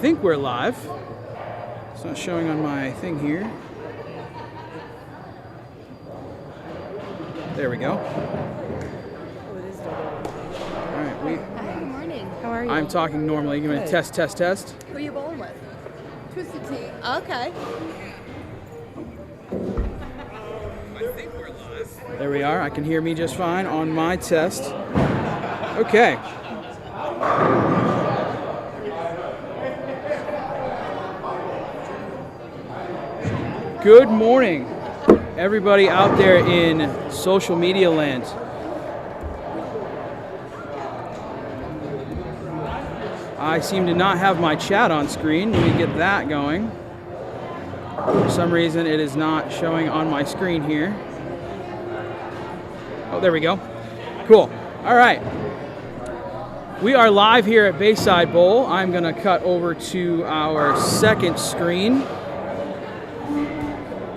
think we're live. It's not showing on my thing here. There we go. All right, Hi, good morning. How are you? I'm talking normally. Give me a test. Who are you bowling with? Twisted Tea. Okay. There we are. I can hear me just fine on my test. Okay. Good morning, everybody out there in social media land. I seem to not have my chat on screen. Let me get that going. For some reason, it is not showing on my screen here. Oh, there we go. Cool. All right. We are live here at Bayside Bowl. I'm going to cut over to our second screen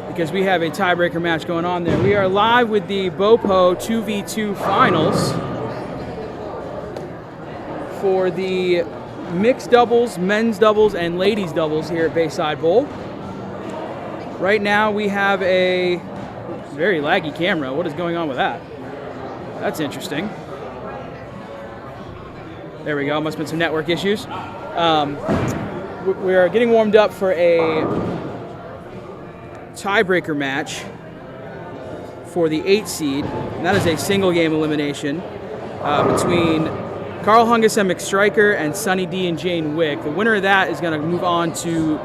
because we have a tiebreaker match going on there. We are live with the BoPo 2v2 finals for the mixed doubles, men's doubles, and ladies doubles here at Bayside Bowl. Right now we have a very laggy camera. What is going on with that? That's interesting. There we go. Must have been some network issues. We're getting warmed up for a tiebreaker match for the 8 seed. And that is a single game elimination between Carl Hungus and McStriker and Sunny D and Jane Wick. The winner of that is going to move on to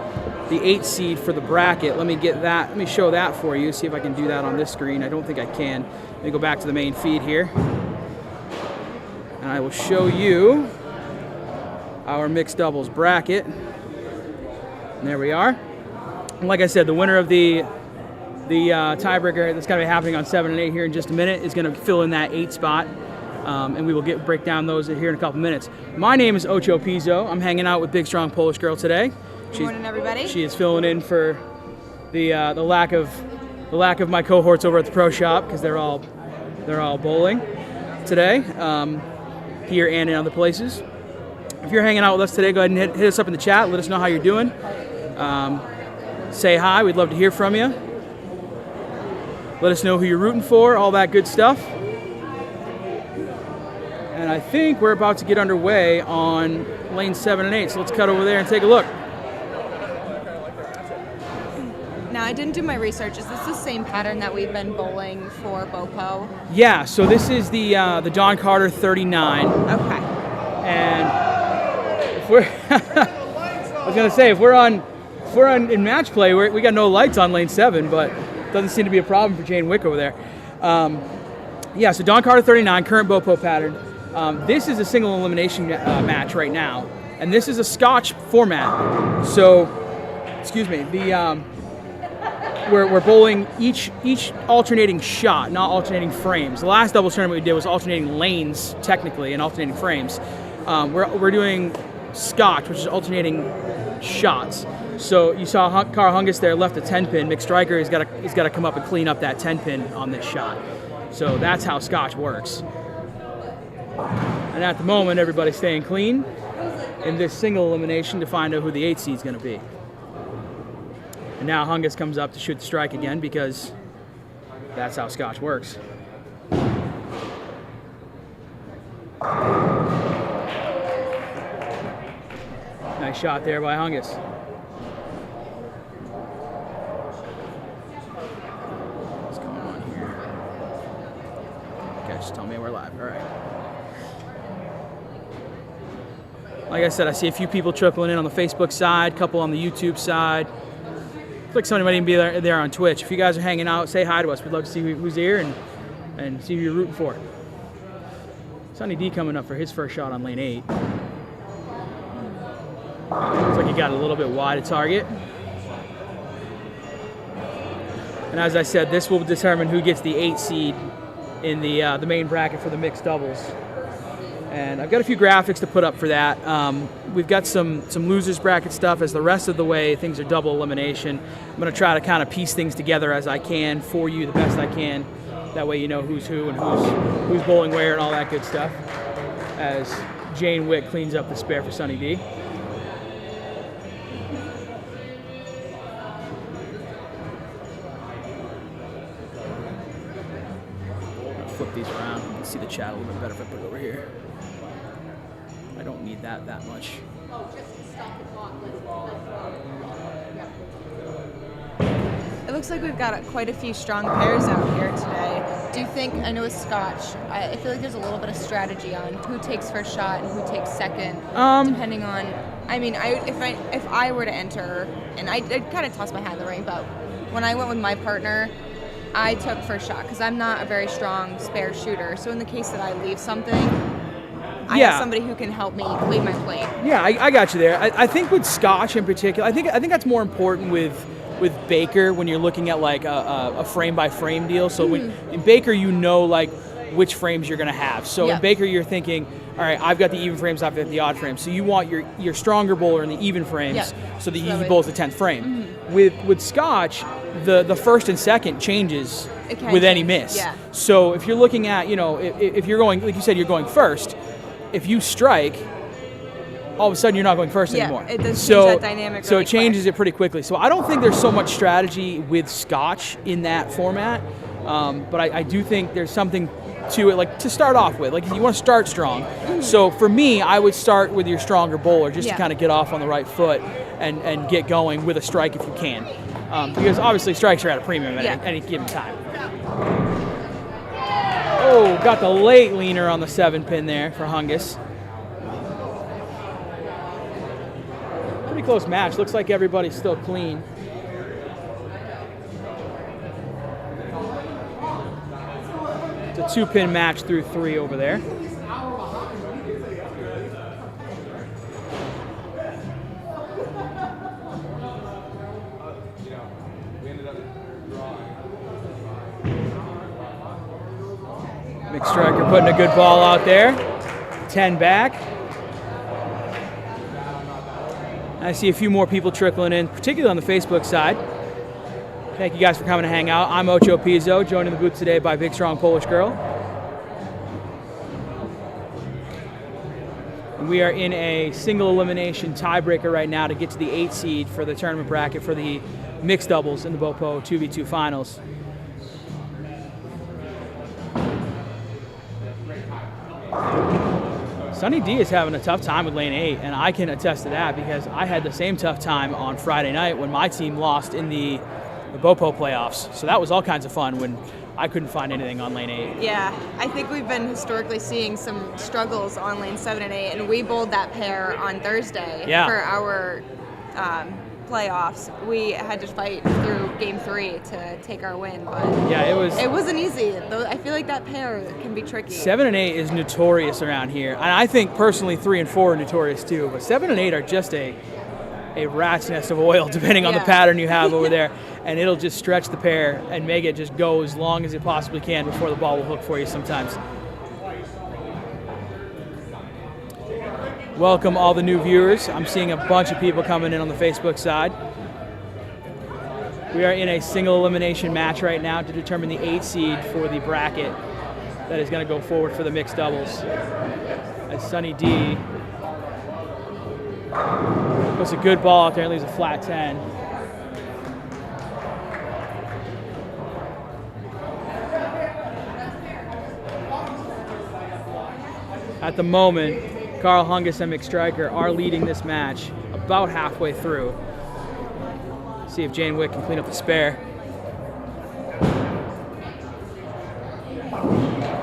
the 8 seed for the bracket. Let me show that for you. See if I can do that on this screen. I don't think I can. Let me go back to the main feed here. And I will show you our mixed doubles bracket. And there we are. And like I said, the winner of the tiebreaker that's going to be happening on 7 and 8 here in just a minute is going to fill in that 8 spot. And we will break down those here in a couple minutes. My name is Ocho Pizzo. I'm hanging out with Big Strong Polish Girl today. Good morning, everybody. She is filling in for the lack of my cohorts over at the pro shop because they're all bowling today, here and in other places. If you're hanging out with us today, go ahead and hit us up in the chat. Let us know how you're doing. Say hi. We'd love to hear from you. Let us know who you're rooting for. All that good stuff. And I think we're about to get underway on lane 7 and 8. So let's cut over there and take a look. Now, I didn't do my research. Is this the same pattern that we've been bowling for BoPo? Yeah, so this is the Don Carter 39. Okay. And if we're I was gonna say if we're on in match play, we got no lights on lane 7, but it doesn't seem to be a problem for Jane Wick over there. Yeah, so Don Carter 39, current BoPo pattern. This is a single elimination match right now, and this is a Scotch format. So, excuse me, we're bowling each alternating shot, not alternating frames. The last doubles tournament we did was alternating lanes, technically, and alternating frames. We're doing Scotch, which is alternating shots. So you saw Carl Hungus there left a 10-pin. McStriker he's got to come up and clean up that 10-pin on this shot. So that's how Scotch works. And at the moment, everybody's staying clean in this single elimination to find out who the 8 seed is going to be. And now Hungus comes up to shoot the strike again because that's how Scotch works. Nice shot there by Hungus. What's going on here? Okay, just tell me we're live. All right. Like I said, I see a few people trickling in on the Facebook side, a couple on the YouTube side. Looks like somebody might even be there on Twitch. If you guys are hanging out, say hi to us. We'd love to see who's here and see who you're rooting for. Sunny D coming up for his first shot on lane 8. Looks like he got a little bit wide of target. And as I said, this will determine who gets the 8 seed in the main bracket for the mixed doubles. And I've got a few graphics to put up for that. We've got some losers bracket stuff as the rest of the way things are double elimination. I'm going to try to kind of piece things together as I can for you the best I can. That way you know who's who and who's bowling where and all that good stuff. As Jane Wick cleans up the spare for Sunny D. flip these around. You can see the chat a little bit better if I put it over here. I don't need that much. It looks like we've got quite a few strong pairs out here today. Do you think, I know with Scotch, I feel like there's a little bit of strategy on who takes first shot and who takes second, depending on, I mean, if I were to enter, and I kind of tossed my hat in the ring, but when I went with my partner, I took first shot because I'm not a very strong spare shooter. So in the case that I leave something, I have somebody who can help me leave my plate. Yeah, I got you there. I think with Scotch in particular, I think that's more important with Baker when you're looking at like a frame by frame deal. So when in Baker, you know like which frames you're going to have. So in Baker, you're thinking, all right, I've got the even frames, I've got the odd frames. So you want your stronger bowler in the even frames so that you bowl the 10th frame. With Scotch, the first and second changes with any miss. Yeah. So if you're looking at, if you're going, like you said, you're going first, if you strike, all of a sudden you're not going first anymore. It does change that dynamic So really it changes quick. it pretty quickly. So I don't think there's so much strategy with Scotch in that format, but I do think there's something to it, like to start off with. Like you want to start strong. So for me, I would start with your stronger bowler just to kind of get off on the right foot and get going with a strike if you can. Because obviously strikes are at a premium at any given time. Oh, got the late leaner on the 7-pin there for Hungus. Pretty close match. Looks like everybody's still clean. It's a 2-pin match through 3 over there. McStriker putting a good ball out there. 10 back. I see a few more people trickling in, particularly on the Facebook side. Thank you guys for coming to hang out. I'm Ocho Pizzo, joined in the booth today by Big Strong Polish Girl. And we are in a single elimination tiebreaker right now to get to the 8 seed for the tournament bracket for the mixed doubles in the BoPo 2v2 finals. Sunny D is having a tough time with lane 8, and I can attest to that because I had the same tough time on Friday night when my team lost in the BoPo playoffs. So that was all kinds of fun when I couldn't find anything on lane 8. Yeah, I think we've been historically seeing some struggles on lane 7 and 8, and we bowled that pair on Thursday for our playoffs. We had to fight through game 3 to take our win, but yeah, it wasn't easy. I feel like that pair can be tricky. 7 and 8 is notorious around here, and I think personally 3 and 4 are notorious too. But 7 and 8 are just a rat's nest of oil, depending on the pattern you have over there, and it'll just stretch the pair and make it just go as long as it possibly can before the ball will hook for you sometimes. Welcome all the new viewers. I'm seeing a bunch of people coming in on the Facebook side. We are in a single elimination match right now to determine the 8 seed for the bracket that is going to go forward for the mixed doubles. As Sunny D puts a good ball out there and leaves a flat 10. At the moment, Carl Hungus and McStriker are leading this match about halfway through. See if Jane Wick can clean up the spare.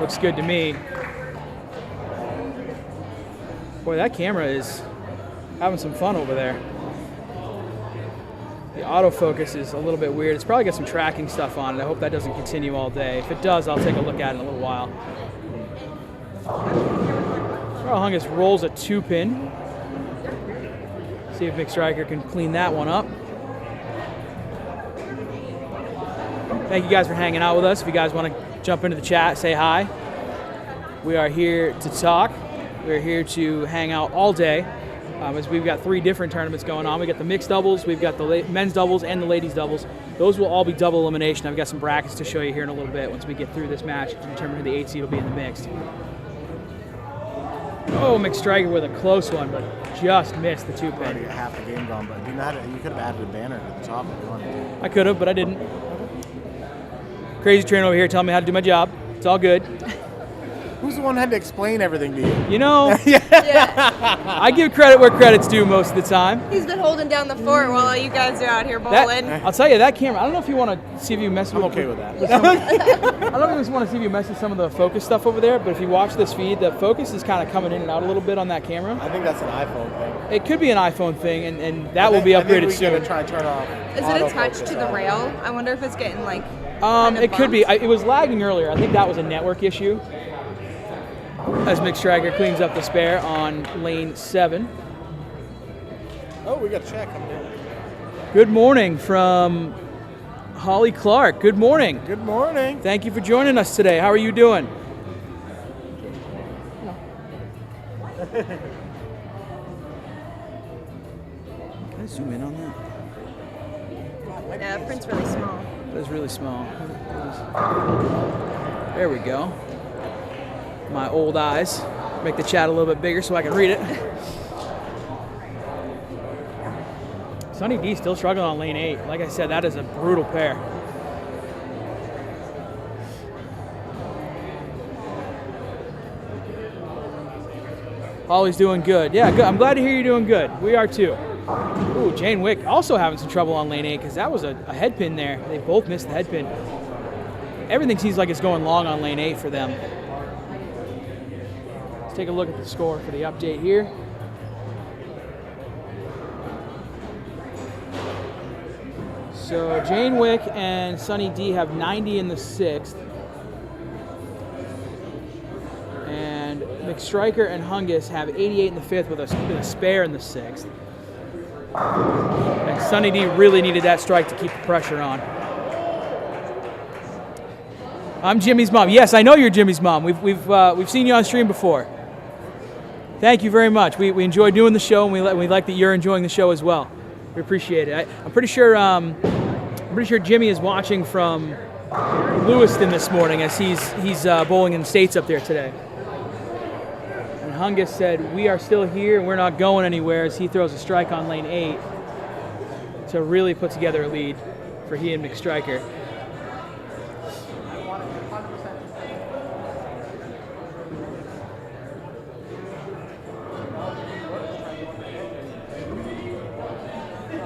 Looks good to me. Boy, that camera is having some fun over there. The autofocus is a little bit weird. It's probably got some tracking stuff on it. I hope that doesn't continue all day. If it does, I'll take a look at it in a little while. Carl Hungus rolls a 2-pin. See if McStriker can clean that one up. Thank you guys for hanging out with us. If you guys want to jump into the chat, say hi. We are here to talk. We're here to hang out all day. As we've got 3 different tournaments going on. We got the mixed doubles, we've got the men's doubles, and the ladies doubles. Those will all be double elimination. I've got some brackets to show you here in a little bit once we get through this match to determine who the 8 seed will be in the mixed. Oh, McStriker with a close one, but just missed the 2-pin. Already half the game gone, but you could have added a banner to the top if you wanted to. I could have, but I didn't. Crazy Train over here telling me how to do my job. It's all good. Who's the one that had to explain everything to you? You know, Yeah. I give credit where credit's due most of the time. He's been holding down the fort while you guys are out here bowling. I'll tell you, that camera, I don't know if you want to see if you mess I'm with okay with that. I don't know if you want to see if you mess with some of the focus stuff over there, but if you watch this feed, the focus is kind of coming in and out a little bit on that camera. I think that's an iPhone thing. It could be an iPhone thing, and that will be upgraded soon. We're going to try to turn off. Is it attached to the rail? I wonder if it's getting like. It could be. It was lagging earlier. I think that was a network issue. As Mick Striker cleans up the spare on lane 7. Oh, we got a check coming in. Good morning from Holly Clark. Good morning. Good morning. Thank you for joining us today. How are you doing? Can I zoom in on that? Yeah, the print's really small. That is really small. There we go. My old eyes make the chat a little bit bigger so I can read it. Sunny D still struggling on lane 8. Like I said, that is a brutal pair. Holly's doing good. Yeah, good. I'm glad to hear you're doing good. We are too. Ooh, Jane Wick also having some trouble on lane 8 because that was a head pin there. They both missed the head pin. Everything seems like it's going long on lane 8 for them. Let's take a look at the score for the update here. So Jane Wick and Sunny D have 90 in the 6th. And McStriker and Hungus have 88 in the 5th with a spare in the 6th. And Sunny D really needed that strike to keep the pressure on. I'm Jimmy's mom. Yes, I know you're Jimmy's mom. We've seen you on stream before. Thank you very much. We enjoy doing the show, and we like that you're enjoying the show as well. We appreciate it. I'm pretty sure Jimmy is watching from Lewiston this morning as he's bowling in the States up there today. And Hungus said, "We are still here and we're not going anywhere," as he throws a strike on lane 8 to really put together a lead for he and McStriker.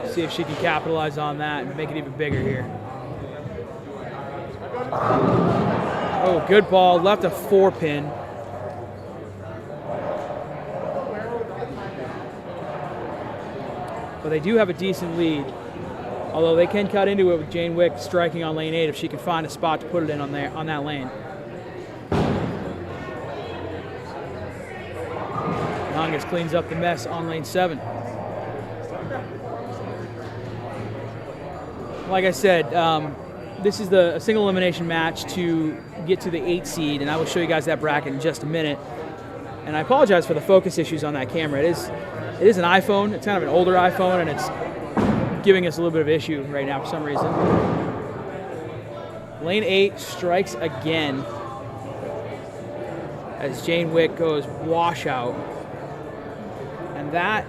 See if she can capitalize on that and make it even bigger here. Oh, good ball. Left a 4-pin. But they do have a decent lead. Although they can cut into it with Jane Wick striking on lane 8 if she can find a spot to put it in on that lane. Hungus cleans up the mess on lane 7. Like I said, this is a single elimination match to get to the 8 seed, and I will show you guys that bracket in just a minute. And I apologize for the focus issues on that camera. It is an iPhone. It's kind of an older iPhone, and it's giving us a little bit of issue right now for some reason. Lane 8 strikes again as Jane Wick goes washout, and that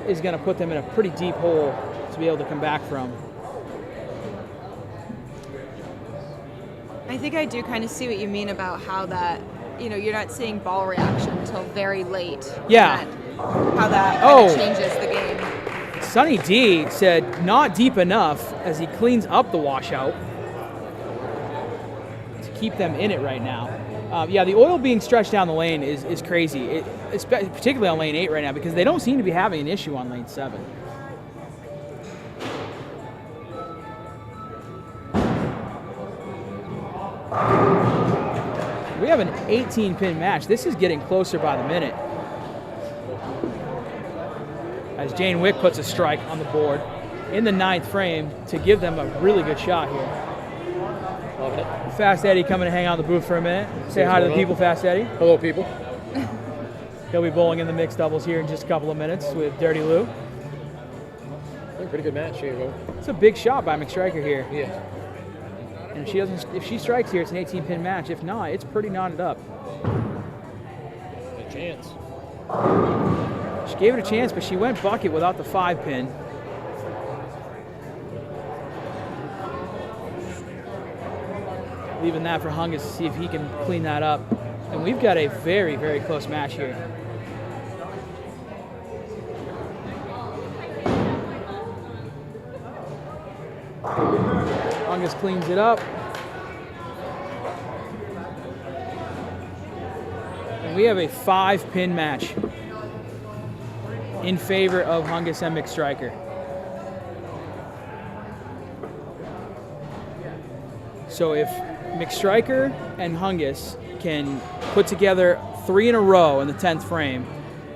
is going to put them in a pretty deep hole to be able to come back from. I think I do kind of see what you mean about how that, you're not seeing ball reaction until very late. Yeah. How that kind of changes the game. Sunny D said not deep enough as he cleans up the washout to keep them in it right now. Yeah, the oil being stretched down the lane is crazy, particularly on lane 8 right now because they don't seem to be having an issue on lane 7. We have an 18-pin match. This is getting closer by the minute. As Jane Wick puts a strike on the board in the 9th frame to give them a really good shot here. Loving it. Fast Eddie coming to hang out in the booth for a minute. Say hi to the people, Fast Eddie. Hello, people. He'll be bowling in the mixed doubles here in just a couple of minutes with Dirty Lou. Pretty good match here, though. It's a big shot by McStriker here. Yeah. And if she strikes here, it's an 18-pin match. If not, it's pretty knotted up. A chance. She gave it a chance, but she went bucket without the 5-pin. leaving that for Hungus to see if he can clean that up. And we've got a very, very close match here. Hungus cleans it up. And we have a 5-pin match in favor of Hungus and McStriker. So if McStriker and Hungus can put together 3 in a row in the 10th frame,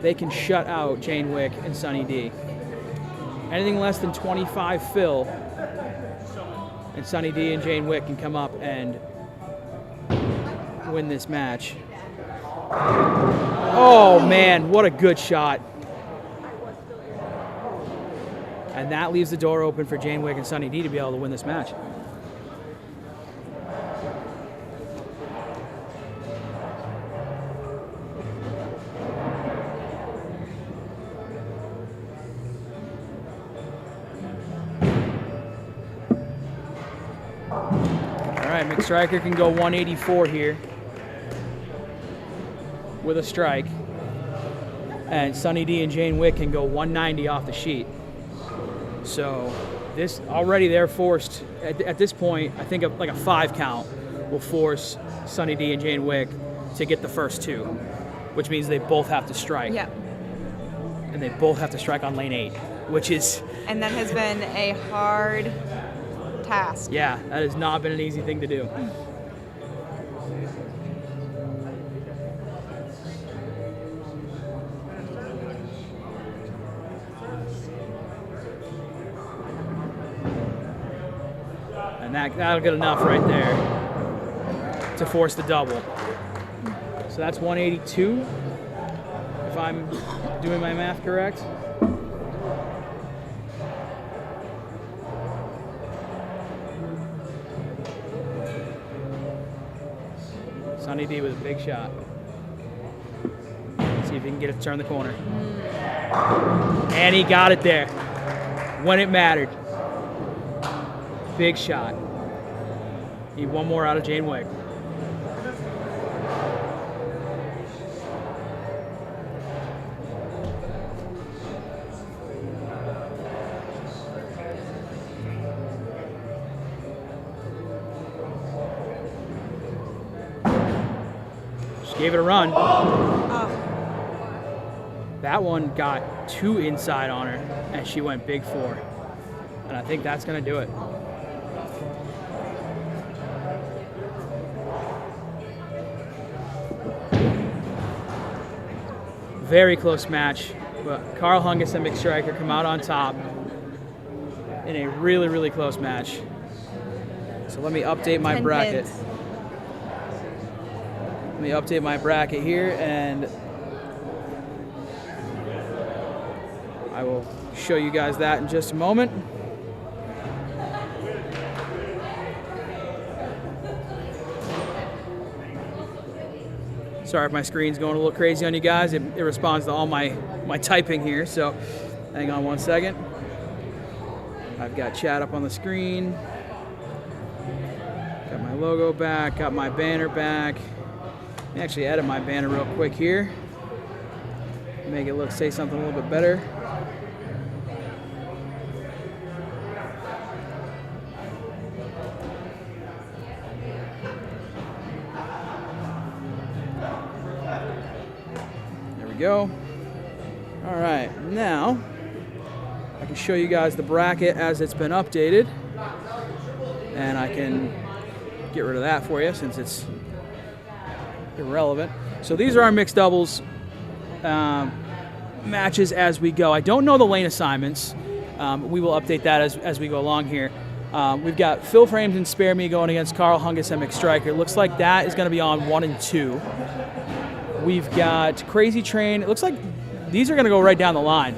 they can shut out Jane Wick and Sunny D. Anything less than 25 fill, and Sunny D and Jane Wick can come up and win this match. Oh man, what a good shot. And that leaves the door open for Jane Wick and Sunny D to be able to win this match. McStriker can go 184 here with a strike, and Sunny D and Jane Wick can go 190 off the sheet. So this already they're forced at this point. I think like a 5 count will force Sunny D and Jane Wick to get the first 2, which means they both have to strike. Yeah. And they both have to strike on lane 8, which is. And that has been a hard task. Yeah, that has not been an easy thing to do. And that'll get enough right there to force the double. So that's 182, if I'm doing my math correct. Sunny D with a big shot. See if he can get it to turn the corner. And he got it there when it mattered. Big shot. Need one more out of Jane Wick. Gave it a run. That one got 2 inside on her, and she went big 4. And I think that's going to do it. Very close match, but Carl Hungus and McStriker come out on top in a really, really close match. So let me update my bracket. Pins. Let me update my bracket here, and I will show you guys that in just a moment. Sorry if my screen's going a little crazy on you guys. It responds to all my typing here, so hang on one second. I've got chat up on the screen. Got my logo back, got my banner back. Let me actually edit my banner real quick here. Make it say something a little bit better. There we go. All right, now I can show you guys the bracket as it's been updated, and I can get rid of that for you since it's irrelevant. So these are our mixed doubles matches as we go. I don't know the lane assignments. We will update that as we go along here. We've got Phil Frames and Spare Me going against Carl Hungus and McStriker. Looks like that is going to be on 1 and 2. We've got Crazy Train. It looks like these are going to go right down the line.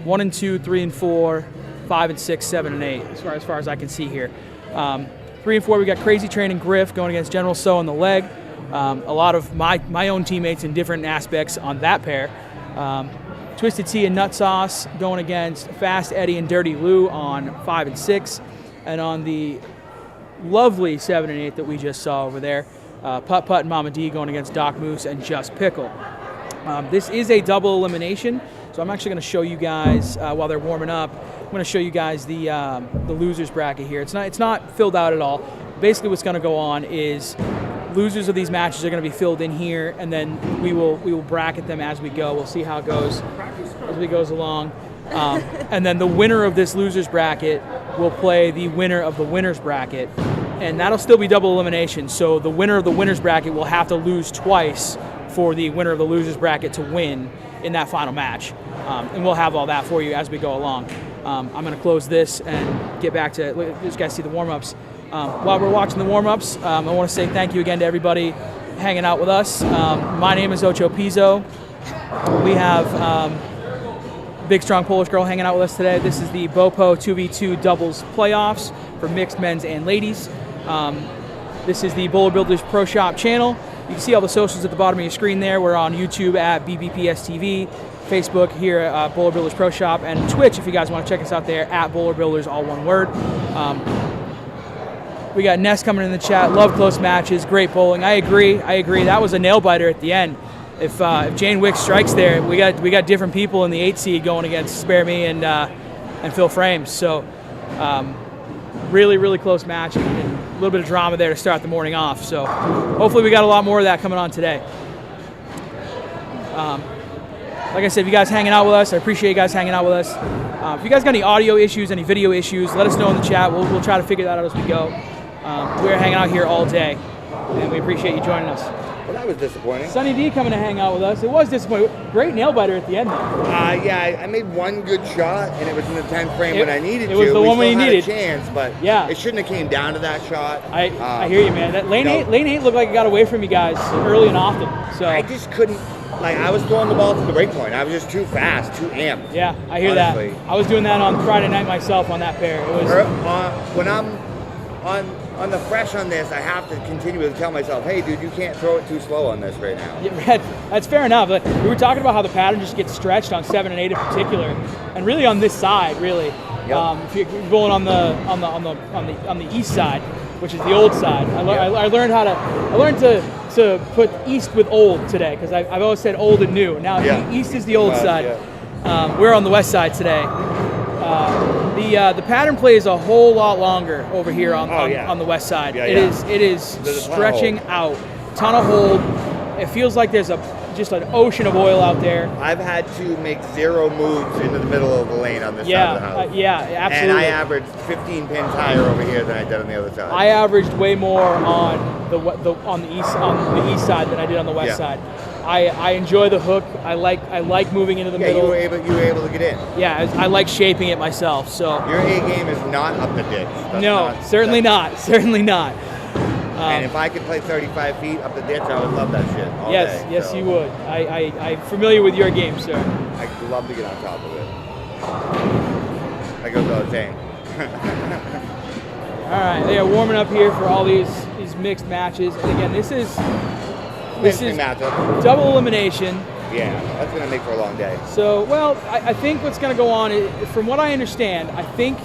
1 and 2, 3 and 4, 5 and 6, 7 and 8, as far as I can see here. 3 and 4, we got Crazy Train and Griff going against General So on the leg. A lot of my own teammates in different aspects on that pair. Twisted Tea and Nut Sauce going against Fast Eddie and Dirty Lou on 5 and 6. And on the lovely 7 and 8 that we just saw over there. Putt Putt and Mama D going against Doc Moose and Just Pickle. This is a double elimination, so I'm actually going to show you guys while they're warming up. I'm going to show you guys the losers bracket here. It's not filled out at all. Basically, what's going to go on is losers of these matches are going to be filled in here, and then we will bracket them as we go. We'll see how it goes as we goes along, and then the winner of this losers bracket will play the winner of the winners bracket, and that'll still be double elimination. So the winner of the winners bracket will have to lose twice for the winner of the losers bracket to win in that final match, and we'll have all that for you as we go along. I'm going to close this and get back to you guys see the warm-ups. While we're watching the warm-ups, I want to say thank you again to everybody hanging out with us. My name is Ocho Pizzo. We have Big Strong Polish Girl hanging out with us today. This is the BoPo 2v2 doubles playoffs for mixed men's and ladies. This is the Bowler Builders Pro Shop channel. You can see all the socials at the bottom of your screen there. We're on YouTube at BBPSTV, Facebook here at Bowler Builders Pro Shop, and Twitch if you guys want to check us out there at Bowler Builders, all one word. We got Ness coming in the chat. Love close matches. Great bowling. I agree. That was a nail biter at the end. If Jane Wick strikes there, we got different people in the 8 seed going against Spare Me and Phil Frames. So really close match and a little bit of drama there to start the morning off. So hopefully we got a lot more of that coming on today. Like I said, if you guys hanging out with us, I appreciate you guys hanging out with us. If you guys got any audio issues, any video issues, let us know in the chat. We'll try to figure that out as we go. We're hanging out here all day, and we appreciate you joining us. Well, that was disappointing. Sunny D coming to hang out with us. It was disappointing. Great nail biter at the end, though. Yeah, I made one good shot, and it was in the 10th frame when I needed to. It was the one when you needed. A chance, but yeah, it shouldn't have came down to that shot. I hear you, man. That lane eight looked like it got away from you guys early and often. So I just couldn't. Like, I was throwing the ball to the break point. I was just too fast, too amped. Yeah, I hear honestly. That. I was doing that on Friday night myself on that pair. It was when I'm on the fresh on this, I have to continually tell myself, hey, dude, you can't throw it too slow on this right now. Yeah, that's fair enough. We were talking about how the pattern just gets stretched on 7 and 8 in particular, and really on this side, really. Yep. If you're bowling on the east side, which is the old side, I learned to put east with old today because I've always said old and new. Now east is the old side. Yeah. We're on the west side today. The pattern plays a whole lot longer over here on the west side. It is stretching out. Ton of hold. It feels like there's just an ocean of oil out there. I've had to make 0 moves into the middle of the lane on this side of the house. Absolutely. And I averaged 15 pins higher over here than I did on the other side. I averaged way more on the east side than I did on the west side. I enjoy the hook. I like moving into the middle. You were able to get in. Yeah, I like shaping it myself. So your A game is not up the ditch. Certainly not. And if I could play 35 feet up the ditch, I would love that shit all day. Yes, you would. I'm familiar with your game, sir. I'd love to get on top of it. That goes without saying. All right, they are warming up here for all these mixed matches, and again, this is double elimination. Yeah, that's going to make for a long day. So, well, I think what's going to go on, from what I understand, I think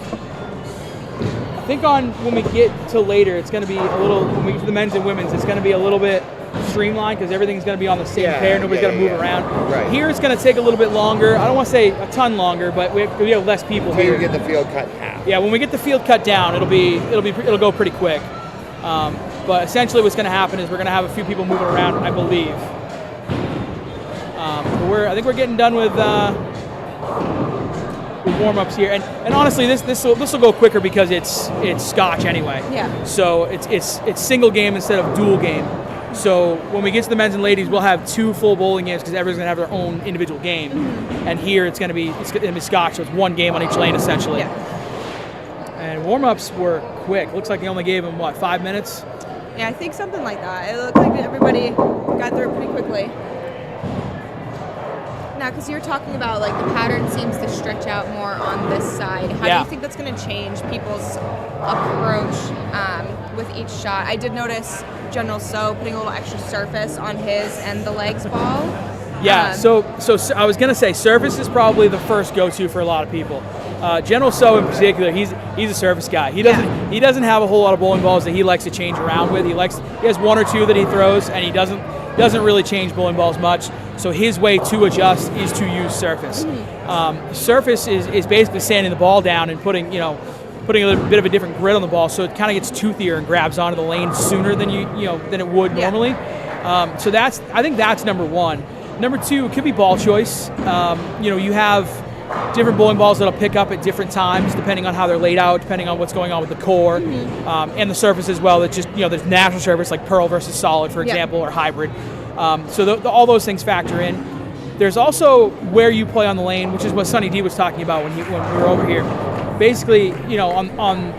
on when we get to later, it's going to be a little, when we get to the men's and women's, it's going to be a little bit streamlined because everything's going to be on the same pair. Nobody's going to move around. Right. Here it's going to take a little bit longer. I don't want to say a ton longer, but we have less people here. You get the field cut in half. Yeah, when we get the field cut down, it'll go pretty quick. But essentially what's going to happen is we're going to have a few people moving around, I believe. But I think we're getting done with warm-ups here, and honestly, this will go quicker because it's Scotch anyway. Yeah. So it's single game instead of dual game. So when we get to the men's and ladies, we'll have 2 full bowling games because everyone's gonna have their own individual game, and here it's gonna be Scotch, so it's 1 game on each lane essentially. Yeah. And warm-ups were quick. Looks like they only gave them 5 minutes. Yeah, I think something like that. It looked like everybody got through pretty quickly. Now, because you're talking about like the pattern seems to stretch out more on this side. How do you think that's going to change people's approach with each shot? I did notice General So putting a little extra surface on his and the legs ball. Yeah, so I was going to say surface is probably the first go-to for a lot of people. General So in particular, he's a surface guy. He doesn't have a whole lot of bowling balls that he likes to change around with. He has one or two that he throws, and he doesn't really change bowling balls much. So his way to adjust is to use surface. Surface is basically sanding the ball down and putting a little bit of a different grit on the ball, so it kind of gets toothier and grabs onto the lane sooner than than it would normally. So I think that's number one. Number two, it could be ball choice. You have different bowling balls that'll pick up at different times depending on how they're laid out, depending on what's going on with the core and the surface as well. That just there's natural surface like pearl versus solid, for example, or hybrid. So all those things factor in. There's also where you play on the lane, which is what Sonny D was talking about when we were over here. Basically, on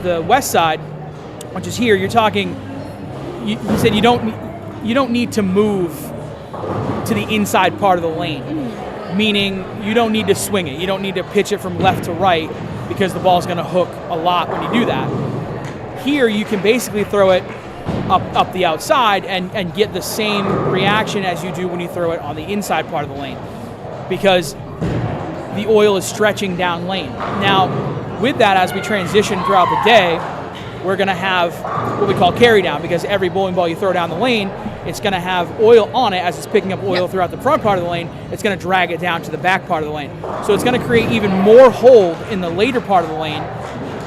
the west side, which is here, you're talking. He said you don't need to move to the inside part of the lane, meaning you don't need to swing it. You don't need to pitch it from left to right because the ball's going to hook a lot when you do that. Here, you can basically throw it up the outside and get the same reaction as you do when you throw it on the inside part of the lane, because the oil is stretching down lane. Now, with that, as we transition throughout the day, we're going to have what we call carry down, because every bowling ball you throw down the lane, it's going to have oil on it. As it's picking up oil throughout the front part of the lane, it's going to drag it down to the back part of the lane. So it's going to create even more hold in the later part of the lane,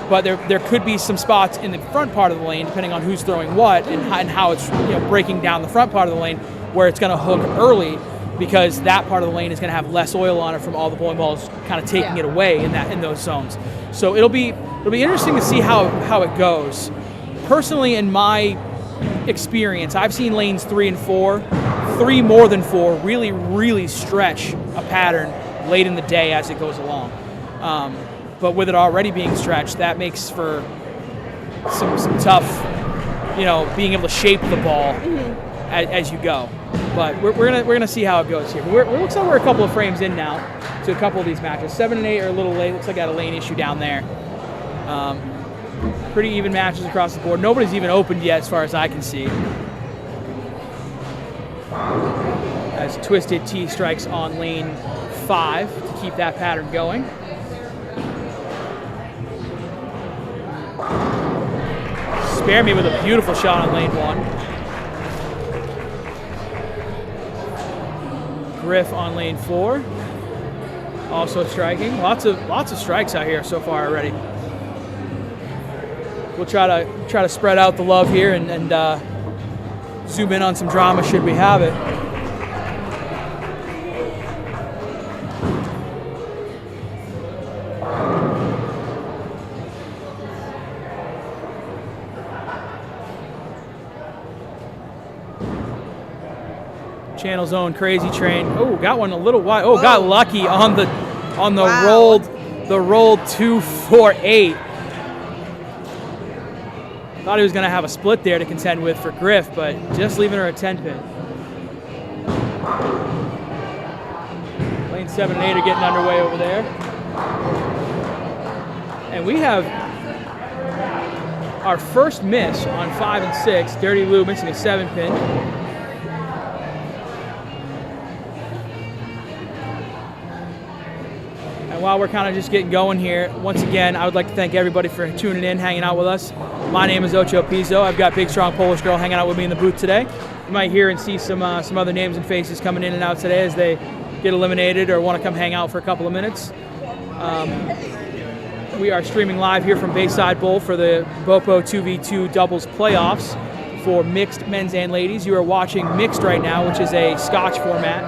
but there could be some spots in the front part of the lane, depending on who's throwing what and how it's breaking down the front part of the lane, where it's going to hook early, because that part of the lane is going to have less oil on it from all the bowling balls kind of taking it away in those zones. So it'll be interesting to see how it goes. Personally, in my experience, I've seen lanes 3 and 4, 3 more than 4, really, really stretch a pattern late in the day as it goes along. But with it already being stretched, that makes for some tough, being able to shape the ball as you go. But we're gonna see how it goes here. It looks like we're a couple of frames in now to a couple of these matches. 7 and 8 are a little late. Looks like I got a lane issue down there. Pretty even matches across the board. Nobody's even opened yet, as far as I can see. As Twisted T strikes on lane 5 to keep that pattern going. Spare Me with a beautiful shot on lane 1. Griff on lane 4, also striking. Lots of strikes out here so far already. We'll try to spread out the love here and zoom in on some drama should we have it. Channel Zone Crazy Train. Oh, got one a little wide. Oh, got lucky on the rolled 2-4-8. Thought he was going to have a split there to contend with for Griff, but just leaving her a 10-pin. Lane 7 and 8 are getting underway over there. And we have our first miss on 5 and 6. Dirty Lou missing a 7-pin. And while we're kind of just getting going here, once again, I would like to thank everybody for tuning in, hanging out with us. My name is Ocho Pizzo. I've got Big Strong Polish Girl hanging out with me in the booth today. You might hear and see some other names and faces coming in and out today as they get eliminated or want to come hang out for a couple of minutes. We are streaming live here from Bayside Bowl for the BoPo 2v2 doubles playoffs for mixed men's and ladies. You are watching mixed right now, which is a Scotch format.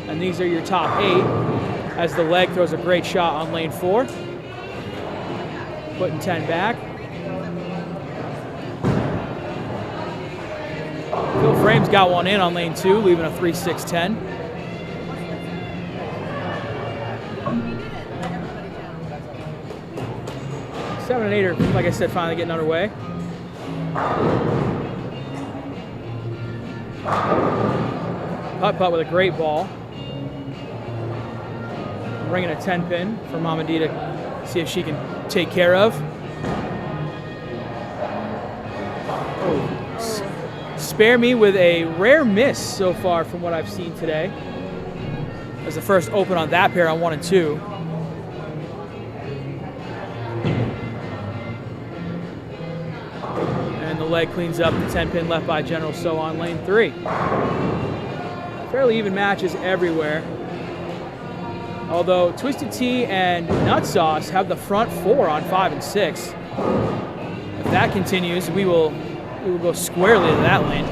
And these are your top 8 as the leg throws a great shot on lane 4. Putting 10 back. Phil Frame's got one in on lane 2, leaving a 3-6-10. Seven and 8 are, like I said, finally getting underway. Putt-putt with a great ball. Bringing a 10-pin for Mama D to see if she can take care of. Oh, Spare Me with a rare miss so far from what I've seen today. as the first open on that pair on 1 and 2. And the leg cleans up the 10-pin left by General So on lane 3. Fairly even matches everywhere. Although Twisted Tea and Nut Sauce have the front 4 on 5 and 6. If that continues, we will go squarely to that lane.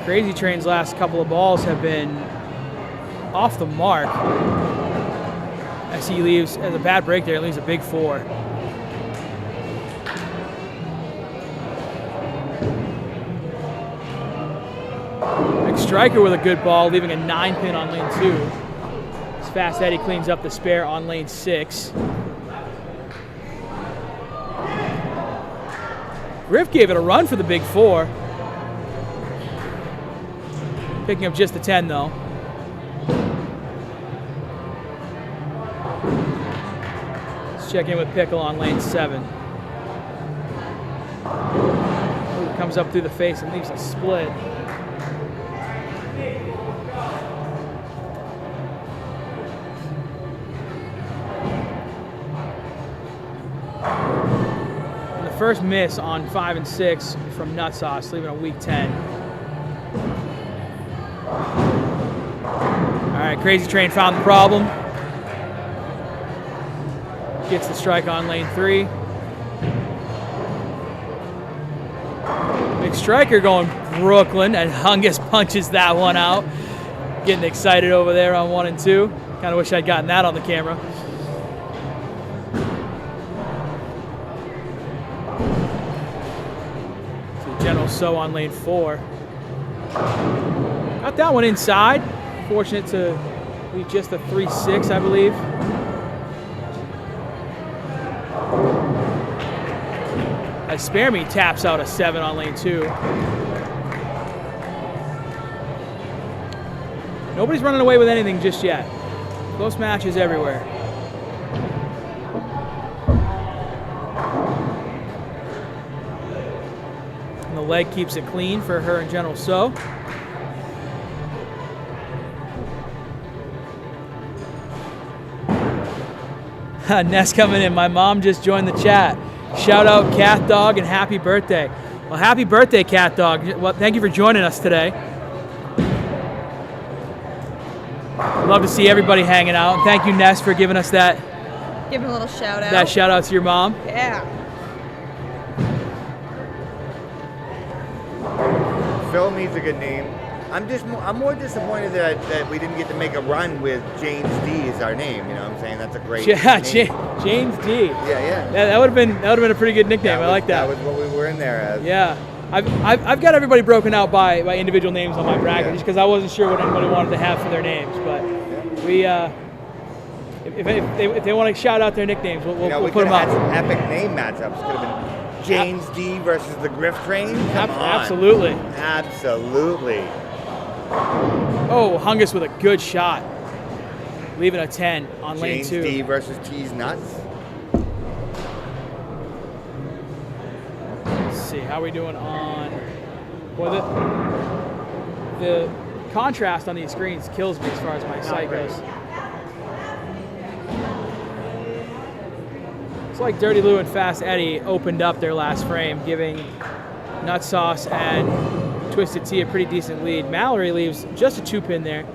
Crazy Train's last couple of balls have been off the mark. As he leaves, as a bad break there, he leaves a big 4. Striker with a good ball, leaving a 9-pin on lane 2. As Fast Eddie cleans up the spare on lane 6. Griff gave it a run for the big 4. Picking up just the 10 though. Let's check in with Pickle on lane 7. Ooh, comes up through the face and leaves a split. First miss on 5 and 6 from Nut Sauce, leaving a weak 10. All right, Crazy Train found the problem. Gets the strike on lane 3. Big striker going Brooklyn, and Hungus punches that one out. Getting excited over there on 1 and 2. Kind of wish I'd gotten that on the camera. General So on lane 4. Got that one inside. Fortunate to leave just a 3-6, I believe. As Spare Me taps out a 7 on lane 2. Nobody's running away with anything just yet. Close matches everywhere. The leg keeps it clean for her and General So. Ness coming in. My mom just joined the chat. Shout out Cat Dog and happy birthday. Well, happy birthday, Cat Dog. Well, thank you for joining us today. Love to see everybody hanging out. And thank you, Ness, for giving us that. Give him a little shout out. That shout out to your mom. Yeah. Phil needs a good name. I'm more disappointed that we didn't get to make a run with James D as our name. You know what I'm saying? That's a great name. James D. Yeah. That would have been a pretty good nickname. I like that. That was what we were in there as. Yeah. I've got everybody broken out by individual names on my bracket just because I wasn't sure what anybody wanted to have for their names. But we if they want to shout out their nicknames, we'll put them up. Some epic name matchups. Could have been James D versus the Griff Train. Come on. Absolutely. Oh, Hungus with a good shot. Leaving a 10 on lane 2. James D versus T's Nuts. Let's see, how are we doing on... Boy, the contrast on these screens kills me as far as my sight goes. It's like Dirty Lou and Fast Eddie opened up their last frame, giving Nut Sauce and Twisted Tea a pretty decent lead. Mallory leaves just a 2-pin there.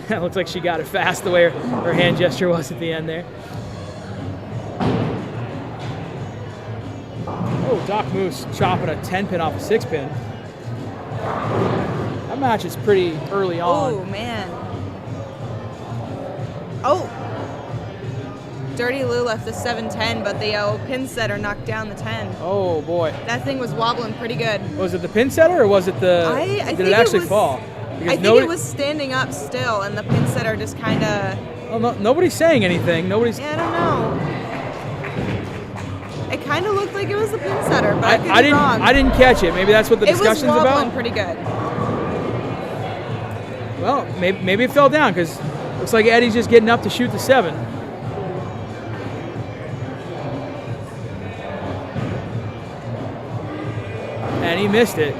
It looks like she got it fast the way her hand gesture was at the end there. Oh, Doc Moose chopping a 10-pin off a 6-pin. That match is pretty early on. Oh, man. Oh. Dirty Lou left the 7-10, but the pin setter knocked down the 10. Oh, boy. That thing was wobbling pretty good. Was it the pin setter or was it the... did it actually fall? I think it was standing up still, and the pin setter just kind of... Well, no, nobody's saying anything. Nobody's... Yeah, I don't know. It kind of looked like it was the pin setter, but I could be wrong. I didn't catch it. Maybe that's what the discussion's about? It was wobbling pretty good. Well, maybe it fell down, because it looks like Eddie's just getting up to shoot the 7. And he missed it.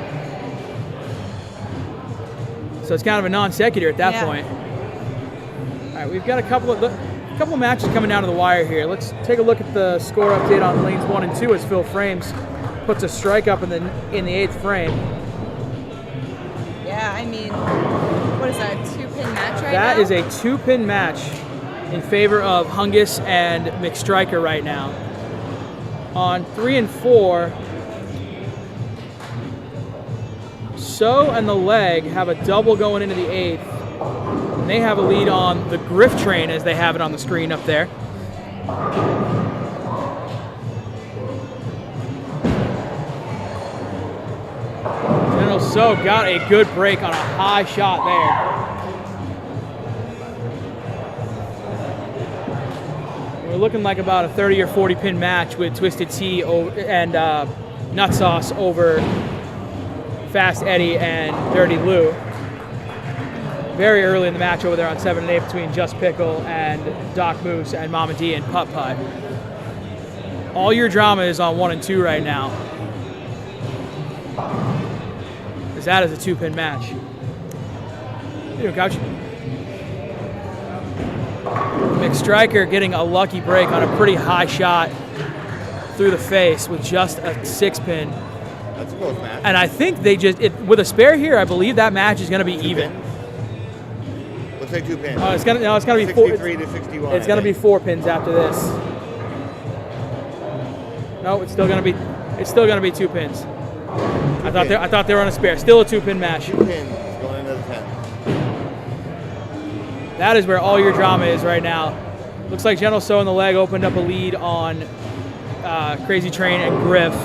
So it's kind of a non sequitur at that point. All right, we've got a couple of matches coming down to the wire here. Let's take a look at the score update on lanes 1 and 2 as Phil Frames puts a strike up in the 8th frame. Yeah, I mean, what is that, a 2-pin match right now? That is a 2-pin match in favor of Hungus and McStriker right now. On 3 and 4, So and the Leg have a double going into the 8th. And they have a lead on the Griff Train as they have it on the screen up there. General So got a good break on a high shot there. We're looking like about a 30 or 40 pin match with Twisted Tea and Nut Sauce over Fast Eddie and Dirty Lou. Very early in the match over there on 7 and 8 between Just Pickle and Doc Moose and Mama D and Putt Putt. All Your Drama is on 1 and 2 right now, because that is a 2-pin match. You know, Couch. McStriker getting a lucky break on a pretty high shot through the face with just a 6-pin. That's a close match. And I think they with a spare here, I believe that match is going to be even. Looks like 2 pins. It's gonna be 4. 63 to 61. It's gonna be 4 pins after this. No, it's still gonna be 2 pins. I thought they were on a spare. Still a 2-pin match. 2 pins going into the 10th. That is where All Your Drama is right now. Looks like General So and the Leg opened up a lead on Crazy Train and Griff.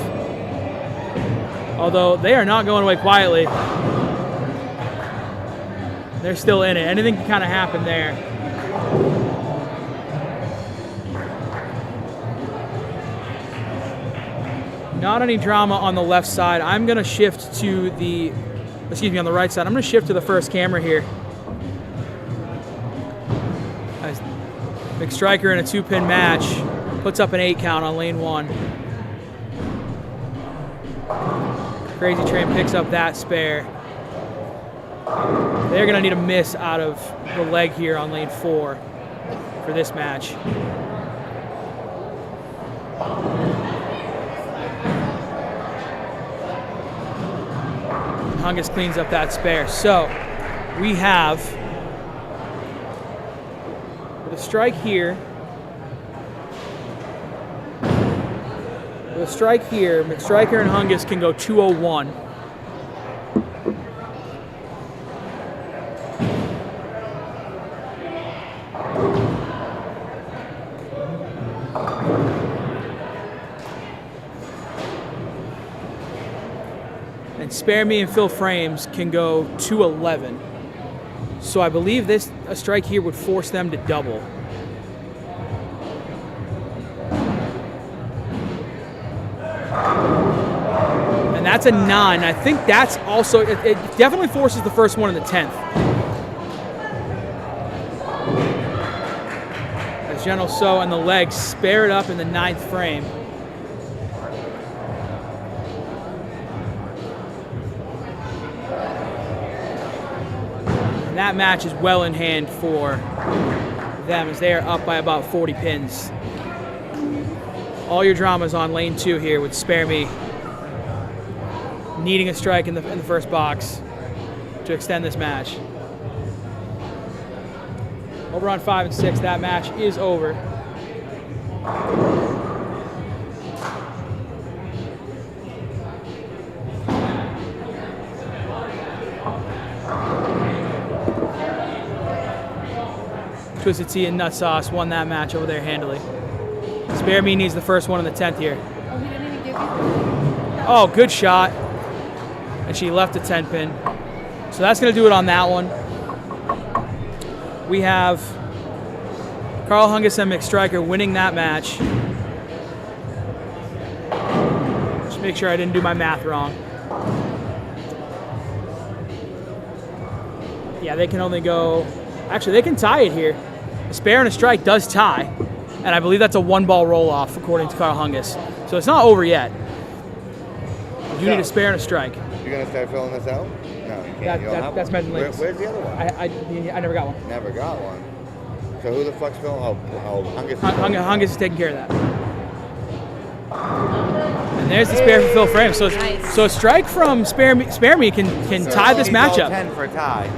Although they are not going away quietly. They're still in it. Anything can kind of happen there. Not any drama on the left side. I'm going to shift to on the right side. I'm going to shift to the first camera here. As McStriker in a 2-pin match puts up an 8 count on lane 1. Crazy Train picks up that spare. They're going to need a miss out of the Leg here on lane 4 for this match. Hungus cleans up that spare. So we have, with a strike here, McStriker and Hungus can go 201. And Spare Me and Phil Frames can go 211. So I believe a strike here would force them to double. And that's a 9. I think that's also, it definitely forces the first one in the 10th. As General So and the Leg spare it up in the 9th frame. And that match is well in hand for them as they are up by about 40 pins. All Your Drama's on lane 2 here with Spare Me needing a strike in the first box to extend this match. Over on 5 and 6, that match is over. Twisted Tea and Nut Sauce won that match over there handily. Spare Me needs the first one in the 10th here. Oh, he didn't even give you. Oh, good shot. And she left a 10 pin. So that's going to do it on that one. We have Carl Hungus and McStriker winning that match. Just make sure I didn't do my math wrong. Yeah, they can only go... Actually, they can tie it here. A spare and a strike does tie. And I believe that's a 1-ball roll-off, according to Carl Hungus. So it's not over yet. do need a spare and a strike. You're gonna start filling this out? No, you can't. You don't have That's one. measuring lanes. Where's the other one? I never got one. Never got one. So who the fuck's filling? Oh, Hungus. Hungus is taking care of that. And there's the spare for Phil Frame. So Nice. so a strike from Spare Me can tie this He's all matchup. 10 for a tie.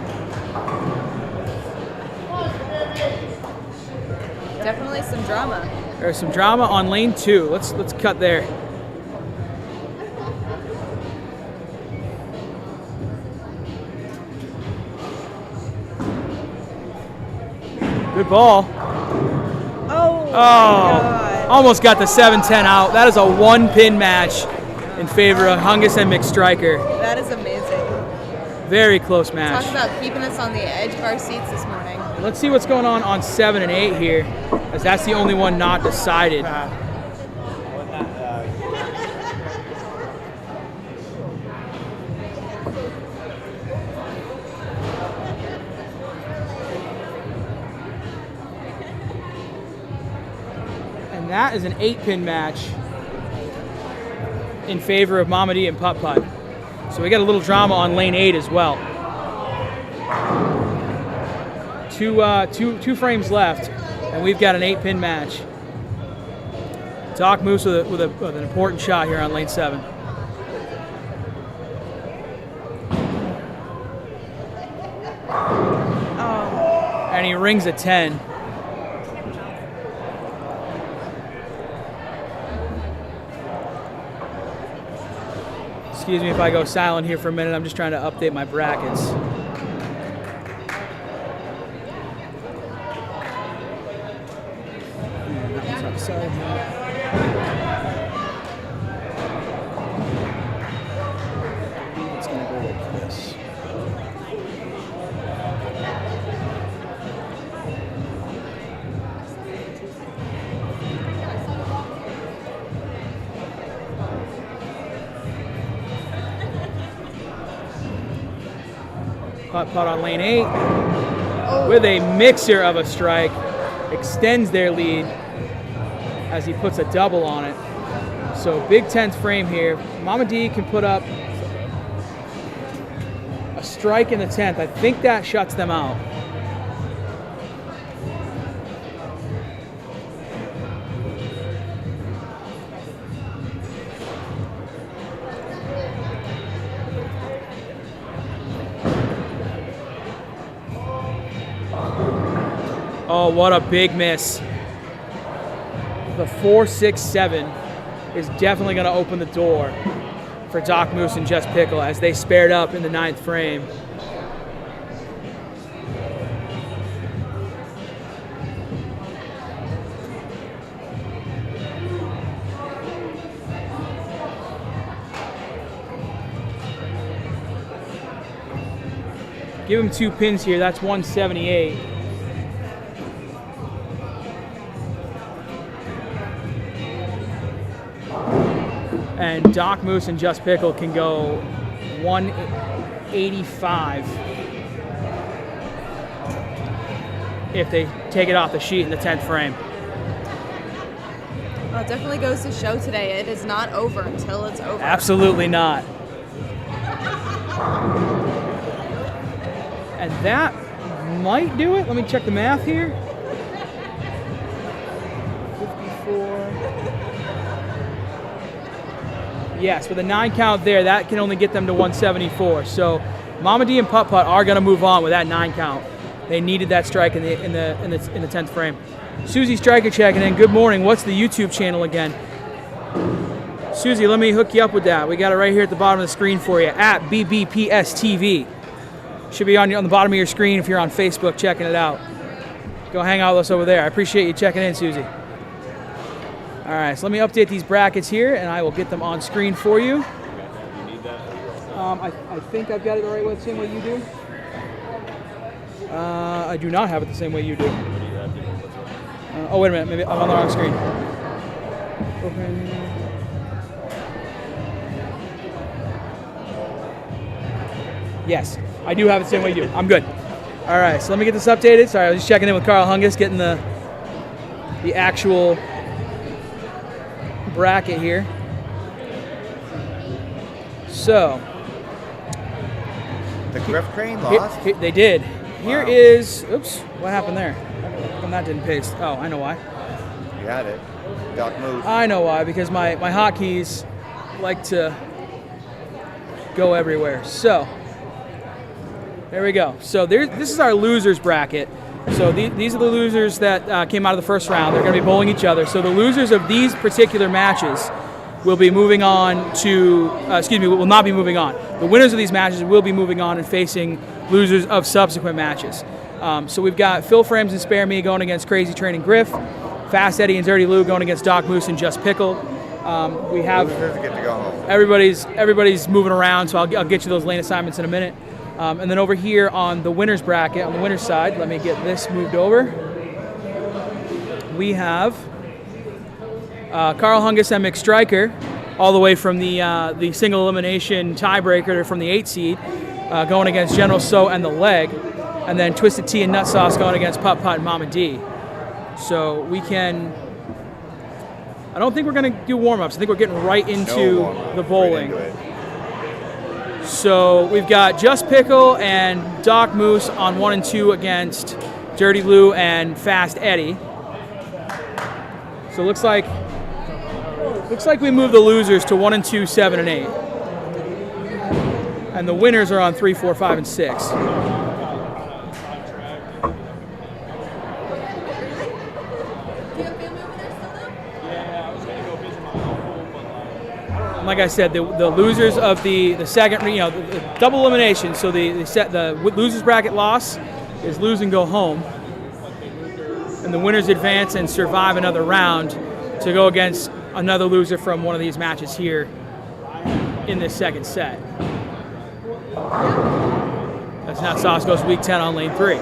Definitely some drama. There's some drama on lane 2. Let's cut there. Good ball. Oh. Oh, almost got the 7-10 out. That is a 1-pin match in favor of Hungus and McStriker. That is amazing. Very close match. Talk about keeping us on the edge of our seats this morning. Let's see what's going on 7 and 8 here, as that's the only one not decided. And that is an 8-pin match in favor of Mamadi and Putt Putt. So we got a little drama on lane 8 as well. Two frames left, and we've got an 8-pin match. Doc Moose with an important shot here on lane 7. Oh. And he rings a 10. Excuse me if I go silent here for a minute. I'm just trying to update my brackets. Sorry. It's gonna go like this. Putt putt on lane 8 with a mixer of a strike, extends their lead as he puts a double on it. So big 10th frame here. Mama D can put up a strike in the 10th. I think that shuts them out. Oh, what a big miss. The 4-6-7 is definitely going to open the door for Doc Moose and Just Pickle as they spared up in the 9th frame. Give him 2 pins here. That's 178. And Doc Moose and Just Pickle can go 185 if they take it off the sheet in the 10th frame. Well, it definitely goes to show today. It is not over until it's over. Absolutely not. And that might do it. Let me check the math here. 54. Yes, with a 9 count there, that can only get them to 174. So Mama D and Putt Putt are going to move on with that 9 count. They needed that strike in the 10th frame. Susie Striker checking in. Good morning. What's the YouTube channel again? Susie, let me hook you up with that. We got it right here at the bottom of the screen for you at BBPS TV. Should be on the bottom of your screen if you're on Facebook checking it out. Go hang out with us over there. I appreciate you checking in, Susie. All right, so let me update these brackets here, and I will get them on screen for you. I think I've got it the right way, the same way you do. I do not have it the same way you do. Oh, wait a minute. Maybe I'm on the wrong screen. Open. Yes, I do have it the same way you do. I'm good. All right, so let me get this updated. Sorry, I was just checking in with Carl Hungus, getting the actual bracket here. So The Griff Crane lost. they did. Here Wow. is. Oops. What happened there? How come that didn't paste? Oh, I know why. You had it. Doc Moose. I know why, because my hotkeys like to go everywhere. So, there we go. So this is our losers bracket. So these are the losers that came out of the first round. They're going to be bowling each other. So the losers of these particular matches will be moving on to, will not be moving on. The winners of these matches will be moving on and facing losers of subsequent matches. So we've got Phil Frames and Spare Me going against Crazy Train and Griff. Fast Eddie and Dirty Lou going against Doc Moose and Just Pickle. We have Losers get to go home. everybody's moving around, so I'll get you those lane assignments in a minute. And then over here on the winners bracket, on the winners side, let me get this moved over. We have Carl Hungus and Mick Stryker, all the way from the single elimination tiebreaker from the 8 seed, going against General So and the Leg, and then Twisted Tea and Nut Sauce going against Putt Putt and Mama D. So we can. I don't think we're going to do warm-ups. I think we're getting right into the bowling. Right into it. So we've got Just Pickle and Doc Moose on 1 and 2 against Dirty Lou and Fast Eddie. So it looks like we move the losers to 1 and 2, 7 and 8. And the winners are on 3, 4, 5, and 6. Like I said, the losers of the second, the double elimination. So the losers bracket loss is lose and go home, and the winners advance and survive another round to go against another loser from one of these matches here in this second set. That's Nut Sauce goes week 10 on lane 3.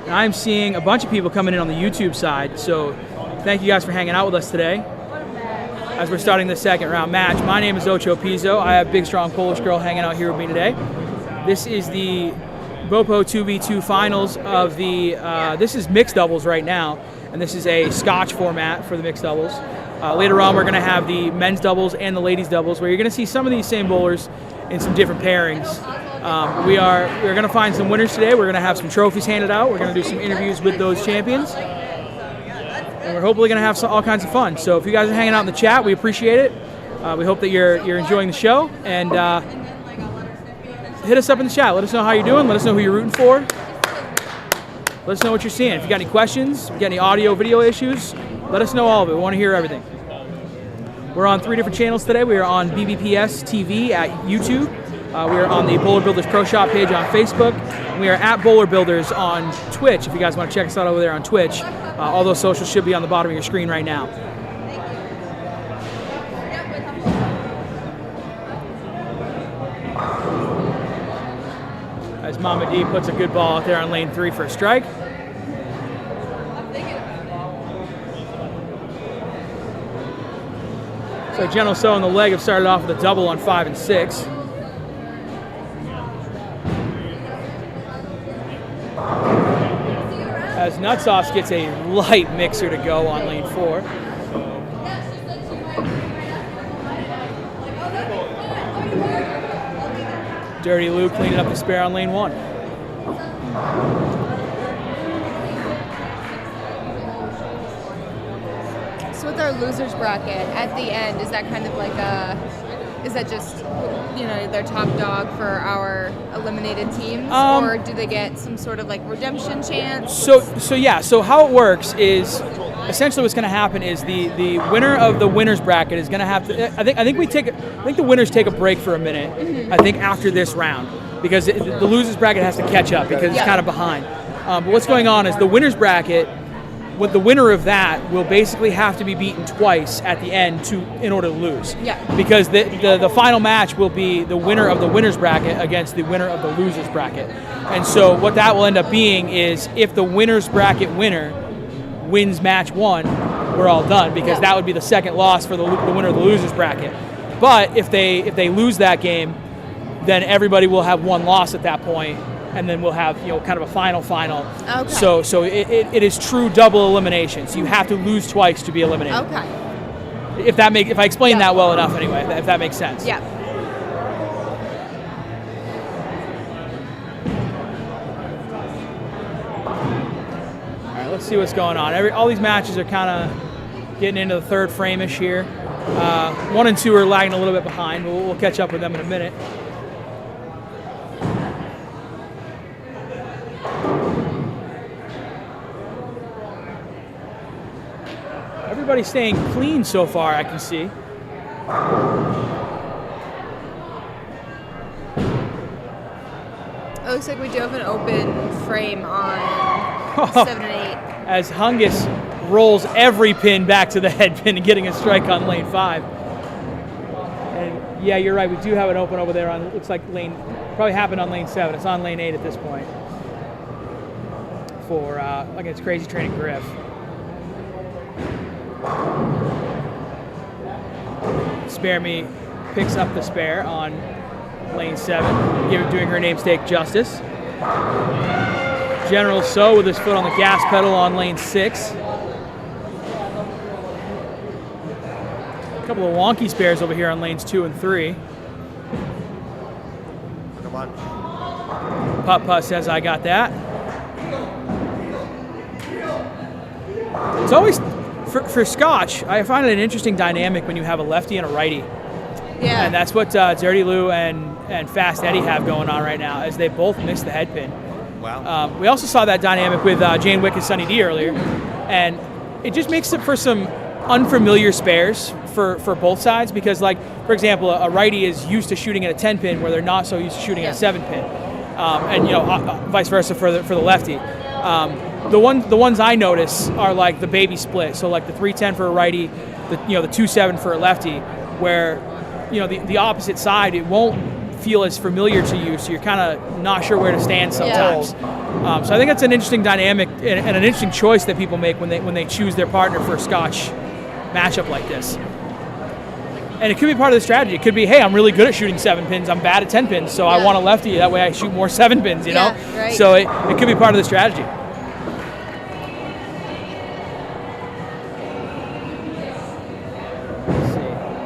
And I'm seeing a bunch of people coming in on the YouTube side, so thank you guys for hanging out with us today as we're starting the second round match. My name is Ocho Pizzo. I have Big Strong Polish Girl hanging out here with me today. This is the BoPo 2v2 finals of the, this is mixed doubles right now, and this is a Scotch format for the mixed doubles. Later on, we're going to have the men's doubles and the ladies' doubles, where you're going to see some of these same bowlers in some different pairings. We're going to find some winners today. We're going to have some trophies handed out. We're going to do some interviews with those champions. And we're hopefully going to have all kinds of fun. So if you guys are hanging out in the chat, we appreciate it. We hope that you're enjoying the show. And hit us up in the chat. Let us know how you're doing. Let us know who you're rooting for. Let us know what you're seeing. If you got any questions, if you got any audio, video issues, let us know all of it. We want to hear everything. We're on 3 different channels today. We are on BBPS TV at YouTube. We are on the Bowler Builders Pro Shop page on Facebook. And we are at Bowler Builders on Twitch. If you guys want to check us out over there on Twitch, all those socials should be on the bottom of your screen right now. As Mama D puts a good ball out there on lane 3 for a strike. So General So and the Leg have started off with a double on 5 and 6. As Nut Sauce gets a light mixer to go on lane 4. Dirty Lou cleaning up the spare on lane 1. So with our losers bracket, at the end, is that kind of like is that just, their top dog for our eliminated teams? Or do they get some sort of like redemption chance? So how it works is, essentially what's going to happen is the winner of the winners bracket is going to have to, I think the winners take a break for a minute, I think after this round, because the losers bracket has to catch up because it's kind of behind. But what's going on is the winners bracket, with the winner of that will basically have to be beaten twice at the end in order to lose. Yeah. Because the final match will be the winner of the winners bracket against the winner of the losers bracket. And so what that will end up being is, if the winners bracket winner wins match 1, we're all done, because that would be the second loss for the winner of the losers bracket. But if they lose that game, then everybody will have 1 loss at that point, and then we'll have kind of a final. Okay. So it is true double elimination. So you have to lose twice to be eliminated. Okay. If I explain that well enough, anyway, if that makes sense. Yeah. All right, let's see what's going on. All these matches are kind of getting into the third frame-ish here. 1 and 2 are lagging a little bit behind, but we'll catch up with them in a minute. Everybody's staying clean so far, I can see. It looks like we do have an open frame on 7 and 8. As Hungus rolls every pin back to the head pin and getting a strike on lane 5. And yeah, you're right. We do have it open over there on, looks like probably happened on lane 7. It's on lane 8 at this point for against Crazy Train and Griff. Spare Me picks up the spare on lane 7, doing her namesake justice. General So with his foot on the gas pedal on lane 6. A couple of wonky spares over here on lanes 2 and 3. Come on. Putt says, I got that. It's always, for Scotch, I find it an interesting dynamic when you have a lefty and a righty. Yeah. And that's what Dirty Lou and Fast Eddie have going on right now, as they both miss the head pin. Wow. We also saw that dynamic with Jane Wick and Sunny D earlier, and it just makes it for some unfamiliar spares for both sides, because, like, for example, a righty is used to shooting at a 10 pin where they're not so used to shooting at a 7 pin, and vice versa for the lefty. The ones I notice are like the baby split, so like the 310 for a righty, the 2-7 for a lefty, where the opposite side, it won't feel as familiar to you, so you're kind of not sure where to stand sometimes. So I think that's an interesting dynamic and an interesting choice that people make when they choose their partner for a Scotch matchup like this. And it could be part of the strategy. It could be, hey, I'm really good at shooting 7 pins. I'm bad at 10 pins, so I want a lefty. That way I shoot more 7 pins, you know? Right. So it could be part of the strategy.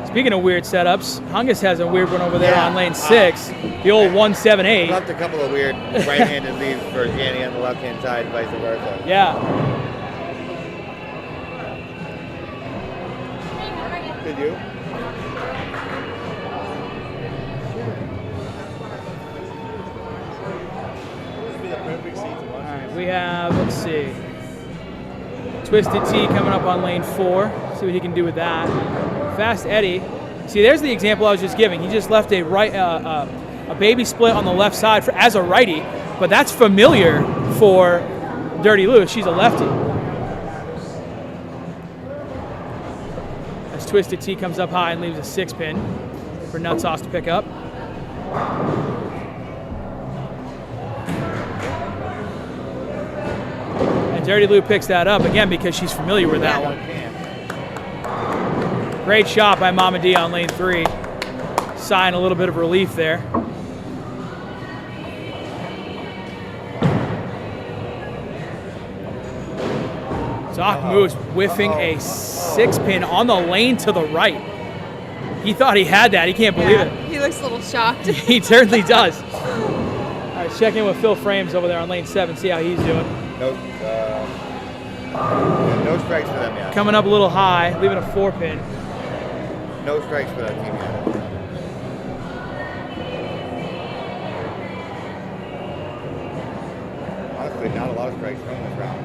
Speaking of weird setups, Hungus has a weird one over there on lane 6, the old 1-7-8. Left a couple of weird right-handed leaves for Janny on the left-hand side, vice versa. Yeah. Did you? All right, we have, let's see, Twisted T coming up on lane 4. See what he can do with that. Fast Eddie. See, there's the example I was just giving. He just left a baby split on the left side as a righty, but that's familiar for Dirty Lou. She's a lefty. As Twisted T comes up high and leaves a 6 pin for Nut Sauce to pick up. And Dirty Lou picks that up again because she's familiar with that one. Great shot by Mama D on lane 3. Sighing a little bit of relief there. Doc Moose whiffing a 6 pin on the lane to the right. He thought he had that. He can't believe it. He looks a little shocked. He certainly does. All right, check in with Phil Frames over there on lane 7. See how he's doing. No strikes for them yet. Coming up a little high, leaving a 4 pin. No strikes for that team yet. Honestly, not a lot of strikes from this round.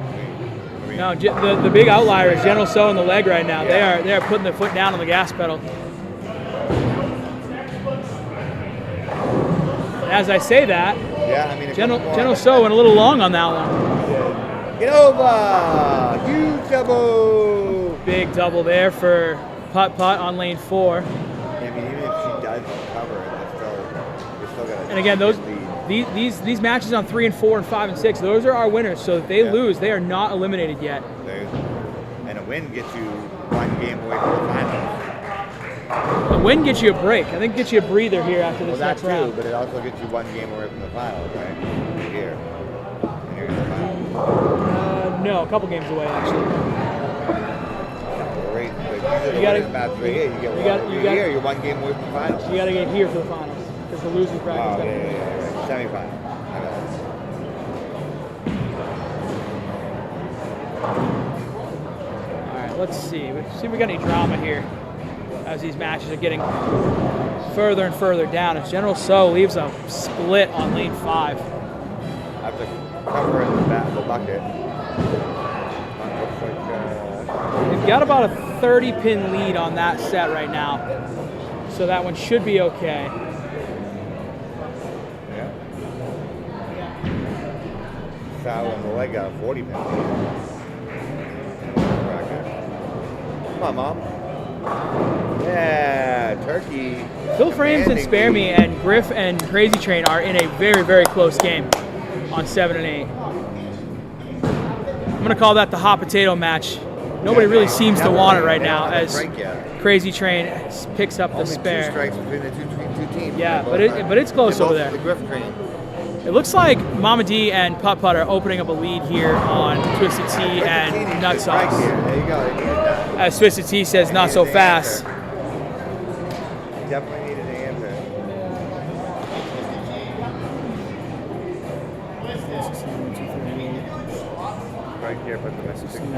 No, the big outlier is General So in the leg right now. Yeah. They are putting their foot down on the gas pedal. As I say that, General So went a little long on that one. Get over! Huge double! Big double there for Putt on lane 4. Yeah, I mean, even if she does cover it, we still got to. And again, these matches on 3 and 4 and 5 and 6, those are our winners. So if they lose, they are not eliminated yet. And a win gets you 1 game away from the finals. A win gets you a break. I think it gets you a breather here after this next round. But it also gets you 1 game away from the finals, right? Here. And here's the finals. No, a couple games away actually. Great big You gotta- match right here. You get gotta- you gotta- here. You're 1 game away from the finals. You got to get here for the finals because the losers bracket's Oh, got yeah. Semi-final. I got it. All right, let's see. Let's see if we got any drama here as these matches are getting further and further down. As General So leaves a split on lane 5. I have to cover in the bucket. Looks like, They've got about a 30-pin lead on that set right now, so that one should be okay. yeah. Sal on the leg got a 40 pin. Come on, Mom. Yeah, turkey. Phil Frames and Commanding Spare Me lead. and Griff and Crazy Train are in a very, very close game on 7 and 8. I'm going to call that the hot potato match. Nobody really seems to want it right now as Crazy Train picks up the Only 2 spare. strikes between the two teams. Yeah, They're but both it's close they're over both there. The Griff train. It looks like Mama D and Putt Putt are opening up a lead here on Twisted Tea and Nut Right Sauce. here. There you go. They needed that. As Twisted Tea says, not so Needed the fast. answer. Definitely needed an answer. Right here, but the message 20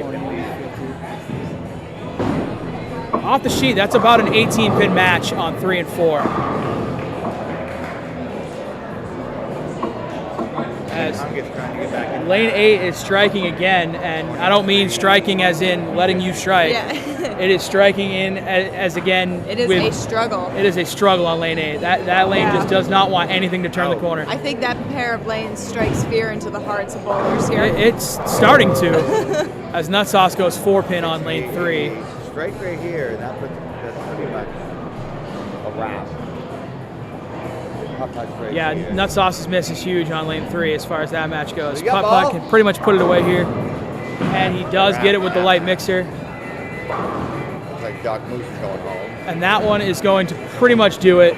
pin lead. Off the sheet, that's about an 18-pin match on 3 and 4. As I'm just trying to get back in. lane 8 is striking again, and I don't mean striking as in letting you strike. Yeah. It is striking in as again. It is a struggle. It is a struggle on lane 8. That lane Yeah. just does not want anything to turn the corner. I think that pair of lanes strikes fear into the hearts of bowlers here. It's starting to, as Nut Sauce goes 4-pin on lane 3. Strike right here, and that's pretty much a wrap. Putt-putt's right Yeah, here. Nut Sauce's miss is huge on lane 3 as far as that match goes. You got Putt Putt ball? can pretty much put it away here, and he does get it with the light mixer. Looks like Doc Moose is going home. And that one is going to pretty much do it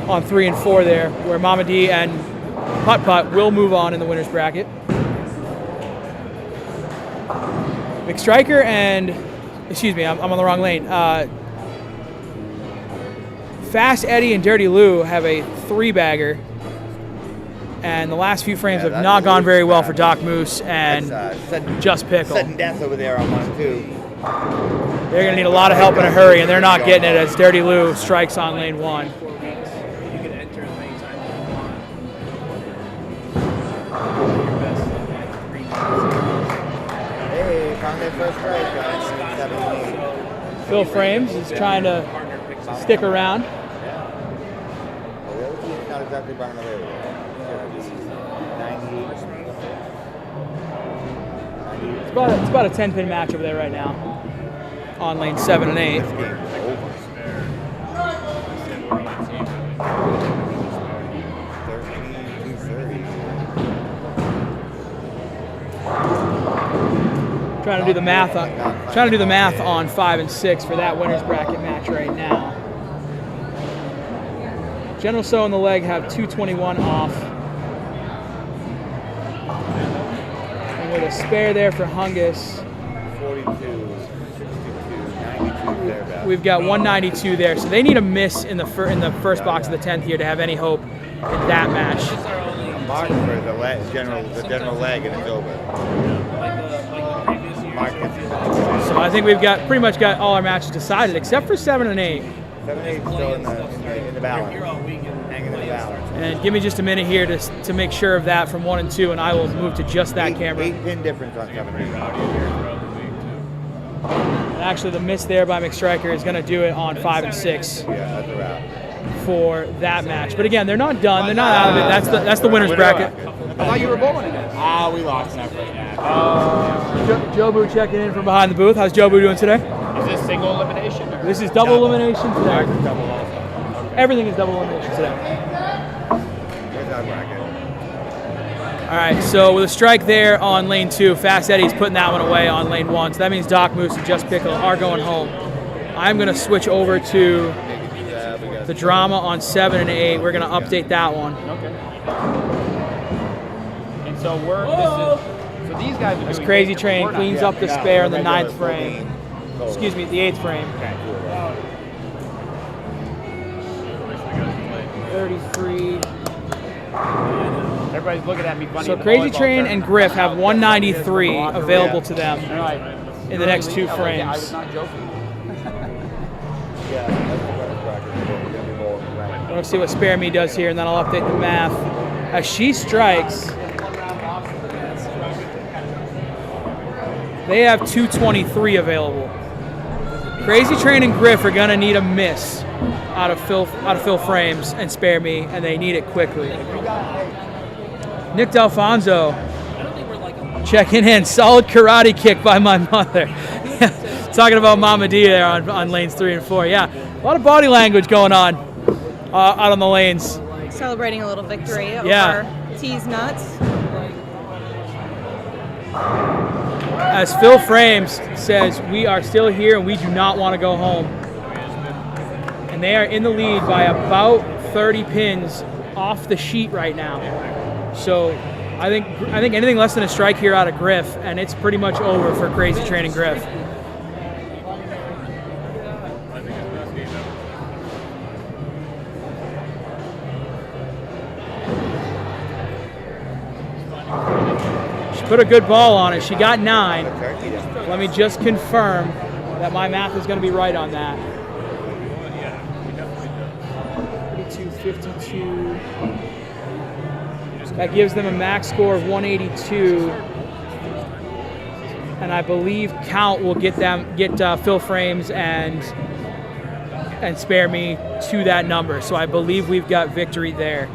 on 3 and 4 there, where Mama D and Putt Putt will move on in the winner's bracket. McStriker and, excuse me, I'm on the wrong lane. Fast Eddie and Dirty Lou have a 3-bagger, and the last few frames have that's not a gone very loose well match. for Doc Moose and Sudden, Just Pickle. sudden death over there on 1-2. They're going to need a lot of help in a hurry, and they're not getting it as Dirty Lou strikes on lane 1. You can enter as many times as you want. Hey, found their first strike, guys. 7-8. Phil Frames is trying to stick around. Well, the other team's not exactly behind the rail. 98. It's about a 10-pin match over there right now on lane 7 and 8. This game is over. 13-2-30. Trying to do the math on 5 and 6 for that winner's bracket match right now. General So and the leg have 221 off. And with a spare there for Hungus, 42, 62, 92 thereabouts. we've got 192 there. So they need a miss in the first box of the 10th here to have any hope in that match. Mark for the general leg, and it's over. Mark gets it. So I think we've pretty much got all our matches decided except for 7 and 8. 7-8 still in the balance. Hanging in the balance. And give me just a minute here to make sure of that from 1 and 2, and I will move to just that camera. 8-pin difference on 7-8. And actually, the miss there by McStriker is going to do it on 5 and 6 Yeah, that's a wrap. for that match. But again, they're not done. They're not out of it. That's the winner's bracket. I thought you were bowling again. We lost that first match. Jobu checking in from behind the booth. How's Jobu doing today? Is this single elimination? Or This is double elimination today. double also. Everything is double elimination today. Here's our bracket. All right, so with a strike there on lane 2, Fast Eddie's putting that one away on lane 1. So that means Doc Moose and Just Pickle are going home. I'm going to switch over to the drama on 7 and 8. We're going to update that one. Okay. And so so these guys are As doing Crazy great. Train We're not cleans yet. up the spare in the 9th Regular frame. Excuse me, the 8th frame. Okay. 33. Everybody's looking at me funny. So in the Crazy volleyball Train tournament. and Griff have 193 available to them They're like, in the next 2 I was frames. not joking. Yeah, that's the winner's bracket. We're gonna be bowling around. We'll see what Spare Me does here, and then I'll update the math. As she strikes, they have 223 available. Crazy Train and Griff are gonna need a miss out of Phil Frames and Spare Me, and they need it quickly. Nick D'Alfonso checking in. Solid karate kick by my mother. Talking about Mama D there on lanes 3 and 4. Yeah, a lot of body language going on out on the lanes. Celebrating a little victory Yeah. over T's Nuts. As Phil Frames says, we are still here and we do not want to go home. And they are in the lead by about 30 pins off the sheet right now. So I think anything less than a strike here out of Griff, and it's pretty much over for Crazy Train and Griff. She put a good ball on it. She got 9. Let me just confirm that my math is going to be right on that. 32, 52. That gives them a max score of 182. And I believe count will get Phil Frames and Spare Me to that number. So I believe we've got victory there.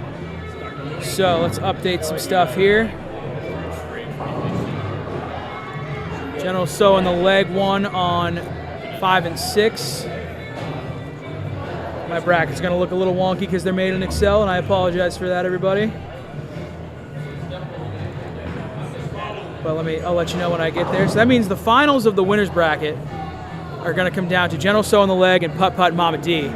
So let's update some stuff here. General So in the leg 1 on 5 and 6. My bracket's going to look a little wonky because they're made in Excel, and I apologize for that, everybody. But I'll let you know when I get there. So that means the finals of the winner's bracket are going to come down to General So in the leg and Putt Putt Mama D.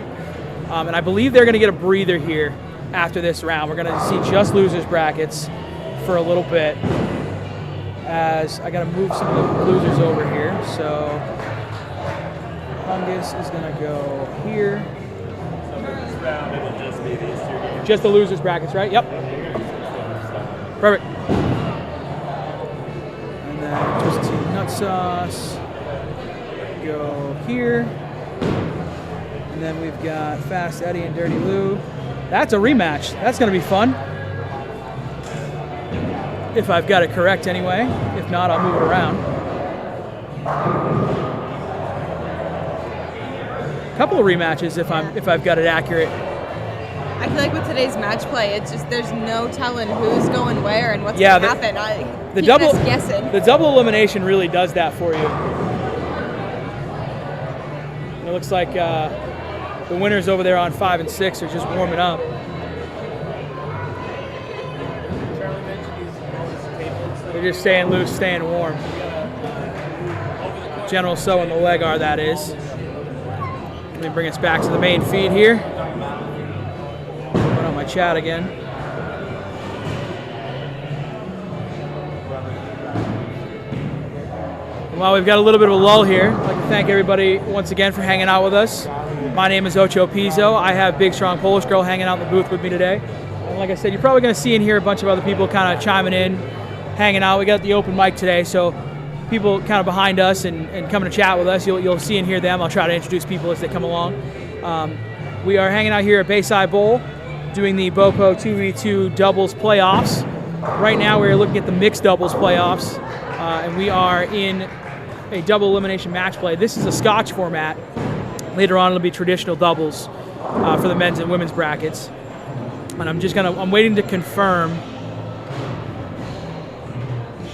And I believe they're going to get a breather here after this round. We're going to see just losers brackets for a little bit. As I got to move some of the losers over here. So Hungus is going to go here. Just the losers brackets, right? Yep. Perfect. And then Twisted Tea Nut Sauce. Go here. And then we've got Fast Eddie and Dirty Lou. That's a rematch. That's going to be fun. If I've got it correct anyway. If not, I'll move it around. A couple of rematches if I've got it accurate. I feel like with today's match play, it's just there's no telling who's going where and what's going to happen. The double elimination really does that for you. It looks like the winners over there on 5 and 6 are just warming up. They're just staying loose, staying warm. General So and the leg are, that is. Let me bring us back to the main feed here. Put on my chat again. Well, we've got a little bit of a lull here. I'd like to thank everybody once again for hanging out with us. My name is Ocho Pizzo. I have Big Strong Polish Girl hanging out in the booth with me today. And like I said, you're probably going to see and hear a bunch of other people kind of chiming in, hanging out. We got the open mic today, so people kind of behind us and coming to chat with us, you'll see and hear them. I'll try to introduce people as they come along. We are hanging out here at Bayside Bowl doing the BoPo 2v2 doubles playoffs. Right now we're looking at the mixed doubles playoffs, and we are in a double elimination match play. This is a Scotch format. Later on it'll be traditional doubles for the men's and women's brackets. And I'm waiting to confirm.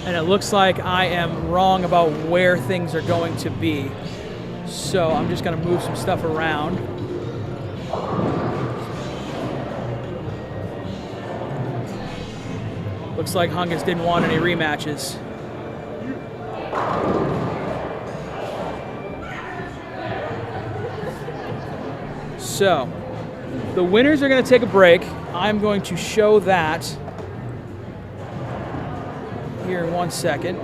And it looks like I am wrong about where things are going to be. So I'm just going to move some stuff around. Looks like Hungus didn't want any rematches. So the winners are going to take a break. I'm going to show that here in 1 second.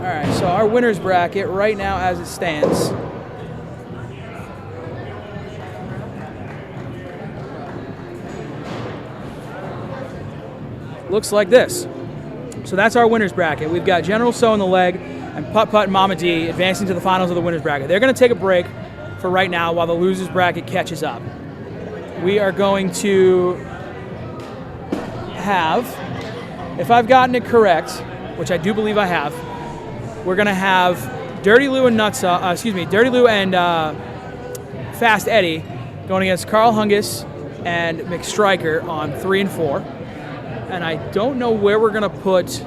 right, so our winner's bracket right now as it stands. Looks like this. So that's our winner's bracket. We've got General So in the leg and Putt Putt and Mama D advancing to the finals of the winner's bracket. They're going to take a break for right now while the loser's bracket catches up. We are going to have, if I've gotten it correct, which I do believe I have, we're going to have Dirty Lou and Dirty Lou and Fast Eddie going against Carl Hungus and McStriker on 3 and 4. And I don't know where we're going to put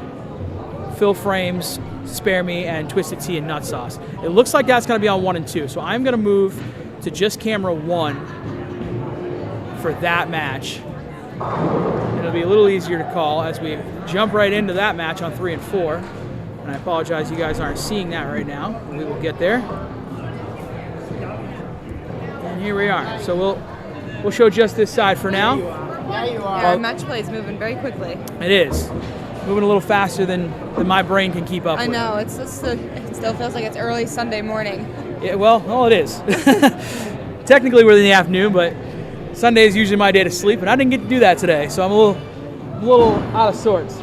Phil Frames, Spare Me, and Twisted Tea and Nut Sauce. It looks like that's going to be on 1 and 2. So I'm going to move to just camera 1 for that match. It'll be a little easier to call as we jump right into that match on 3 and 4. And I apologize you guys aren't seeing that right now. We will get there. And here we are. So we'll show just this side for now. Yeah, match play is moving very quickly. It is. Moving a little faster than my brain can keep up with. I know. It still feels like it's early Sunday morning. Yeah, well, it is. Technically, we're in the afternoon, but Sunday is usually my day to sleep, and I didn't get to do that today, so I'm a little out of sorts.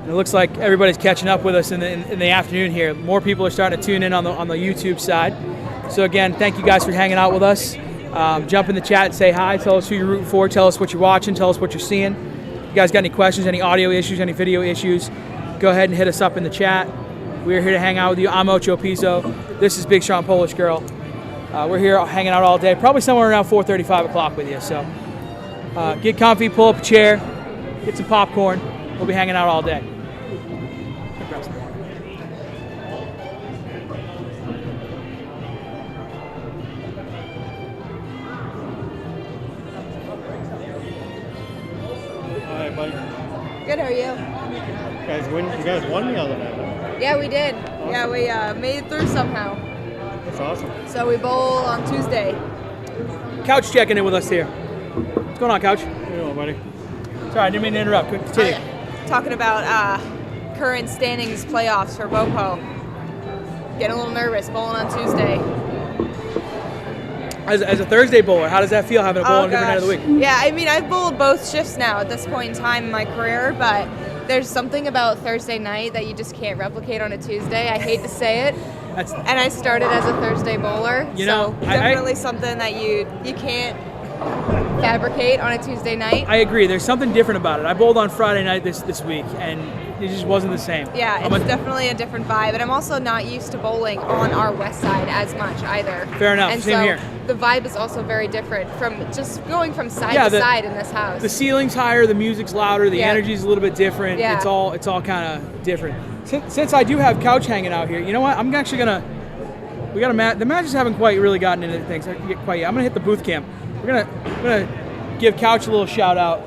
It looks like everybody's catching up with us in the afternoon here. More people are starting to tune in on the YouTube side. So again, thank you guys for hanging out with us. Jump in the chat and say hi. Tell us who you're rooting for. Tell us what you're watching. Tell us what you're seeing. If you guys got any questions, any audio issues, any video issues, go ahead and hit us up in the chat. We're here to hang out with you. I'm Ocho Piso. This is Big Strong Polish Girl. We're here hanging out all day, probably somewhere around 4:30, 5 o'clock with you. So get comfy, pull up a chair, get some popcorn. We'll be hanging out all day. Good, how are you? You guys won the other night. Yeah, we did. Awesome. Yeah, we made it through somehow. That's awesome. So we bowl on Tuesday. Couch checking in with us here. What's going on, Couch? Hey, buddy. Sorry, I didn't mean to interrupt. Continue. Talking about current standings playoffs for BoPo. Getting a little nervous, bowling on Tuesday. As a Thursday bowler, how does that feel having a bowl on a different night of the week? Yeah, I mean, I've bowled both shifts now at this point in time in my career, but there's something about Thursday night that you just can't replicate on a Tuesday. I hate to say it. And I started as a Thursday bowler, definitely something that you can't fabricate on a Tuesday night. I agree. There's something different about it. I bowled on Friday night this week, and it just wasn't the same. Yeah, it's definitely a different vibe, and I'm also not used to bowling on our west side as much either. Fair enough. And Same so here. The vibe is also very different from just going from side to side in this house. The ceiling's higher, the music's louder, the energy's a little bit different. Yeah. It's all kind of different. Since I do have Couch hanging out here, you know what? I'm actually gonna. We got a match. The matches haven't quite really gotten into things quite yet. I'm gonna hit the booth cam. We're gonna give Couch a little shout out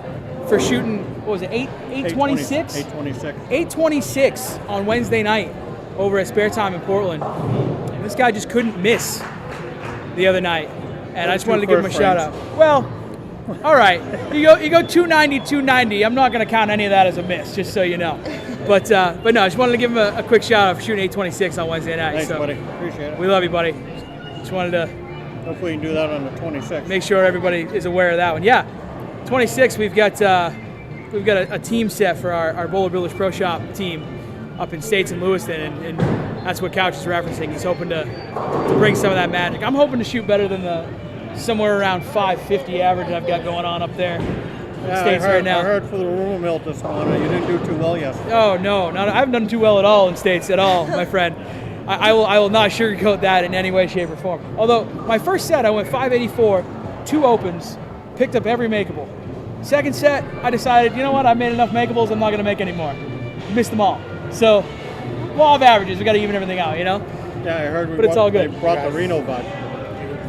for shooting. What was it? 826? 826. 826 on Wednesday night over at Spare Time in Portland. And this guy just couldn't miss the other night, and I just wanted to give him a shout out. Well, all right, you go 290, 290. I'm not gonna count any of that as a miss, just so you know. But no, I just wanted to give him a quick shout out for shooting 826 on Wednesday night. Thanks, so, buddy. Appreciate it. We love you, buddy. Just wanted to hopefully you can do that on the 26th. make sure everybody is aware of that one. Yeah, 26. We've got a team set for our Bowler Builders Pro Shop team up in States and Lewiston, and that's what Couch is referencing. He's hoping to bring some of that magic. I'm hoping to shoot better than the somewhere around 550 average I've got going on up there in States right now. I heard for the rumor mill this morning you didn't do too well yesterday. Oh no, I haven't done too well at all in States at all, my friend. I will not sugarcoat that in any way, shape, or form. Although my first set I went 584, 2 opens, picked up every makeable. Second set, I decided, you know what, I've made enough makeables, I'm not going to make any more. Missed them all. So, law of averages, we got to even everything out, you know? Yeah, I heard But it's all good. They brought the Reno bud.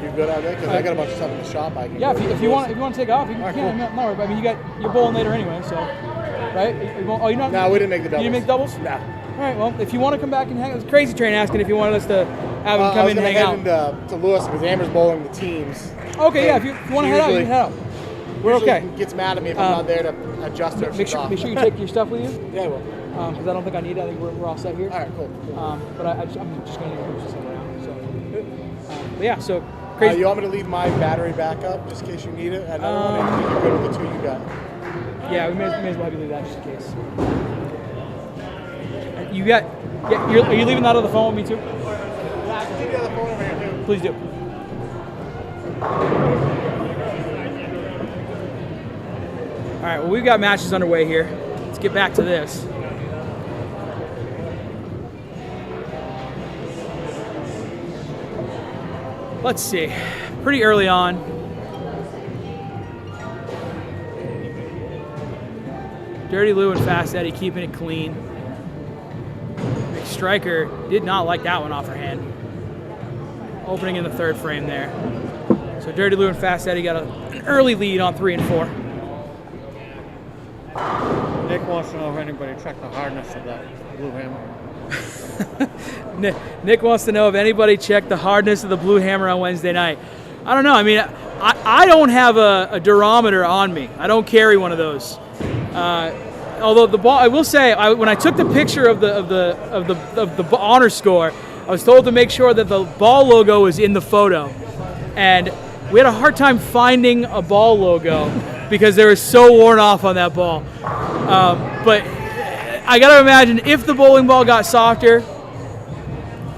You good out there? Because I got a bunch of stuff in the shop I can do. If you want to take off, you can. Cool. No, I mean, you're bowling later anyway, so, right? No, we didn't make the doubles. You didn't make doubles? Nah. All right, well, if you want to come back and hang out, Crazy Train asking if you wanted us to have him come in and hang out. I was going to head to Lewis because Amber's bowling the teams. Okay, yeah. If you want to head out, you can head out. We're Usually okay. Gets mad at me if I'm not there to adjust her. Make sure you take your stuff with you. Yeah, I will. Because I don't think I need it. I think we're all set here. All right, cool. But I'm just going to move this thing around. So, but yeah, so crazy. You want me to leave my battery backup just in case you need it? Another one, and you're good with the 2 you got. Yeah, we may as well have you leave that just in case. You got? Yeah, are you leaving that on the phone with me too? Yeah, I can give you the phone over here too. Please do. All right. Well, we've got matches underway here. Let's get back to this. Let's see. Pretty early on. Dirty Lou and Fast Eddie keeping it clean. Striker did not like that one off her hand. Opening in the third frame there. So Dirty Lou and Fast Eddie got an early lead on 3 and 4. Nick wants to know if anybody checked the hardness of that blue hammer. Nick wants to know if anybody checked the hardness of the blue hammer on Wednesday night. I don't know. I mean, I don't have a durometer on me. I don't carry one of those. Although the ball, I will say, when I took the picture of the honor score, I was told to make sure that the ball logo was in the photo, and we had a hard time finding a ball logo because they were so worn off on that ball. But I got to imagine if the bowling ball got softer,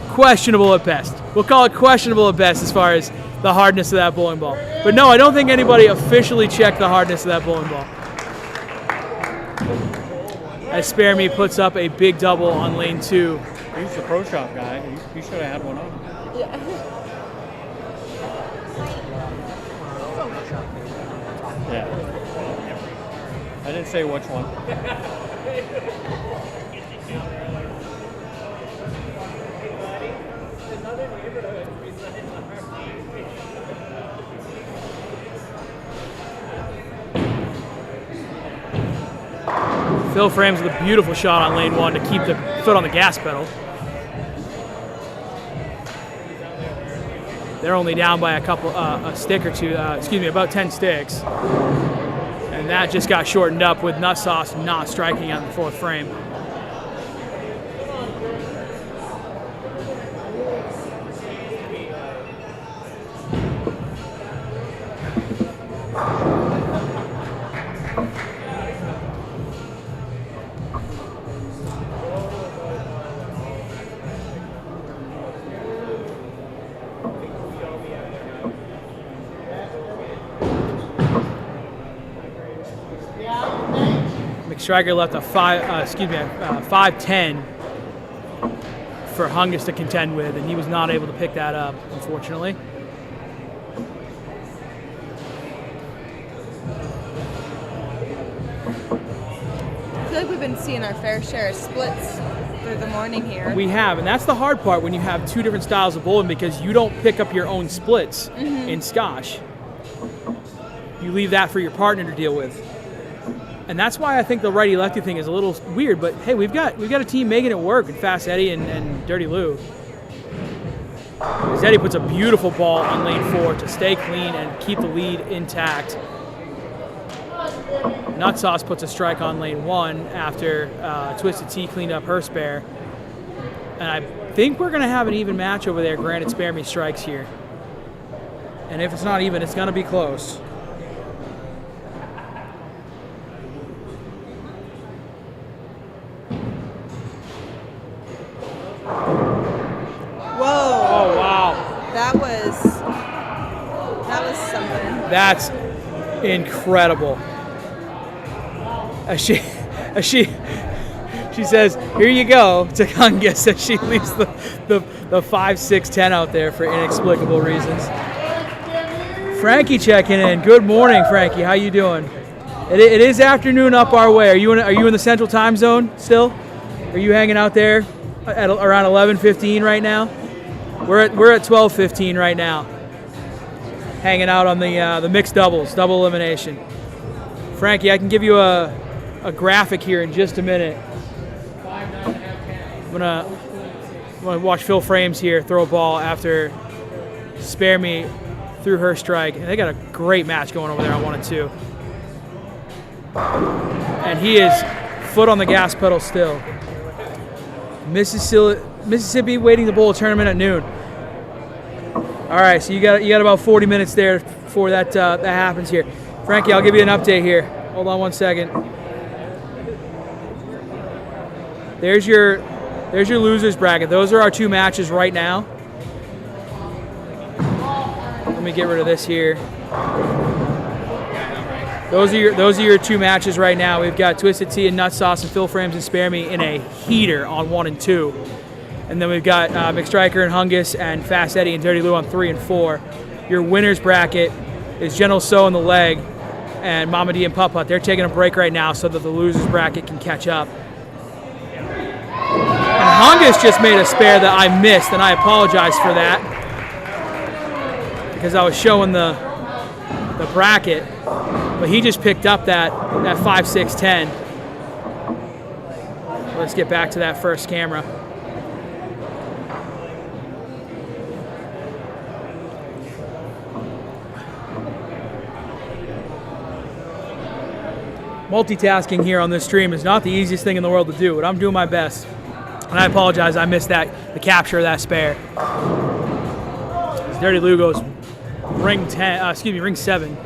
questionable at best. We'll call it questionable at best as far as the hardness of that bowling ball. But no, I don't think anybody officially checked the hardness of that bowling ball. As Spare Me puts up a big double on lane 2. He's the pro shop guy. He should have had one on. Yeah. Yeah. I didn't say which one. Phil frames with a beautiful shot on lane 1 to keep the foot on the gas pedal. They're only down by a stick or two, about 10 sticks. And that just got shortened up with Nut Sauce not striking on the 4th frame. Striker left a 5-10 for Hungus to contend with, and he was not able to pick that up, unfortunately. I feel like we've been seeing our fair share of splits through the morning here. We have, and that's the hard part when you have 2 different styles of bowling, because you don't pick up your own splits in Scotch. You leave that for your partner to deal with. And that's why I think the righty-lefty thing is a little weird. But hey, we've got a team making it work in Fast Eddie and Dirty Lou. As Eddie puts a beautiful ball on lane 4 to stay clean and keep the lead intact. Nut Sauce puts a strike on lane 1 after Twisted Tea cleaned up her spare. And I think we're going to have an even match over there. Granted, Spare Me strikes here. And if it's not even, it's going to be close. That was something. That's incredible. She says, "Here you go," to Hungus as she leaves the 5-6-10 out there for inexplicable reasons. Frankie checking in. Good morning, Frankie. How you doing? It is afternoon up our way. Are you in the Central Time Zone still? Are you hanging out there at around 11:15 right now? We're at 12:15 right now, hanging out on the mixed doubles, double elimination. Frankie, I can give you a graphic here in just a minute. I'm gonna watch Phil Frames here throw a ball after Spare Me through her strike. And they got a great match going over there on 1 and 2. And he is foot on the gas pedal still. Mississippi waiting to bowl a tournament at noon. All right, so you got about 40 minutes there before that happens here. Frankie, I'll give you an update here. Hold on 1 second. There's your losers bracket. Those are our 2 matches right now. Let me get rid of this here. Those are your 2 matches right now. We've got Twisted Tea and Nut Sauce and Phil Frames and Spare Me in a heater on 1 and 2. And then we've got McStriker and Hungus and Fast Eddie and Dirty Lou on 3 and 4. Your winners bracket is General So in the leg and Mama D and Putt Putt. They're taking a break right now so that the losers bracket can catch up. And Hungus just made a spare that I missed, and I apologize for that because I was showing the bracket, but he just picked up that 5, 6, 10. Let's get back to that first camera. Multitasking here on this stream is not the easiest thing in the world to do, but I'm doing my best. And I apologize, I missed the capture of that spare. As Dirty Lou goes ring 7.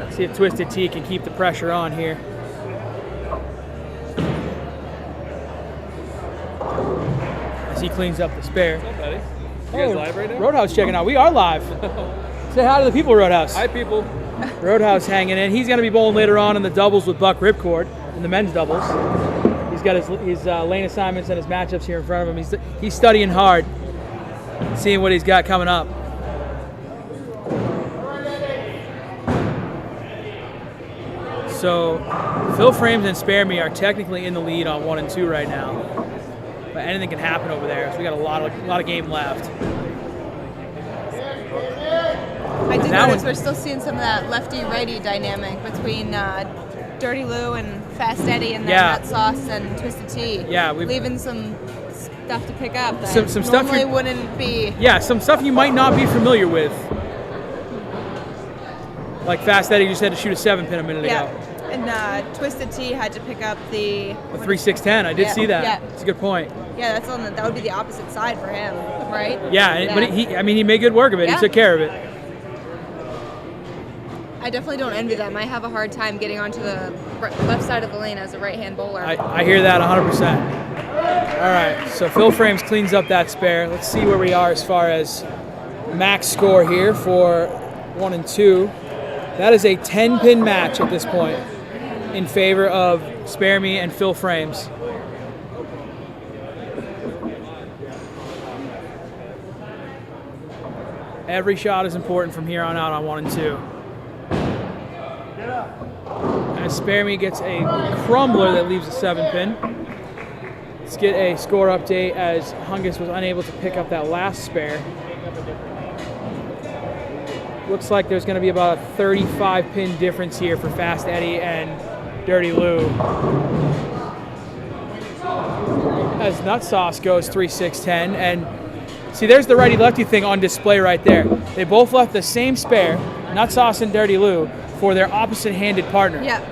Let's see if Twisted Tea can keep the pressure on here. As he cleans up the spare. What's up, buddy? You guys live right now? Roadhouse checking out. We are live. Say hi to the people, Roadhouse. Hi, people. Roadhouse hanging in. He's going to be bowling later on in the doubles with Buck Ripcord in the men's doubles. He's got his lane assignments and his matchups here in front of him. He's studying hard, seeing what he's got coming up. So Phil Frames and Spare Me are technically in the lead on 1 and 2 right now, but anything can happen over there. So we got a lot of game left. I did notice we're still seeing some of that lefty-righty dynamic between Dirty Lou and Fast Eddie and then Nut Sauce and Twisted Tea. Yeah, leaving some stuff to pick up that some stuff normally wouldn't be. Yeah, some stuff you might not be familiar with. Like Fast Eddie just had to shoot a 7-pin a minute ago. And Twisted Tea had to pick up the 3, 6, 10. I did see that. Yeah. It's a good point. Yeah, that would be the opposite side for him, right? Yeah. But he made good work of it. Yeah. He took care of it. I definitely don't envy them. I have a hard time getting onto the left side of the lane as a right-hand bowler. I hear that 100%. All right, so Phil Frames cleans up that spare. Let's see where we are as far as max score here for 1 and 2. That is a 10-pin match at this point in favor of Spare Me and Phil Frames. Every shot is important from here on out on 1 and 2. As Spare Me gets a crumbler that leaves a 7-pin. Let's get a score update as Hungus was unable to pick up that last spare. Looks like there's going to be about a 35-pin difference here for Fast Eddie and Dirty Lou. As Nut Sauce goes 3, 6, 10. And see, there's the righty-lefty thing on display right there. They both left the same spare, Nut Sauce and Dirty Lou, for their opposite-handed partner. Yeah.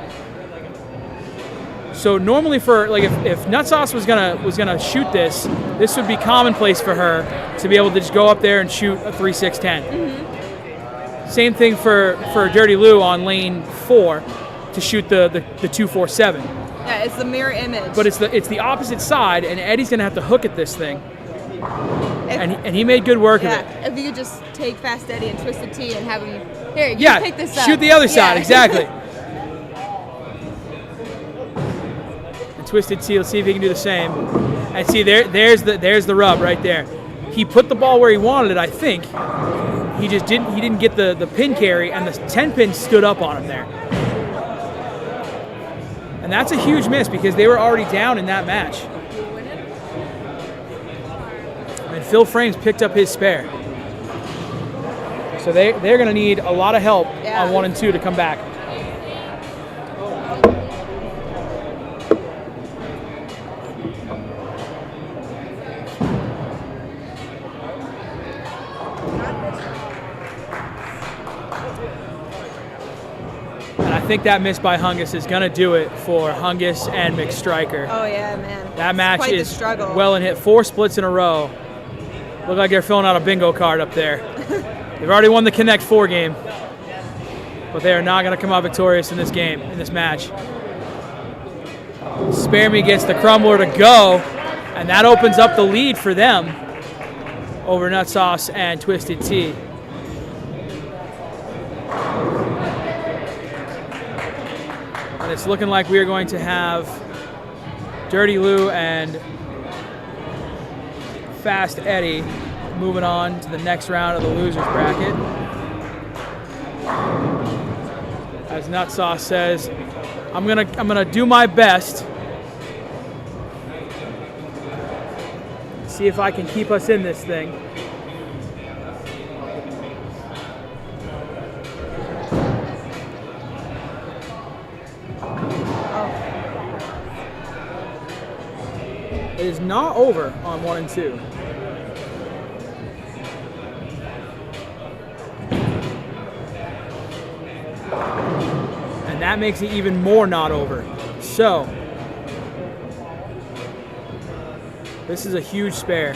So normally, for like if Nut Sauce was gonna shoot this would be commonplace for her to be able to just go up there and shoot a 3, 6, 10. Mm-hmm. Same thing for Dirty Lou on lane 4 to shoot the 2, 4, 7. Yeah, it's the mirror image. But it's the opposite side, and Eddie's gonna have to hook at this thing. And he made good work of it. If you could just take Fast Eddie and Twisted Tea and have him here, you pick this up. Shoot the other side, exactly. And Twisted Tea, let's see if he can do the same. And see, there's the rub right there. He put the ball where he wanted it, I think. He just didn't get the pin carry, and the 10-pin stood up on him there. And that's a huge miss because they were already down in that match. And Phil Frames picked up his spare. So they're going to need a lot of help on 1 and 2 to come back. And I think that miss by Hungus is going to do it for Hungus and McStriker. Oh yeah, man. That match quite the is struggle. well and hit 4 splits in a row. Look like they're filling out a bingo card up there. They've already won the Connect 4 game, but they are not going to come out victorious in this game, in this match. Spare Me gets the crumbler to go, and that opens up the lead for them over Nut Sauce and Twisted Tea. And it's looking like we are going to have Dirty Lou and Fast Eddie moving on to the next round of the losers bracket. As Nut Sauce says, I'm gonna do my best. See if I can keep us in this thing. It is not over on 1 and 2. And that makes it even more not over. So, this is a huge spare.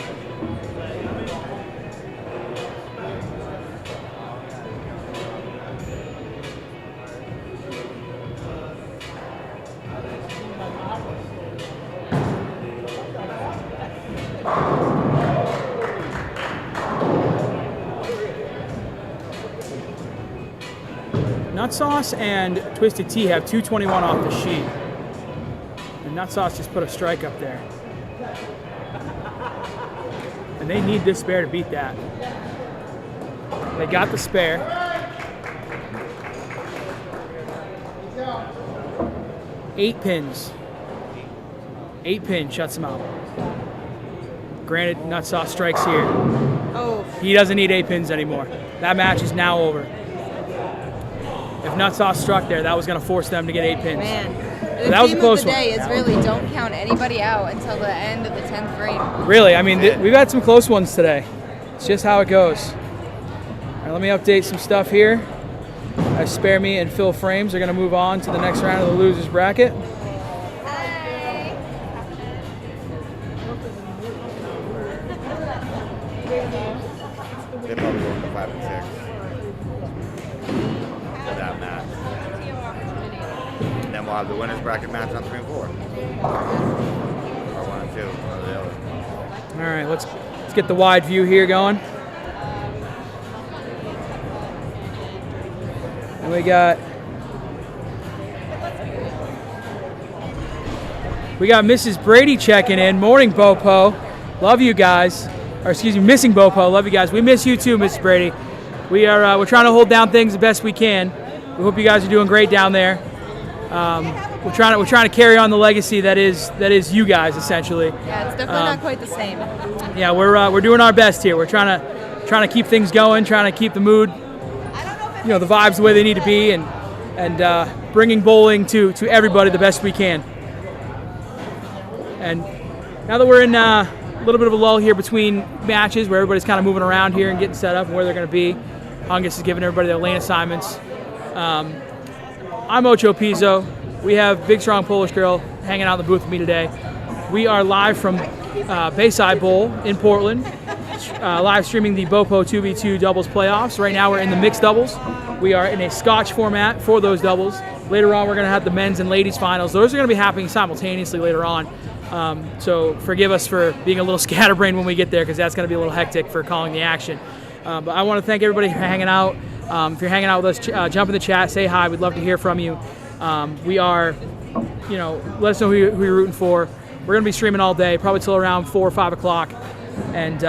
Nut Sauce and Twisted Tea have 221 off the sheet. And Nut Sauce just put a strike up there. And they need this spare to beat that. They got the spare. Eight pins. 8 pins shuts him out. Granted, Nut Sauce strikes here. Oh. He doesn't need 8 pins anymore. That match is now over. If Nut Sauce struck there, that was going to force them to get 8 pins. Man, the that was a theme close of the one. day is really don't count anybody out until the end of the 10th frame. Really, I mean, we've had some close ones today. It's just how it goes. All right, let me update some stuff here. As Spare Me and Phil Frames are going to move on to the next round of the losers bracket. They're probably going to 5 and 6. For that match. And then we'll have the winners bracket match on 3 and 4. Or 1 and 2, one or the other. All right, let's get the wide view here going. And we got Mrs. Brady checking in. Morning, BoPo. Love you guys. Or excuse me, missing BoPo. Love you guys. We miss you too, Mrs. Brady. We're trying to hold down things the best we can. We hope you guys are doing great down there. We're trying to carry on the legacy that is you guys essentially. Yeah, it's definitely not quite the same. Yeah, we're doing our best here. We're trying to keep things going, trying to keep the mood, the vibes the way they need to be, and bringing bowling to everybody the best we can. And now that we're in a little bit of a lull here between matches, where everybody's kind of moving around here and getting set up and where they're going to be, Hungus is giving everybody their lane assignments. I'm Ocho Pizzo. We have Big Strong Polish Girl hanging out in the booth with me today. We are live from Bayside Bowl in Portland, live streaming the BoPo 2v2 doubles playoffs. Right now we're in the mixed doubles. We are in a Scotch format for those doubles. Later on we're going to have the men's and ladies finals. Those are going to be happening simultaneously later on. So forgive us for being a little scatterbrained when we get there, because that's going to be a little hectic for calling the action. But I want to thank everybody for hanging out. If you're hanging out with us, jump in the chat, say hi. We'd love to hear from you. We are, let us know who you're rooting for. We're going to be streaming all day, probably till around 4 or 5 o'clock, and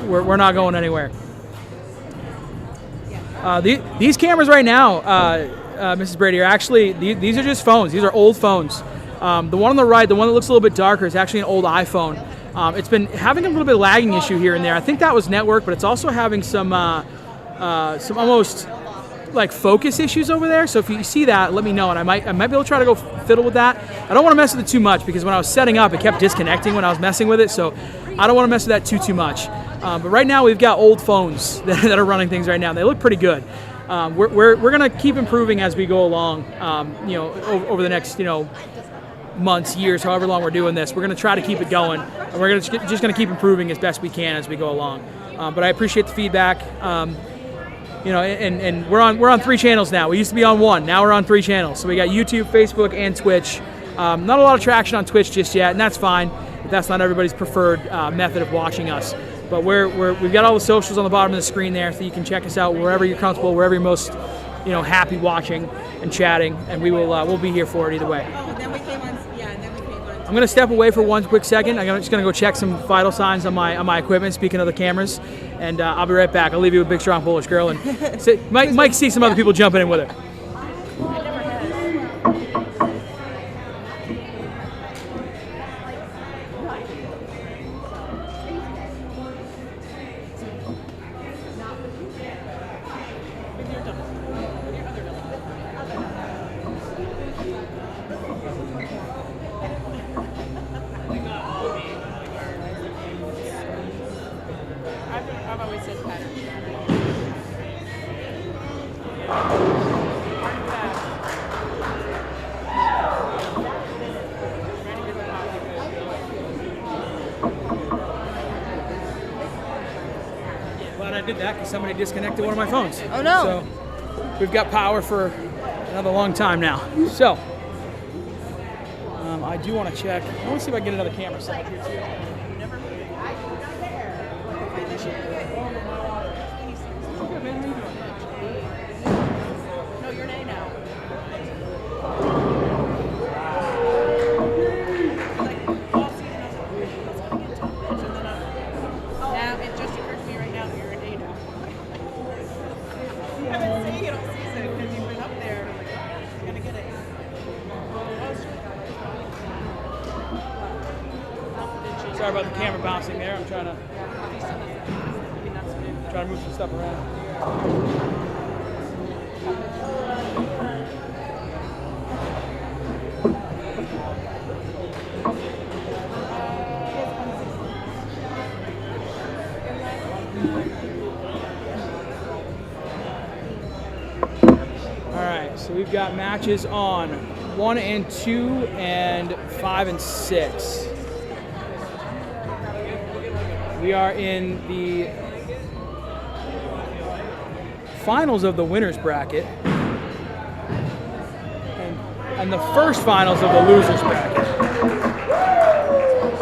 we're not going anywhere. These cameras right now, Mrs. Brady, are actually, these are just phones. These are old phones. The one on the right, the one that looks a little bit darker, is actually an old iPhone. It's been having a little bit of lagging issue here and there. I think that was network, but it's also having some almost like focus issues over there. So if you see that, let me know, and I might be able to try to go fiddle with that. I don't want to mess with it too much, because when I was setting up, it kept disconnecting when I was messing with it. So I don't want to mess with that too much. But right now we've got old phones that are running things right now. They look pretty good. We're going to keep improving as we go along. Over the next months, years, however long we're doing this, we're going to try to keep it going, and we're just going to keep improving as best we can as we go along. But I appreciate the feedback. And we're on 3 channels now. We used to be on 1. Now we're on 3 channels. So we got YouTube, Facebook, and Twitch. Not a lot of traction on Twitch just yet, and that's fine. But that's not everybody's preferred method of watching us. But we've got all the socials on the bottom of the screen there, so you can check us out wherever you're comfortable, wherever you're most happy watching and chatting, and we'll be here for it either way. I'm going to step away for one quick second. I'm just going to go check some vital signs on my equipment, speaking of the cameras, and I'll be right back. I'll leave you with Big Strong Polish Girl, and Mike see some other people jumping in with her. I've always said pattern. Glad I did that because somebody disconnected one of my phones. Oh no! So we've got power for another long time now. So I do want to check. I want to see if I can get another camera set up here too. No, your name now. Now it just occurred to me right now that you're a day now. I've been saying it all season because you've been up there. And I'm like, oh, I'm gonna get it. Sorry about the camera bouncing there. I'm trying to move some stuff around. All right, so we've got matches on 1 and 2 and 5 and 6. We are in the finals of the winners bracket and the first finals of the losers bracket.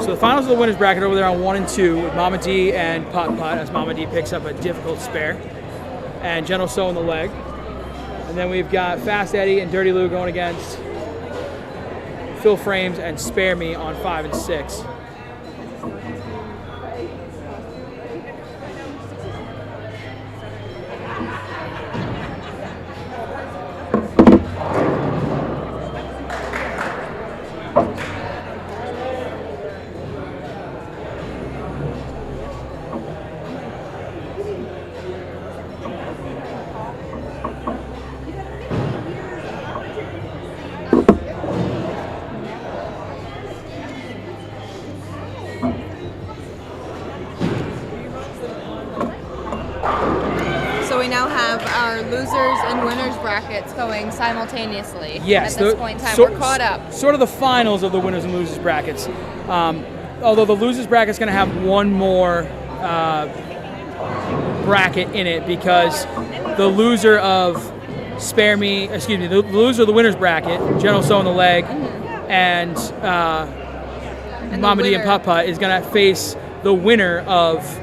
So the finals of the winners bracket are over there on 1 and 2 with Mama D and Putt Putt as Mama D picks up a difficult spare and Gentle So in the leg. And then we've got Fast Eddie and Dirty Lou going against Phil Frames and Spare Me on 5 and 6. So we now have our losers and winners brackets going simultaneously. Yes, At this point in time, we're caught up. Sort of the finals of the winners and losers brackets. Although the losers bracket is going to have one more bracket in it because the loser of the loser of the winners bracket, General So in the leg, and Mama D and Putt Putt is going to face the winner of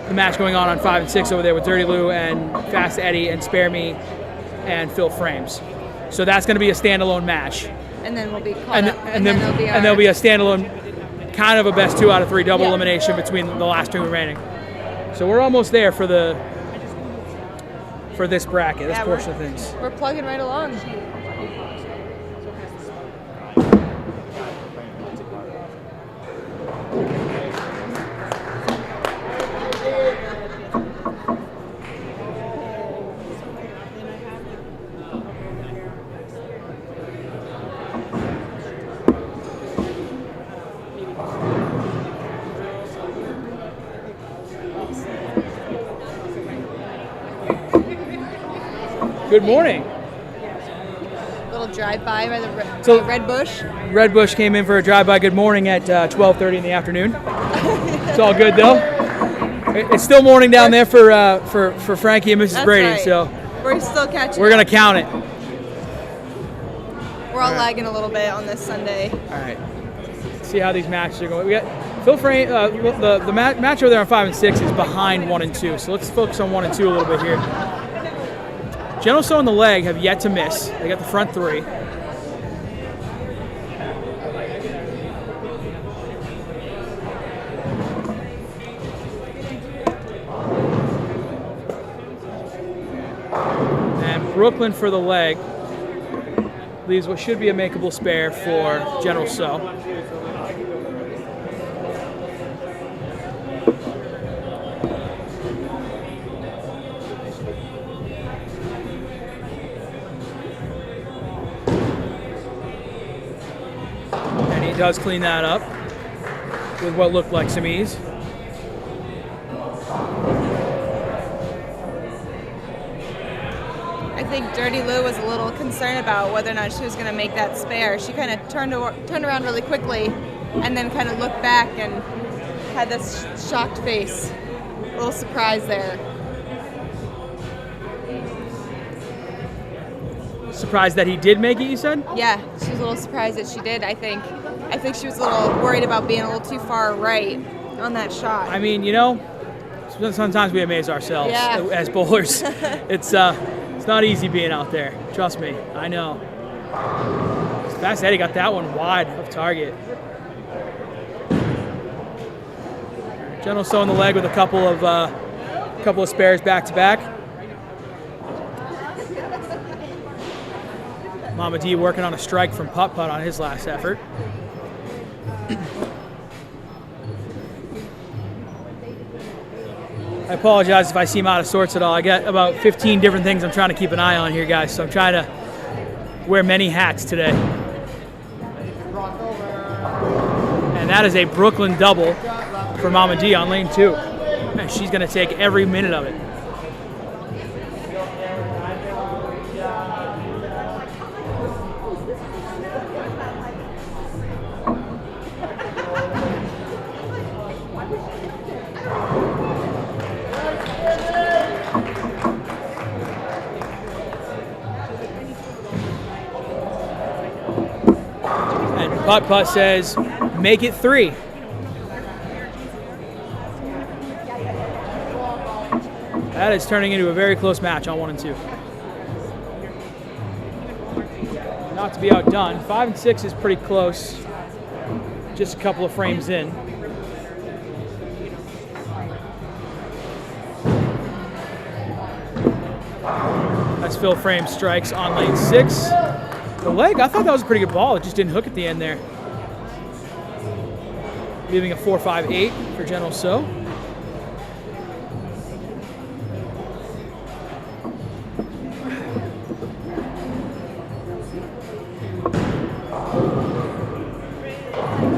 the match going on 5 and 6 over there with Dirty Lou and Fast Eddie and Spare Me and Phil Frames. So that's going to be a standalone match. And then we'll be caught up. And then there'll be a standalone, kind of a best 2 out of 3 double elimination between the last 2 remaining. So we're almost there for this bracket, this portion of things. We're plugging right along. Good morning. Little drive-by by the So- Red Bush. Red Bush came in for a drive-by good morning at 12:30 in the afternoon. It's all good though. It's still morning down there for Frankie and Mrs. That's Brady, right. so We're still catching we're gonna up. count it. We're all lagging a little bit on this Sunday. All right. See how these matches are going. We got Phil Frame. The match over there on 5 and 6 is behind 1 and 2. So let's focus on 1 and 2 a little bit here. General So and the leg have yet to miss. They got the front 3. And Brooklyn for the leg leaves what should be a makeable spare for General So. And he does clean that up with what looked like some ease. I think Dirty Lou was a little concerned about whether or not she was going to make that spare. She kind of turned around really quickly and then kind of looked back and had this shocked face. A little surprise there. Surprised that he did make it, you said? Yeah, she was a little surprised that she did, I think. I think she was a little worried about being a little too far right on that shot. I mean, you know, sometimes we amaze ourselves as bowlers. It's not easy being out there. Trust me, I know. Fast Eddie got that one wide of target. General So in the leg with a couple of spares back to back. Mama D working on a strike from putt-putt on his last effort. I apologize if I seem out of sorts at all. I got about 15 different things I'm trying to keep an eye on here, guys, so I'm trying to wear many hats today. And that is a Brooklyn double for Mama D on lane 2. And she's going to take every minute of it. Putt-putt says, make it 3. That is turning into a very close match on 1 and 2. Not to be outdone. 5 and 6 is pretty close. Just a couple of frames in. That's Phil Frame strikes on lane 6. The leg, I thought that was a pretty good ball. It just didn't hook at the end there. Leaving a 4-5-8 for General So.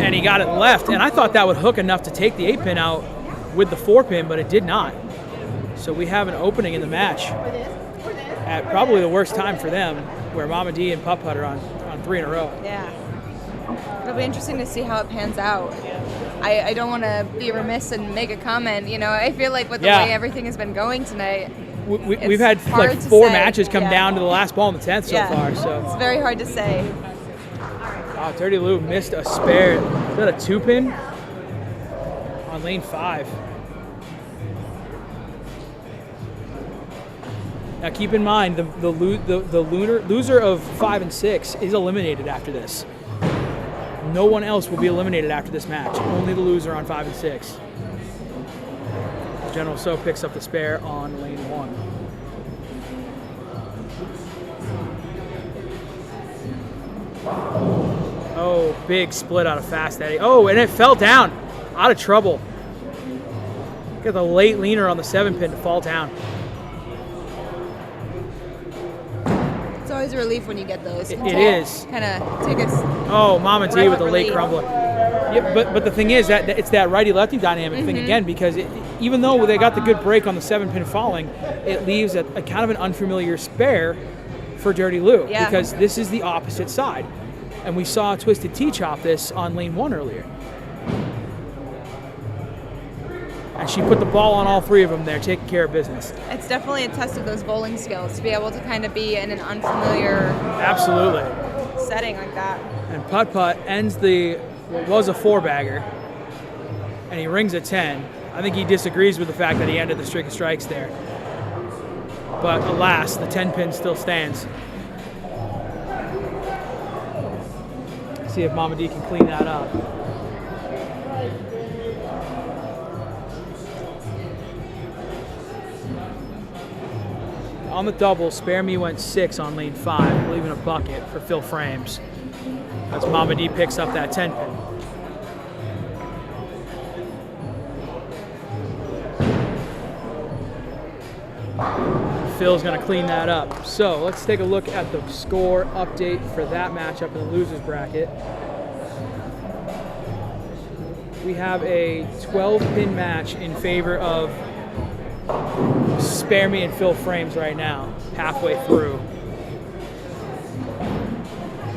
And he got it left, and I thought that would hook enough to take the 8-pin out with the 4-pin, but it did not. So we have an opening in the match at probably the worst time for them, where Mama D and Putt-Putt are on 3 in a row. Yeah. It'll be interesting to see how it pans out. I don't want to be remiss and make a comment. You know, I feel like with the way everything has been going tonight, we've had like 4 matches come down to the last ball in the 10th so far. So it's very hard to say. Wow, Dirty Lou missed a spare. Is that a 2-pin on lane 5? Now keep in mind, the loser of 5 and 6 is eliminated after this. No one else will be eliminated after this match. Only the loser on 5 and 6. General So picks up the spare on lane 1. Oh, big split out of Fast Eddie. Oh, and it fell down. Out of trouble. Got the late leaner on the 7-pin to fall down. It's always a relief when you get those. It is. Kind of take us. Oh, Mama D with the late crumbler. Yeah, but the thing is that it's that righty-lefty dynamic thing again, because even though they got the good break on the 7-pin falling, it leaves a kind of an unfamiliar spare for Dirty Lou because this is the opposite side. And we saw Twisted Tea chop this on lane 1 earlier. And she put the ball on all 3 of them there, taking care of business. It's definitely a test of those bowling skills to be able to kind of be in an unfamiliar setting like that. And Putt Putt ends what was a 4-bagger, and he rings a 10. I think he disagrees with the fact that he ended the streak of strikes there. But alas, the 10-pin still stands. See if Mama D can clean that up. On the double, Spare Me went 6 on lane 5, leaving a bucket for Phil Frames as Mama D picks up that 10-pin. Phil's going to clean that up. So let's take a look at the score update for that matchup in the losers bracket. We have a 12-pin match in favor of Spare Me and Phil Frames right now, halfway through.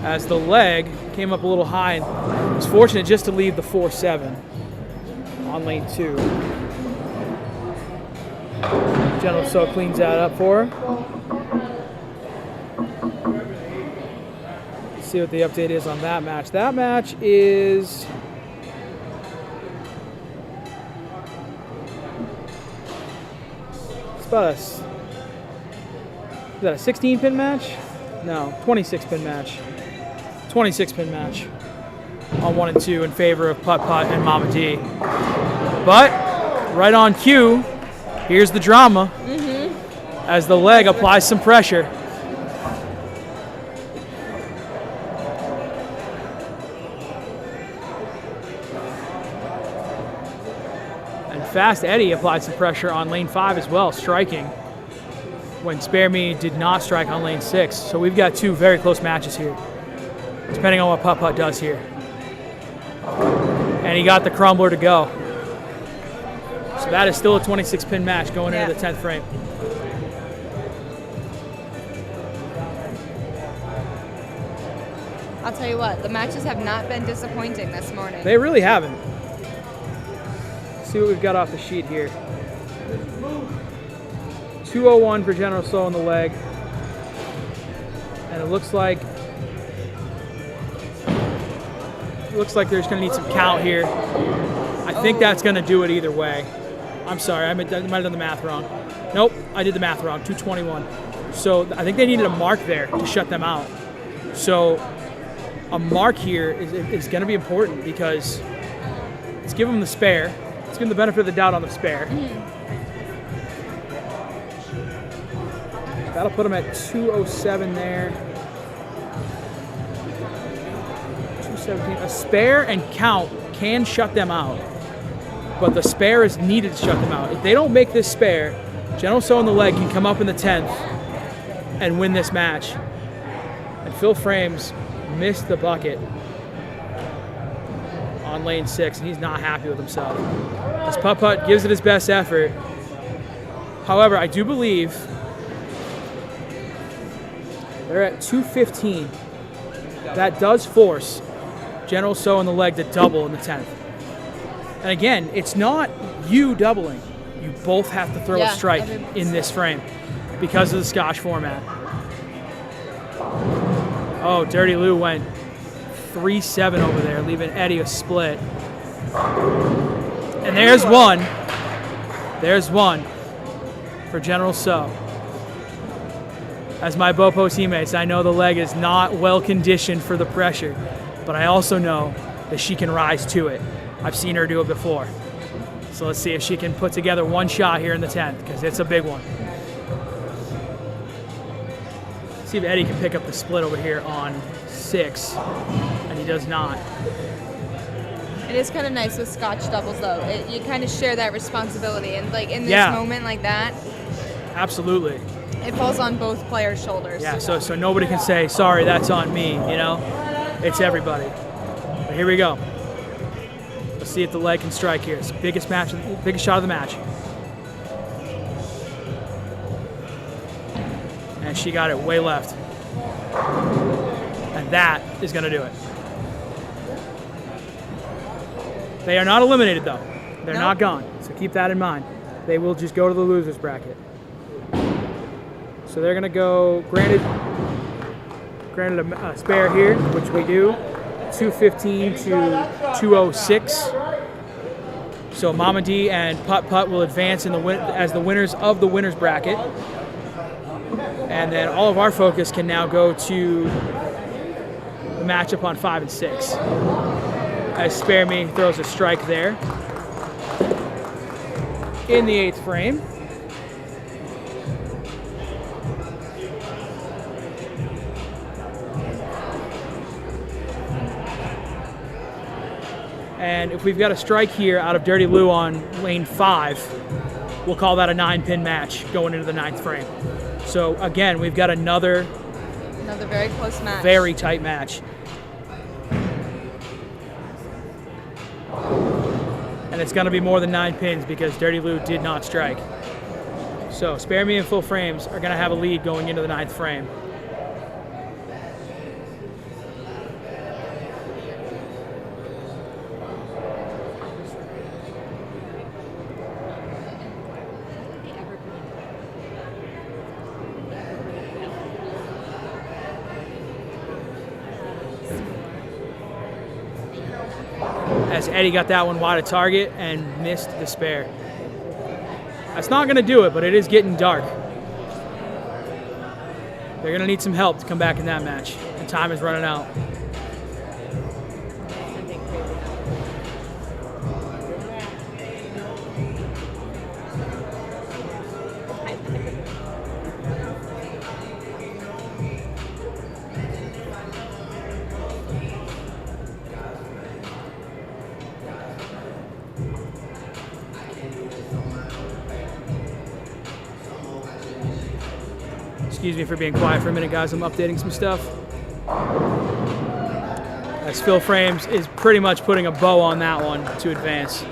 As the leg came up a little high and was fortunate just to leave the 4-7 on lane 2. General So cleans that up for her. Let's see what the update is on that match. That match is... Is that a 16-pin match? No, 26-pin match. 26-pin match on 1 and 2 in favor of Putt Putt and Mama D. But right on cue, here's the drama as the leg applies some pressure. Fast Eddie applied some pressure on lane 5 as well, striking when Spare Me did not strike on lane 6. So we've got 2 very close matches here, depending on what Putt Putt does here. And he got the crumbler to go. So that is still a 26-pin match going into the 10th frame. I'll tell you what, the matches have not been disappointing this morning. They really haven't. See what we've got off the sheet here. 201 for General So on the leg. And it looks like there's going to need some count here. I think that's going to do it either way. I'm sorry, I might have done the math wrong. Nope, I did the math wrong, 221. So I think they needed a mark there to shut them out. So a mark here is going to be important because let's give them the spare. Let's give them the benefit of the doubt on the spare. That'll put them at 207 there. 217. A spare and count can shut them out, but the spare is needed to shut them out. If they don't make this spare, General So on the leg can come up in the 10th and win this match. And Phil Frames missed the bucket on lane 6, and he's not happy with himself. As Putt Putt gives it his best effort. However, I do believe they're at 215. That does force General So on the leg to double in the 10th. And again, it's not you doubling. You both have to throw a strike in this frame because of the Scotch format. Oh, Dirty Lou went 3-7 over there, leaving Eddie a split. And there's one. There's one for General So. As my BoPo teammates, I know the leg is not well conditioned for the pressure, but I also know that she can rise to it. I've seen her do it before. So let's see if she can put together one shot here in the 10th, because it's a big one. See if Eddie can pick up the split over here on 6, and he does not. It is kind of nice with Scotch doubles, though. You kind of share that responsibility, and like in this moment like that, absolutely, it falls on both players' shoulders. Yeah, so nobody can say, sorry, that's on me, you know? It's everybody. But here we go. Let's see if the leg can strike here. It's the biggest shot of the match. And she got it way left. And that is going to do it. They are not eliminated, though. They're not gone, so keep that in mind. They will just go to the losers bracket. So they're going to go, granted a spare here, which we do, 215 to 206. So Mama D and Putt Putt will advance as the winners of the winners bracket. And then all of our focus can now go to the matchup on 5 and 6. As Spare Me throws a strike there in the 8th frame. And if we've got a strike here out of Dirty Lou on lane 5, we'll call that a 9-pin match going into the 9th frame. So again, we've got another very close match. Very tight match. And it's going to be more than 9 pins because Dirty Lou did not strike. So Spare Me and Full Frames are going to have a lead going into the 9th frame. As Eddie got that one wide of target and missed the spare. That's not going to do it, but it is getting dark. They're going to need some help to come back in that match, and time is running out. Excuse me for being quiet for a minute, guys. I'm updating some stuff. As Phil Frames is pretty much putting a bow on that one to advance.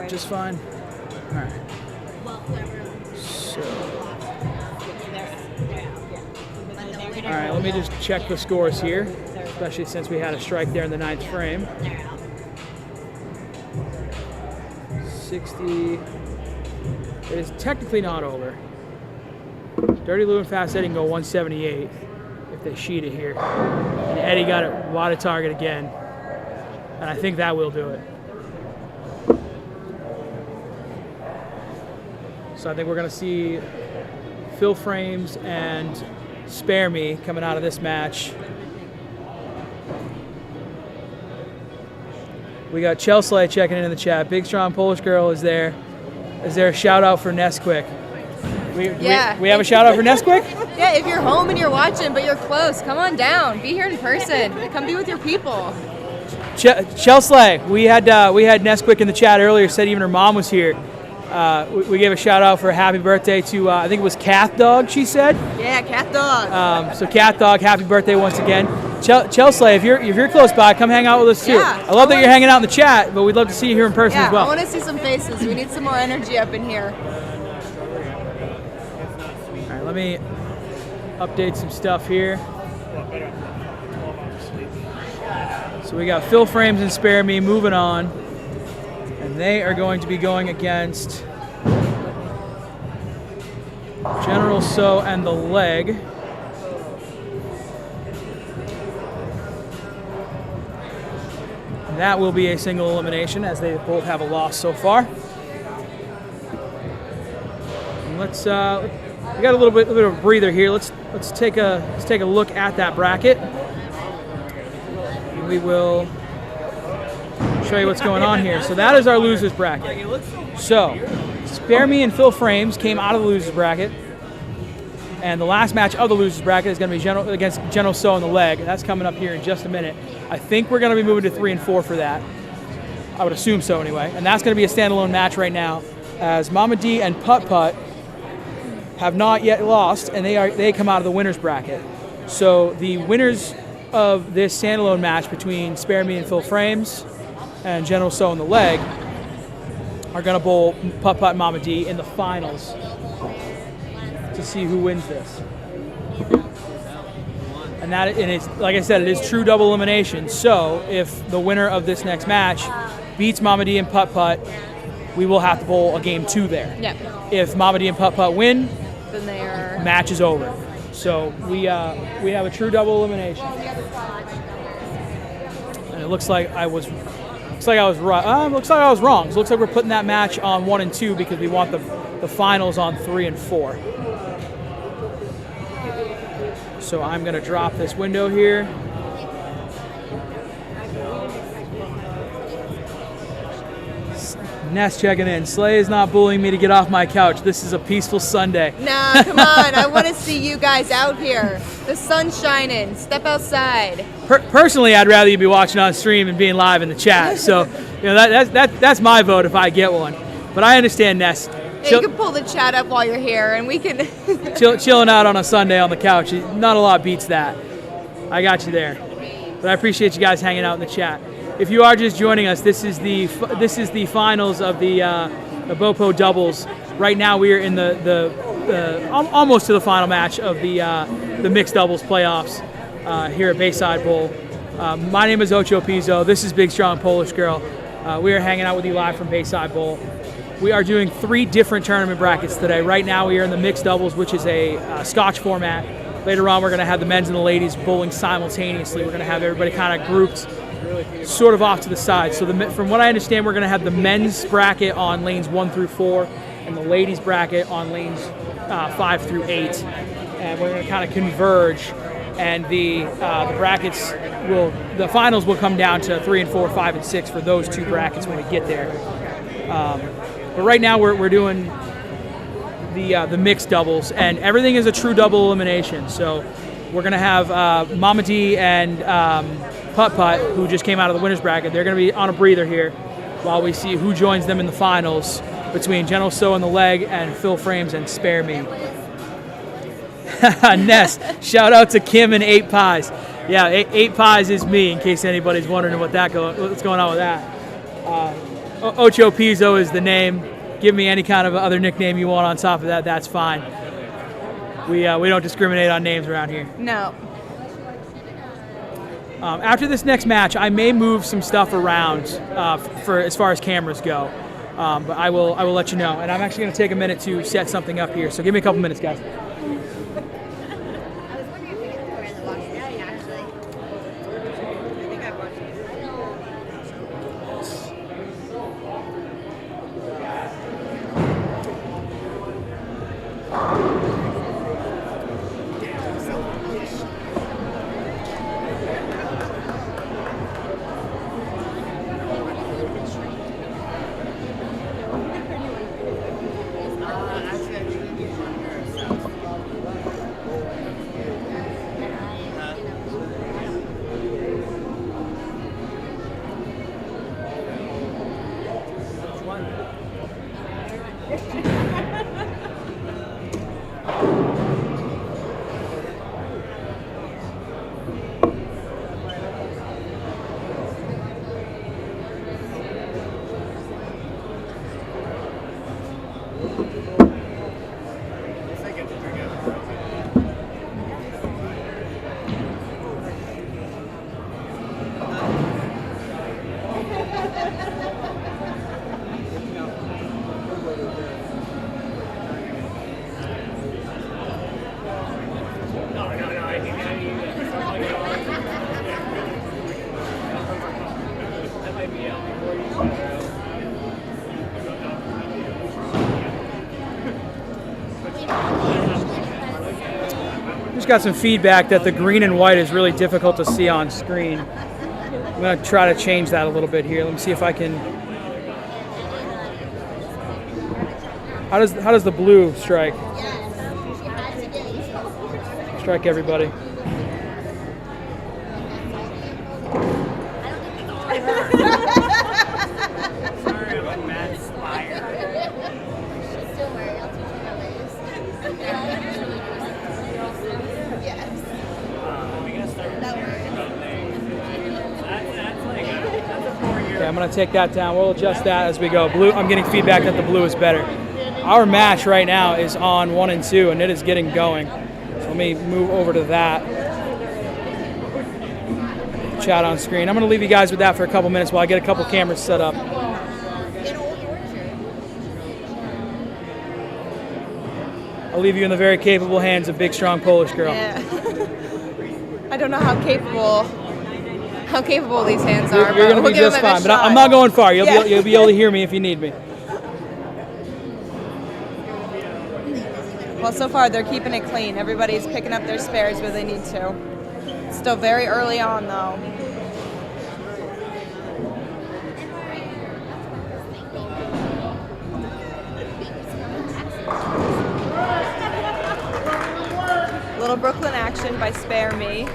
Just fine. All right. So, all right, let me just check the scores here, especially since we had a strike there in the 9th frame. 60. It is technically not over. Dirty Lou and Fast Eddie can go 178 if they sheet it here. And Eddie got it wide of target again. And I think that will do it. So I think we're going to see Phil Frames and Spare Me coming out of this match. We got Chelsea checking in the chat. Big Strong Polish Girl is there. Is there a shout out for Nesquik? We have a shout out for Nesquik? Yeah, if you're home and you're watching, but you're close, come on down. Be here in person. Come be with your people. Chelsea, we had Nesquik in the chat earlier. Said even her mom was here. We gave a shout out for a happy birthday to I think it was Kath Dog. She said. Yeah, Kath Dog. So Kath Dog, happy birthday once again. Chelsea, if you're close by, come hang out with us too. Yeah, I love that you're hanging out in the chat, but we'd love to see you here in person as well. I want to see some faces. We need some more energy up in here. All right, let me update some stuff here. So we got Phil Frames and Spare Me moving on. And they are going to be going against General So and the Leg. And that will be a single elimination as they both have a loss so far. And let's we got a little bit of a breather here. Let's take a look at that bracket. We will show you what's going on here. So that is our losers bracket. So Spare Me and Phil Frames came out of the losers bracket. And the last match of the losers bracket is going to be against General So in the leg. That's coming up here in just a minute. I think we're going to be moving to 3 and 4 for that. I would assume so anyway. And that's going to be a standalone match right now, as Mama D and Putt Putt have not yet lost, and they come out of the winners bracket. So the winners of this standalone match between Spare Me and Phil Frames and General So in the leg are going to bowl Putt Putt and Mama D in the finals to see who wins this. And it's, like I said, it is true double elimination. So if the winner of this next match beats Mama D and Putt Putt, we will have to bowl a game 2 there. Yep. If Mama D and Putt Putt win, Then they are. match is over. So we have a true double elimination. And it looks like I was right. Looks like I was wrong. So it looks like we're putting that match on 1 and 2 because we want the finals on 3 and 4. So I'm going to drop this window here. Ness checking in. Slay is not bullying me to get off my couch. This is a peaceful Sunday. Nah, come on. I want to see you guys out here. The sun's shining. Step outside. Personally, I'd rather you be watching on stream and being live in the chat. So, that's my vote if I get one. But I understand, Ness. Yeah, you can pull the chat up while you're here, and we can. Chilling out on a Sunday on the couch. Not a lot beats that. I got you there. But I appreciate you guys hanging out in the chat. If you are just joining us, this is the finals of the BoPo doubles. Right now, we are in the almost to the final match of the mixed doubles playoffs here at Bayside Bowl. My name is Ocho Pizzo. This is Big Strong Polish Girl. We are hanging out with you live from Bayside Bowl. We are doing 3 different tournament brackets today. Right now, we are in the mixed doubles, which is a Scotch format. Later on, we're going to have the men's and the ladies bowling simultaneously. We're going to have everybody kind of grouped sort of off to the side. So from what I understand, we're going to have the men's bracket on lanes 1 through 4 and the ladies bracket on lanes 5 through 8. And we're going to kind of converge, and the finals will come down to 3 and 4, 5 and 6 for those 2 brackets when we get there. But right now we're doing the mixed doubles, and everything is a true double elimination. So we're going to have Mama D and Putt Putt, who just came out of the winners bracket. They're going to be on a breather here while we see who joins them in the finals between General So in the leg and Phil Frames and Spare Me. Ness, shout out to Kim and 8 Pies. Yeah, 8 Pies is me, in case anybody's wondering what's going on with that. Ocho Pizzo is the name. Give me any kind of other nickname you want on top of that. That's fine. We don't discriminate on names around here. No. After this next match, I may move some stuff around for as far as cameras go, but I will let you know. And I'm actually going to take a minute to set something up here. So give me a couple minutes, guys. Just got some feedback that the green and white is really difficult to see on screen. I'm going to try to change that a little bit here. Let me see if I can. How does the blue strike? Strike everybody. Okay, I'm going to take that down. We'll adjust that as we go. Blue. I'm getting feedback that the blue is better. Our match right now is on 1 and 2, and it is getting going. So let me move over to that. Chat on screen. I'm going to leave you guys with that for a couple minutes while I get a couple cameras set up. I'll leave you in the very capable hands of big, strong Polish girl. Yeah. I don't know how capable these hands are. You're going to be just fine, but I'm not going far. You'll be able to hear me if you need me. Well, so far they're keeping it clean. Everybody's picking up their spares where they need to. It's still very early on, though. Little Brooklyn action by Spare Me.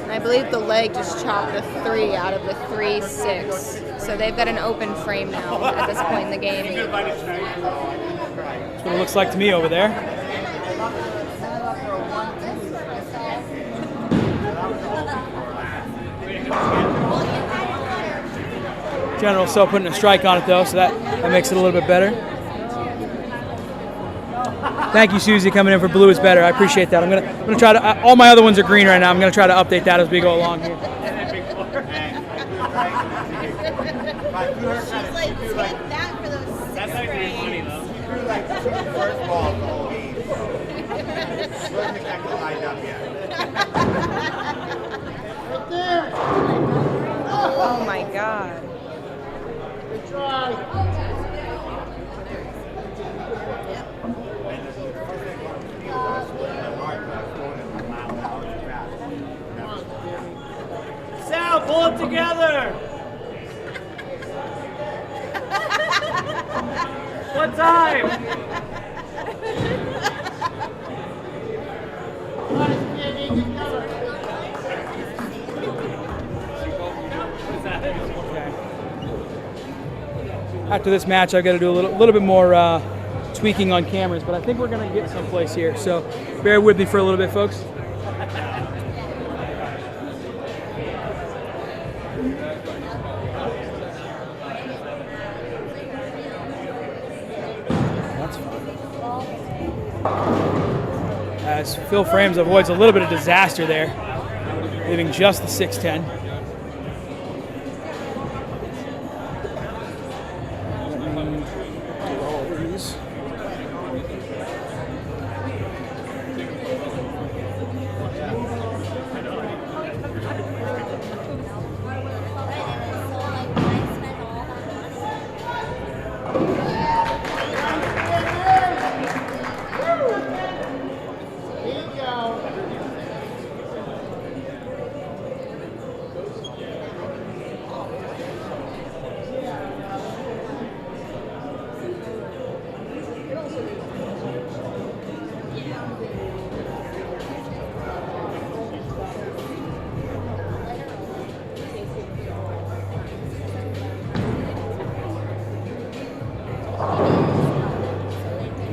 I believe the leg just chopped a 3 out of the 3-6. So they've got an open frame now at this point in the game. That's what it looks like to me over there. General still putting a strike on it though, so that makes it a little bit better. Thank you, Susie, coming in for blue is better. I appreciate that. I'm gonna try to. All my other ones are green right now. I'm gonna try to update that as we go along here. She's like, take that for those 6 frames. She threw like 2 first balls the whole game. She wasn't exactly lined up yet. Oh my God. Good try. Sal, pull it together! What time? After this match, I've got to do a little bit more tweaking on cameras, but I think we're going to get someplace here. So bear with me for a little bit, folks. That's fine. As Phil Frames avoids a little bit of disaster there, leaving just the 610.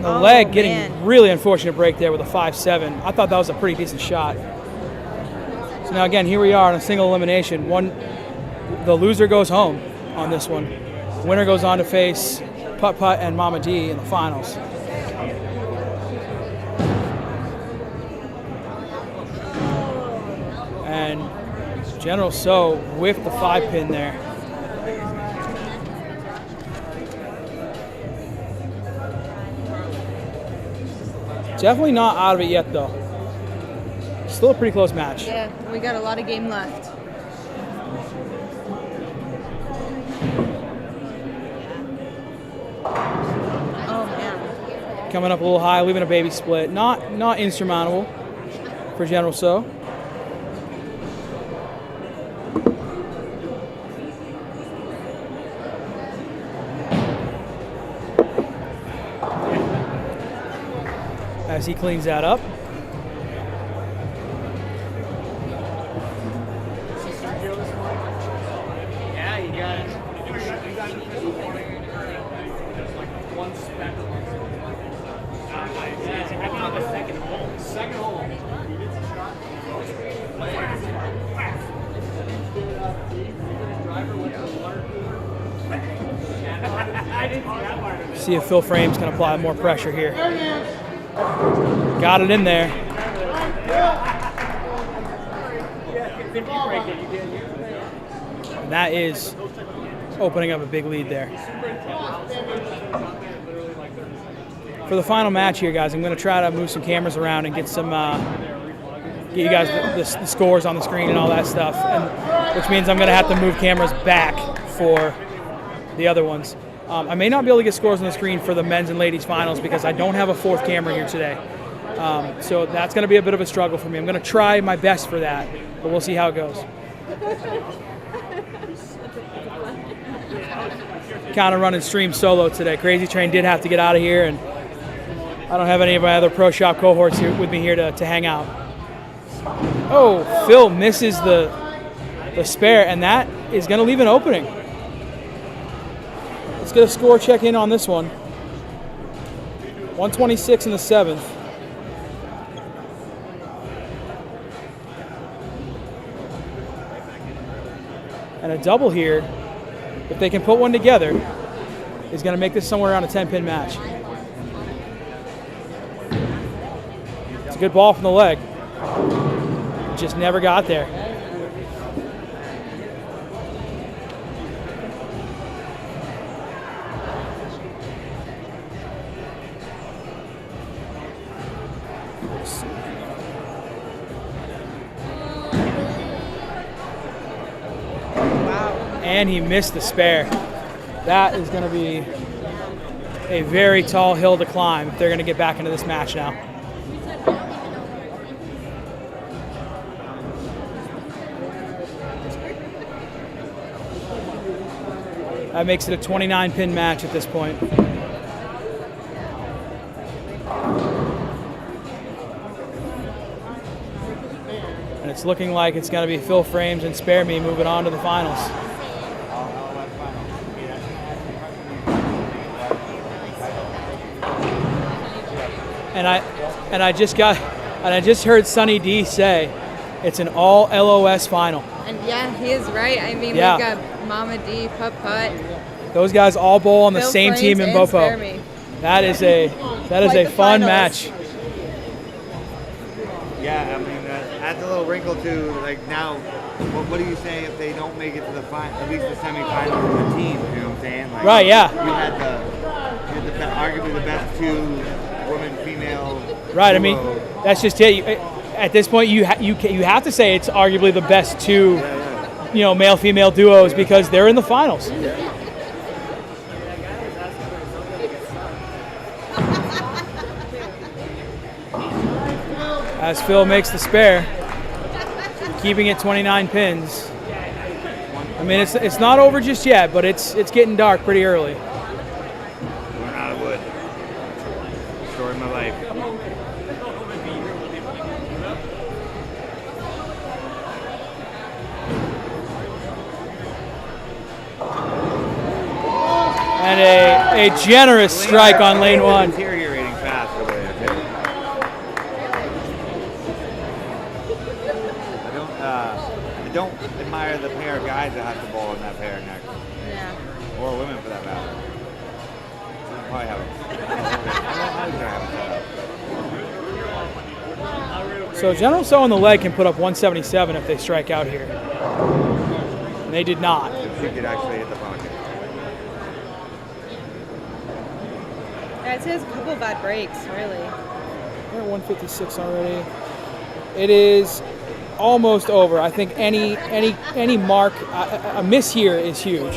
The leg getting really unfortunate break there with a 5-7. I thought that was a pretty decent shot. So now again, here we are on a single elimination. The loser goes home on this one. Winner goes on to face Putt Putt and Mama D in the finals. And General So with the 5-pin there. Definitely not out of it yet, though. Still a pretty close match. Yeah, we got a lot of game left. Oh man. Coming up a little high, leaving a baby split. Not insurmountable for General So. As he cleans that up. Yeah, you got it. Second hole. See if Phil Frames can apply more pressure here. Got it in there. And that is opening up a big lead there. For the final match here, guys, I'm going to try to move some cameras around and get some, get you guys the scores on the screen and all that stuff, and which means I'm going to have to move cameras back for the other ones. I may not be able to get scores on the screen for the men's and ladies finals because I don't have a fourth camera here today. So that's going to be a bit of a struggle for me. I'm going to try my best for that, but we'll see how it goes. Kind of running stream solo today. Crazy Train did have to get out of here, and I don't have any of my other Pro Shop cohorts here with me here to hang out. Oh, Phil misses the spare, and that is going to leave an opening. Let's get a score check in on this one. 126 in the 7th. And a double here, if they can put one together, is going to make this somewhere around a 10-pin match. It's a good ball from the leg. Just never got there. And he missed the spare. That is going to be a very tall hill to climb if they're going to get back into this match now. That makes it a 29-pin match at this point. And it's looking like it's going to be Phil Frames and Spare Me moving on to the finals. And I just heard Sunny D say it's an all LOS final. And yeah, he is right. I mean, Yeah. we've got Mama D, Putt Putt. Those guys all bowl on the Phil same Frames team in and Spare BoPo. Me. That is a the fun finals. match. Yeah, I mean, adds a little wrinkle to, like, now, what do you say if they don't make it to the at least the semifinals of the team, you know what I'm saying? Like, Right, yeah. You had arguably the best two women-female Right, I mean, duo. that's just it. At this point, you have to say it's arguably the best two, male-female duos because they're in the finals. As Phil makes the spare, keeping it 29 pins. I mean, it's not over just yet, but it's getting dark pretty early. We're out of wood. Story of my life. And a generous strike on lane one. Deteriorating fast over there, too. So General So on the leg can put up 177 if they strike out here. And they did not. She could actually hit the pocket. I'd say it's a couple of bad breaks, really. We're at 156 already. It is almost over. I think any mark, a miss here is huge.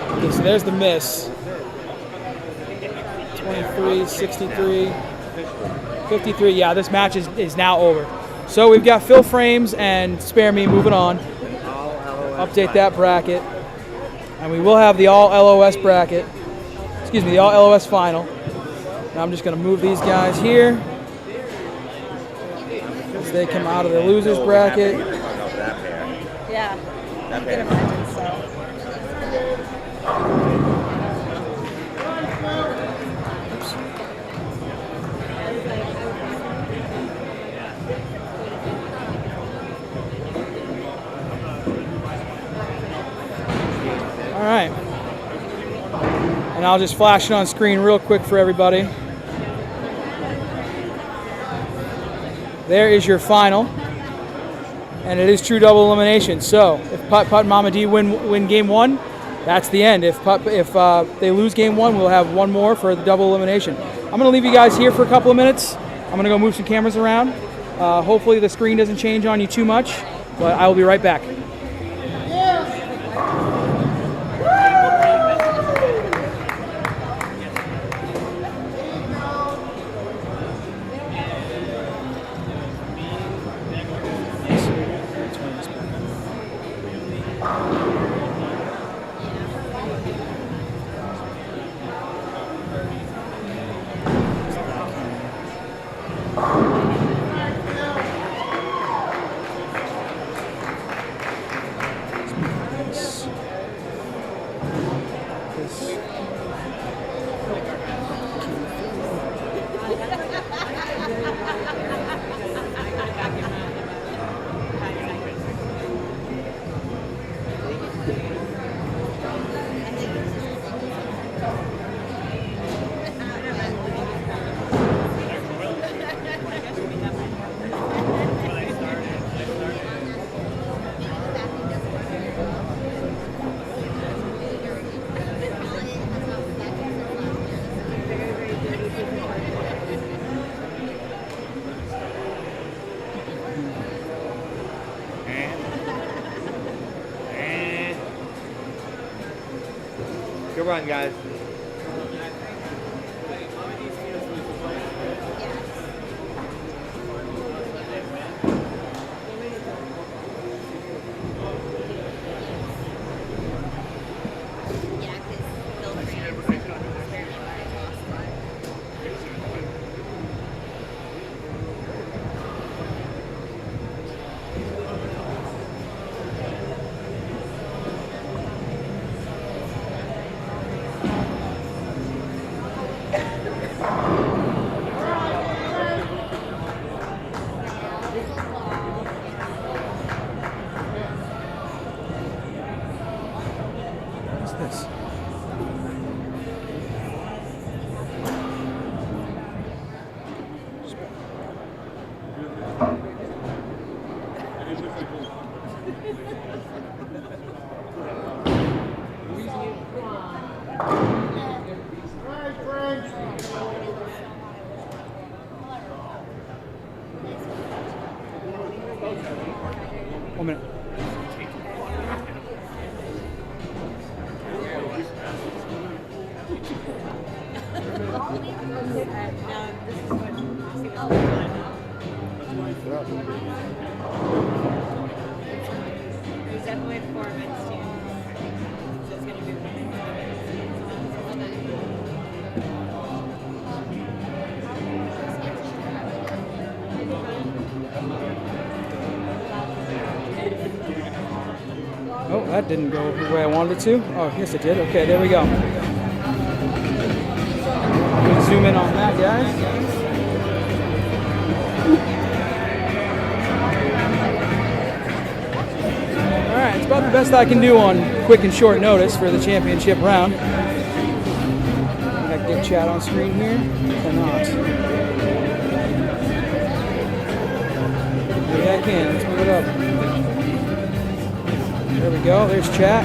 Okay, so there's the miss. 23, 63, 53. Yeah, this match is now over. So we've got Phil Frames and Spare Me moving on. Update that bracket. And we will have the all LOS bracket. Excuse me, the all LOS final. Now I'm just going to move these guys here as they come out of the losers bracket. Yeah. That I can pair. imagine so. All right. And I'll just flash it on screen real quick for everybody. There is your final. And it is true double elimination. So if Putt and Mama D win game one, that's the end. If they lose game one, we'll have one more for the double elimination. I'm going to leave you guys here for a couple of minutes. I'm going to go move some cameras around. Hopefully the screen doesn't change on you too much, but I will be right back. Good run, guys. What's this? One minute. There's definitely a performance team. So it's going to be Oh, that didn't go the way I wanted it to. Oh, yes it did. Okay, there we go. Zoom in on that, guys. All right, it's about the best I can do on quick and short notice for the championship round. I can get chat on screen here. Cannot. can. Let's move it up. There we go. There's chat.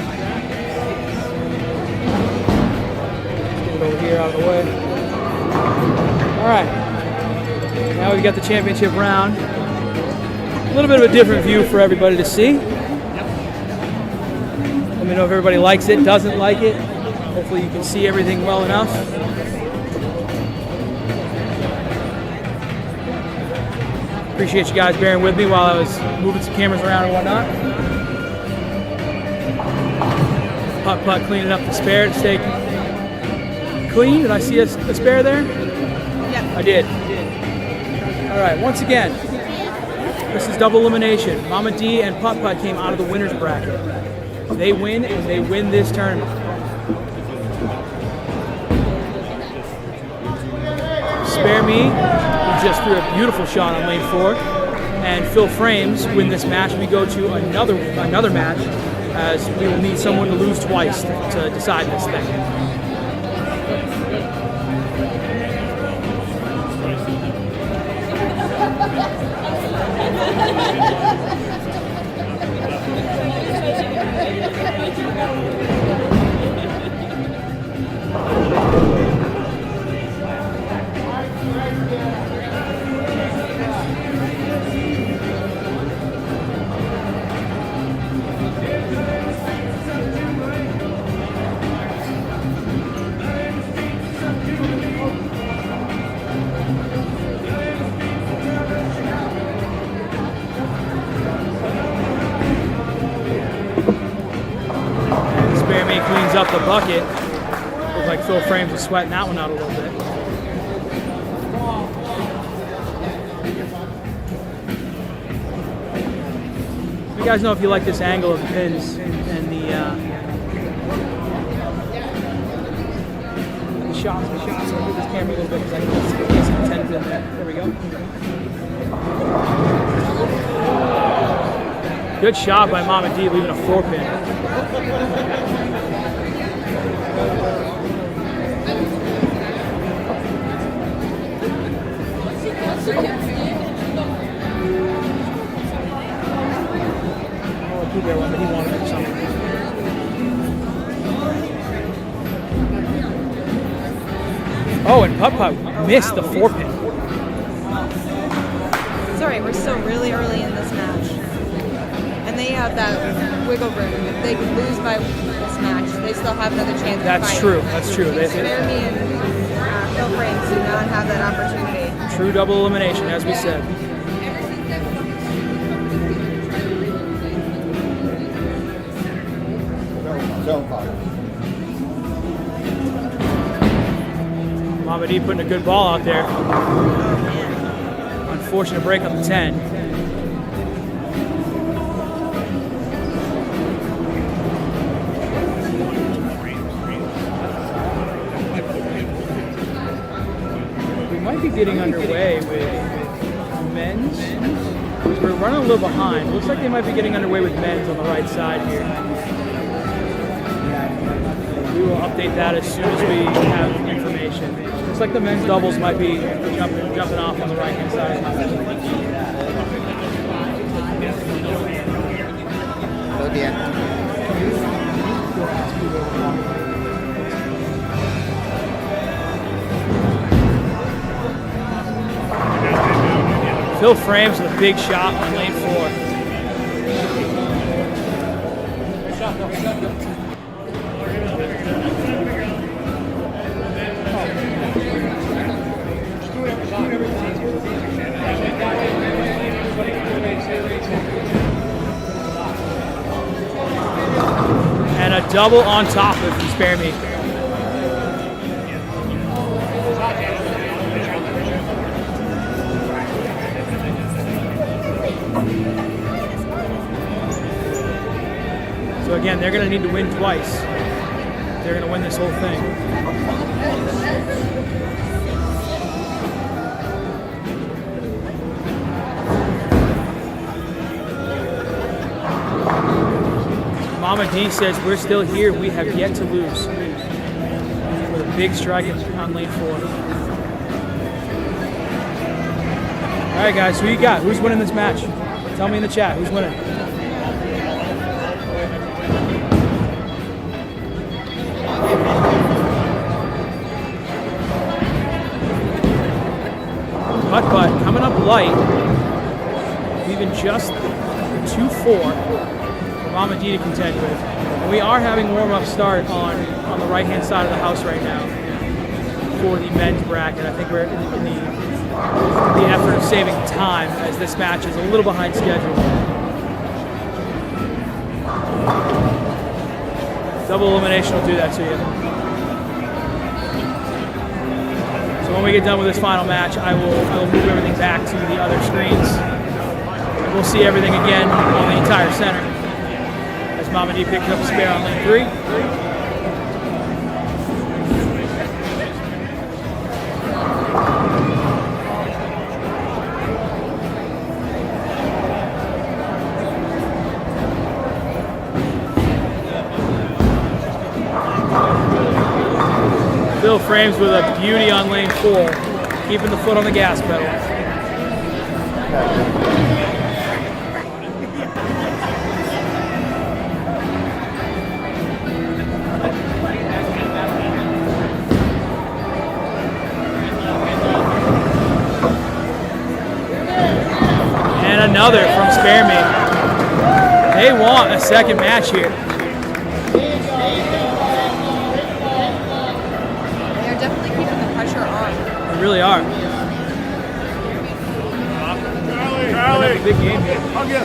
Let's get it over here out of the way. All right. Now we've got the championship round. A little bit of a different view for everybody to see. Let me know if everybody likes it, doesn't like it. Hopefully you can see everything well enough. Appreciate you guys bearing with me while I was moving some cameras around and whatnot. Putt cleaning up the spare to stay clean. Did I see a spare there? Yeah. I did. All right, once again, this is double elimination. Mama D and Putt came out of the winner's bracket. They win, and they win this tournament. Spare Me, who just threw a beautiful shot on lane 4, and Phil Frames win this match. We go to another match, as we will need someone to lose twice to decide this thing. Cleans up the bucket. Looks like Phil Frames is sweating that one out a little bit. You guys know if you like this angle of the pins and the shots. I'll move this camera a little bit because I can see some 10 pin there. There we go. Good shot by Mama D, leaving a 4-pin. There one, but he wanted it or something. Oh, and Putt missed the 4-pin. It's alright, we're still really early in this match. And they have that wiggle room. If they could lose by this match, they still have another chance That's to fight. true, that's true. Spare Me and Phil Frames do not have that opportunity. True double elimination, as we said. Mama D putting a good ball out there. Unfortunate break on the 10. We might be getting underway with men's. We're running a little behind. Looks like they might be getting underway with men's on the right side here. We will update that as soon as we have information. Looks like the men's doubles might be jumping off on the right-hand side. Oh dear. Phil Frames with a big shot on lane 4. And a double on top of from Spare Me. So again, they're going to need to win twice. They're going to win this whole thing. Mama D says, we're still here. We have yet to lose. With a big strike on lane 4. All right, guys, who you got? Who's winning this match? Tell me in the chat who's winning. But coming up light, leaving just 2-4 for Mama D to contend with. And we are having warm-up start on the right-hand side of the house right now for the men's bracket. I think we're in the effort of saving time as this match is a little behind schedule. Double elimination will do that to you. So when we get done with this final match, I will move everything back to the other screens. And we'll see everything again on the entire center as Mama D picks up a spare on lane 3. Phil frames with a beauty on lane 4, keeping the foot on the gas pedal. And another from Spare Me. They want a second match here. Really are. Charlie. Big game here. Hug you.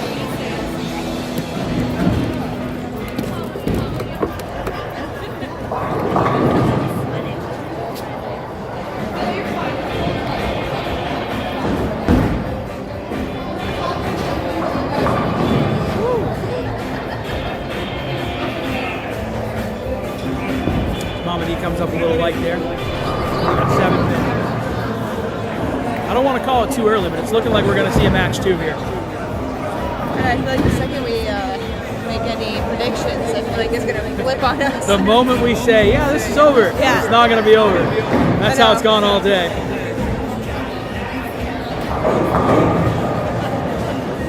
Mama D comes up a little light there. 7 minutes. I don't want to call it too early, but it's looking like we're going to see a match 2 here. I feel like the second we make any predictions, I feel like it's going to flip on us. The moment we say, yeah, this is over, it's not going to be over. That's how it's gone all day.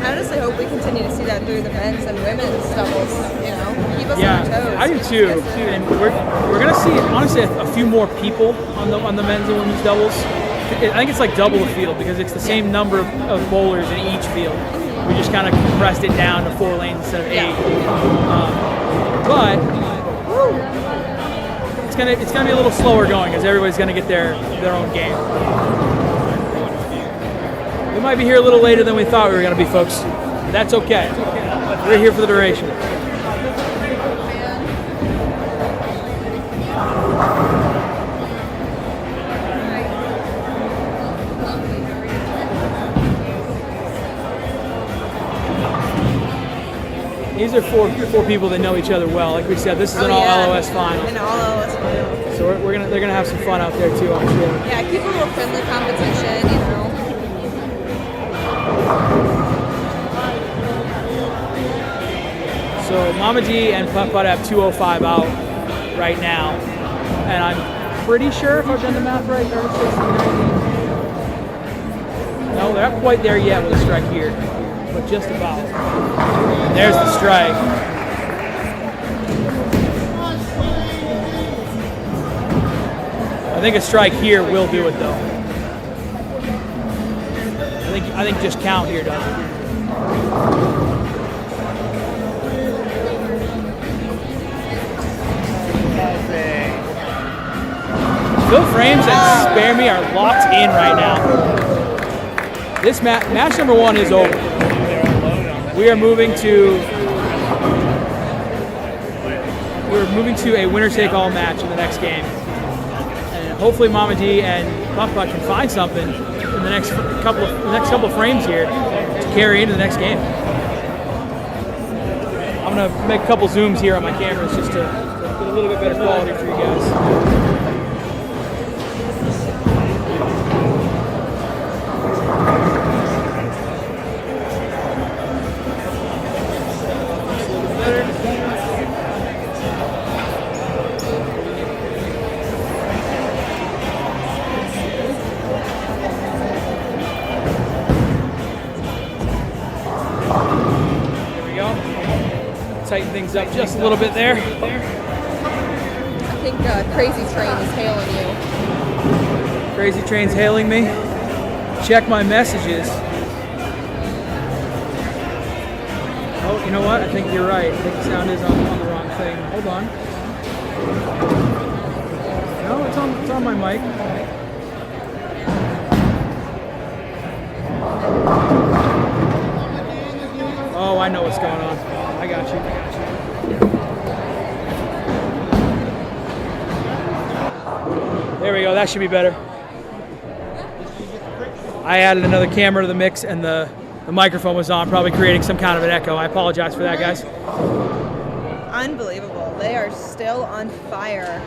I honestly hope we continue to see that through the men's and women's doubles, you know, keep us on our toes. I do too. And we're going to see, honestly, a few more people on the men's and women's doubles. I think it's like double the field because it's the same number of bowlers in each field. We just kind of compressed it down to 4 lanes instead of 8. But it's gonna be a little slower going because everybody's gonna get their own game. We might be here a little later than we thought we were gonna be, folks. But that's okay. We're here for the duration. These are four people that know each other well. Like we said, this is an all LOS final. An all LOS final. So they're gonna have some fun out there too, I'm sure. Yeah, keep a little friendly competition, you know. So Mama D and Putt Putt have 205 out right now, and I'm pretty sure if I've done the math right, 36 and 90. No, they're not quite there yet with a strike here, but just about. There's the strike. I think a strike here will do it though. I think just count here does it. Phil Frames and Spare Me are locked in right now. This match number 1 is over. We are moving to a winner-take-all match in the next game, and hopefully Mama D and Putt Putt can find something in the next couple of frames here to carry into the next game. I'm gonna make a couple zooms here on my cameras just to get a little bit better quality for you guys. things up just a little bit there. I think Crazy Train is hailing you. Crazy Train's hailing me. Check my messages. Oh, you know what? I think you're right. I think the sound is on the wrong thing. Hold on. No, it's on my mic. Oh, I know what's going on. I got you. There we go. That should be better. I added another camera to the mix, and the microphone was on, probably creating some kind of an echo. I apologize for that, guys. Unbelievable. They are still on fire.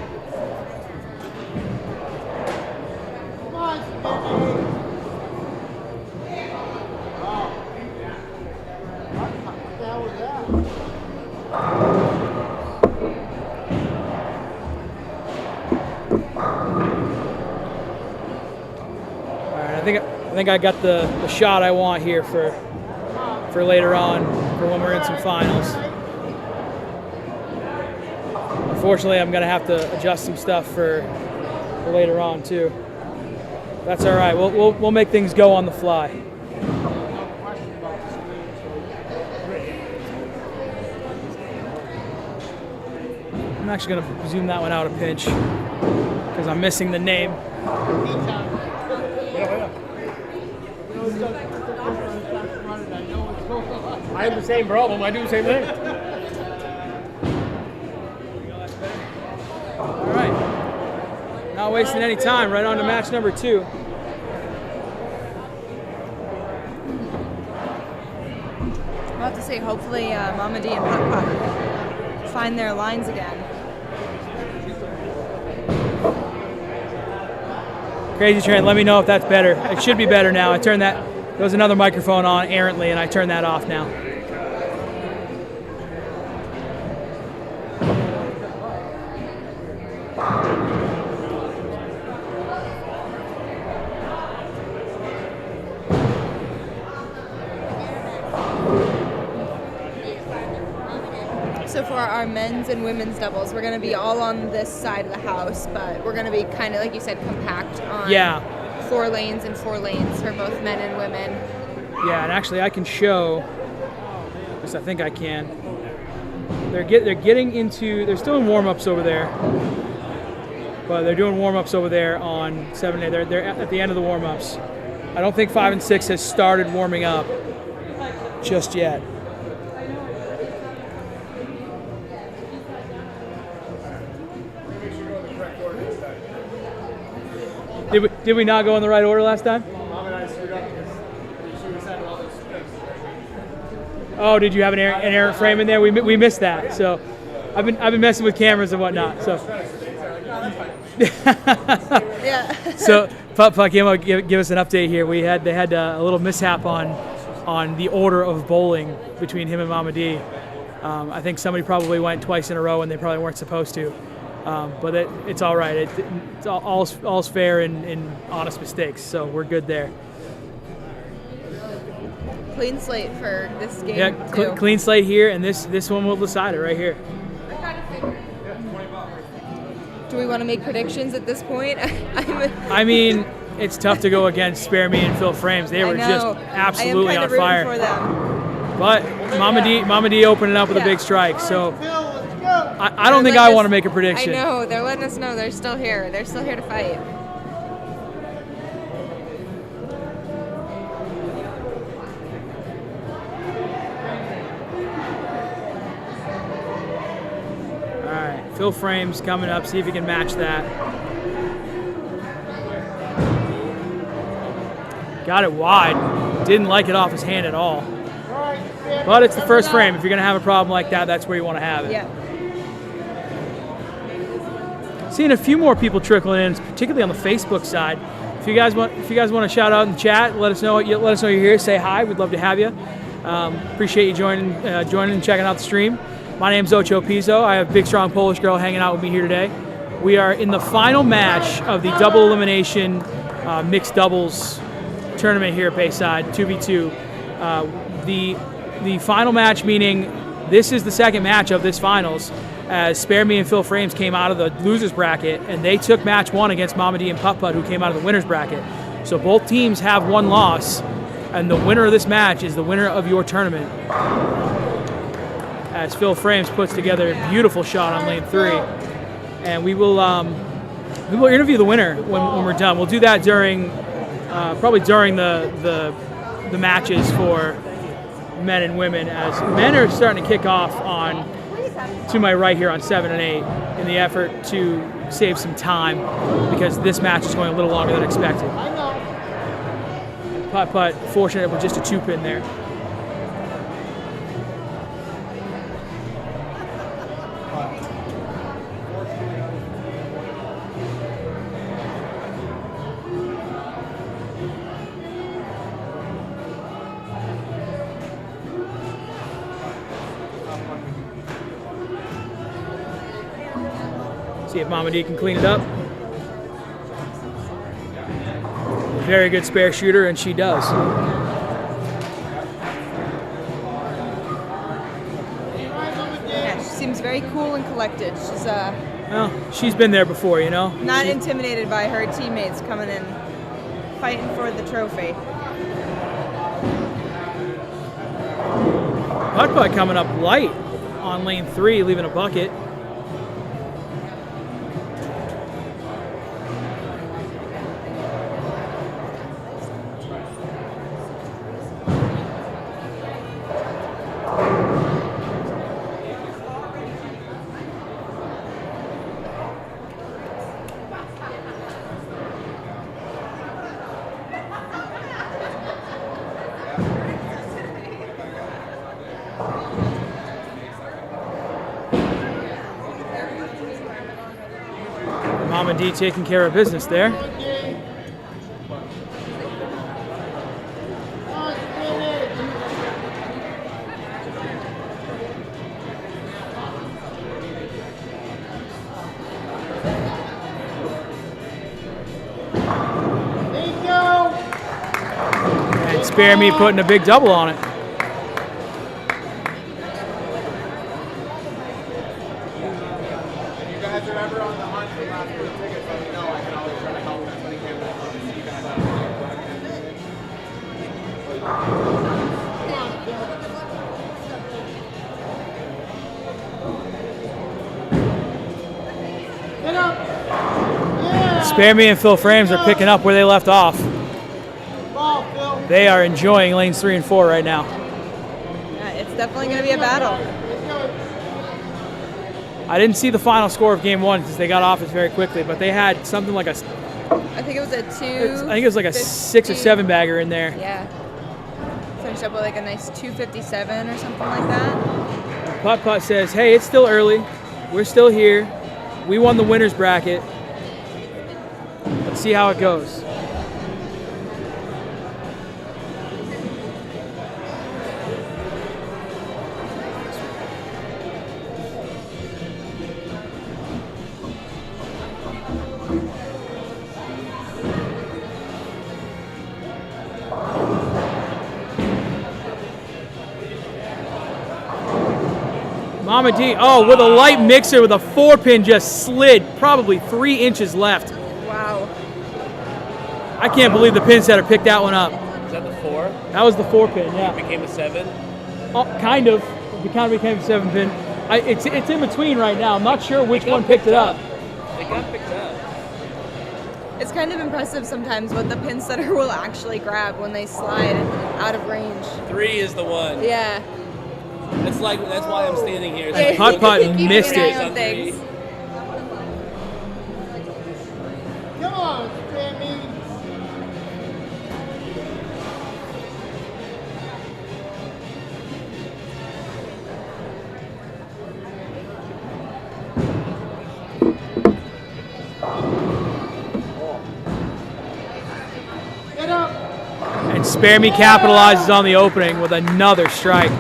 I think I got the shot I want here for later on, for when we're in some finals. Unfortunately, I'm gonna have to adjust some stuff for later on too. That's all right. We'll make things go on the fly. I'm actually gonna zoom that one out a pinch because I'm missing the name. I have the same problem. I do the same thing. All right. Not wasting any time. Right on to match number 2. I'll have to say, hopefully, Mama D and Puck Puck find their lines again. Crazy Train, let me know if that's better. It should be better now. I turned that. There was another microphone on errantly, and I turned that off now. So for our men's and women's doubles, we're going to be all on this side of the house, but we're going to be kind of, like you said, compact on 4 lanes and 4 lanes for both men and women. Yeah, and actually I can show, because I think I can. They're getting into, they're still in warm-ups over there, but they're doing warm-ups over there on 7A. They're at the end of the warm-ups. I don't think 5 and 6 has started warming up just yet. Did we not go in the right order last time? Oh, did you have an errant frame in there? We missed that. So I've been messing with cameras and whatnot. So Yeah. So Puck give us an update here. They had a little mishap on the order of bowling between him and Mama D. I think somebody probably went twice in a row and they probably weren't supposed to. But it's all right. It's all's fair in honest mistakes, so we're good there. Clean slate for this game. Yeah, clean slate here, and this one will decide it right here. Do we want to make predictions at this point? I mean, it's tough to go against Spare Me and Phil Frames. They were just absolutely on fire. For them. But Mama D opening up with a big strike, so. I don't think I want to make a prediction. I know. They're letting us know they're still here. They're still here to fight. All right. Phil Frames coming up. See if he can match that. Got it wide. Didn't like it off his hand at all. But it's the first frame. If you're going to have a problem like that, that's where you want to have it. Yeah. Seeing a few more people trickling in, particularly on the Facebook side. If you guys want to shout out in the chat, let us know you're here. Say hi. We'd love to have you. Appreciate you joining and checking out the stream. My name's Ocho Pizzo. I have a big, strong Polish girl hanging out with me here today. We are in the final match of the double elimination mixed doubles tournament here at Bayside, 2v2. The final match meaning this is the second match of this finals, as Spare Me and Phil Frames came out of the losers bracket, and they took match 1 against Mama D and Putt Putt, who came out of the winners bracket. So both teams have 1 loss, and the winner of this match is the winner of your tournament. As Phil Frames puts together a beautiful shot on lane 3, and we will interview the winner when we're done. We'll do that during probably during the matches for men and women, as men are starting to kick off on to my right here on 7 and 8 in the effort to save some time, because this match is going a little longer than expected. Putt Putt fortunate with just a 2-pin there. See if Mama D can clean it up. Very good spare shooter, and she does. Yeah, she seems very cool and collected. She's Well, she's been there before, you know? not intimidated by her teammates coming in, fighting for the trophy. Putt Putt coming up light on lane 3, leaving a bucket. Mama D taking care of business there. And Spare Me putting a big double on it. Spare Me and Phil Frames are picking up where they left off. They are enjoying lanes 3 and 4 right now. Yeah, it's definitely going to be a battle. I didn't see the final score of game 1 because they got off it very quickly, but they had something like I think it was a 2. I think it was like a 6 or 7 bagger in there. Yeah. Finished up with like a nice 257 or something like that. Putt Putt says, hey, it's still early. We're still here. We won the winner's bracket. Let's see how it goes. Mama D, oh, with a light mixer with a 4-pin just slid, probably 3 inches left. Wow. I can't believe the pin setter picked that one up. Is that the 4? That was the 4-pin, yeah. It became a 7? Oh, kind of. It kind of became a 7-pin. It's in between right now. I'm not sure which one picked it up. It got picked up. It's kind of impressive sometimes what the pin setter will actually grab when they slide out of range. 3 is the one. Yeah. That's why I'm standing here. And Putt Putt Keeping missed an eye it. on things. Come on, Sammy. Get up. And Spare Me capitalizes on the opening with another strike.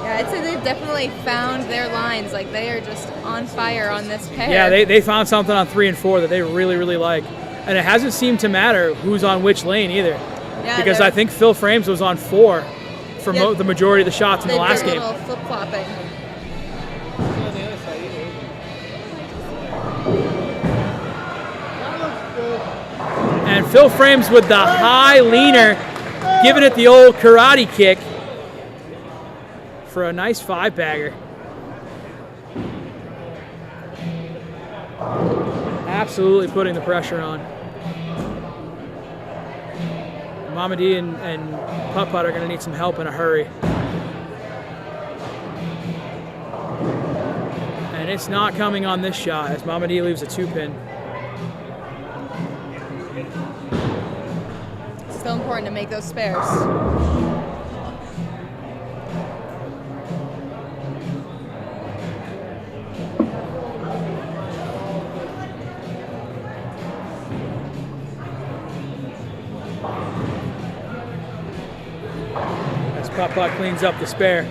Yeah, I'd say they've definitely found their lines. Like, they are just on fire on this pair. Yeah, they found something on 3 and 4 that they really, really like. And it hasn't seemed to matter who's on which lane either. Yeah, because they're- I think Phil Frames was on 4 for Yeah. the majority of the shots in They the last did a game. little flip-flopping. And Phil Frames with the high leaner, giving it the old karate kick for a nice 5-bagger. Absolutely putting the pressure on. Mama D and Putt Putt are going to need some help in a hurry. And it's not coming on this shot as Mama D leaves a 2-pin. Still important to make those spares. As Putt Putt cleans up the spare.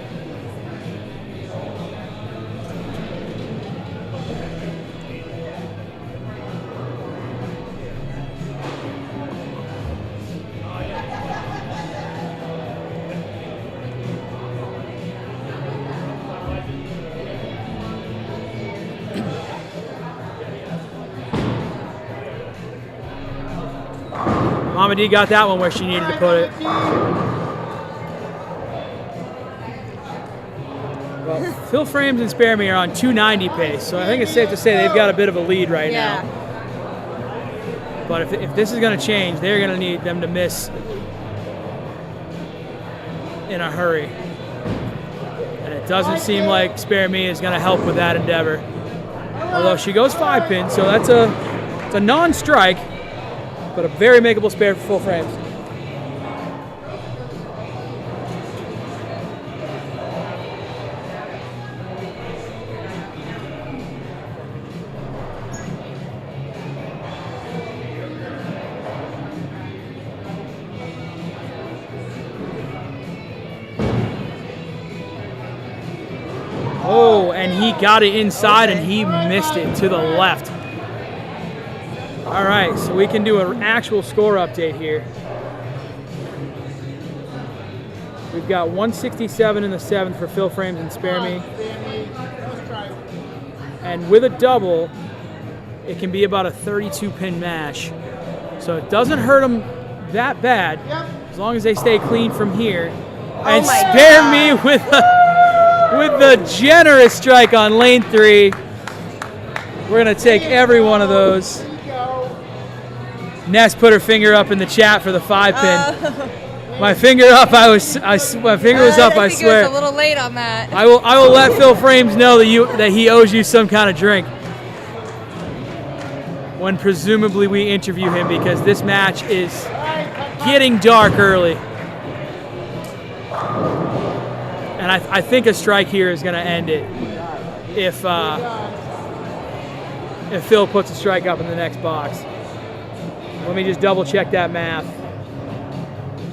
Mama D got that one where she needed to put it. Well, Phil Frames and Spare Me are on 290 pace, so I think it's safe to say they've got a bit of a lead right now. But if this is going to change, they're going to need them to miss in a hurry. And it doesn't seem like Spare Me is going to help with that endeavor. Although she goes 5-pin, so it's a non-strike, but a very makeable spare for Phil Frames. Oh, and he got it inside and he missed it to the left. All right, so we can do an actual score update here. We've got 167 in the 7th for Phil Frames and Spare Me. And with a double, it can be about a 32-pin mash. So it doesn't hurt them that bad as long as they stay clean from here. And Spare Me with the generous strike on lane 3. We're going to take every one of those. Ness put her finger up in the chat for the 5-pin. My finger up. My finger was up. I swear. I was a little late on that. I will let Phil Frames know that he owes you some kind of drink when presumably we interview him, because this match is getting dark early, and I think a strike here is going to end it if Phil puts a strike up in the next box. Let me just double check that math.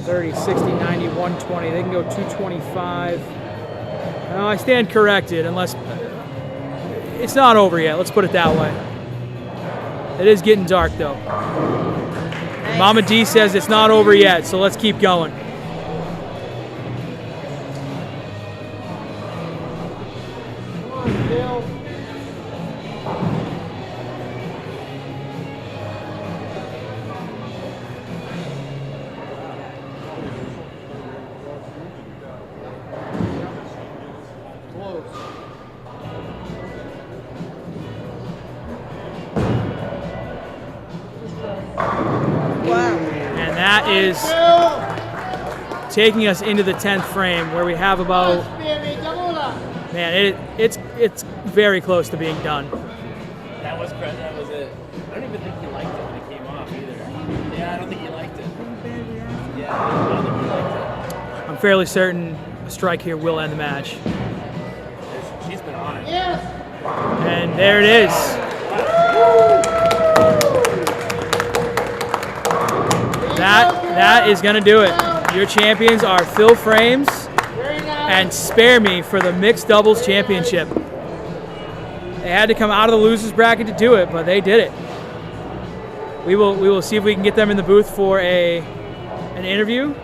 30, 60, 90, 120. They can go 225. No, I stand corrected unless it's not over yet. Let's put it that way. It is getting dark though. Nice. Mama D says it's not over yet, so let's keep going. And that is taking us into the 10th frame, where we have about, man, it's very close to being done. That was it. I don't even think he liked it when it came off either. Yeah, I don't think he liked it. Yeah, I don't think he liked it. I'm fairly certain a strike here will end the match. She's been on it. And there it is. That is going to do it. Your champions are Phil Frames and Spare Me for the Mixed Doubles Championship. They had to come out of the losers bracket to do it, but they did it. We will see if we can get them in the booth for an interview.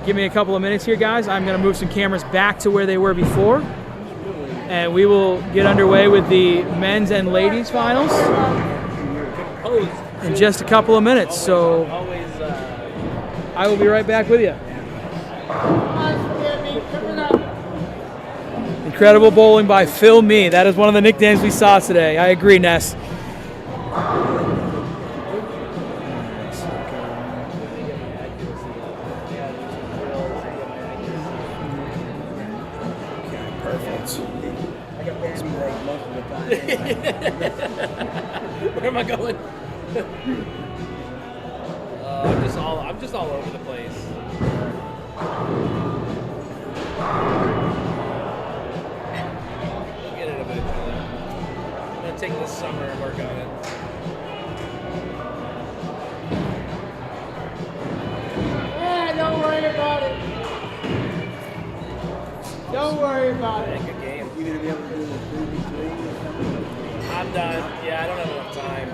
Give me a couple of minutes here, guys. I'm going to move some cameras back to where they were before. And we will get underway with the men's and ladies finals in just a couple of minutes. So I will be right back with you. Incredible bowling by Phil Me. That is one of the nicknames we saw today. I agree, Ness. Where am I going? I'm just all over the place. I'll get it eventually. I'm gonna take this summer and work on it. Don't worry about it. Don't worry about it. Good game. You gonna be able to do this 3v3 or something? I'm done. Yeah, I don't have enough time.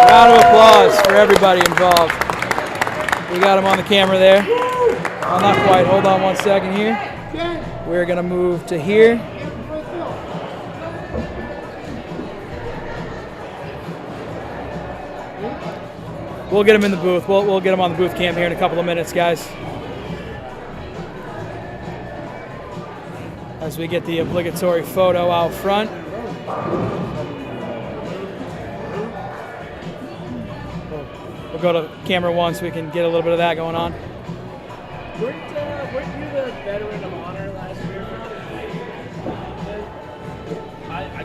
Round of applause for everybody involved. We got him on the camera there. Well, not quite. Hold on one second here. We're going to move to here. We'll get him in the booth. We'll get him on the booth cam here in a couple of minutes, guys. As we get the obligatory photo out front. We'll go to camera one so we can get a little bit of that going on. Weren't you the veteran of honor last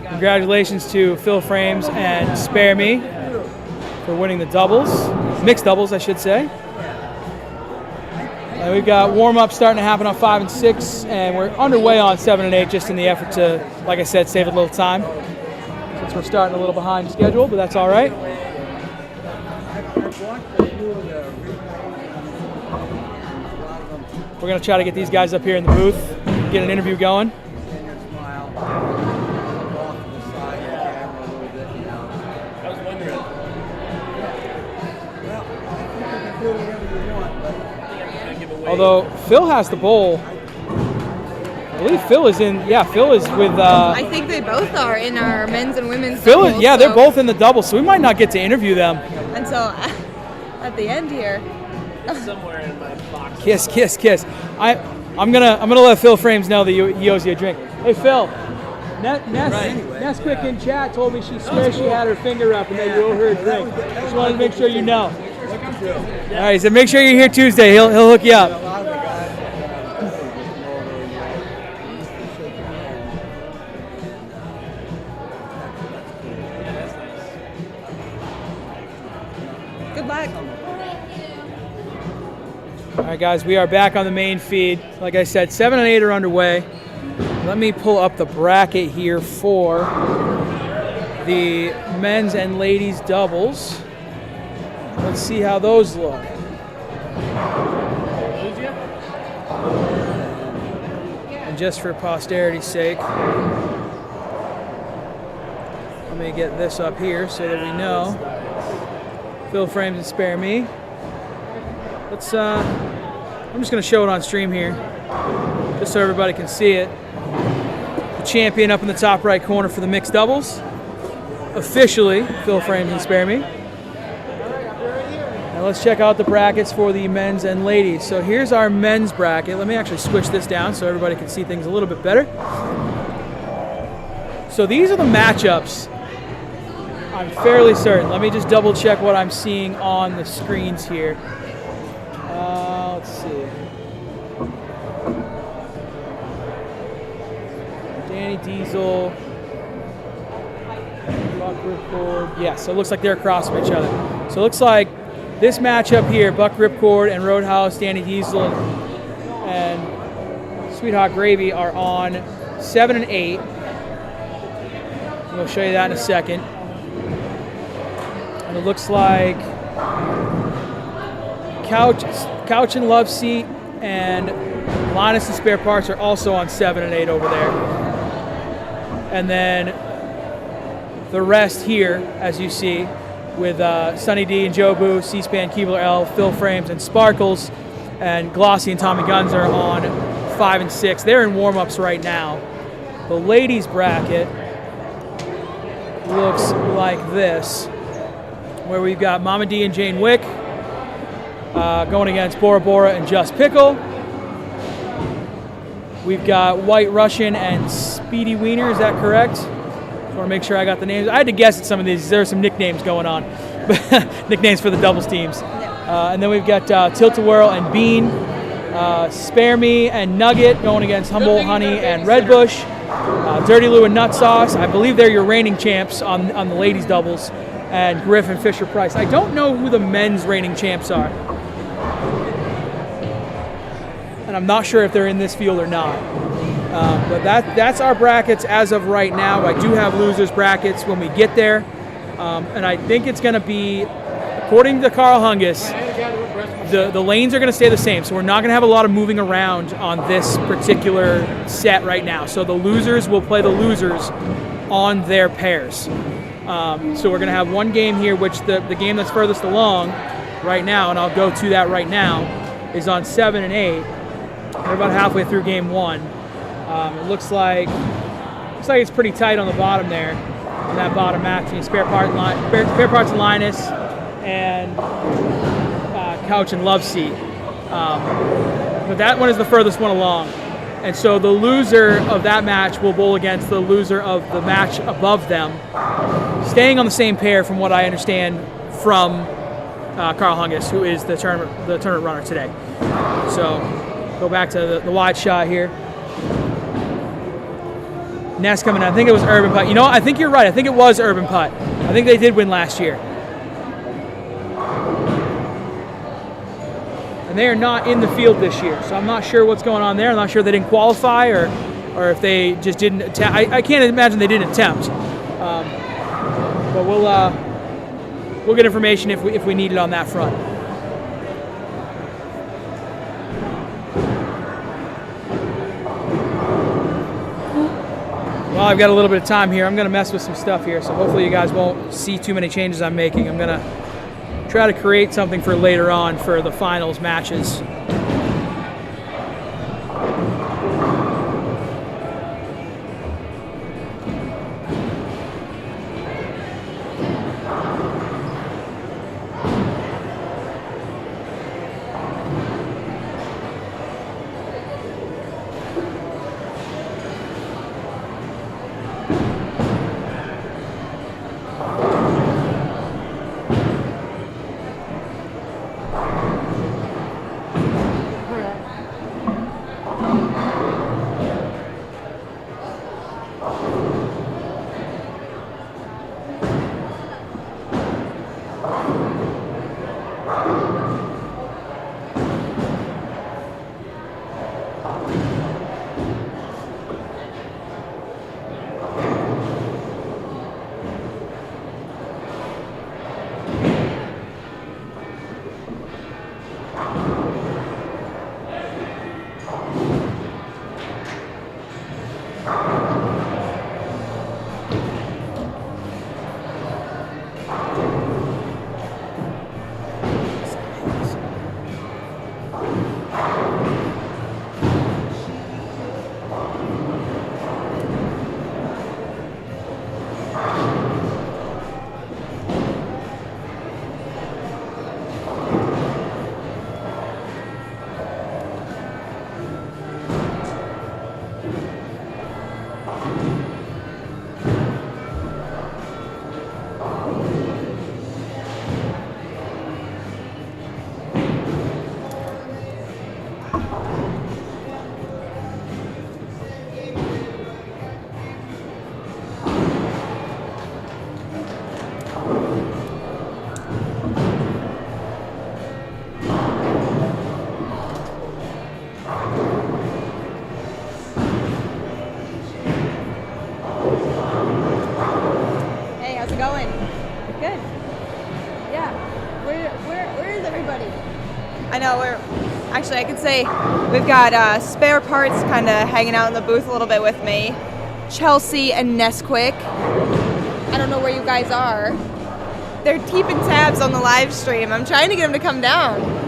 year? Congratulations to Phil Frames and Spare Me for winning the doubles, mixed doubles, I should say. And we've got warm-up starting to happen on 5 and 6, and we're underway on 7 and 8 just in the effort to, like I said, save a little time. Since we're starting a little behind schedule, but that's all right. We're going to try to get these guys up here in the booth, get an interview going. I was wondering. Although Phil has the bowl. I believe Phil is in. Yeah, Phil is with. I think they both are in our men's and women's. Phil, doubles, yeah, so they're both in the double, so we might not get to interview them. until at the end here. Somewhere in my box. Kiss, kiss, kiss. I'm gonna let Phil Frames know that he owes you a drink. Hey Phil, Ness quick in chat told me she swears she had her finger up and that you owe her a drink. Just wanted to make sure you know. All right, so make sure you're here Tuesday. He'll hook you up. Good luck. All right, guys, we are back on the main feed. Like I said, 7 and 8 are underway. Let me pull up the bracket here for the men's and ladies doubles. Let's see how those look. And just for posterity's sake, let me get this up here so that we know. Phil Frames and Spare Me. Let's. I'm just going to show it on stream here, just so everybody can see it. The champion up in the top right corner for the mixed doubles, officially Phil Frames and Spare Me. Now let's check out the brackets for the men's and ladies. So here's our men's bracket. Let me actually switch this down so everybody can see things a little bit better. So these are the matchups. I'm fairly certain. Let me just double check what I'm seeing on the screens here. Let's see. Danny Diesel. Buck Ripcord. Yeah, so it looks like they're across from each other. So it looks like this matchup here, Buck Ripcord and Roadhouse, Danny Diesel and Sweet Hot Gravy are on 7 and 8. We'll show you that in a second. And it looks like Couch and Love Seat and Linus and Spare Parts are also on 7 and 8 over there. And then the rest here, as you see, with Sunny D and Joe Boo, C-SPAN, Keebler L, Phil Frames, and Sparkles, and Glossy and Tommy Guns are on 5 and 6. They're in warm-ups right now. The ladies bracket looks like this, where we've got Mama D and Jane Wick going against Bora Bora and Just Pickle. We've got White Russian and Speedy Wiener, is that correct? Just want to make sure I got the names. I had to guess at some of these. There are some nicknames going on. Nicknames for the doubles teams. And then we've got Tilt-A-Whirl and Bean, Spare Me and Nugget going against Humboldt Honey and Redbush. Dirty Lou and Nut Sauce. I believe they're your reigning champs on the ladies doubles. And Griff and Fisher Price. I don't know who the men's reigning champs are. And I'm not sure if they're in this field or not. But that's our brackets as of right now. I do have losers brackets when we get there. And I think it's going to be, according to Carl Hungus, the lanes are going to stay the same. So we're not going to have a lot of moving around on this particular set right now. So the losers will play the losers on their pairs. So we're going to have one game here, which the game that's furthest along right now, and I'll go to that right now, is on 7 and 8. We're about halfway through game 1. It looks like it's pretty tight on the bottom there, in that bottom match. Spare Parts and Linus and Couch and Love Seat. But that one is the furthest one along. And so the loser of that match will bowl against the loser of the match above them, staying on the same pair from what I understand from Carl Hungus, who is the tournament runner today. So go back to the wide shot here. Ness coming in. I think it was Urban Putt. You know what? I think you're right. I think it was Urban Putt. I think they did win last year. And they are not in the field this year, so I'm not sure what's going on there. I'm not sure they didn't qualify or if they just didn't attempt. I can't imagine they didn't attempt. But we'll get information if we need it on that front. Well, I've got a little bit of time here. I'm going to mess with some stuff here, so hopefully you guys won't see too many changes I'm making. I'm going to try to create something for later on for the finals matches. Actually, I could say we've got Spare Parts kind of hanging out in the booth a little bit with me, Chelsea and Nesquik, I don't know where you guys are. They're keeping tabs on the live stream. I'm trying to get them to come down.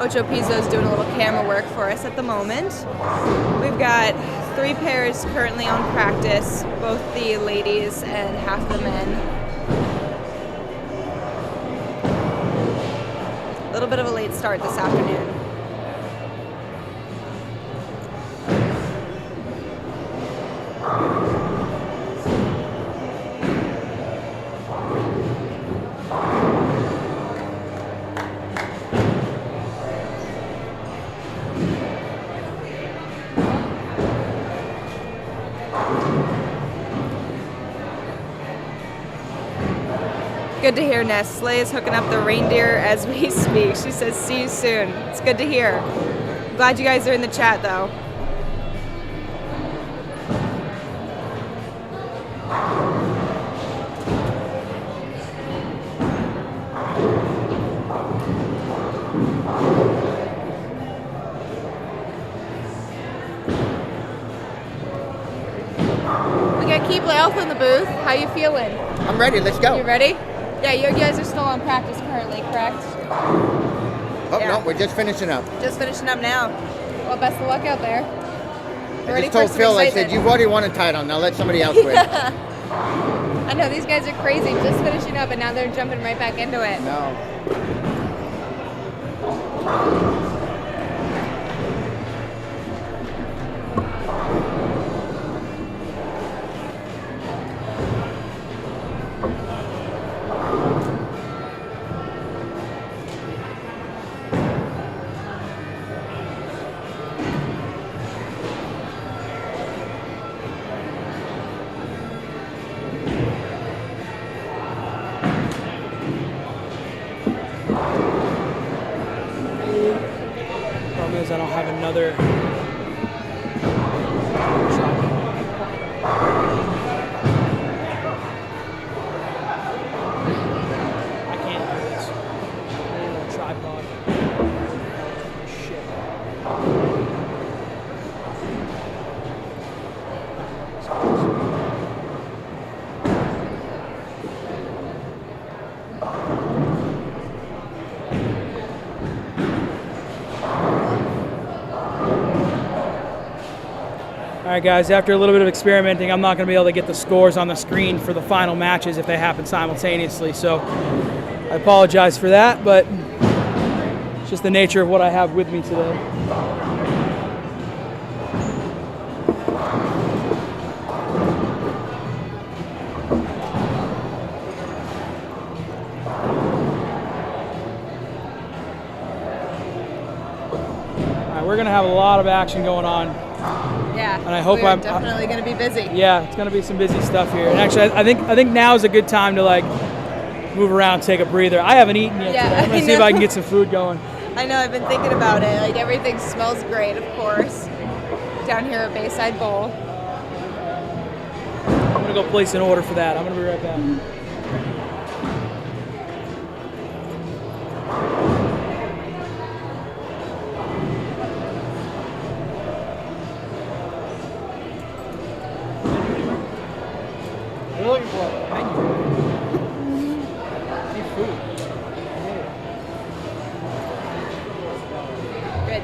Ocho Pizzo's doing a little camera work for us at the moment. We've got 3 pairs currently on practice, both the ladies and half the men. A little bit of a late start this afternoon. Good to hear, Ness. Slay is hooking up the reindeer as we speak. She says, see you soon. It's good to hear. I'm glad you guys are in the chat, though. We got Keep Alpha in the booth. How you feeling? I'm ready. Let's go. You ready? Yeah, you guys are still on practice currently, correct? Oh, Yeah. no, we're just finishing up. Just finishing up now. Well, best of luck out there. I just told Phil, I said, you've already won a title. Now let somebody else win. I know, these guys are crazy. Just finishing up, and now they're jumping right back into it. No. Problem is I don't have another I can't do this. I need a tripod. Shit. All right, guys, after a little bit of experimenting, I'm not going to be able to get the scores on the screen for the final matches if they happen simultaneously. So I apologize for that, but it's just the nature of what I have with me today. All right, we're going to have a lot of action going on. Yeah, and I hope we're definitely going to be busy. Yeah, it's going to be some busy stuff here. And actually, I think now is a good time to like move around, take a breather. I haven't eaten yet today. I'm going to see if I can get some food going. I know, I've been thinking about it. Like, everything smells great, of course, down here at Bayside Bowl. I'm going to go place an order for that. I'm going to be right back. You're looking for a menu. Need food. Good.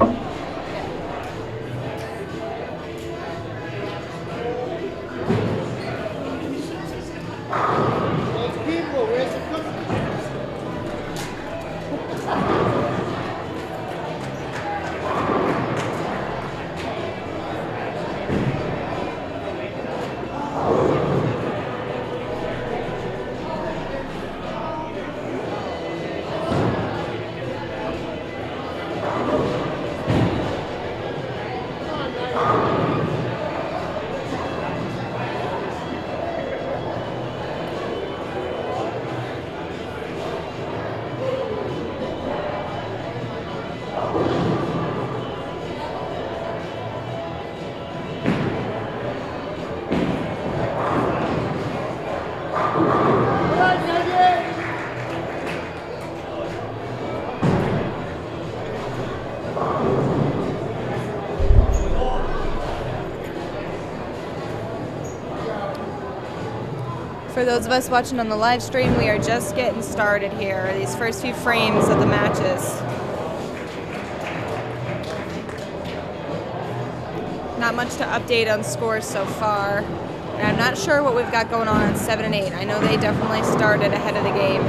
People, where's the cookie? For those of us watching on the live stream, we are just getting started here. These first few frames of the matches. Not much to update on scores so far. And I'm not sure what we've got going on 7 and 8. I know they definitely started ahead of the game.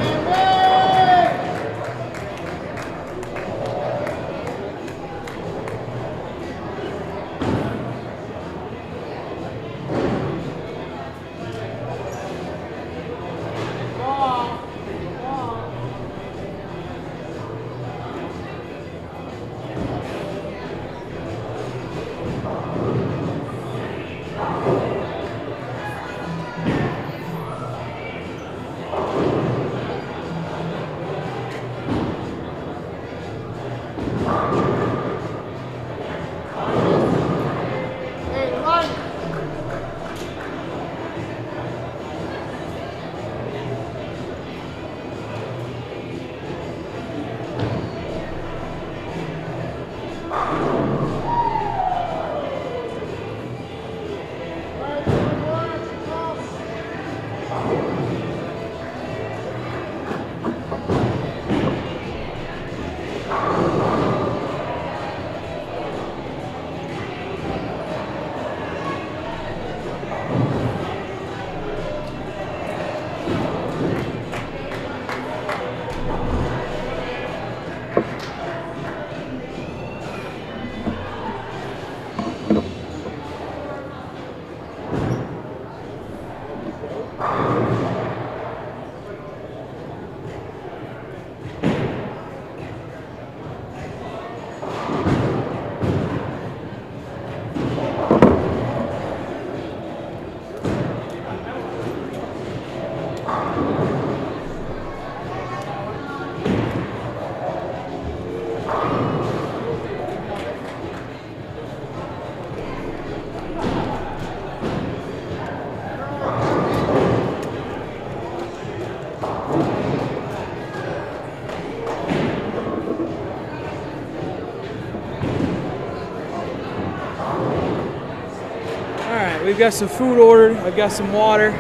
We've got some food ordered. I've got some water.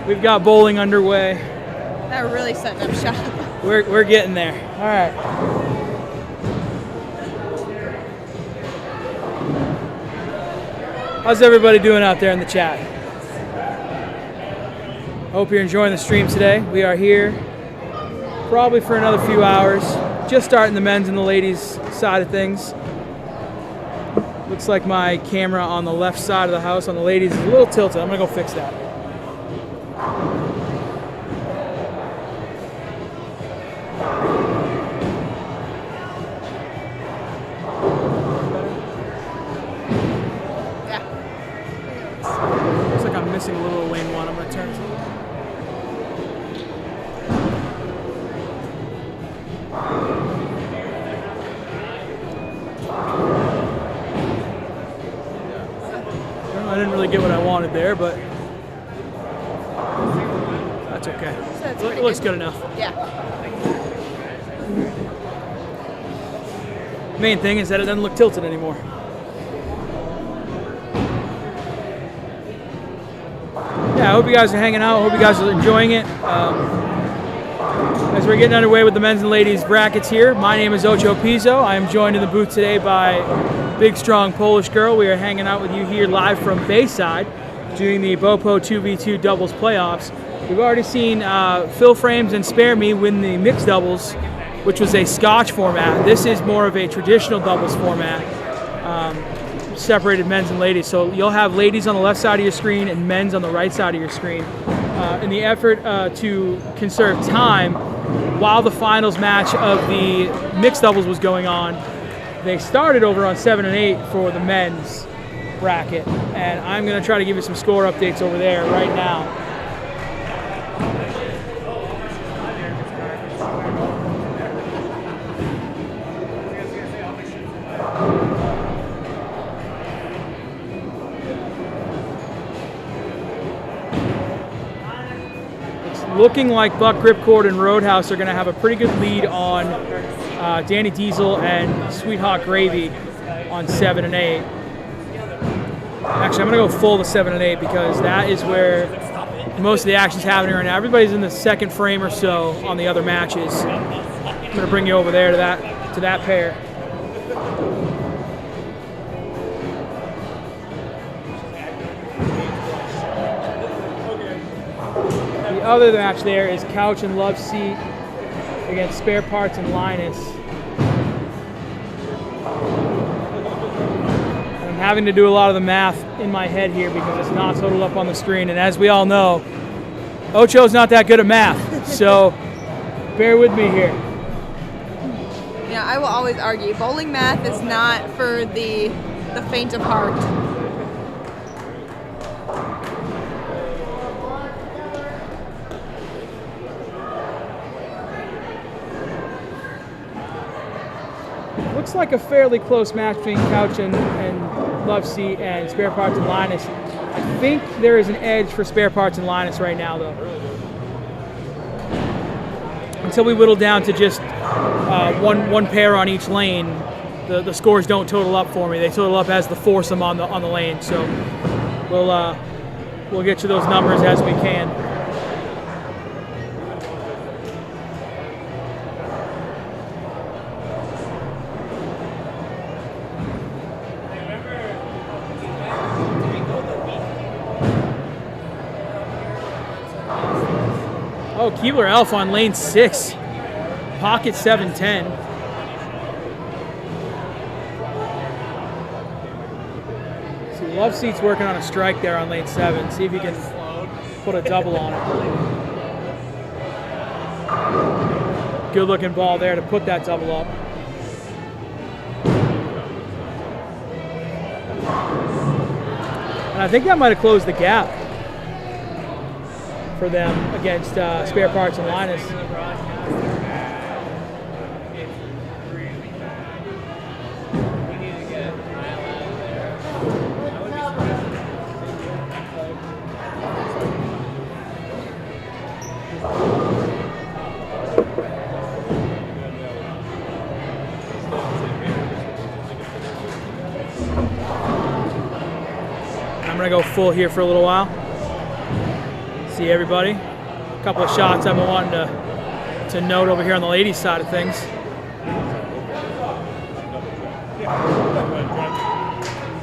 We've got bowling underway. Now we're really setting up shop. We're getting there. All right. How's everybody doing out there in the chat? Hope you're enjoying the stream today. We are here probably for another few hours. Just starting the men's and the ladies side of things. Looks like my camera on the left side of the house on the ladies is a little tilted. I'm gonna go fix that. Yeah. Looks like I'm missing a little lane one. I'm gonna turn it. I didn't really get what I wanted there, but that's okay. So that's It looks good enough. Yeah. Main thing is that it doesn't look tilted anymore. Yeah, I hope you guys are hanging out. I hope you guys are enjoying it. As we're getting underway with the men's and ladies brackets here, my name is Ocho Pizzo. I am joined in the booth today by big, strong Polish girl. We are hanging out with you here live from Bayside doing the BoPo 2v2 doubles playoffs. We've already seen Phil Frames and Spare Me win the mixed doubles, which was a Scotch format. This is more of a traditional doubles format, separated men's and ladies. So you'll have ladies on the left side of your screen and men's on the right side of your screen. In the effort to conserve time, while the finals match of the mixed doubles was going on, they started over on 7 and 8 for the men's bracket, and I'm going to try to give you some score updates over there right now. It's looking like Buck Gripcord and Roadhouse are going to have a pretty good lead on Danny Diesel and Sweet Hot Gravy on 7 and 8. Actually, I'm going to go full to 7 and 8 because that is where most of the action's happening right now. Everybody's in the second frame or so on the other matches. I'm going to bring you over there to that pair. The other match there is Couch and Love Seat against Spare Parts and Linus. I'm having to do a lot of the math in my head here because it's not totaled up on the screen, and as we all know, Ocho's not that good at math, so bear with me here. Yeah, I will always argue bowling math is not for the faint of heart. Looks like a fairly close match between Couch and Love Seat and Spare Parts and Linus. I think there is an edge for Spare Parts and Linus right now, though. Until we whittle down to just one pair on each lane, the scores don't total up for me. They total up as the foursome on the lane. So we'll get you those numbers as we can. Oh, Keebler Elf on lane 6. Pocket 710. So Love Seat's working on a strike there on lane 7. See if he can put a double on it. Good looking ball there to put that double up. And I think that might have closed the gap for them against Spare Parts and Linus. I'm gonna go full here for a little while. See everybody. A couple of shots I've been wanting to note over here on the ladies' side of things.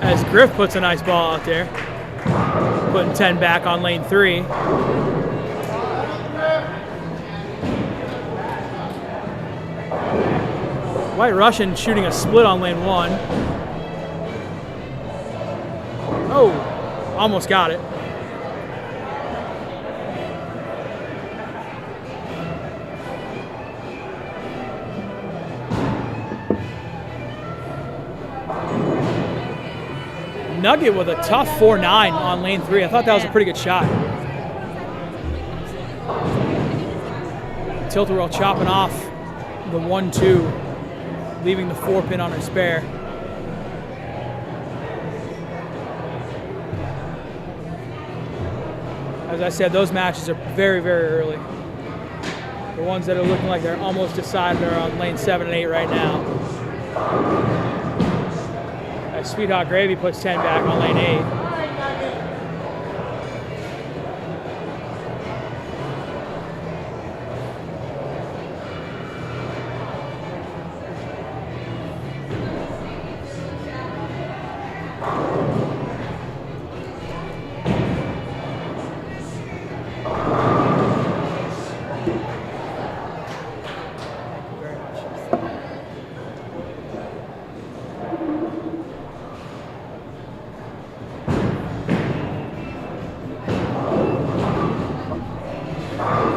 As Griff puts a nice ball out there, putting 10 back on lane 3. White Russian shooting a split on lane 1. Oh, almost got it. Nugget with a tough 4-9 on lane 3. I thought that was a pretty good shot. Tilt-a-whirl chopping off the 1-2, leaving the 4-pin on her spare. As I said, those matches are very, very early. The ones that are looking like they're almost decided are on lane 7 and 8 right now. Sweetheart Gravy puts 10 back on lane 8.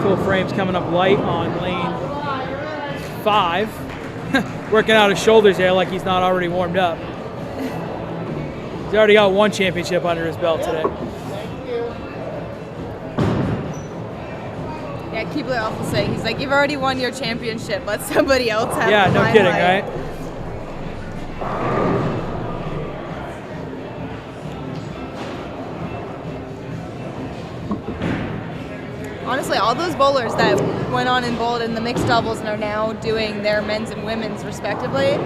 Full frame's coming up light on lane 5. Working out his shoulders there like he's not already warmed up. He's already got one championship under his belt today. Yeah, Keebler also saying, he's like, you've already won your championship. Let somebody else have Yeah, the no kidding, limelight. right? Honestly, all those bowlers that went on and bowled in the mixed doubles and are now doing their men's and women's respectively,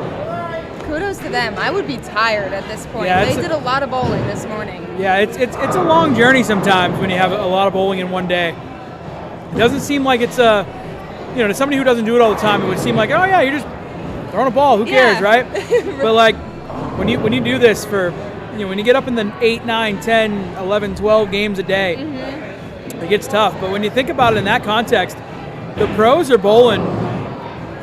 kudos to them. I would be tired at this point. Yeah, They did a lot of bowling this morning. Yeah, it's a long journey sometimes when you have a lot of bowling in one day. It doesn't seem like it's to somebody who doesn't do it all the time, it would seem like, oh yeah, you're just throwing a ball, who cares, right? But like when you do this for, when you get up in the 8, 9, 10, 11, 12 games a day, it gets tough. But when you think about it in that context, the pros are bowling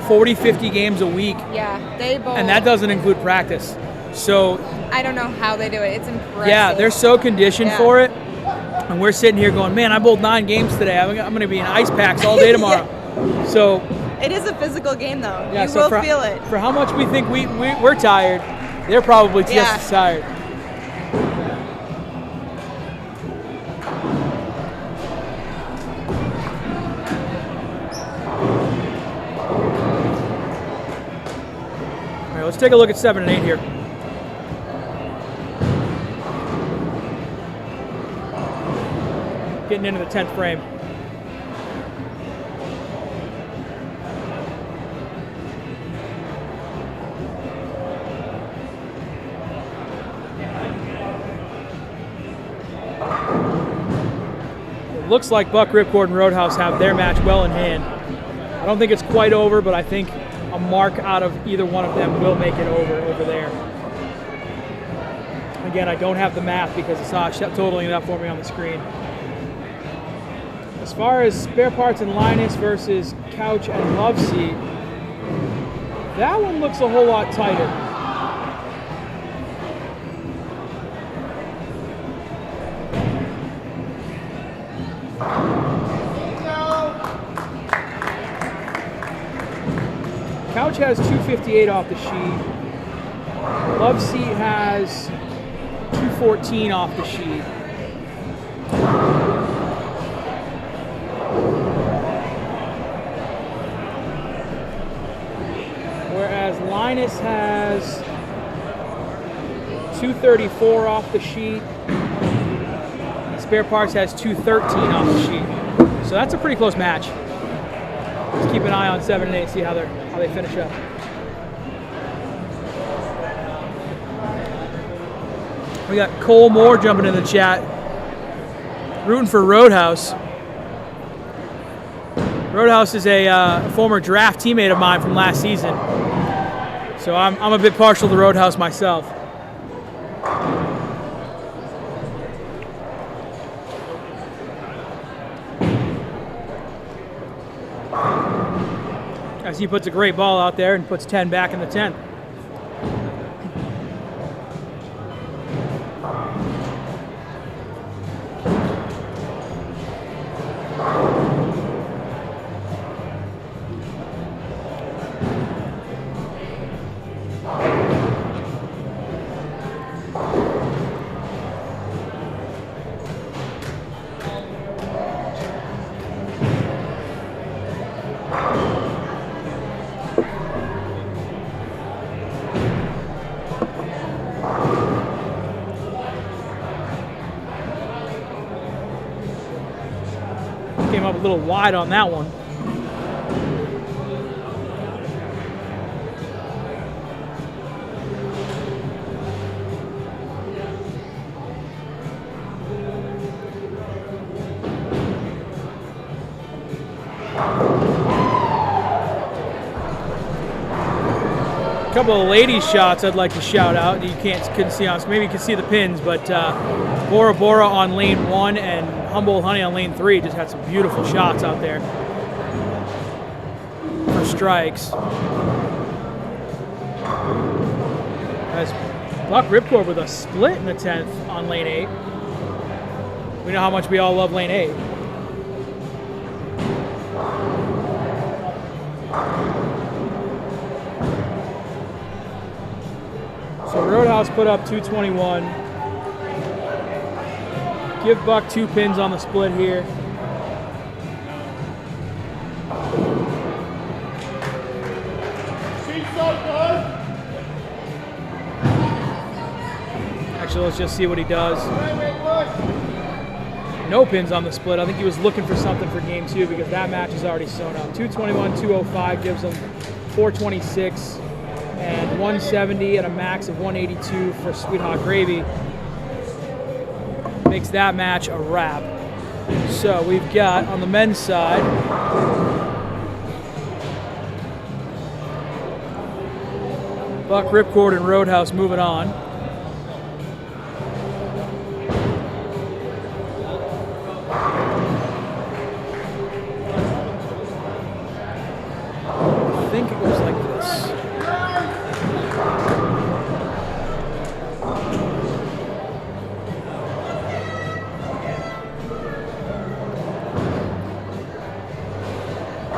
40, 50 games a week. Yeah, they bowl. And that doesn't include practice. So I don't know how they do it. It's impressive. yeah, they're so conditioned for it. And we're sitting here going, man, I bowled 9 games today. I'm going to be in ice packs all day tomorrow. So it is a physical game, though. Yeah, you so will feel it. For how much we think we're tired, they're probably just as tired. All right, let's take a look at 7 and 8 here. Getting into the 10th frame. Looks like Buck, Ripcord, and Roadhouse have their match well in hand. I don't think it's quite over, but I think a mark out of either one of them will make it over there. Again, I don't have the math because it's not totaling it up for me on the screen. As far as Spare Parts and Linus versus Couch and Love Seat, that one looks a whole lot tighter. Couch has 258 off the sheet. Love Seat has 214 off the sheet. Whereas Linus has 234 off the sheet. Spare Parts has 213 off the sheet. So that's a pretty close match. Let's keep an eye on 7 and 8, see how they finish up. We got Cole Moore jumping in the chat, rooting for Roadhouse. Roadhouse is a former draft teammate of mine from last season, so I'm a bit partial to Roadhouse myself. As he puts a great ball out there and puts 10 back in the 10th. Came up a little wide on that one. A couple of ladies' shots I'd like to shout out. You couldn't see us. Maybe you can see the pins, but Bora Bora on lane 1 and Humboldt Honey on lane 3 just had some beautiful shots out there for strikes. As Buck Ripcord with a split in the 10th on lane 8. We know how much we all love lane 8. So Roadhouse put up 221. Give Buck 2 pins on the split here. Actually, let's just see what he does. No pins on the split. I think he was looking for something for game 2 because that match is already sewn up. 221, 205 gives him 426. and 170 and a max of 182 for Sweet Hot Gravy. Makes that match a wrap. So we've got on the men's side Buck, Ripcord, and Roadhouse moving on. I think it goes like this.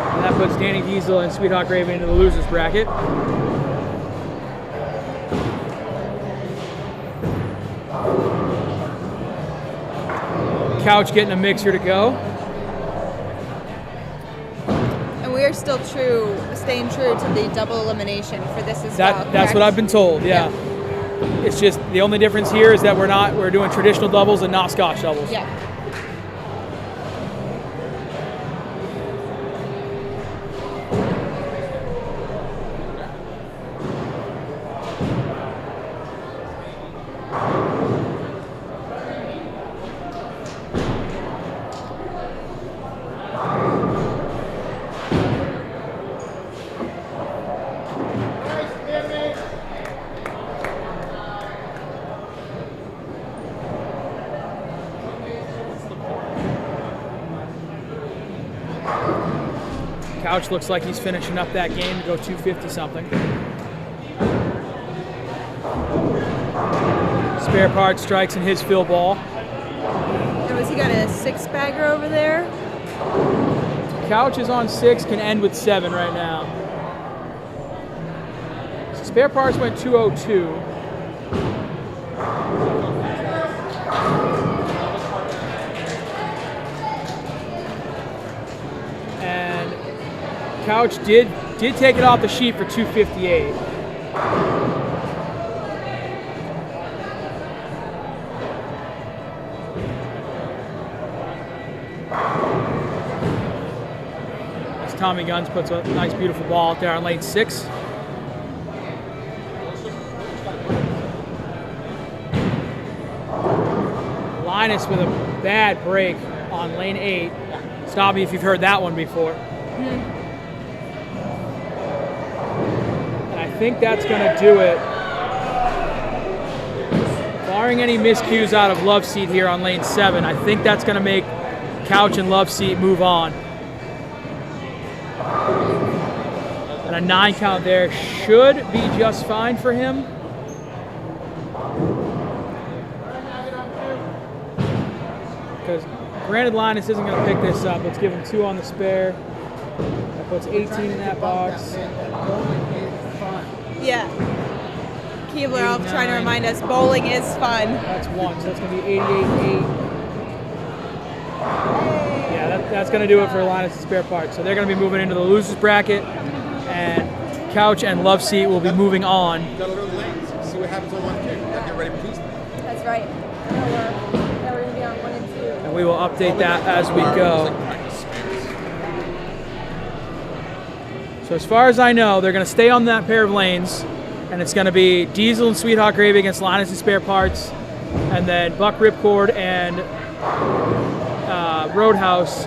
And that puts Danny Diesel and Sweet Hot Gravy into the losers bracket. Couch getting a mixer to go. And we are still staying true to the double elimination for this as well. That's what I've been told, yeah. It's just the only difference here is that we're doing traditional doubles and not Scotch doubles. Yeah. Couch looks like he's finishing up that game to go 250 something. Spare Part strikes in his fill ball. And was he got a 6-bagger over there? Couch is on 6, can end with 7 right now. Spare Parts went 202. And Couch did take it off the sheet for 258. As Tommy Guns puts a nice, beautiful ball out there on lane 6. Linus with a bad break on lane 8. Stop me if you've heard that one before. And I think that's going to do it. Barring any miscues out of Love Seat here on lane 7, I think that's going to make Couch and Love Seat move on. And a 9 count there should be just fine for him. Because granted Linus isn't going to pick this up. Let's give him 2 on the spare. That puts 18 in that box. Yeah. Keebler Elf trying to remind us bowling is fun. That's 1, so that's going to be 88-8. Yeah, that's going to do it for Linus' spare part. So they're going to be moving into the losers bracket, and Couch and Love Seat will be moving on. Gotta go to the lanes, see what happens on 1 kick. Get ready for Tuesday. That's right. Now we're going to be on 1 and 2. And we will update that as we go. So as far as I know, they're going to stay on that pair of lanes, and it's going to be Diesel and Sweet Hot Gravy against Linus and Spare Parts, and then Buck Ripcord and Roadhouse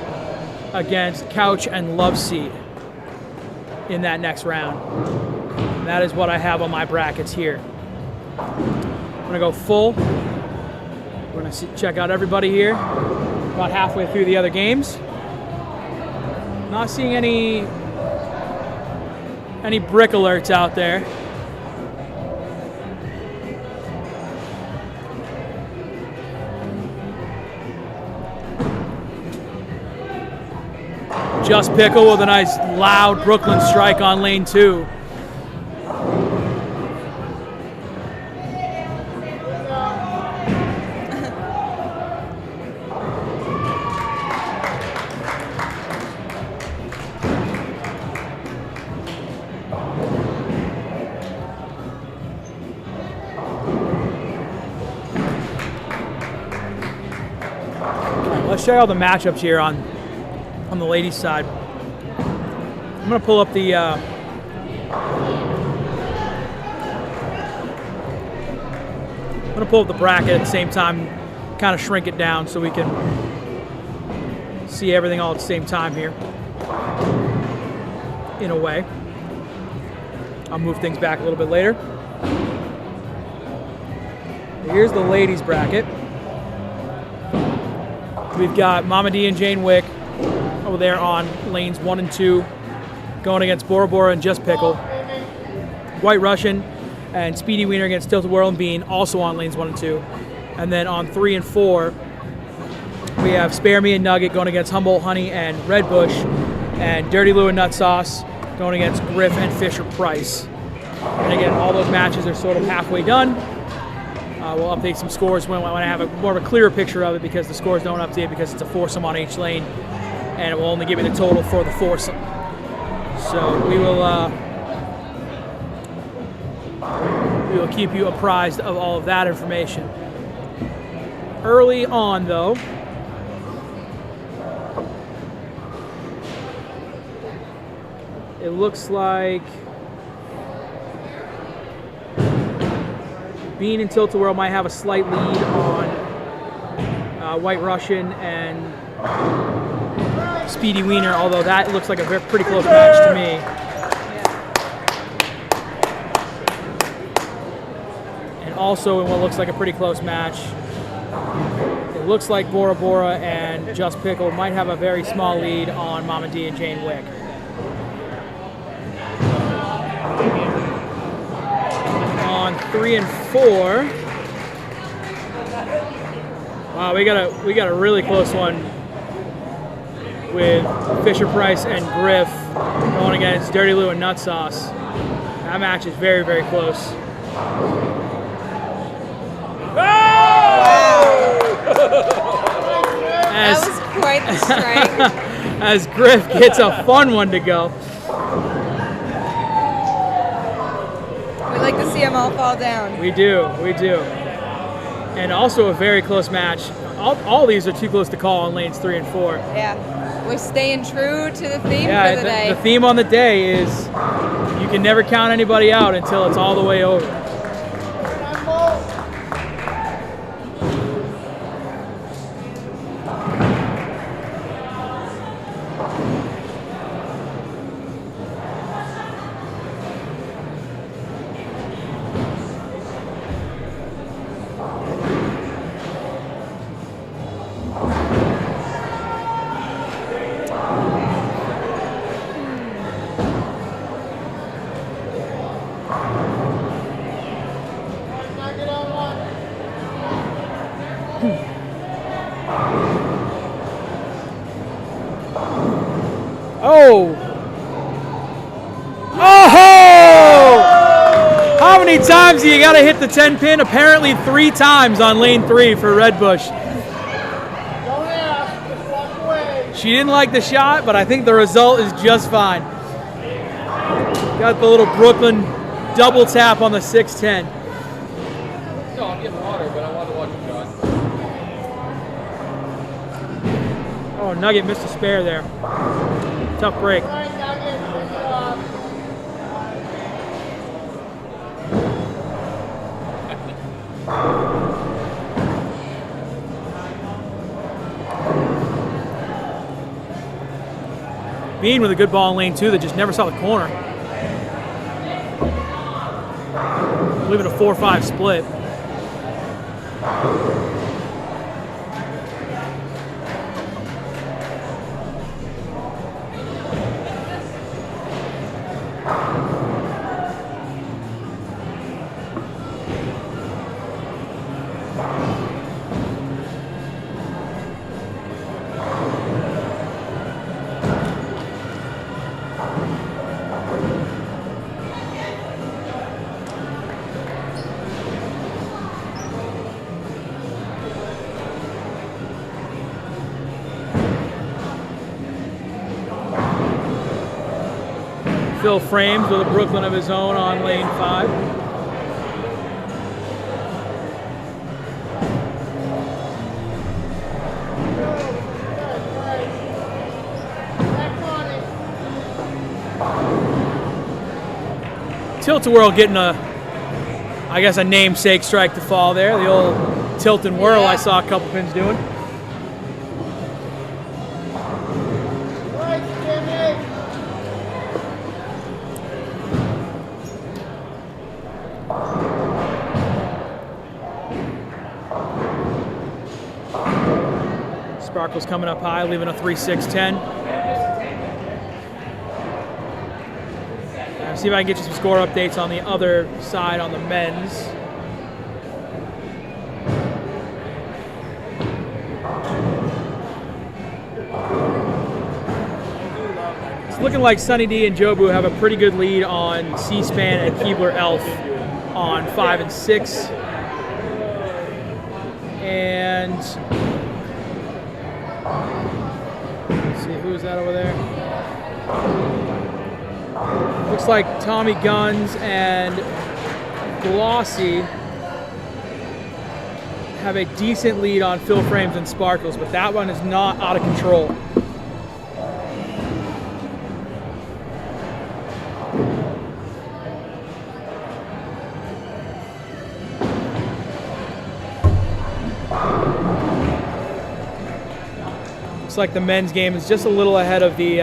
against Couch and Love Seat in that next round. And that is what I have on my brackets here. I'm going to go full. We're going to check out everybody here. About halfway through the other games. Not seeing any brick alerts out there. Just Pickle with a nice loud Brooklyn strike on lane 2. Let's check out the matchups here on the ladies' side. I'm going to pull up the going to pull up the bracket at the same time, kind of shrink it down so we can see everything all at the same time here, in a way. I'll move things back a little bit later. Here's the ladies bracket. We've got Mama D and Jane Wick over there on lanes 1 and 2, going against Bora Bora and Just Pickle. White Russian and Speedy Wiener against Tilted Whirl and Bean, also on lanes 1 and 2. And then on 3 and 4, we have Spare Me and Nugget going against Humboldt Honey and Red Bush, and Dirty Lou and Nut Sauce going against Griff and Fisher Price. And again, all those matches are sort of halfway done. We'll update some scores when I have more of a clearer picture of it, because the scores don't update because it's a foursome on each lane, and it will only give me the total for the foursome. So we will keep you apprised of all of that information. Early on, though, it looks like Bean and Tilt-A Whirl might have a slight lead on White Russian and Speedy Wiener, although that looks like a pretty close match to me. And also in what looks like a pretty close match, it looks like Bora Bora and Just Pickle might have a very small lead on Mama D and Jane Wick. On 3 and 4, wow, we got a really close one with Fisher Price and Griff going against Dirty Lou and Nut Sauce. That match is very, very close. That was quite the strike. As Griff gets a fun one to go. We like to see them all fall down. We do. And also a very close match. All these are too close to call on lanes 3 and 4. Yeah. We're staying true to the theme for the day. The theme on the day is you can never count anybody out until it's all the way over. How many times do you got to hit the 10 pin? Apparently 3 times on lane 3 for Red Bush. She didn't like the shot, but I think the result is just fine. Got the little Brooklyn double tap on the 610. No, I'm getting water, but I wanted to watch the shot. Oh, Nugget missed a spare there. Tough break. Bean with a good ball in lane 2 that just never saw the corner. Leaving a 4-5 split. Phil Frames with a Brooklyn of his own on lane 5. Tilt-A-Whirl getting a, I guess a namesake strike to fall there. The old tilt and whirl I saw a couple pins doing. Sparkle's coming up high, leaving a 3.610. See if I can get you some score updates on the other side on the men's. It's looking like Sunny D and Jobu have a pretty good lead on C-SPAN and Keebler Elf on 5 and 6. And let's see, who's that over there? Looks like Tommy Guns and Glossy have a decent lead on Phil Frames and Sparkles, but that one is not out of control. Looks like the men's game is just a little ahead of the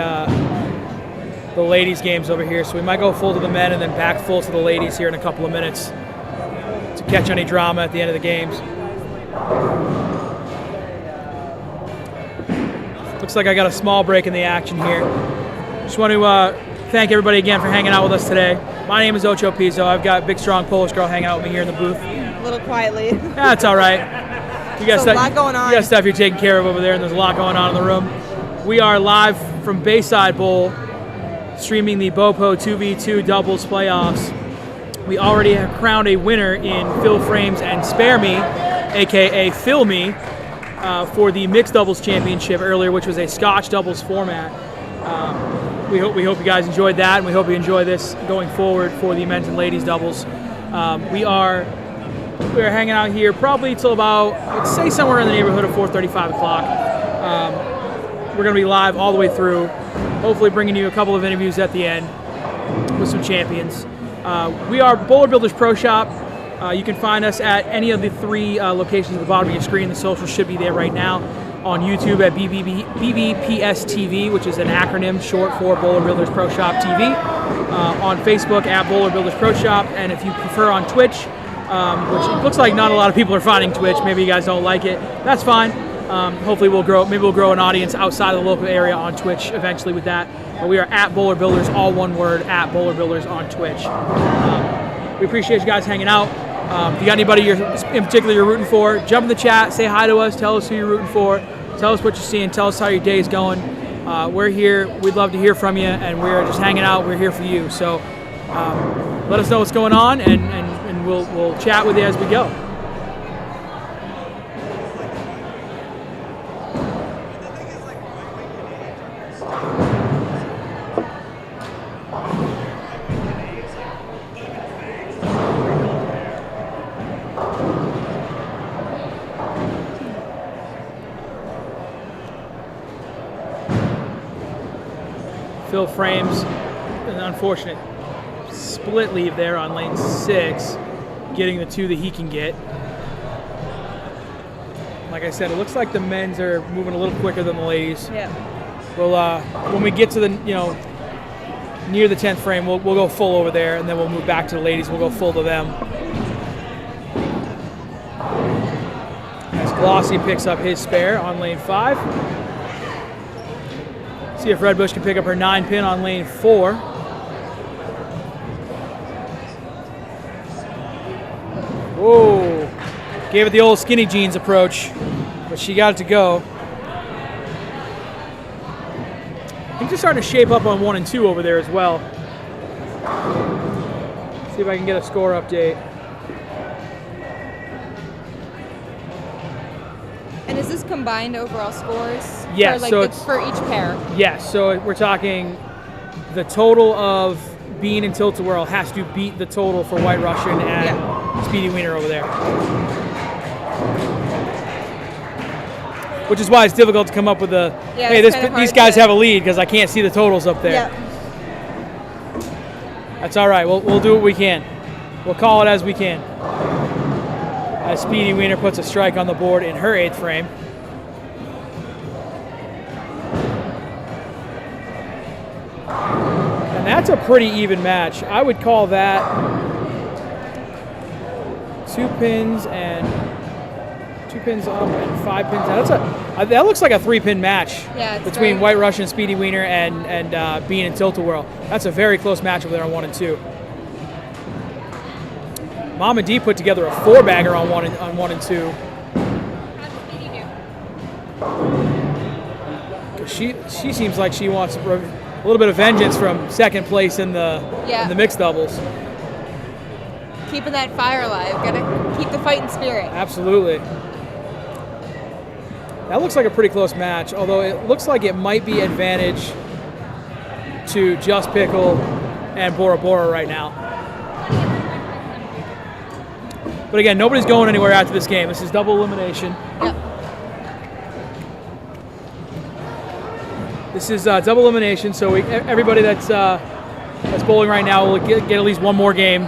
ladies' games over here, so we might go full to the men and then back full to the ladies here in a couple of minutes to catch any drama at the end of the games. Looks like I got a small break in the action here. Just want to thank everybody again for hanging out with us today. My name is Ocho Pizzo. I've got big, strong Polish girl hanging out with me here in the booth. A little quietly. That's all right. You got a lot going on. You got stuff you're taking care of over there, and there's a lot going on in the room. We are live from Bayside Bowl, streaming the BoPo 2v2 doubles playoffs. We already have crowned a winner in Phil Frames and Spare Me, aka Phil Me, for the mixed doubles championship earlier, which was a Scotch doubles format. We hope you guys enjoyed that, and we hope you enjoy this going forward for the men's and ladies doubles. We are hanging out here probably till about, I'd say somewhere in the neighborhood of 4:30, 5 o'clock. We're going to be live all the way through, hopefully bringing you a couple of interviews at the end with some champions. We are Bowler Builders Pro Shop. You can find us at any of the 3 locations at the bottom of your screen. The socials should be there right now. On YouTube at BBPS TV, which is an acronym short for Bowler Builders Pro Shop TV. On Facebook at Bowler Builders Pro Shop. And if you prefer on Twitch, which it looks like not a lot of people are finding Twitch. Maybe you guys don't like it. That's fine. Hopefully we'll grow an audience outside of the local area on Twitch eventually with that. But we are at Bowler Builders, all one word, at Bowler Builders on Twitch. We appreciate you guys hanging out. If you got anybody in particular you're rooting for, jump in the chat, say hi to us, tell us who you're rooting for, tell us what you're seeing, tell us how your day is going. We're here. We'd love to hear from you, and we're just hanging out. We're here for you. So let us know what's going on, and we'll chat with you as we go. Phil Frames, an unfortunate split leave there on lane 6, getting the 2 that he can get. Like I said, it looks like the men's are moving a little quicker than the ladies. Yeah. Well, when we get to the near the 10th frame, we'll go full over there, and then we'll move back to the ladies. We'll go full to them. As Glossy picks up his spare on lane 5. See if Redbush can pick up her 9 pin on lane 4. Whoa, gave it the old skinny jeans approach, but she got it to go. Things are starting to shape up on 1 and 2 over there as well. See if I can get a score update. And is this combined overall scores? Yes, for for each pair. Yes, so we're talking the total of Bean and Tilt-A-Whirl has to beat the total for White Russian and Speedy Wiener over there. Which is why it's difficult to come up with a, hey, these guys have a lead because I can't see the totals up there. Yeah. That's all right. We'll do what we can. We'll call it as we can. As Speedy Wiener puts a strike on the board in her 8th frame. And that's a pretty even match. I would call that 2 pins and 2 pins up and 5 pins down. That looks like a 3-pin match between White Russian, Speedy Wiener, and Bean and Tilt-A-Whirl. That's a very close match over there on 1 and 2. Mama D put together a 4-bagger on 1 and 2. She seems like she wants a little bit of vengeance from 2nd place in the mixed doubles. Keeping that fire alive. Gotta keep the fighting spirit. Absolutely. That looks like a pretty close match, although it looks like it might be advantage to Just Pickle and Bora Bora right now. But again, nobody's going anywhere after this game. This is double elimination. Yep. This is double elimination, so everybody that's bowling right now will get at least one more game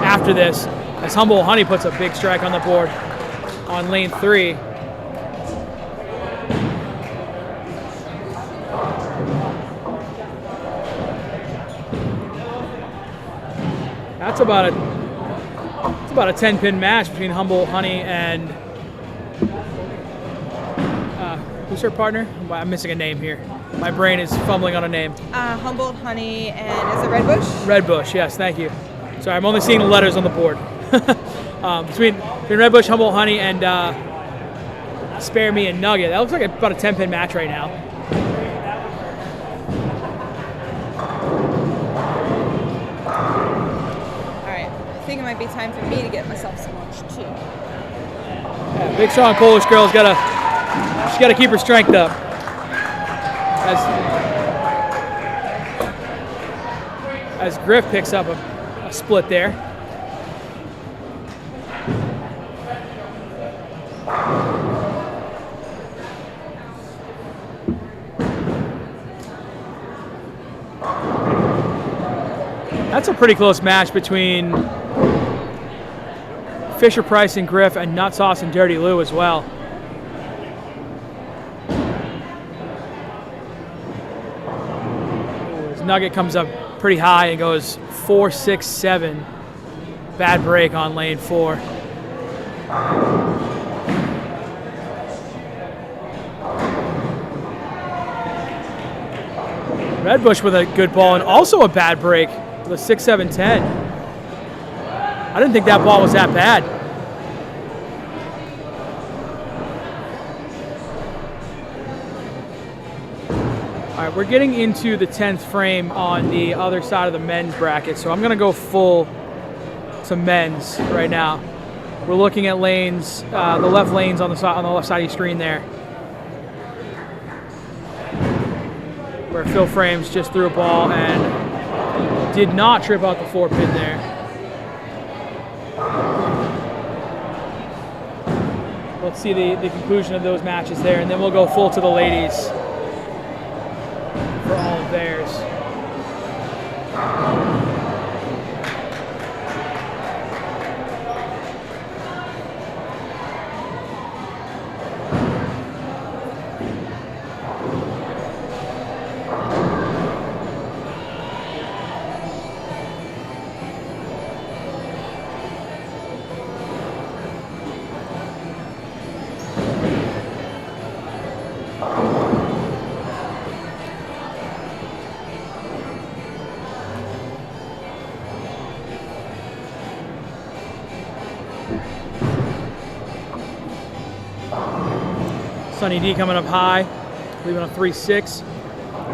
after this, as Humble Honey puts a big strike on the board on lane 3. That's about a 10-pin match between Humble Honey and who's her partner? I'm missing a name here. My brain is fumbling on a name. Humboldt Honey and is it Red Bush? Red Bush, yes, thank you. Sorry, I'm only seeing the letters on the board. Between Red Bush, Humboldt Honey, and Spare Me and Nugget. That looks like about a 10-pin match right now. I think it might be time for me to get myself some lunch too. Yeah, big strong Polish girl's she's gotta keep her strength up. As Griff picks up a split there. That's a pretty close match between Fisher Price and Griff, and Nut Sauce and Dirty Lou as well. As Nugget comes up pretty high and goes 4-6-7. Bad break on lane 4. Red Bush with a good ball and also a bad break with a 6-7-10. I didn't think that ball was that bad. All right, we're getting into the 10th frame on the other side of the men's bracket, so I'm going to go full to men's right now. We're looking at lanes, the left lanes on the left side of your screen there, where Phil Frames just threw a ball and did not trip out the 4-pin there. Let's see the conclusion of those matches there, and then we'll go full to the ladies for all of theirs. Sunny D coming up high, leaving a 3-6.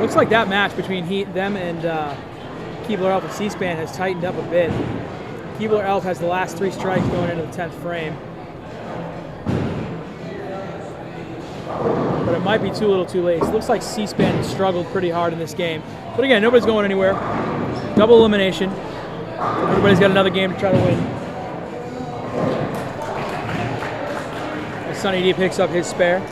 Looks like that match between them and Keebler Elf and C-SPAN has tightened up a bit. Keebler Elf has the last 3 strikes going into the 10th frame. But it might be too little too late. It looks like C-SPAN struggled pretty hard in this game. But again, nobody's going anywhere. Double elimination. Everybody's got another game to try to win. As Sunny D picks up his spare.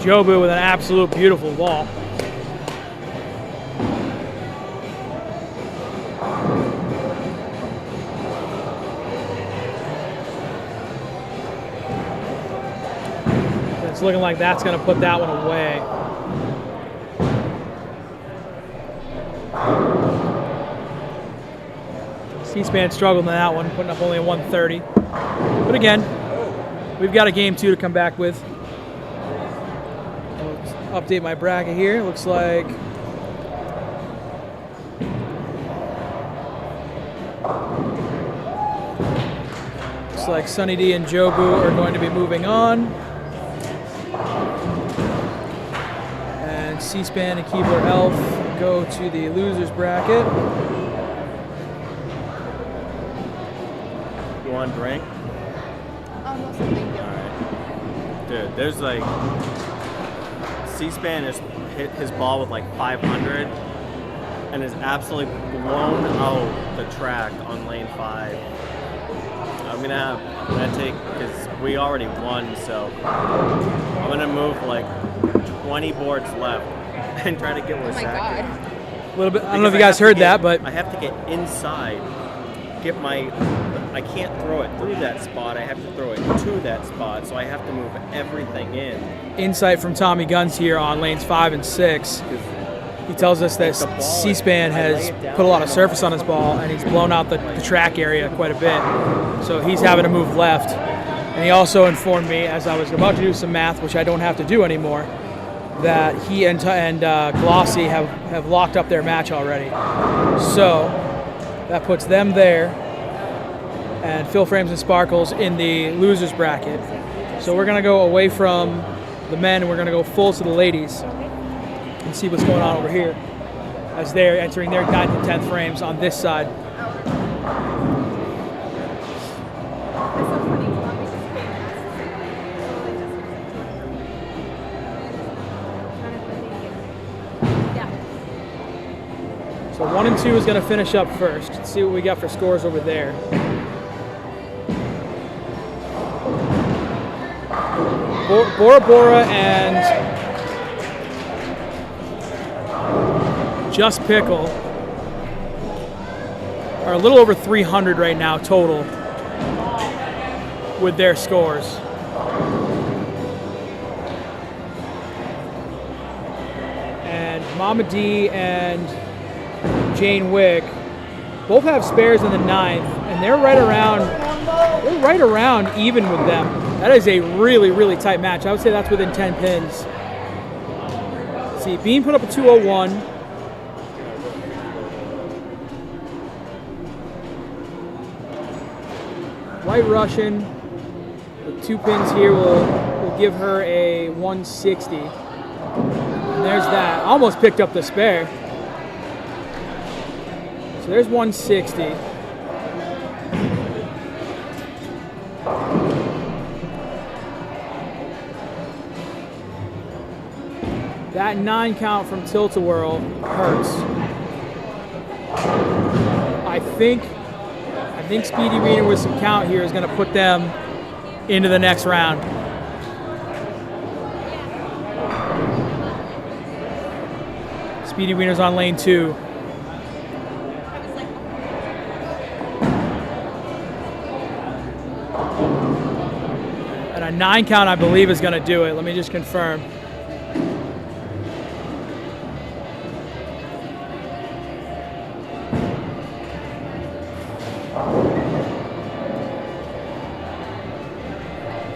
Jobu with an absolute beautiful ball. It's looking like that's going to put that one away. C-SPAN struggled in that one, putting up only a 130. But again, we've got a game 2 to come back with. I'll update my bracket here. Looks like Sunny D and Jobu are going to be moving on. And C-SPAN and Keebler Elf go to the losers bracket. You want a drink? No, thank you. Alright. Dude, there's like... C-SPAN has hit his ball with like 500 and has absolutely blown out the track on lane 5. I'm gonna take, because we already won, so I'm gonna move like 20 boards left and try to get with Zach. A little bit. I don't know if you guys heard that, but I have to get inside. I can't throw it through that spot. I have to throw it to that spot, so I have to move everything in. Insight from Tommy Guns here on lanes 5 and 6. He tells us that C-SPAN has put a lot of surface on his ball, and he's blown out the track area quite a bit. So he's having to move left. And he also informed me, as I was about to do some math, which I don't have to do anymore, that he and Glossy have locked up their match already. So that puts them there, and Phil Frames and Sparkles in the losers bracket. So we're going to go away from the men, and we're going to go full to the ladies and see what's going on over here as they're entering their 9th and 10th frames on this side. So 1 and 2 is going to finish up first. Let's see what we got for scores over there. Bora Bora and Just Pickle are a little over 300 right now total with their scores. And Mama D and Jane Wick both have spares in the 9th, and they're right around even with them. That is a really, really tight match. I would say that's within 10 pins. Let's see, Bean put up a 201. White Russian with 2 pins here will give her a 160. And there's that. Almost picked up the spare. So there's 160. That 9 count from Tilt-A-Whirl hurts. I think Speedy Wiener with some count here is going to put them into the next round. Speedy Wiener's on lane 2. And a 9 count, I believe, is going to do it. Let me just confirm.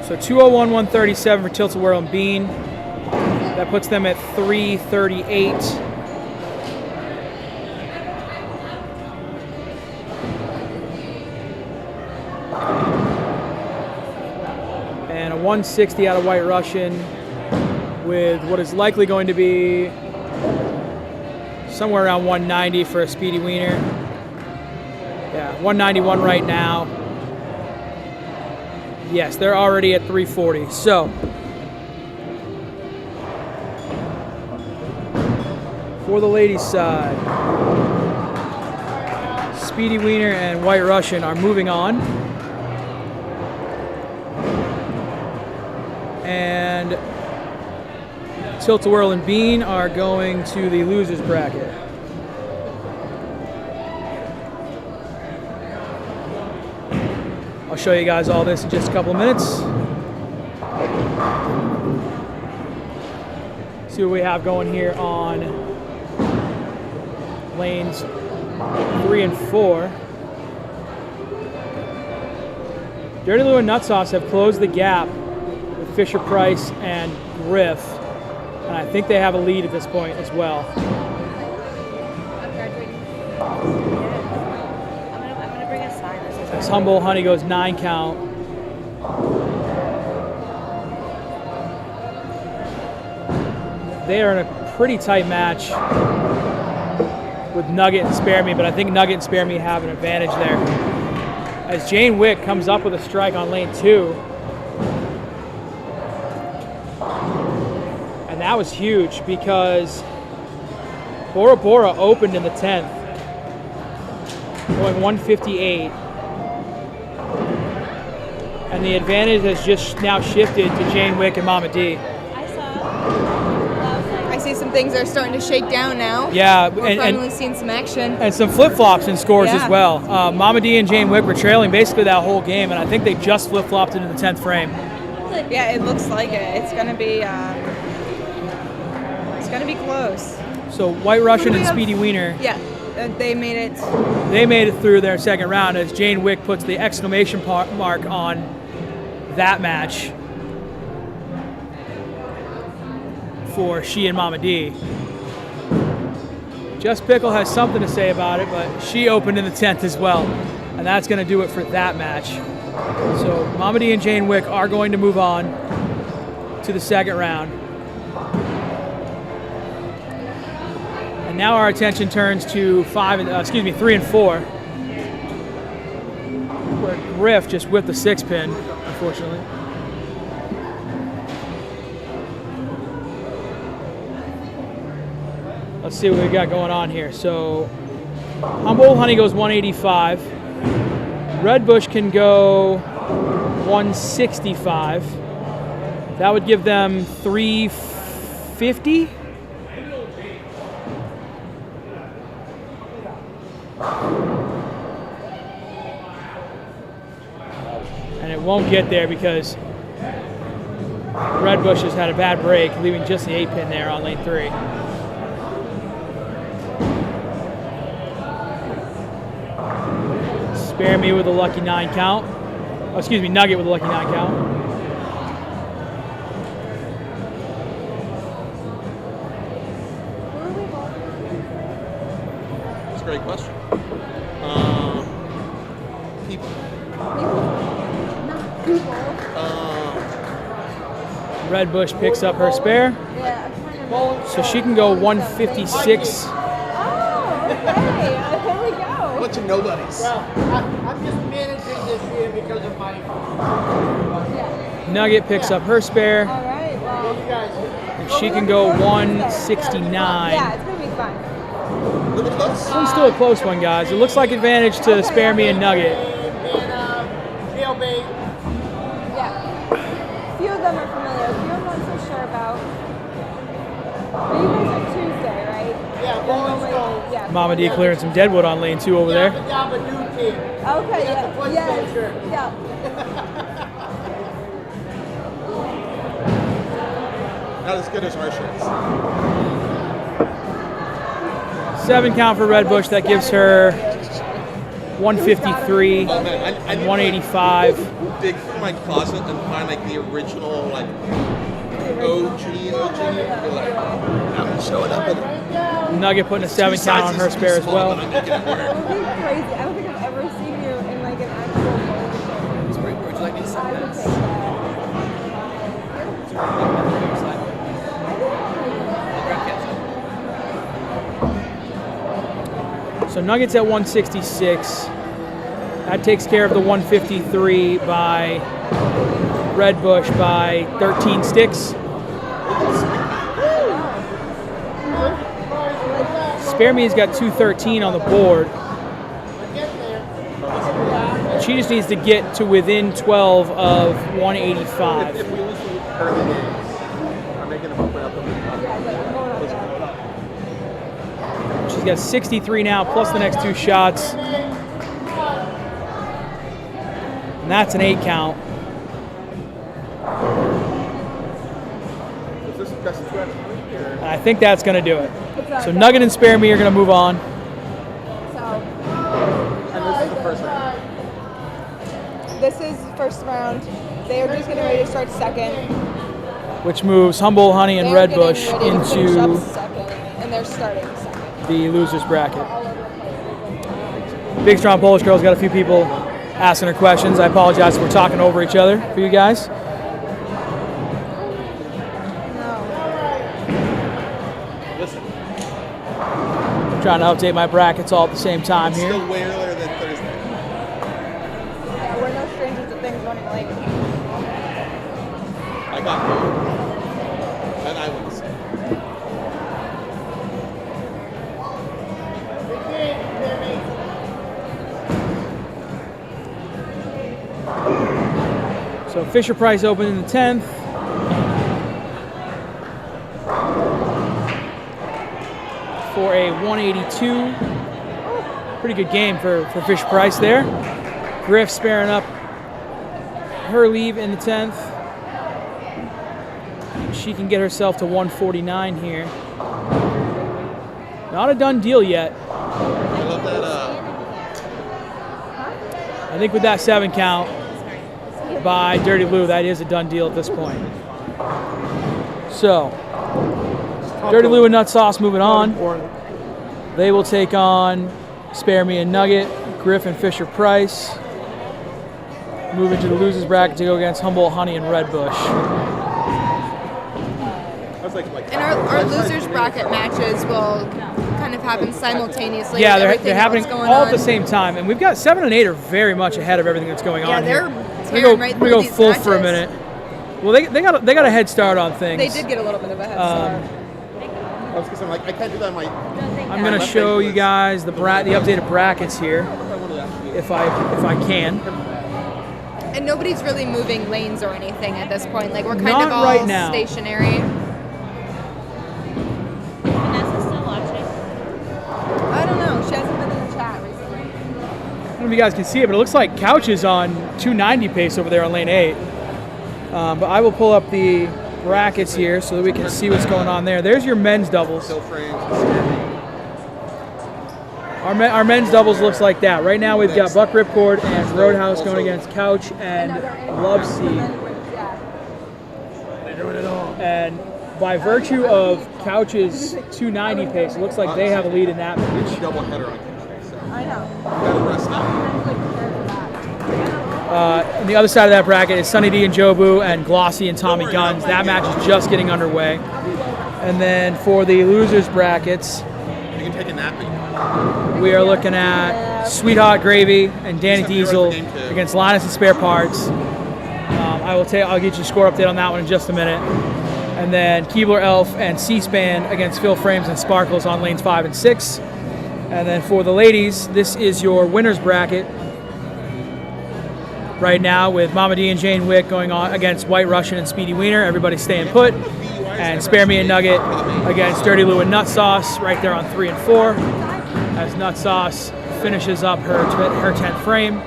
So 201, 137 for Tilt-A-Whirl and Bean. That puts them at 338. And a 160 out of White Russian with what is likely going to be somewhere around 190 for a Speedy Wiener. Yeah, 191 right now. Yes, they're already at 340. So, for the ladies' side, Speedy Wiener and White Russian are moving on. And Tilt-A-Whirl and Bean are going to the losers bracket. I'll show you guys all this in just a couple of minutes. See what we have going here on lanes 3 and 4. Dirty Lou and Nut Sauce have closed the gap with Fisher Price and Griff, and I think they have a lead at this point as well. I'm gonna bring a sign. As Humble Honey goes 9 count. They are in a pretty tight match with Nugget and Spare Me, but I think Nugget and Spare Me have an advantage there. As Jane Wick comes up with a strike on lane 2. And that was huge because Bora Bora opened in the 10th, going 158. And the advantage has just now shifted to Jane Wick and Mama D. I see some things are starting to shake down now. Yeah, We're finally seeing some action. And some flip-flops in scores Yeah. as well. Mama D and Jane Wick were trailing basically that whole game, and I think they just flip-flopped into the 10th frame. Yeah, it looks like it. It's gonna be close. So White Russian and Speedy Wiener, Yeah, they made it. they made it through their second round as Jane Wick puts the exclamation mark on that match for she and Mama D. Just Pickle has something to say about it, but she opened in the 10th as well, and that's going to do it for that match. So Mama D and Jane Wick are going to move on to the second round. And now our attention turns to 3 and 4, where Griff just whipped the 6-pin, unfortunately. Let's see what we got going on here. So Humble Honey goes 185. Red Bush can go 165. That would give them 350. And it won't get there because Red Bush has had a bad break, leaving just the 8-pin there on lane 3. Spare Me with a lucky 9 count. Oh, excuse me, Nugget with a lucky 9 count. That's a great question. People. Red Bush picks up her spare. So she can go 156. Bunch of nobodies. Well, I'm just managing this year because of my. Nugget picks up her spare. All right, well. You guys. And she can go 169. Yeah, it's gonna be fun. This one's still a close one, guys. It looks like advantage to Spare Me and Nugget. Jailbait. Yeah. A few of them are familiar. A few I'm not so sure about. But you guys are Tuesday, right? Yeah, Normally, yeah. Mama D clearing some deadwood on lane 2 over there. Team. Okay, yeah. Yes. Yeah. Not as good as our shirts. 7 count for Red Bush. That gives her 153 Oh man, I and need 185. to dig through my closet and find like the original like OG. Like, I'm showing up in Nugget putting a 7 count on her spare as well. That would be crazy. I don't think I've ever seen you in like an actual bowling show. Would you like me to sign I would this? take that. So Nuggets at 166. That takes care of the 153 by Red Bush by 13 sticks. Spare Me's got 213 on the board. She just needs to get to within 12 of 185. If we lose the early games, I making him open up the She's got 63 now, plus the next 2 shots. And that's an 8 count. Is this the best stretch? And I think that's going to do it. So Nugget and Spare Me are going to move on. And this is the first round. This is the first round. They are just getting ready to start second. Which moves Humboldt Honey and Red Bush into second, and they're starting second. the losers bracket. Big Strong Polish Girl's got a few people asking her questions. I apologize if we're talking over each other for you guys. Listen. I'm trying to update my brackets all at the same time here. Still way earlier than Thursday. Yeah, we're no strangers to things running late. I got gold. And I wouldn't say. So Fisher Price opened in the 10th. For a 182. Pretty good game for Fisher Price there. Griff sparing up her leave in the 10th. She can get herself to 149 here. Not a done deal yet. I love that. I think with that 7 count by Dirty Lou, that is a done deal at this point. So, Dirty Lou and Nut Sauce moving on. They will take on Spare Me and Nugget, Griff and Fisher Price. Move into the losers bracket to go against Humboldt Honey and Red Bush. And our losers bracket matches will kind of happen simultaneously. Yeah, with they're everything happening else going all on. at the same time. And we've got 7 and 8 are very much ahead of everything that's going on here. They're tearing right through go these full matches. for a minute. Well, they got a head start on things. They did get a little bit of a head start. I was gonna say, like, I can't do that on my. I'm gonna show you guys the updated brackets here, if I can. And nobody's really moving lanes or anything at this point. Like, we're kind Not of all right now. stationary. Vanessa's still watching. I don't know. She hasn't been in the chat recently. I don't know if you guys can see it, but it looks like Couch is on 290 pace over there on lane 8. But I will pull up the brackets here so that we can see what's going on there. There's your men's doubles. Our men's doubles looks like that. Right now we've got Buck Ripcord and Roadhouse going against Couch and Love Seed. And by virtue of Couch's 290 pace, it looks like they have a lead in that match. Double header on Tuesday, so. I know. Gotta rest up. On the other side of that bracket is Sunny D and Jobu and Glossy and Tommy Guns. That match is just getting underway. And then for the losers brackets, You can take a nap. we are looking at Sweetheart Gravy and Danny Diesel against Linus and Spare Parts. I'll get you a score update on that one in just a minute. And then Keebler Elf and C-SPAN against Phil Frames and Sparkles on lanes 5 and 6. And then for the ladies, this is your winners bracket. Right now with Mama D and Jane Wick going on against White Russian and Speedy Wiener. Everybody staying put. And Spare Me and Nugget against Dirty Lou and Nut Sauce right there on 3 and 4. As Nut Sauce finishes up her 10th frame.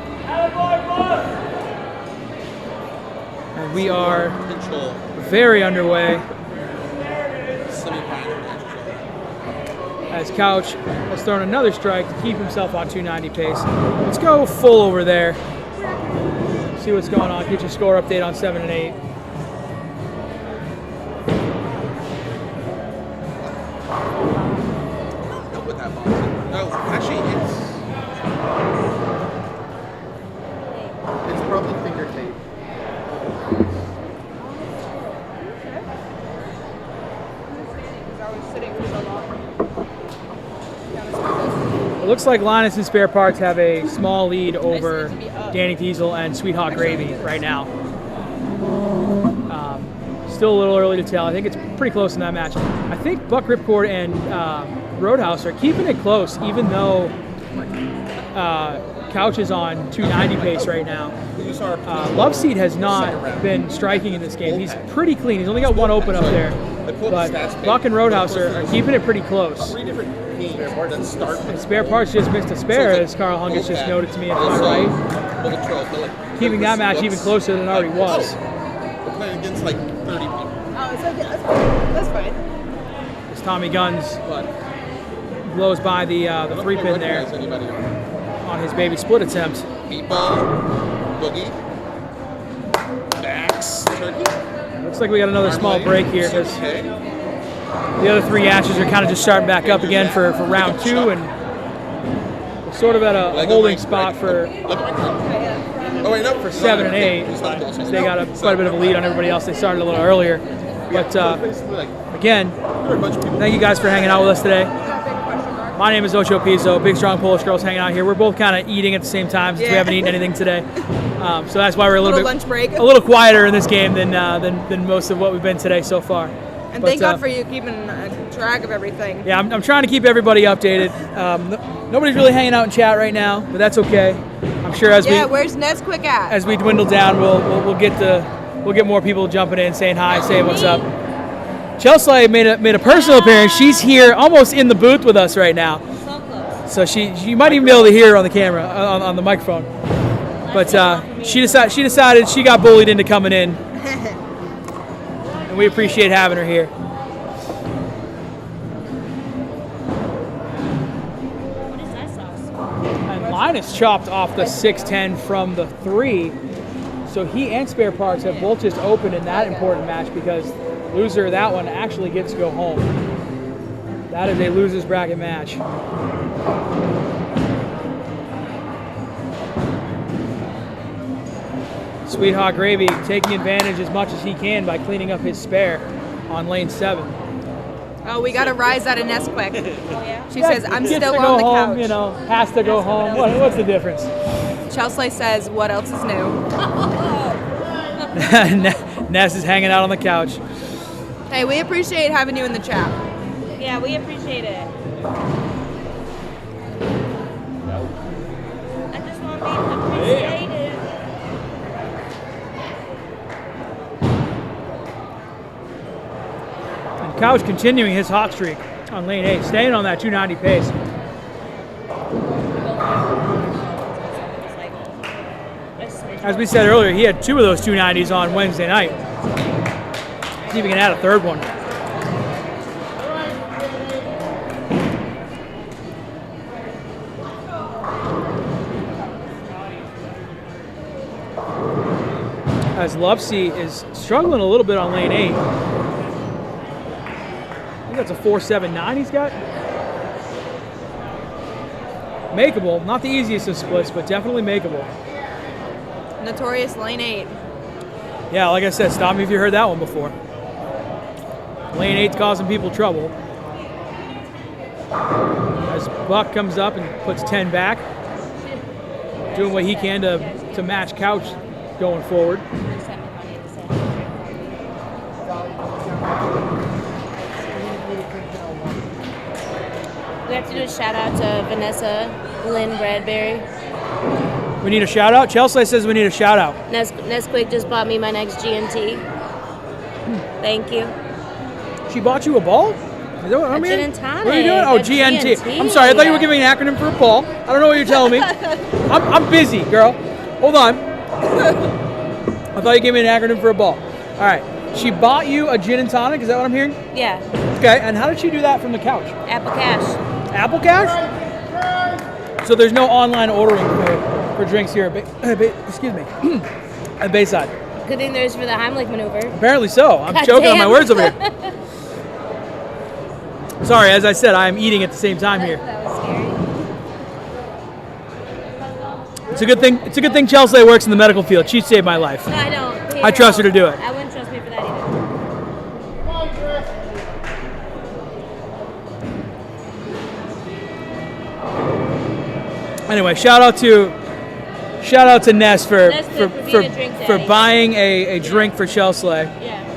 And we are very underway. As Couch has thrown another strike to keep himself on 290 pace. Let's go full over there. See what's going on. Get your score update on 7 and 8. With that box. No, actually, it's probably finger tape. It looks like Linus and Spare Parts have a small lead over Danny Diesel and Sweetheart Gravy right now. Still a little early to tell. I think it's pretty close in that match. I think Buck Ripcord and Roadhouse are keeping it close, even though Couch is on 290 pace right now. Love Seat has not been striking in this game. He's pretty clean. He's only got one open up there. But Buck and Roadhouse are keeping it pretty close. And Spare Parts just missed a spare, as Carl Hungus just noted to me, if I'm right. Keeping that match even closer than it already was. We're playing against like 30 people. Oh, it's okay. That's fine. As Tommy Guns blows by the 3-pin there on his baby split attempt. Meatball, Boogie, Max, Turkey. Looks like we got another small break here because the other 3 ashes are kind of just starting back up again for round 2, and we're sort of at a holding spot for 7 and 8. They got quite a bit of a lead on everybody else. They started a little earlier. But again, thank you guys for hanging out with us today. My name is Ocho Pizzo, Big Strong Polish Girls hanging out here. We're both kind of eating at the same time since we haven't eaten anything today. So that's why we're a little lunch break. a little quieter in this game than most of what we've been today so far. And thank God for you keeping track of everything. Yeah, I'm trying to keep everybody updated. Nobody's really hanging out in chat right now, but that's okay. I'm sure where's Nesquik at? As we dwindle down, we'll get more people jumping in, saying hi, saying what's up. Chelsea made a personal appearance. She's here, almost in the booth with us right now. So you might even be able to hear her on the camera, on the microphone. But she decided she got bullied into coming in, and we appreciate having her here. What is that sauce? And Linus chopped off the 610 from the 3, so he and Spare Parts have both just opened in that important match because loser of that one actually gets to go home. That is a loser's bracket match. Sweet Hot Gravy taking advantage as much as he can by cleaning up his spare on lane 7. Oh, we got to rise out of Nesquik. She says, I'm Gets still to on go the home, couch. has to go home. What's the difference? Chelsea says, what else is new? Ness is hanging out on the couch. Hey, we appreciate having you in the chat. Yeah, we appreciate it. I just want to be appreciated. And Couch continuing his hot streak on lane 8, staying on that 290 pace. As we said earlier, he had 2 of those 290s on Wednesday night. See if we can add a third one. As Lovesey is struggling a little bit on lane 8. I think that's a 4.79 he's got. Makeable, not the easiest of splits, but definitely makeable. Notorious lane 8. Yeah, like I said, stop me if you heard that one before. Lane 8's causing people trouble. As Buck comes up and puts 10 back, doing what he can to match Couch going forward. We have to do a shout out to Vanessa Lynn Bradbury. We need a shout out? Chelsea says we need a shout out. Nesquik just bought me my next GNT. Thank you. She bought you a ball? Is that what I'm Gin hearing? and tonic. What are you doing? Oh, A GNT. GNT. I'm sorry, I thought you were giving me an acronym for a ball. I don't know what you're telling me. I'm busy, girl. Hold on. I thought you gave me an acronym for a ball. All right. She bought you a gin and tonic, is that what I'm hearing? Yeah. Okay, and how did she do that from the couch? Apple Cash. Apple Cash? So there's no online ordering for drinks here excuse me, at Bayside. Good thing there's for the Heimlich maneuver. Apparently so. I'm God choking on my damn. words over here. Sorry, as I said, I am eating at the same time here. That was scary. It's a good thing. It's a good thing Chelsea works in the medical field. She saved my life. No, I don't. I trust her to do it. I wouldn't trust me for that either. Anyway, shout out to Ness for being a drink buying a drink for Chelsea. Yeah.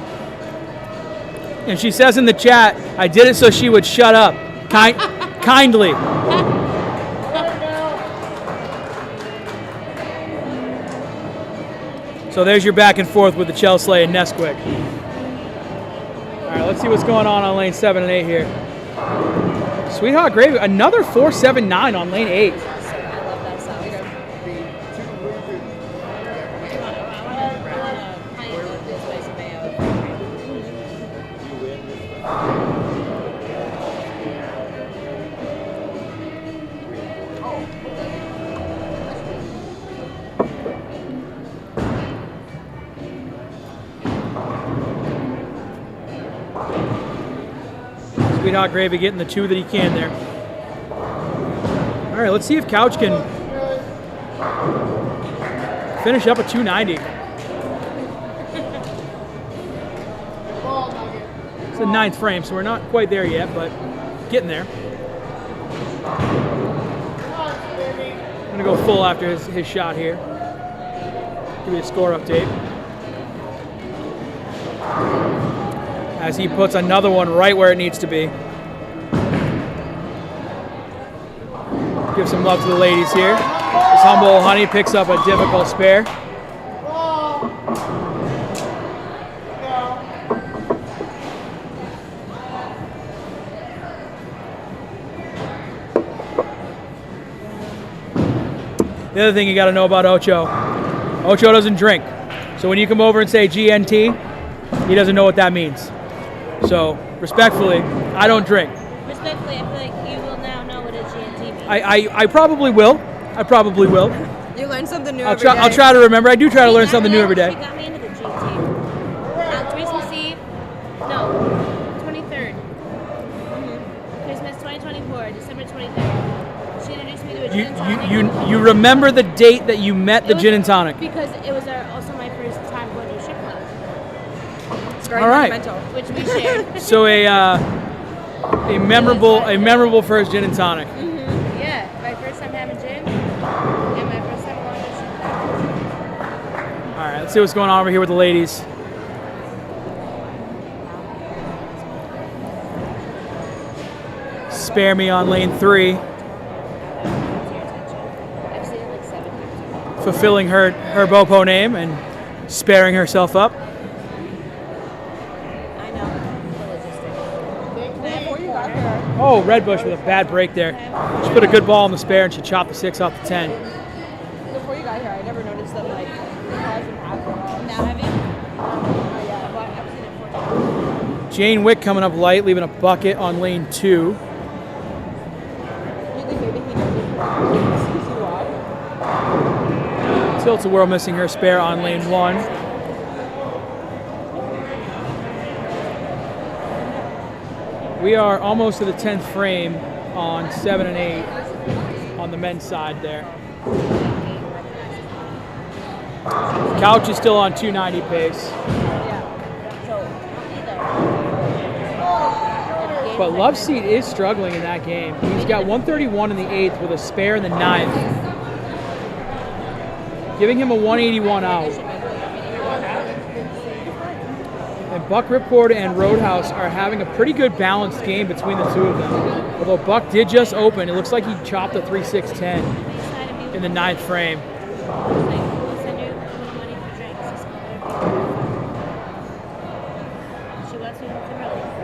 And she says in the chat, I did it so she would shut up. Kindly. So there's your back and forth with the Chelsea and Nesquik. All right, let's see what's going on lane 7 and 8 here. Sweetheart Gravy, another 4.79 on lane 8. Sweetheart Gravy getting the 2 that he can there. All right, let's see if Couch can finish up a 290. It's the 9th frame, so we're not quite there yet, but getting there. I'm gonna go full after his shot here. Give you a score update. As he puts another one right where it needs to be. Give some love to the ladies here. This humble honey picks up a difficult spare. The other thing you got to know about Ocho doesn't drink. So when you come over and say GNT, he doesn't know what that means. So, respectfully, I don't drink. Respectfully, I feel like you will now know what a GNT means. I probably will. I probably will. You learn something new I'll every day. I'll try to remember. I do try to learn something new every day. She got me into the GNT. Christmas Eve, no, 23rd. Christmas 2024, December 23rd. She introduced me to a gin and tonic. You remember the date that you met the gin and tonic? Because it was also my first time going to a strip club. It's very All right. monumental. Which we shared. So a memorable first gin and tonic. Yeah, my first time having gin, and my first time going to a strip club. All right, let's see what's going on over here with the ladies. Spare me on lane 3. Fulfilling her BoPo name and sparing herself up. Oh, Redbush with a bad break there. She put a good ball on the spare and she chopped the 6 off the 10. Before you got here, I never noticed them like causing half balls. Now have you? Yeah, but I've seen it 4 times. Jane Wick coming up light, leaving a bucket on lane 2. You think maybe he knows sees you off? Tilts a World missing her spare on lane 1. We are almost to the 10th frame on 7 and 8 on the men's side there. Couch is still on 290 pace. But Love Seat is struggling in that game. He's got 131 in the 8th with a spare in the 9th. Giving him a 181 out. And Buck Ripcord and Roadhouse are having a pretty good balanced game between the two of them. Although Buck did just open, it looks like he chopped a 3.610 in the 9th frame.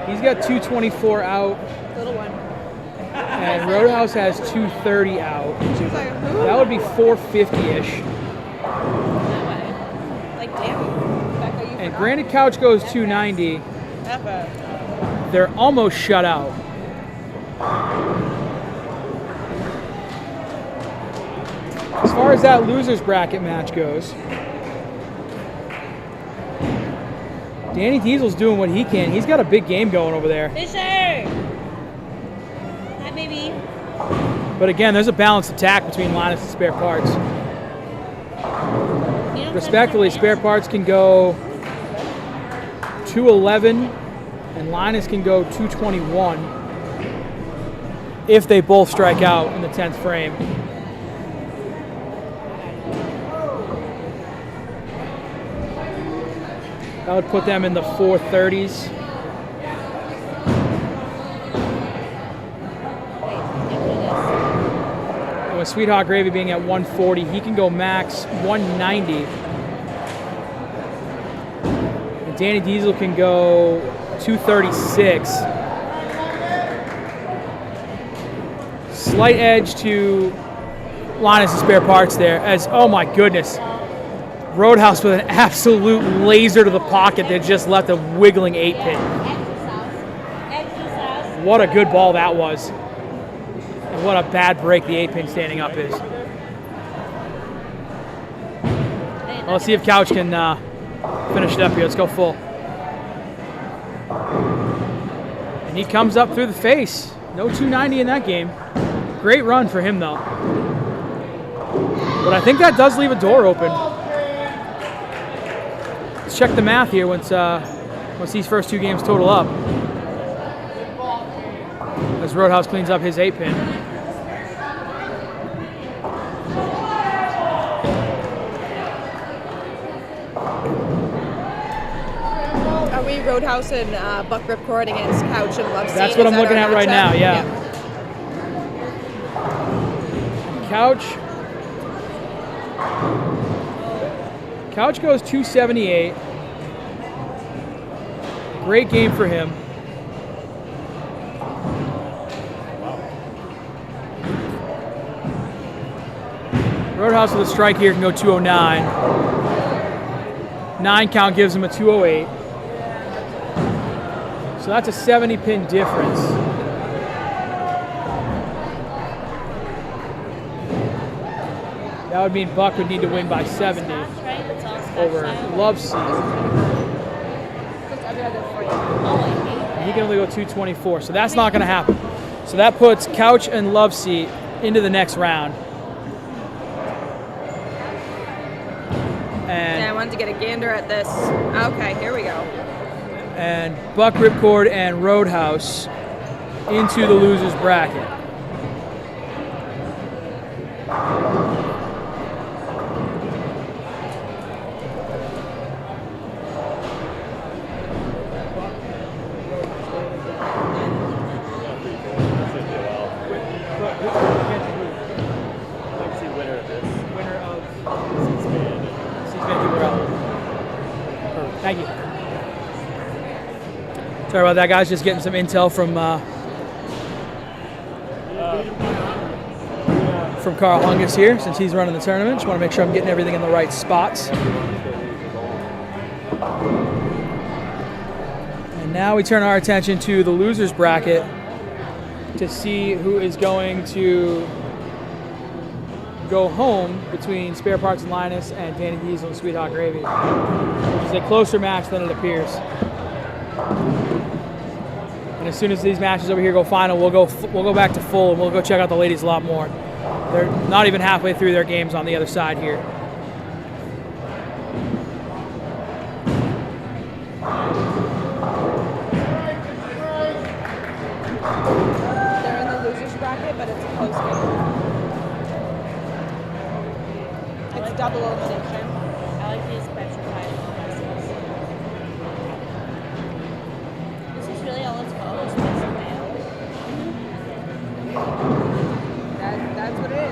He's got 224 out. Little one. And Roadhouse has 230 out. She was like, who? That would be 450-ish. Like, damn. And granted, Couch goes 290. They're almost shut out. As far as that loser's bracket match goes, Danny Diesel's doing what he can. He's got a big game going over there. Fisher! Hi, baby. But again, there's a balanced attack between Linus and Spare Parts. Respectfully, Spare Parts can go 211 and Linus can go 221 if they both strike out in the 10th frame. That would put them in the 430s. And with Sweetheart Gravy being at 140, he can go max 190 Danny Diesel can go 236. Slight edge to Linus' spare parts there. As oh my goodness, Roadhouse with an absolute laser to the pocket that just left a wiggling 8-pin. What a good ball that was. And what a bad break the 8-pin standing up is. Well, let's see if Couch can finish it up here. Let's go full. And he comes up through the face. No 290 in that game. Great run for him, though. But I think that does leave a door open. Let's check the math here once these first two games total up. As Roadhouse cleans up his 8-pin. Are we Roadhouse and Buck Ripcord against Couch and Love Seat? That's what I'm looking at right now, yeah. Couch goes 278. Great game for him. Roadhouse with a strike here can go 209. 9 count gives him a 208. So that's a 70-pin difference. That would mean Buck would need to win by 70 over Love Seat. He can only go 224, so that's not going to happen. So that puts Couch and Love Seat into the next round. And I wanted to get a gander at this. Okay, here we go. And Buck Ripcord and Roadhouse into the losers bracket. Thank you. Sorry about that, guys. Just getting some intel from Carl Hungus here, since he's running the tournament. Just want to make sure I'm getting everything in the right spots. And now we turn our attention to the losers bracket to see who is going to go home between Spare Parts and Linus and Danny Diesel and Sweet Hot Gravy, which is a closer match than it appears. And as soon as these matches over here go final, we'll go back to full and we'll go check out the ladies a lot more. They're not even halfway through their games on the other side here. They're in the losers bracket, but it's a close game. It's double elimination. I like these petrified horses. This is really all it's called. It's just a male. That's what it is.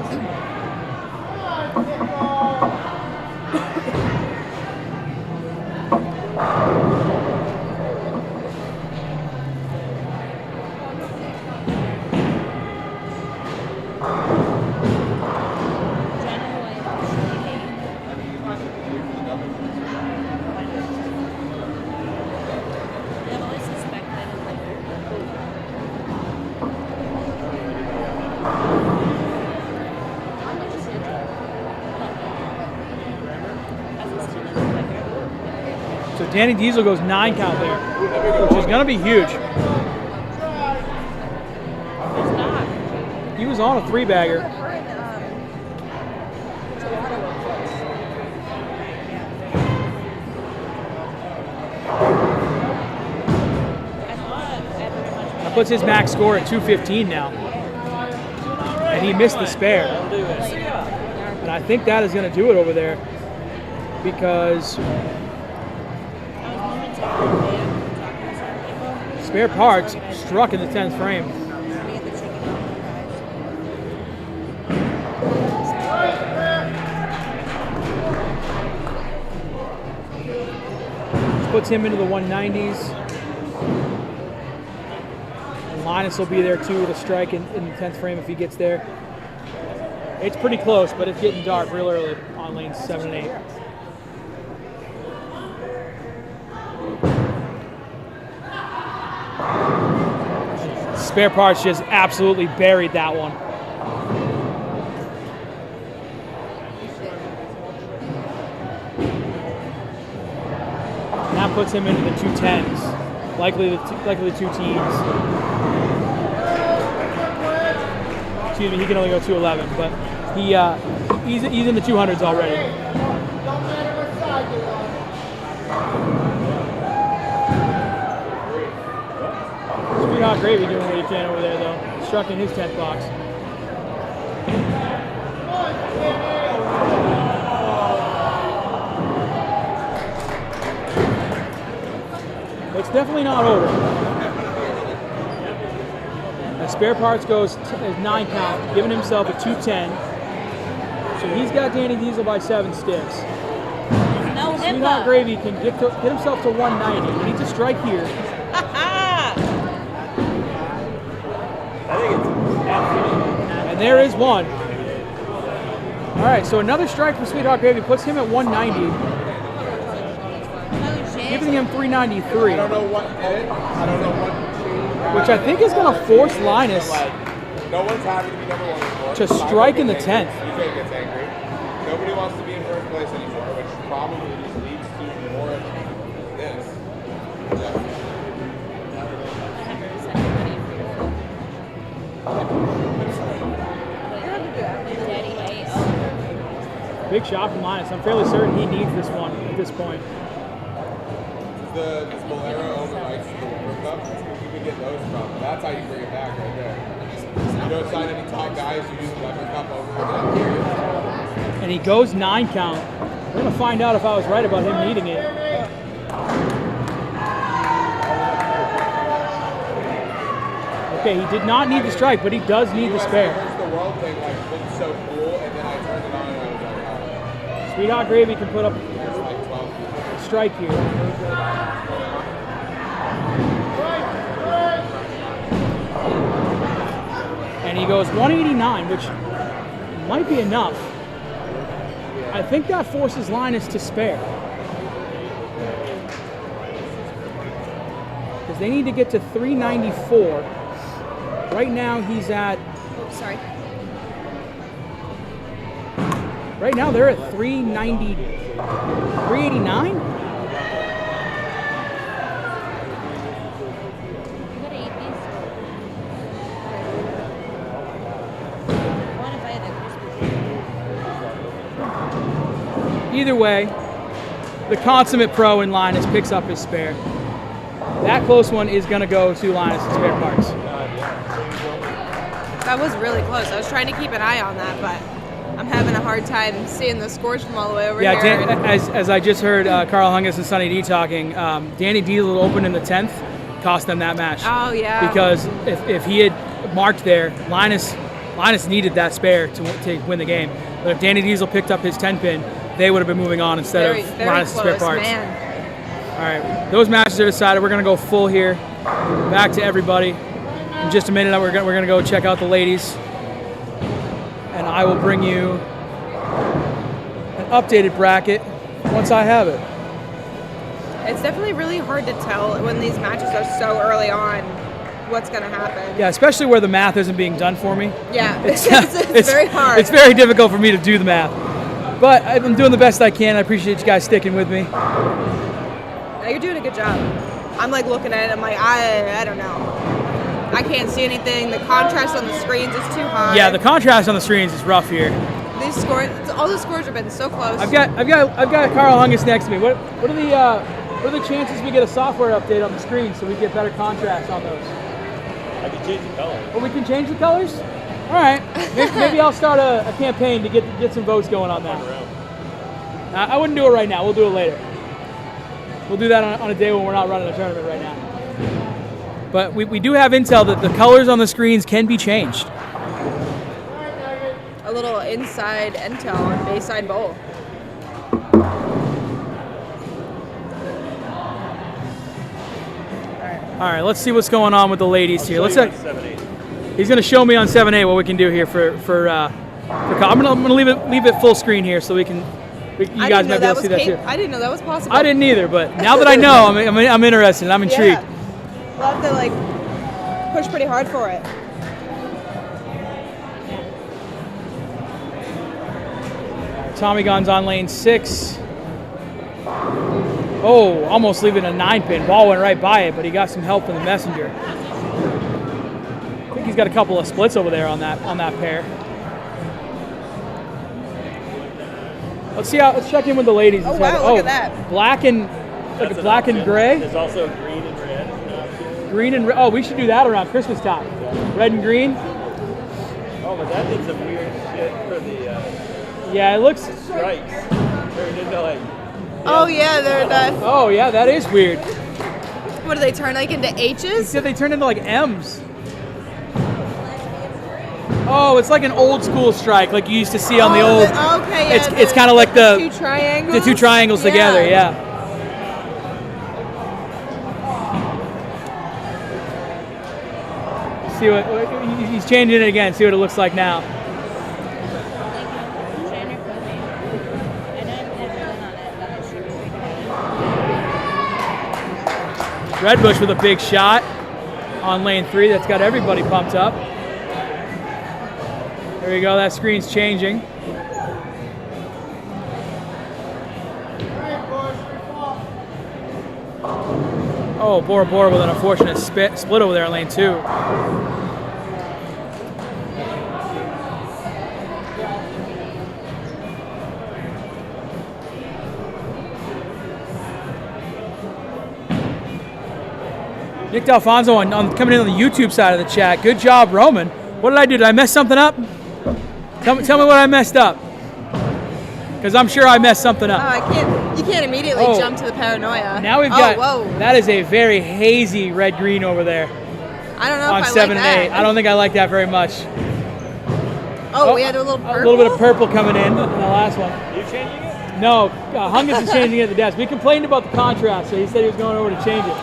So Danny Diesel goes 9 count there, which is going to be huge. He was on a 3-bagger. That puts his max score at 215 now. And he missed the spare. And I think that is going to do it over there, because Spare Parts struck in the 10th frame. This puts him into the 190s. And Linus will be there too with a strike in the 10th frame if he gets there. It's pretty close, but it's getting dark real early on lanes 7 and 8. Spare Parts just absolutely buried that one. And that puts him into the 210s, likely the two teens. Excuse me, he can only go 211, but he's in the 200s already. Sweetheart Gravy doing what he can over there, though. Struck in his 10th box. It's definitely not over. And Spare Parts goes 9 count, giving himself a 210. So he's got Danny Diesel by 7 sticks. No Sweetheart Gravy can get himself to 190. He needs a strike here. And there is one. All right, so another strike from Sweetheart Gravy puts him at 190, giving him 393. I don't know what which I think is going to force Linus no one's happy to be number 1 anymore. to strike in the 10th. Usually gets angry. Nobody wants to be in first place anymore, which probably just leads to more of this. Big shot from Linus. I'm fairly certain he needs this one at this point. This Bolero over likes the World Cup. You can get those from. That's how you bring it back right there. You don't sign any top guys who use the Lever Cup over again. And he goes 9 count. We're going to find out if I was right about him needing it. Okay, he did not need the strike, but he does need the spare. The world thing looked so cool, and then I turned it on and I was like, oh. Sweetheart Gravy can put up a strike here. And he goes 189, which might be enough. I think that forces Linus to spare. Because they need to get to 394. Right now he's at... Sorry. Right now they're at 390... 389? Either way, the consummate pro in Linus picks up his spare. That close one is going to go to Linus' Spare Parts. That was really close. I was trying to keep an eye on that, but I'm having a hard time seeing the scores from all the way over here. Yeah, as I just heard Carl Hungus and Sonny D talking, Danny Diesel opened in the 10th, cost them that match. Oh, yeah. Because if he had marked there, Linus needed that spare to win the game. But if Danny Diesel picked up his 10-pin, they would have been moving on instead of Linus' Spare Parts. Man. All right, those matches are decided. We're going to go full here. Back to everybody. In just a minute, we're going to go check out the ladies. And I will bring you an updated bracket once I have it. It's definitely really hard to tell when these matches are so early on what's going to happen. Yeah, especially where the math isn't being done for me. Yeah, it's very hard. It's very difficult for me to do the math. But I'm doing the best I can. I appreciate you guys sticking with me. No, you're doing a good job. I'm like looking at it, I'm like, I don't know. I can't see anything. The contrast on the screens is too high. Yeah, the contrast on the screens is rough here. These scores, all the scores have been so close. I've got Carl Hungus next to me. What are the chances we get a software update on the screen so we get better contrast on those? I can change the color. Oh, we can change the colors? All right. Maybe I'll start a campaign to get some votes going on that. I wouldn't do it right now. We'll do it later. We'll do that on a day when we're not running a tournament right now. But we do have intel that the colors on the screens can be changed. A little inside intel on Bayside Bowl. All right, let's see what's going on with the ladies here. Let's. He's going to show me on 7A what we can do here for I'm going to leave it full screen here so you guys might be able to see that too. I didn't know that was possible. I didn't either, but now that I know, I'm interested. I'm intrigued. Yeah. We'll have to like push pretty hard for it. Tommy Gunn's on lane 6. Oh, almost leaving a 9-pin. Ball went right by it, but he got some help from the messenger. I think he's got a couple of splits over there on that pair. Let's check in with the ladies. Oh wow, look at that. Black and black and gray. There's also green and red. Green and red. Oh, we should do that around Christmas time. Red and green. Oh, but that did some weird shit for the. Yeah, it looks. Strikes. Turned into like. Oh yeah, they're done. Oh yeah, that is weird. What do they turn like into H's? He said they turn into like M's. Oh, it's like an old school strike, like you used to see on the old. Okay, yeah. It's kind of like the two triangles. The two triangles together, yeah. See what he's changing it again. See what it looks like now. Redbush with a big shot on lane 3. That's got everybody pumped up. There you go. That screen's changing. Oh, Bora Bora with an unfortunate split over there in lane 2. Nick D'Alfonso coming in on the YouTube side of the chat. Good job, Roman. What did I do? Did I mess something up? Tell me what I messed up. Because I'm sure I messed something up. You can't immediately jump to the paranoia. Now we've got, whoa. That is a very hazy red-green over there. I don't know on if I 7 like and 8. that. I don't think I like that very much. Oh, we had a little purple? A little bit of purple coming in the last one. You changing it? No, Hungus is changing it at the desk. We complained about the contrast, so he said he was going over to change it.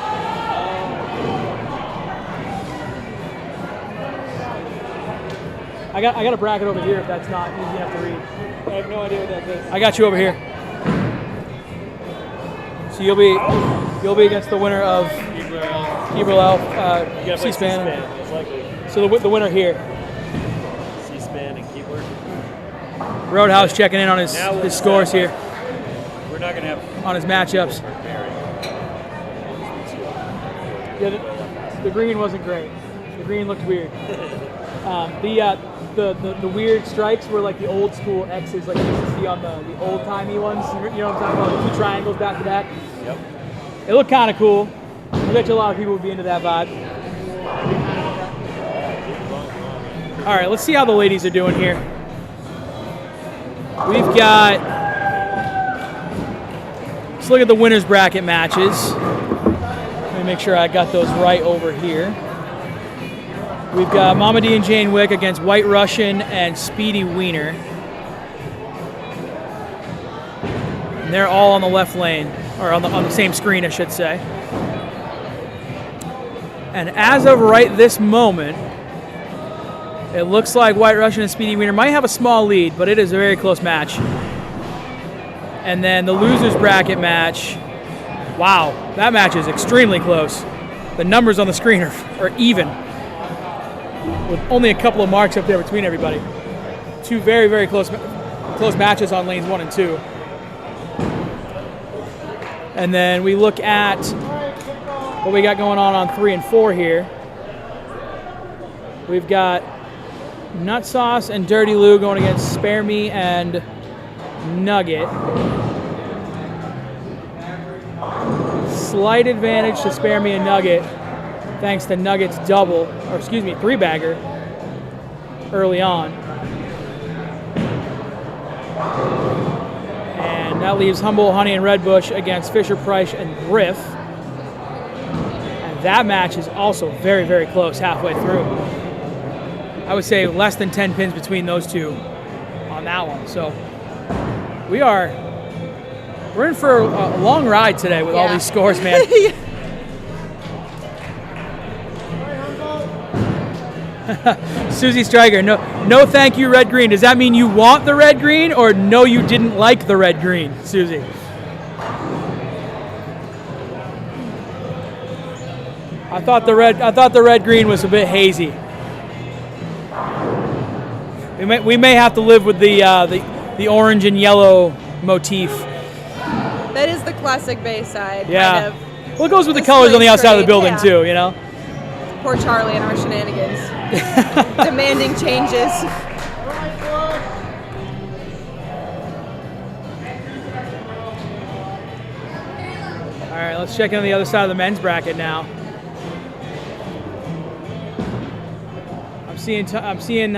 I got a bracket over here if that's not easy enough to read. I have no idea what that is. I got you over here. So you'll be against the winner of Keeper C-SPAN. So the winner here. C-SPAN and Keeper. Roadhouse checking in on his scores here. We're not gonna have on his matchups. Yeah, the green wasn't great. The green looked weird. The weird strikes were like the old school X's, like you used to see on the old timey ones. You know what I'm talking about? The 2 triangles back to back. Yep. It looked kind of cool. I bet you a lot of people would be into that vibe. All right, let's see how the ladies are doing here. We've got. Let's look at the winners bracket matches. Let me make sure I got those right over here. We've got Mama D and Jane Wick against White Russian and Speedy Wiener. And they're all on the left lane, or on the same screen, I should say. And as of right this moment, it looks like White Russian and Speedy Wiener might have a small lead, but it is a very close match. And then the losers bracket match, wow, that match is extremely close. The numbers on the screen are even, with only a couple of marks up there between everybody. 2 very, very close matches on lanes 1 and 2. And then we look at what we got going on 3 and 4 here. We've got Nut Sauce and Dirty Lou going against Spare Me and Nugget. Slight advantage to Spare Me and Nugget, thanks to Nugget's 3-bagger early on. And that leaves Humble, Honey, and Redbush against Fisher Price and Griff. And that match is also very, very close halfway through. I would say less than 10 pins between those two on that one. So we're in for a long ride today with all these scores, man. Susie Stryker, no thank you, red green. Does that mean you want the red green, or no, you didn't like the red green, Susie? I thought the red green was a bit hazy. We may have to live with the orange and yellow motif. That is the classic Bayside. Yeah. Kind of. Well, it goes with the colors on the outside of the building yeah. too, you know. Poor Charlie and our shenanigans. Demanding changes. All right, let's check in on the other side of the men's bracket now. I'm seeing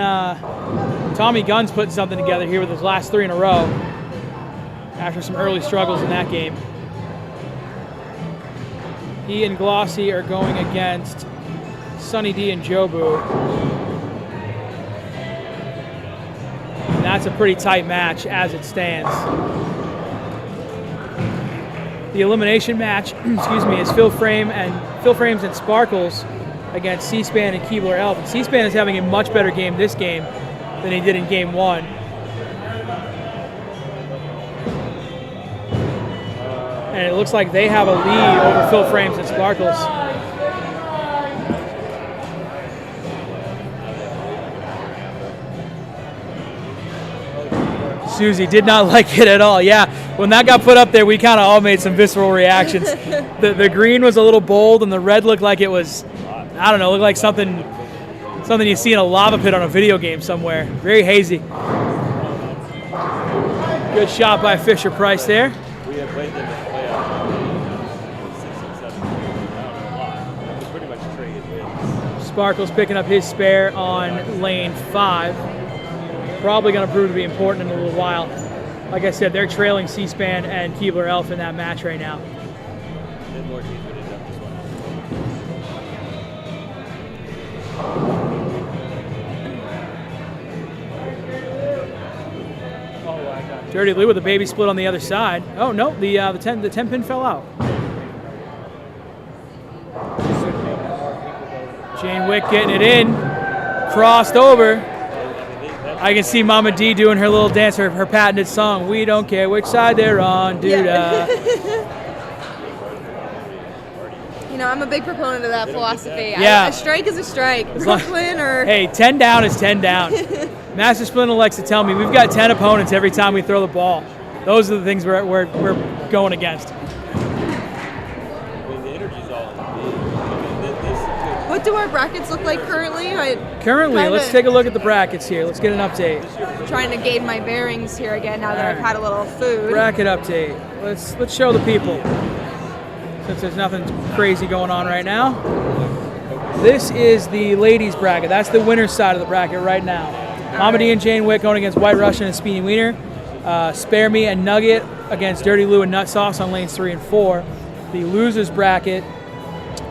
Tommy Gunn's putting something together here with his last 3 in a row after some early struggles in that game. He and Glossy are going against Sunny D and Jobu. And that's a pretty tight match as it stands. The elimination match, excuse me, is Phil Frames and Sparkles against C-SPAN and Keebler Elf. And C-SPAN is having a much better game this game than he did in game 1. And it looks like they have a lead over Phil Frames and Sparkles. Susie did not like it at all. Yeah, when that got put up there, we kind of all made some visceral reactions. The green was a little bold, and the red looked like it was, I don't know, looked like something you see in a lava pit on a video game somewhere. Very hazy. Good shot by Fisher Price there. We have played them in the playoffs 6 and 7. We pretty much traded wins. Sparkles picking up his spare on lane 5. Probably going to prove to be important in a little while. Like I said, they're trailing C-SPAN and Keebler Elf in that match right now. More teams would end up this one. Dirty Lou with a baby split on the other side. Oh no, the 10 pin fell out. Jane Wick getting it in, crossed over. I can see Mama D doing her little dance, her patented song. We don't care which side they're on, dude. You know, I'm a big proponent of that philosophy. Yeah. A strike is a strike. Brooklyn or... Hey, 10 down is 10 down. Master Splinter likes to tell me we've got 10 opponents every time we throw the ball. Those are the things we're going against. What do our brackets look like currently? Let's take a look at the brackets here. Let's get an update. Trying to gain my bearings here again now that I've had a little food. Bracket update. Let's show the people, since there's nothing crazy going on right now. This is the ladies bracket. That's the winner's side of the bracket right now. Mama D and Jane Wick going against White Russian and Speedy Wiener. Spare Me and Nugget against Dirty Lou and Nut Sauce on lanes 3 and 4. The losers bracket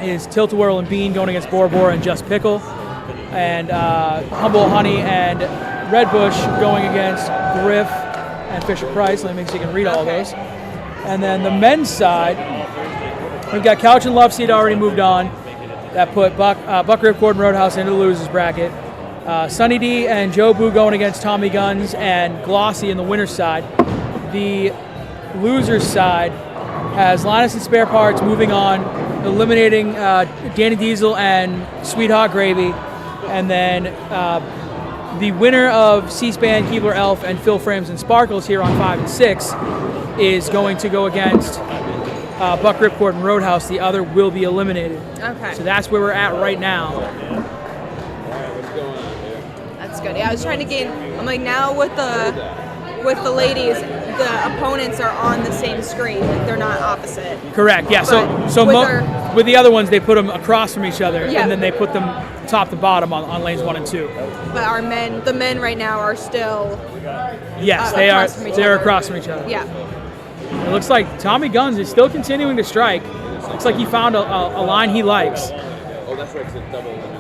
is Tilt-A-Whirl and Bean going against Bora Bora and Just Pickle. And Humble Honey and Red Bush going against Griff and Fisher Price. Let me make sure you can read all those. And then the men's side, we've got Couch and Love Seat already moved on. That put Buck Ripcord and Roadhouse into the losers bracket. Sunny D and Joe Boo going against Tommy Guns and Glossy in the winner's side. The losers side has Linus and Spare Parts moving on, eliminating Danny Diesel and Sweet Hot Gravy. And then the winner of C-SPAN, Keebler Elf, and Phil Frames and Sparkles here on 5 and 6 is going to go against Buck Ripcord and Roadhouse. The other will be eliminated. Okay. So that's where we're at right now. That's good. Yeah, I was trying to gain. I'm like, now with the ladies, the opponents are on the same screen. Like, they're not opposite. Correct. Yeah. With the other ones, they put them across from each other, and then they put them top to bottom on lanes 1 and 2. But the men right now are still. Yes, they are. They're across from each other. Yeah. It looks like Tommy Guns is still continuing to strike. Looks like he found a line he likes. Oh, that's right. It's a double elimination.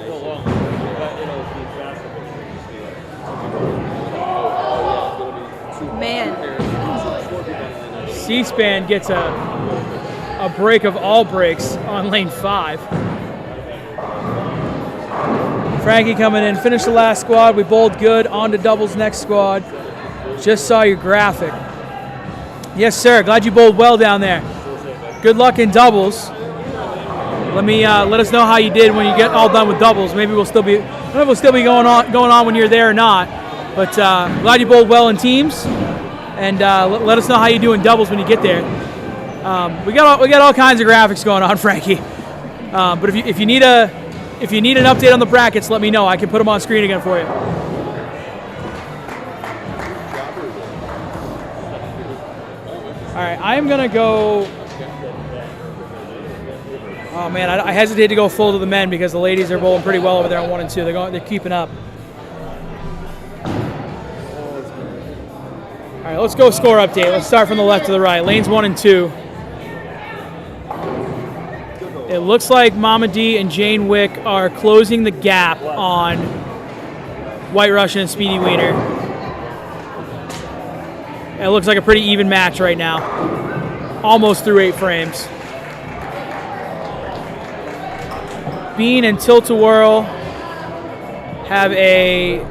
Man. C-SPAN gets a break of all breaks on lane 5. Frankie coming in. Finished the last squad. We bowled good. On to doubles next squad. Just saw your graphic. Yes, sir. Glad you bowled well down there. Good luck in doubles. Let us know how you did when you get all done with doubles. Maybe we'll still be going on when you're there or not. But glad you bowled well in teams, and let us know how you do in doubles when you get there. We got all kinds of graphics going on, Frankie. But if you need an update on the brackets, let me know. I can put them on screen again for you. All right, I am gonna go. Oh man, I hesitate to go full to the men because the ladies are bowling pretty well over there on 1 and 2. They're keeping up. All right, let's go score update. Let's start from the left to the right. Lanes 1 and 2. It looks like Mama D and Jane Wick are closing the gap on White Russian and Speedy Wiener. It looks like a pretty even match right now. Almost through 8 frames. Bean and Tilt-A-Whirl have a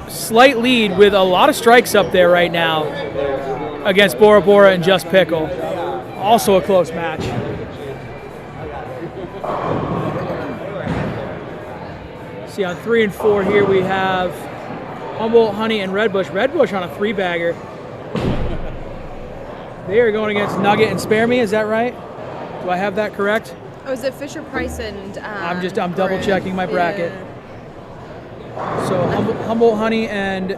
slight lead with a lot of strikes up there right now against Bora Bora and Just Pickle. Also a close match. See, on 3 and 4 here we have Humboldt, Honey, and Redbush. Redbush on a 3-bagger. They are going against Nugget and Spare Me, is that right? Do I have that correct? Oh, is it Fisher Price and I'm double checking my bracket. Yeah. So Humboldt, Honey, and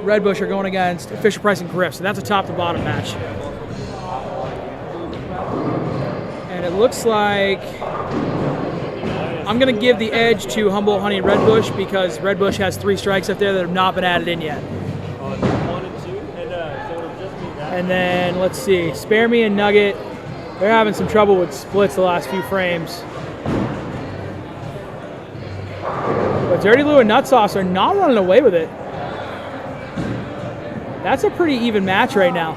Redbush are going against Fisher Price and Griff. So that's a top to bottom match. And it looks like I'm going to give the edge to Humboldt, Honey, and Redbush because Redbush has 3 strikes up there that have not been added in yet. And then let's see, Spare Me and Nugget. They're having some trouble with splits the last few frames. But Dirty Lou and Nut Sauce are not running away with it. That's a pretty even match right now.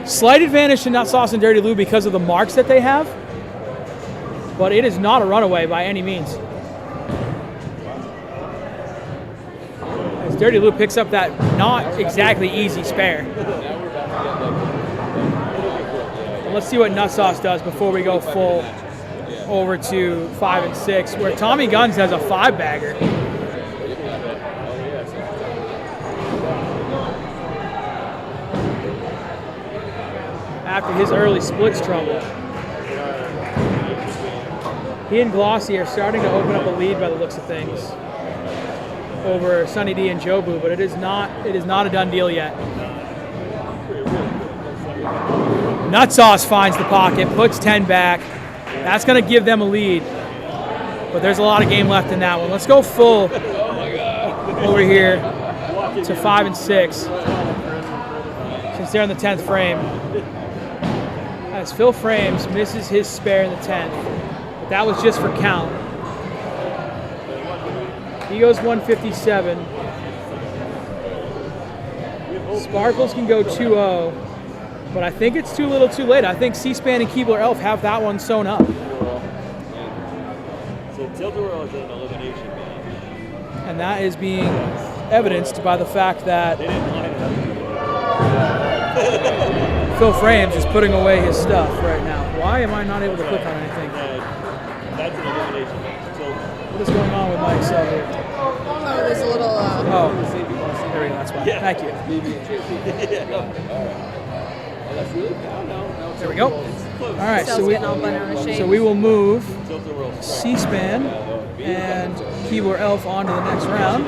Slight advantage to Nut Sauce and Dirty Lou because of the marks that they have. But it is not a runaway by any means. As Dirty Lou picks up that not exactly easy spare. Let's see what Nut Sauce does before we go full over to 5 and 6, where Tommy Guns has a 5-bagger. After his early splits trouble. He and Glossy are starting to open up a lead by the looks of things over Sunny D and Jobu, but it is not a done deal yet. Nut Sauce finds the pocket, puts 10 back. That's going to give them a lead. But there's a lot of game left in that one. Let's go full over here to 5 and 6 since they're in the 10th frame. As Phil Frames misses his spare in the 10th. But that was just for count. He goes 157. Sparkles can go 2-0. But I think it's too little too late. I think C-SPAN and Keebler Elf have that one sewn up. So Tilt-A-Whirl is an elimination game. And that is being evidenced by the fact that Phil Frames is putting away his stuff right now. Why am I not able to click on anything? That's an elimination game. What is going on with my Excel here? Oh, there's a little... Oh, there we go. That's why. Yeah. Thank you. There we go. All right, so we will move C-SPAN and Keebler Elf on to the next round.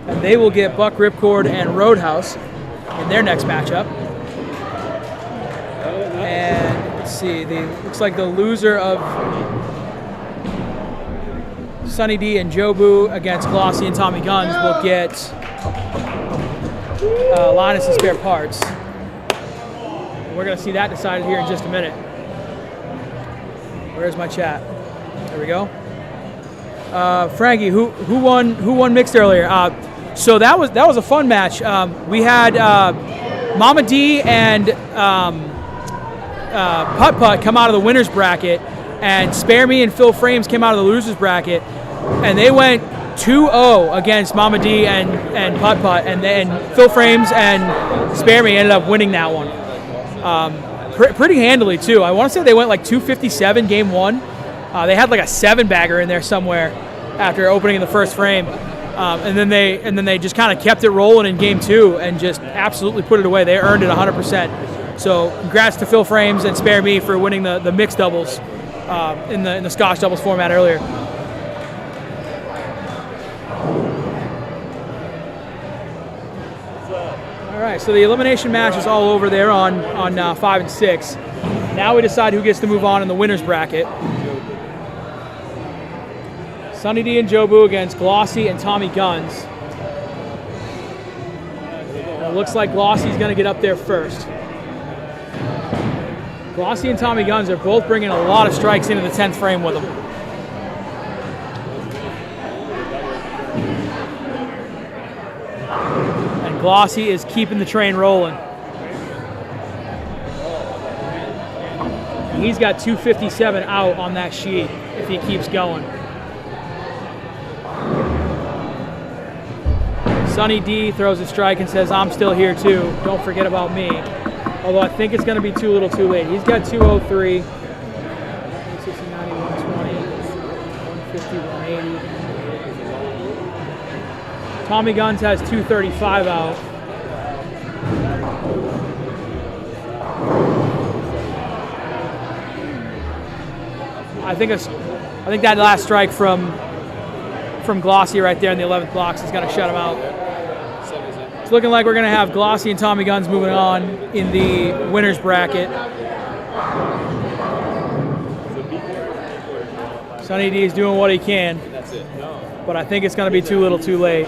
And they will get Buck Ripcord and Roadhouse in their next matchup. And let's see, looks like the loser of Sunny D and Jobu against Glossy and Tommy Guns will get Linus and Spare Parts. We're going to see that decided here in just a minute. Where's my chat? There we go. Frankie, who won mixed earlier? So that was a fun match. We had Mama D and Putt Putt come out of the winner's bracket, and Spare Me and Phil Frames came out of the loser's bracket, and they went 2-0 against Mama D and Putt Putt, and then Phil Frames and Spare Me ended up winning that one. Pretty handily, too. I want to say they went like 257 game one. They had like a 7-bagger in there somewhere after opening in the first frame. And then they just kind of kept it rolling in game two and just absolutely put it away. They earned it 100%. So congrats to Phil Frames and Spare Me for winning the mixed doubles in the Scotch doubles format earlier. All right, so the elimination match is all over there on 5 and 6. Now we decide who gets to move on in the winner's bracket. Sunny D and Jobu against Glossy and Tommy Guns. It looks like Glossy's going to get up there first. Glossy and Tommy Guns are both bringing a lot of strikes into the 10th frame with them. And Glossy is keeping the train rolling. He's got 257 out on that sheet if he keeps going. Sunny D throws a strike and says, I'm still here too. Don't forget about me. Although I think it's going to be too little too late. He's got 203. 160, 90, 120, 150, 180. Tommy Guns has 235 out. I think that last strike from Glossy right there in the 11th box is going to shut him out. It's looking like we're going to have Glossy and Tommy Guns moving on in the winner's bracket. Sunny D is doing what he can, but I think it's going to be too little too late,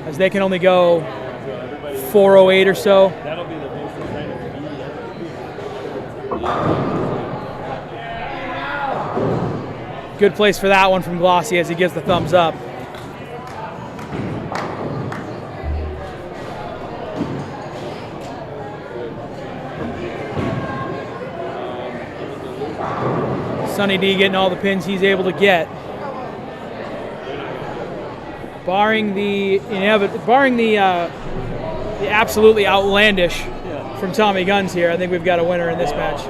as they can only go 408 or so. Good place for that one from Glossy as he gives the thumbs up. Sunny D getting all the pins he's able to get. Barring the absolutely outlandish from Tommy Guns here, I think we've got a winner in this match.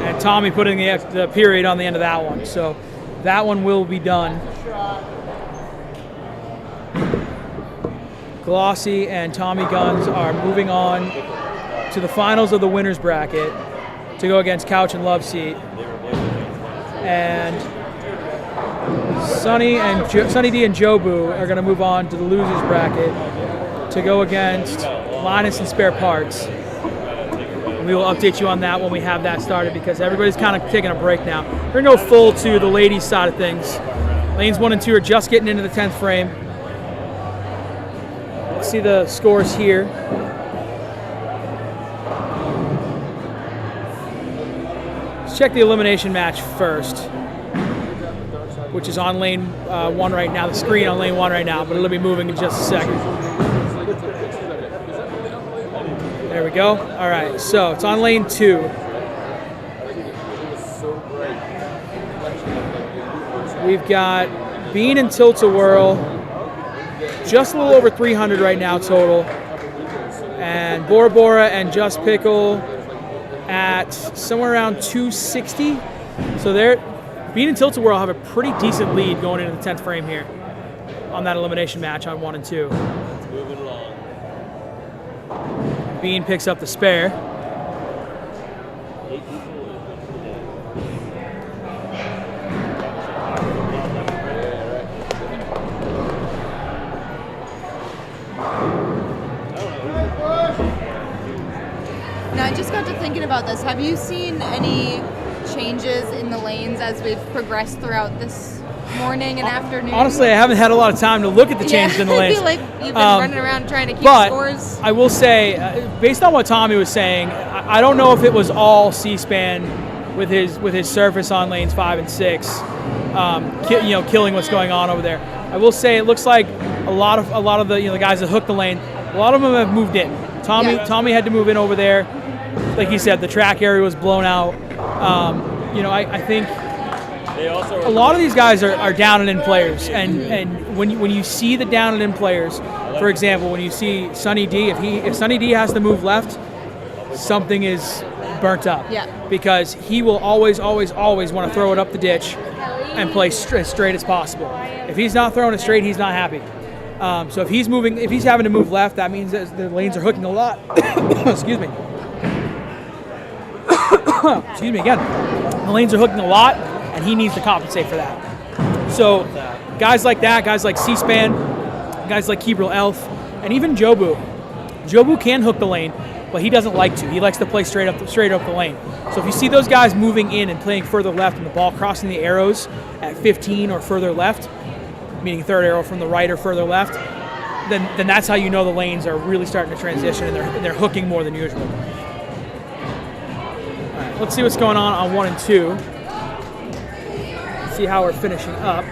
And Tommy putting the period on the end of that one, so that one will be done. Glossy and Tommy Guns are moving on to the finals of the winner's bracket to go against Couch and Love Seat. And Sunny D and Jobu are going to move on to the losers bracket to go against Linus and Spare Parts. And we will update you on that when we have that started, because everybody's kind of taking a break now. We're going to go full to the ladies' side of things. Lanes 1 and 2 are just getting into the 10th frame. Let's see the scores here. Let's check the elimination match first, which is on lane 1 right now, the screen on lane 1 right now, but it'll be moving in just a second. There we go. All right, so it's on lane 2. We've got Bean and Tilt-A-Whirl, just a little over 300 right now total. And Bora Bora and Just Pickle at somewhere around 260. So Bean and Tilt-A-Whirl have a pretty decent lead going into the 10th frame here on that elimination match on 1 and 2. Moving along. Bean picks up the spare. Now, I just got to thinking about this. Have you seen any changes in the lanes as we've progressed throughout this morning and afternoon? Honestly, I haven't had a lot of time to look at the changes in the lanes. I feel like you've been running around trying to keep but scores. I will say, based on what Tommy was saying, I don't know if it was all C-SPAN with his surface on lanes 5 and 6, killing what's going on over there. I will say it looks like a lot of the the guys that hook the lane, a lot of them have moved in. Tommy had to move in over there. Like he said, the track area was blown out. I think a lot of these guys are down and in players, and when you see the down and in players, for example, when you see Sonny D, if Sonny D has to move left, something is burnt up. Yeah. Because he will always want to throw it up the ditch and play as straight as possible. If he's not throwing it straight, he's not happy. So if he's having to move left, that means that the lanes are hooking a lot. Excuse me. Excuse me again. The lanes are hooking a lot, and he needs to compensate for that. So guys like that, guys like C-SPAN, guys like Keebrel Elf, and even Jobu. Jobu can hook the lane, but he doesn't like to. He likes to play straight up the lane. So if you see those guys moving in and playing further left and the ball crossing the arrows at 15 or further left, meaning third arrow from the right or further left, then that's how you know the lanes are really starting to transition and they're hooking more than usual. All right, let's see what's going on 1 and 2. See how we're finishing up.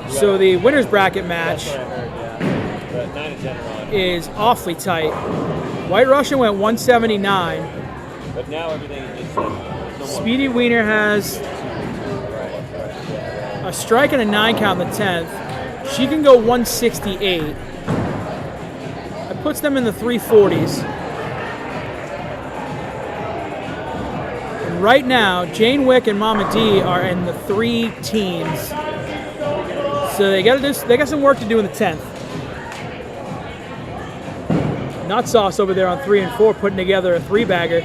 So the winner's bracket match is awfully tight. White Russian went 179. But now everything is just like... Speedy Wiener has a strike and a 9 count in the 10th. She can go 168. That puts them in the 340s. And right now, Jane Wick and Mama D are in the 3 teens. So they got some work to do in the 10th. Nut Sauce over there on 3 and 4 putting together a 3-bagger.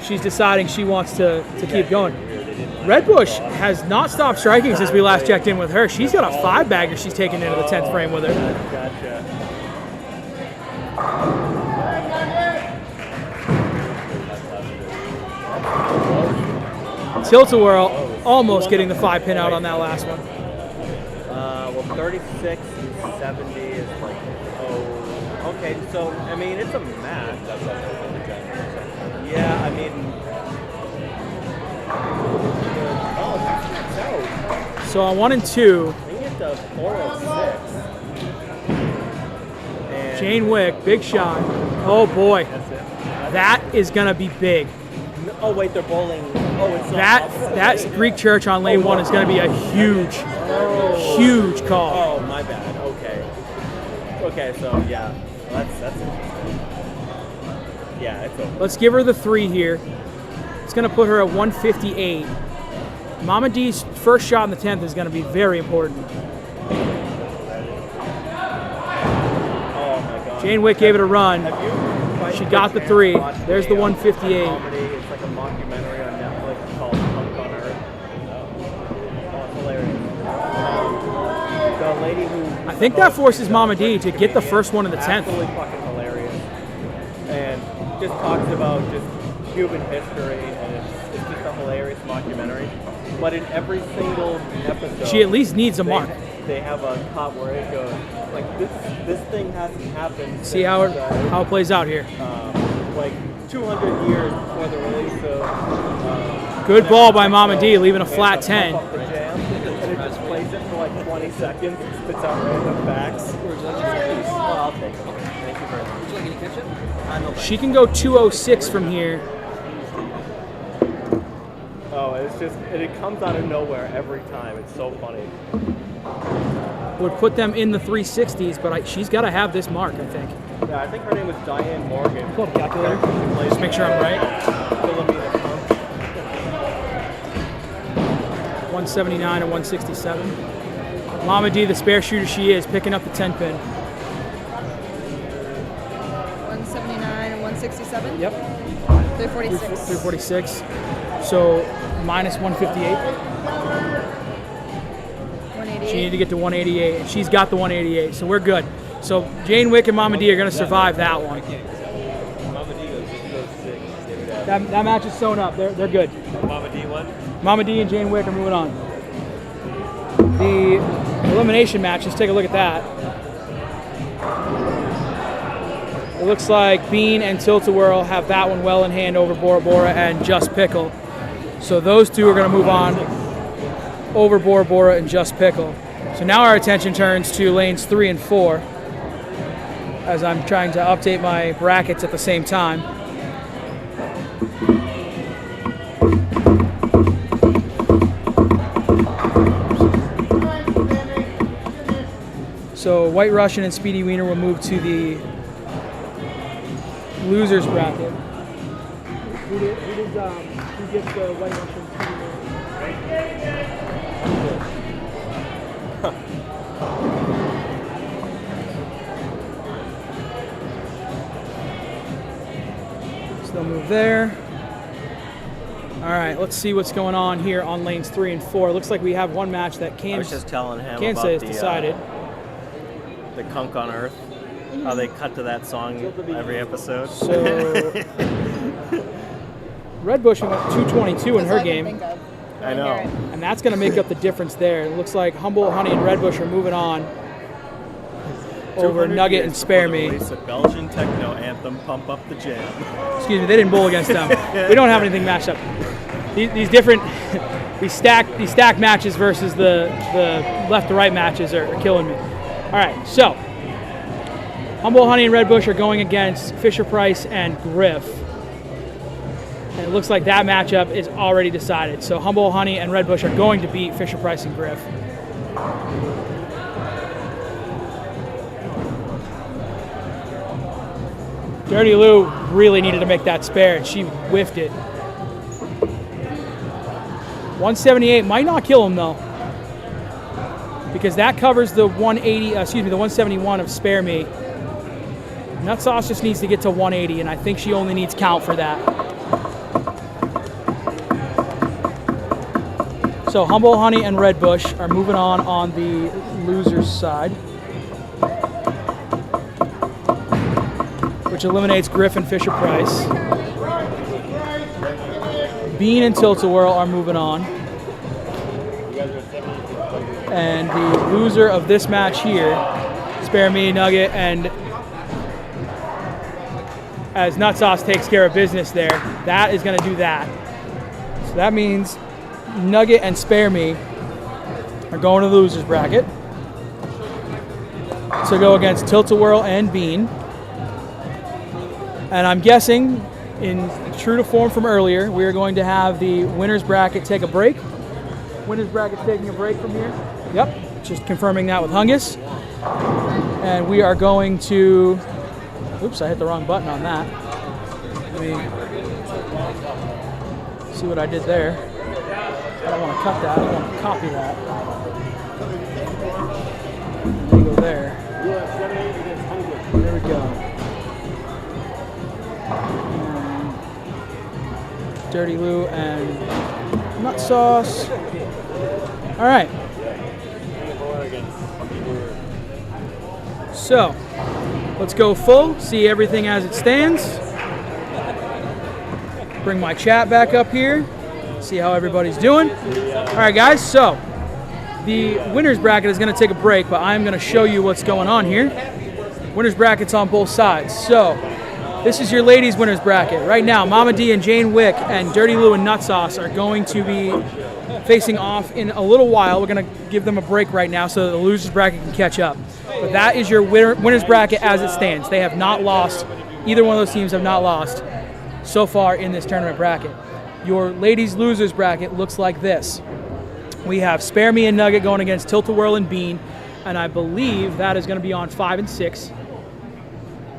She's deciding she wants to keep going. Redbush has not stopped striking since we last checked in with her. She's got a 5-bagger she's taking into the 10th frame with her. Tilt-A-Whirl almost getting the 5-pin out on that last one. Well, 36 and 70 is like, okay, so, I mean, it's a match. Yeah, I mean... So on 1 and 2... I think it's a 406. Jane Wick, big shot. Oh, boy. That is going to be big. Oh, wait, they're bowling. Oh, it's not that Greek church on lane 1 is going to be a huge, huge call. Oh, my bad. Okay. Okay, so, yeah. That's yeah, it's over. Let's give her the 3 here. It's going to put her at 158. Mama D's first shot in the 10th is going to be very important. Oh my God. Jane Wick gave it a run. She got the 3. There's the 158. It's like a mockumentary on Netflix called Punk on Earth. Oh, it's hilarious. The lady who... I think that forces Mama D to get the first one in the 10th. Absolutely fucking hilarious. And just talks about just Cuban history, and it's just a hilarious mockumentary. But in every single episode, she at least needs a mark. They have a cut where it goes like this thing hasn't happened. See how it plays out here. Like 200 years before the release of. Good ball by Mama D, leaving a flat 10. And it just plays it for like 20 seconds. Spits out random facts. Well, I'll take them. Thank you very much. Would you like any ketchup? She can go 206 from here. Oh, it's just, it comes out of nowhere every time. It's so funny. Would put them in the 360s, but she's got to have this mark, I think. Yeah, I think her name was Diane Morgan. Pull up a calculator. Just make sure I'm right. 179 and 167. Mama D, the spare shooter she is, picking up the 10-pin. 179 and 167? Yep. 346. 346. So minus 158. 188. She needed to get to 188, and she's got the 188, so we're good. So Jane Wick and Mama D are going to survive that one. That match is sewn up. They're good. Mama D won? Mama D and Jane Wick are moving on. The elimination match, let's take a look at that. It looks like Bean and Tilt-A-Whirl have that one well in hand over Bora Bora and Just Pickle. So those two are going to move on over Bora Bora and Just Pickle. So now our attention turns to lanes 3 and 4 as I'm trying to update my brackets at the same time. So White Russian and Speedy Wiener will move to the losers bracket. Who gets the White Russian Speedy Wiener? So they'll move there. All right, let's see what's going on here on lanes 3 and 4. Looks like we have one match that I was just telling him can about say is decided. The Kunk on Earth. How they cut to that song every episode. So Red Bush went 222 in her game. I know. And that's going to make up the difference there. It looks like Humble Honey and Red Bush are moving on over Nugget and Spare Me. Release a Belgian techno anthem, Pump Up the Jam. Excuse me, they didn't bowl against them. We don't have anything matched up. These different, these stack matches versus the left to right matches are killing me. All right, so Humble Honey and Red Bush are going against Fisher Price and Griff. And it looks like that matchup is already decided. So Humble Honey and Red Bush are going to beat Fisher Price and Griff. Dirty Lou really needed to make that spare, and she whiffed it. 178 might not kill him though, because that covers the 171 of Spare Me. Nut Sauce just needs to get to 180, and I think she only needs count for that. So Humble Honey and Red Bush are moving on the loser's side, which eliminates Griff and Fisher Price. Bean and Tilt-A-Whirl are moving on. And the loser of this match here, Spare Me, Nugget, and as Nut Sauce takes care of business there, that is going to do that. So that means Nugget and Spare Me are going to the losers bracket to go against Tilt-A-Whirl and Bean. And I'm guessing, in true to form from earlier, we are going to have the winner's bracket take a break. Winner's bracket's taking a break from here. Yep, just confirming that with Hungus. And we are going to... Oops, I hit the wrong button on that. Let me see what I did there. I don't want to cut that. I don't want to copy that. Let me go there. There we go. Dirty Lou and Nut Sauce. All right. So, let's go full, see everything as it stands. Bring my chat back up here, see how everybody's doing. All right, guys, so the winner's bracket is going to take a break, but I'm going to show you what's going on here. Winner's bracket's on both sides. So, this is your ladies' winner's bracket. Right now, Mama D and Jane Wick and Dirty Lou and Nut Sauce are going to be facing off in a little while. We're going to give them a break right now so that the loser's bracket can catch up. But that is your winner's bracket as it stands. They have not lost. Either one of those teams have not lost so far in this tournament bracket. Your ladies' losers bracket looks like this. We have Spare Me and Nugget going against Tilt-A-Whirl and Bean, and I believe that is going to be on 5 and 6.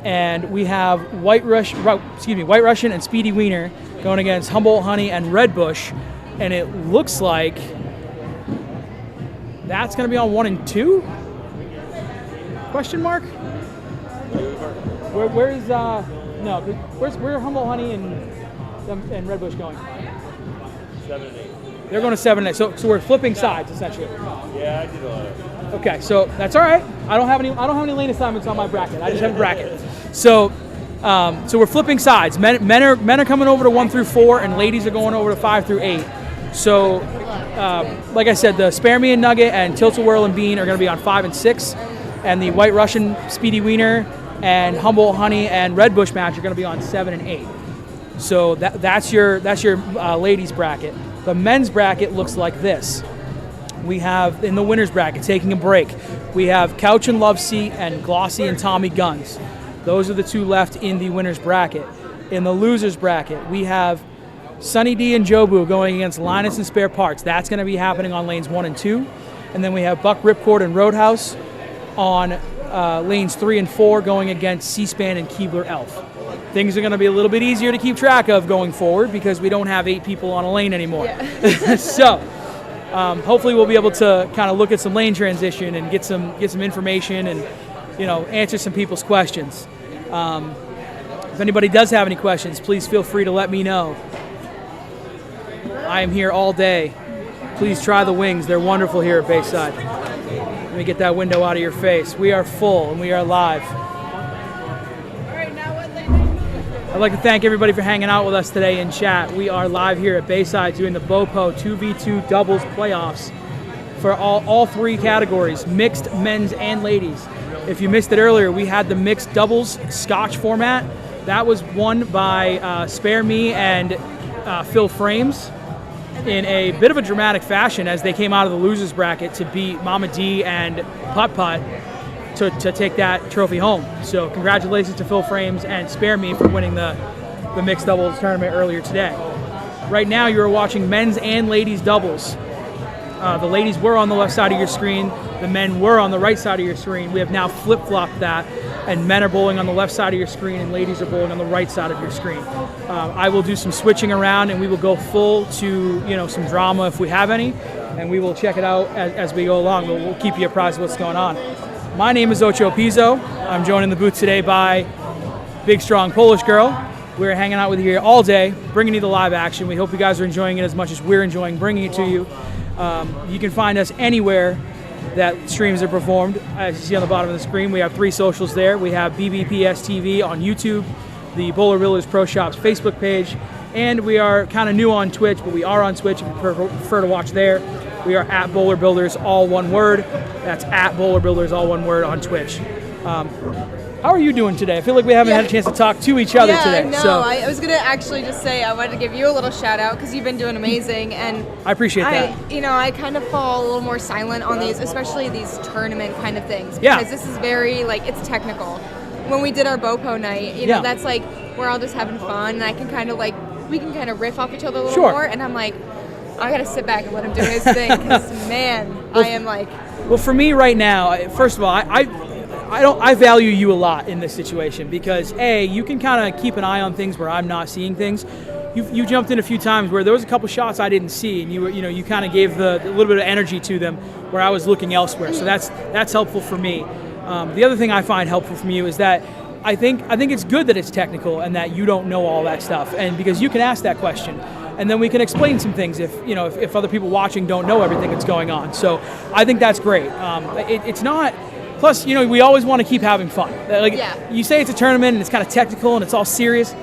And we have White Russian and Speedy Wiener going against Humble Honey and Red Bush, and it looks like that's going to be on 1 and 2? Question mark? Where's Humble Honey and Red Bush going? 7 and 8. They're going to 7 and 8. So we're flipping sides essentially. Yeah, I did a lot of. Okay, so that's all right. I don't have any lane assignments on my bracket. I just have a bracket. So we're flipping sides. Men are coming over to 1 through 4, and ladies are going over to 5 through 8. So, like I said, the Spare Me and Nugget and Tilt-A-Whirl and Bean are going to be on 5 and 6, and the White Russian, Speedy Wiener, and Humboldt Honey and Redbush match are going to be on 7 and 8. So that's your ladies bracket. The men's bracket looks like this. We have in the winners bracket, taking a break, we have Couch and Love Seat and Glossy and Tommy Guns. Those are the two left in the winners bracket. In the losers bracket, we have Sunny D and Jobu going against Linus and Spare Parts. That's going to be happening on lanes 1 and 2. And then we have Buck Ripcord and Roadhouse on lanes 3 and 4 going against C-SPAN and Keebler Elf. Things are going to be a little bit easier to keep track of going forward because we don't have 8 people on a lane anymore. Yeah. So hopefully we'll be able to kind of look at some lane transition and get some information and answer some people's questions. If anybody does have any questions, please feel free to let me know. I am here all day. Please try the wings. They're wonderful here at Bayside. Let me get that window out of your face. We are full and we are live. I'd like to thank everybody for hanging out with us today in chat. We are live here at Bayside doing the BoPo 2v2 doubles playoffs for all 3 categories, mixed, men's, and ladies. If you missed it earlier, we had the mixed doubles Scotch format. That was won by Spare Me and Phil Frames in a bit of a dramatic fashion as they came out of the losers bracket to beat Mama D and Putt Putt to take that trophy home. So congratulations to Phil Frames and Spare Me for winning the mixed doubles tournament earlier today. Right now you are watching men's and ladies doubles. The ladies were on the left side of your screen. The men were on the right side of your screen. We have now flip-flopped that, and men are bowling on the left side of your screen and ladies are bowling on the right side of your screen. I will do some switching around and we will go full to some drama if we have any, and we will check it out as we go along. We'll keep you apprised of what's going on. My name is Ocho Pizzo. I'm joined in the booth today by Big Strong Polish Girl. We're hanging out with you here all day, bringing you the live action. We hope you guys are enjoying it as much as we're enjoying bringing it to you. You can find us anywhere that streams are performed. As you see on the bottom of the screen, we have 3 socials there. We have BBPS TV on YouTube, the Bowler Builders Pro Shops Facebook page, and we are kind of new on Twitch, but we are on Twitch if you prefer to watch there. We are at Bowler Builders, all one word. That's at Bowler Builders, all one word on Twitch. How are you doing today? I feel like we haven't had a chance to talk to each other today. No, so I was going to actually just say I wanted to give you a little shout out because you've been doing amazing. And I appreciate that. I kind of fall a little more silent on these, especially these tournament kind of things. Yeah. Because this is very, it's technical. When we did our BoPo night, you know, that's we're all just having fun. And I can kind of we can kind of riff off each other a little more. And I'm like, I got to sit back and let him do his thing because, man, I am Well, for me right now, first of all, I value you a lot in this situation because you can kind of keep an eye on things where I'm not seeing things. You jumped in a few times where there was a couple shots I didn't see, and you kind of gave a little bit of energy to them where I was looking elsewhere. So that's helpful for me. The other thing I find helpful from you is that I think it's good that it's technical and that you don't know all that stuff, and because you can ask that question. And then we can explain some things if other people watching don't know everything that's going on. So I think that's great. It's not. Plus, we always want to keep having fun. You say it's a tournament and it's kind of technical and it's all serious.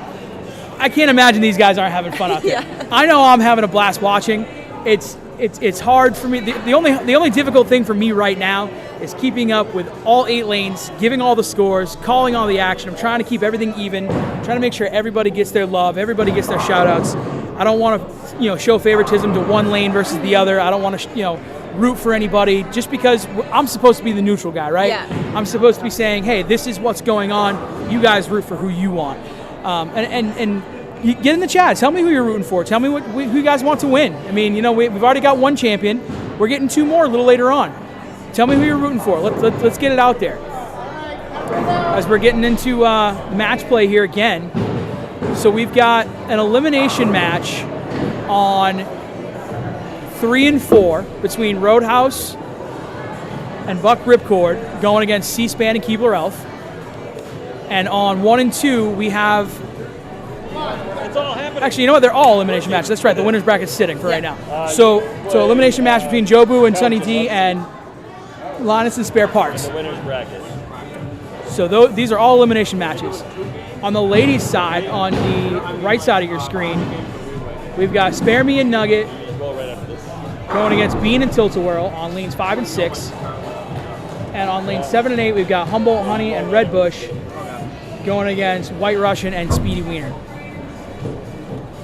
I can't imagine these guys aren't having fun out there. Yeah. I know I'm having a blast watching. It's hard for me. The only difficult thing for me right now is keeping up with all 8 lanes, giving all the scores, calling all the action. I'm trying to keep everything even, trying to make sure everybody gets their love, everybody gets their shout outs. I don't want to show favoritism to one lane versus the other. I don't want to root for anybody just because I'm supposed to be the neutral guy, right? Yeah. I'm supposed to be saying, hey, this is what's going on. You guys root for who you want. And you get in the chat. Tell me who you're rooting for. Tell me who you guys want to win. I mean, we've already got 1 champion. We're getting 2 more a little later on. Tell me who you're rooting for. Let's get it out there. As we're getting into match play here again. So we've got an elimination match on 3 and 4 between Roadhouse and Buck Ripcord going against C-SPAN and Keebler Elf. And on 1 and 2, we have... It's all happening. Actually, you know what? They're all elimination matches. That's right. The winner's bracket's sitting for right now. So elimination match between Jobu and Sunny D and Linus and Spare Parts. The winner's bracket. So these are all elimination matches. On the ladies' side, on the right side of your screen, we've got Spare Me and Nugget going against Bean and Tilt-A-Whirl on lanes 5 and 6. And on lanes 7 and 8, we've got Humboldt Honey and Redbush going against White Russian and Speedy Wiener.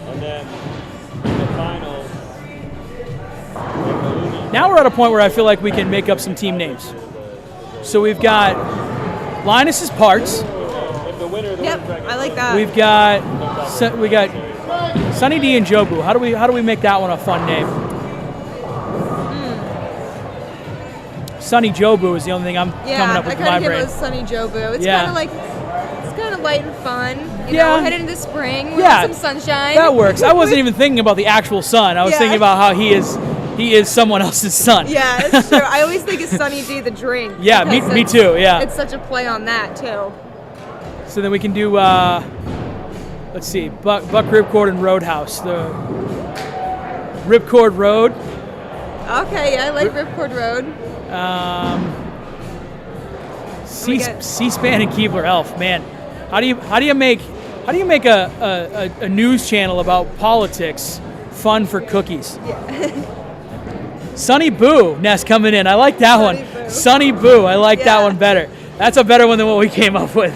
And then the finals. Now we're at a point where I feel like we can make up some team names. So we've got Linus's Parts. Yep, I like that. We got Sunny D and Jobu. How do we make that one a fun name? Sunny Jobu is the only thing I'm coming up with in my brain. Yeah, I kind of give it a Sunny Jobu. It's Yeah. kind of like, it's kind of light and fun. You Yeah. know, heading into spring, we Yeah. have some sunshine. That works. I wasn't even thinking about the actual sun. I was Yeah. thinking about how he is someone else's son. Yeah, it's true. I always think of Sunny D the drink. Yeah, me because too, yeah. It's such a play on that too. So then we can do, let's see, Buck Ripcord and Roadhouse. The Ripcord Road. Okay, yeah, I like Ripcord Road. C-SPAN and Keebler Elf. Man, how do you make a news channel about politics fun for cookies? Yeah. Sunny Boo, Ness coming in. I like that one. Sunny Boo. I like that one better. That's a better one than what we came up with.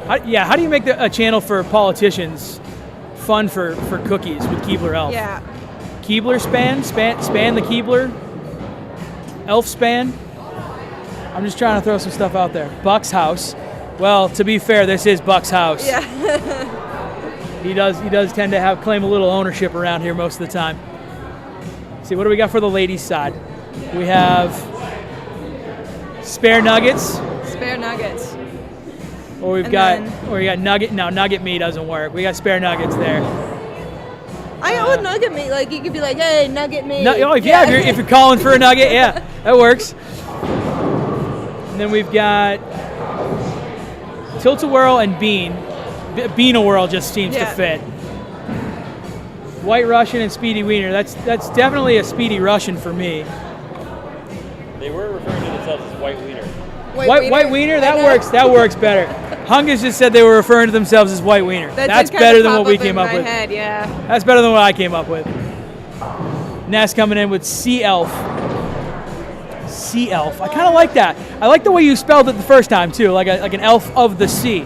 How do you make a channel for politicians fun for cookies with Keebler Elf? Yeah. Keebler Span the Keebler, Elf Span. I'm just trying to throw some stuff out there. Buck's house. Well, to be fair, this is Buck's house. Yeah. He does tend to claim a little ownership around here most of the time. See, what do we got for the ladies' side? We have spare nuggets. Spare nuggets. Or we got nugget. No, nugget meat doesn't work. We got spare nuggets there. I would nugget meat. Like you could be like, hey, nugget meat. If you're calling for a nugget, yeah, that works. And then we've got Tilt-A-Whirl and Bean. Bean-A-Whirl just seems to fit. White Russian and Speedy Wiener. That's definitely a Speedy Russian for me. They were referring to themselves as White Wiener. White Wiener, that works. That works better. Hungus just said they were referring to themselves as White Wiener. That's better than what we came up with. Head, yeah. That's better than what I came up with. Ness coming in with Sea Elf. Sea Elf. I kind of like that. I like the way you spelled it the first time too, like an elf of the sea.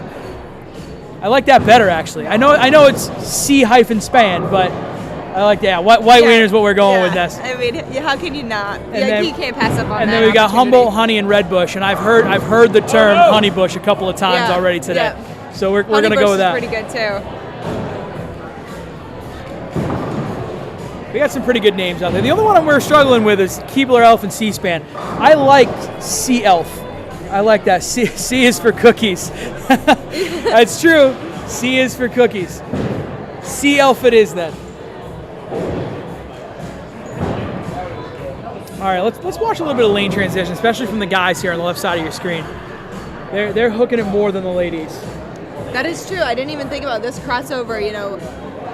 I like that better actually. I know it's C-span, but I like that. White Wiener is what we're going with, Ness. I mean, how can you not? You can't pass up on that. And then we got Humboldt, Honey, and Red Bush, and I've heard the term Honey Bush a couple of times already today. Yeah. So we're going to go with that. Pretty good too. We got some pretty good names out there. The only one we're struggling with is Keebler Elf and C-SPAN. I like Sea Elf. I like that. C is for cookies. That's true. C is for cookies. Sea Elf it is then. All right, let's watch a little bit of lane transition, especially from the guys here on the left side of your screen. They're hooking it more than the ladies. That is true. I didn't even think about this crossover. You know,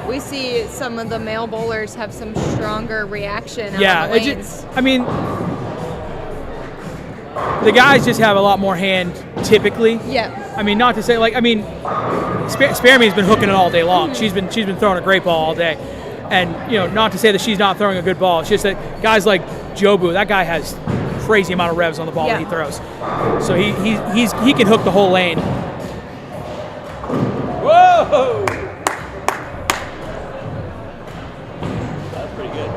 we see some of the male bowlers have some stronger reaction. Yeah, out of the lanes. The guys just have a lot more hand typically. Yeah. I mean, not to say Spare Me's been hooking it all day long. Mm-hmm. She's been throwing a great ball all day. And, not to say that she's not throwing a good ball. It's just that guys like Jobu, that guy has crazy amount of revs on the ball that he throws. So he can hook the whole lane. Whoa! That's pretty good.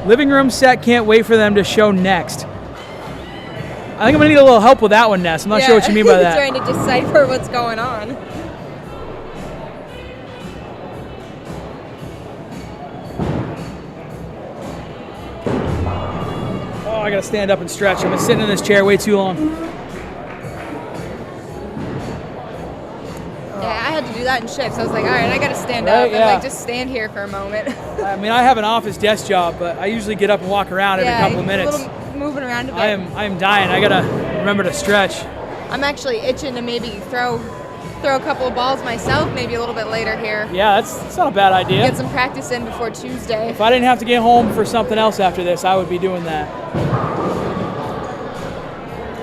Living room set, can't wait for them to show next. I think I'm going to need a little help with that one, Ness. I'm not sure what you mean by that. Trying to decipher what's going on. Oh, I got to stand up and stretch. I've been sitting in this chair way too long. Yeah, I had to do that in shifts. I was like, all right, I got to stand up and just stand here for a moment. I mean, I have an office desk job, but I usually get up and walk around every couple of minutes. A little moving around a bit. I am dying. I got to remember to stretch. I'm actually itching to maybe throw a couple of balls myself, maybe a little bit later here. Yeah, that's not a bad idea. Get some practice in before Tuesday. If I didn't have to get home for something else after this, I would be doing that.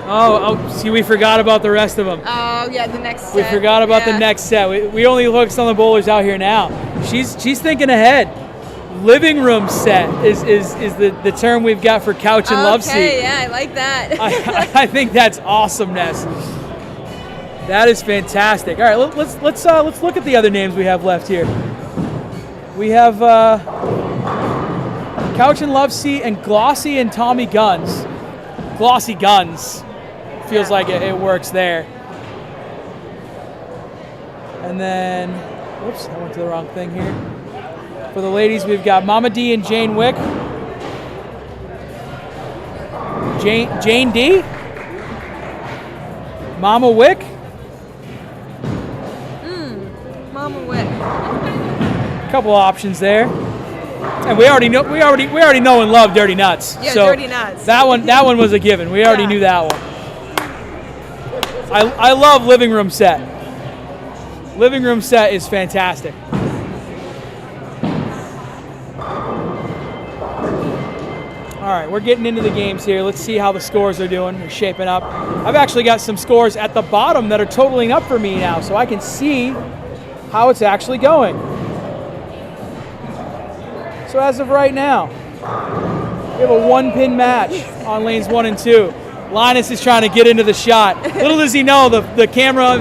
Oh, see, we forgot about the rest of them. Oh, yeah, the next set. We forgot about the next set. We only focused on the bowlers out here now. She's thinking ahead. living room set is the term we've got for couch and love seat. Okay, yeah, I like that. I think that's awesomeness. That is fantastic. All right, let's look at the other names we have left here. We have couch and love seat and Glossy and Tommy Guns. Glossy Guns feels like it works there. And then, whoops, I went to the wrong thing here. For the ladies, we've got Mama D and Jane Wick. Jane D? Mama Wick? Mama Wick. Couple options there. And we already know and love Dirty Nuts. Yeah, so Dirty Nuts. That one was a given. We already knew that one. I love living room set. Living room set is fantastic. All right, we're getting into the games here. Let's see how the scores are doing. They're shaping up. I've actually got some scores at the bottom that are totaling up for me now, so I can see how it's actually going. So as of right now, we have a 1-pin match on lanes 1 and 2. Linus is trying to get into the shot. Little does he know the camera,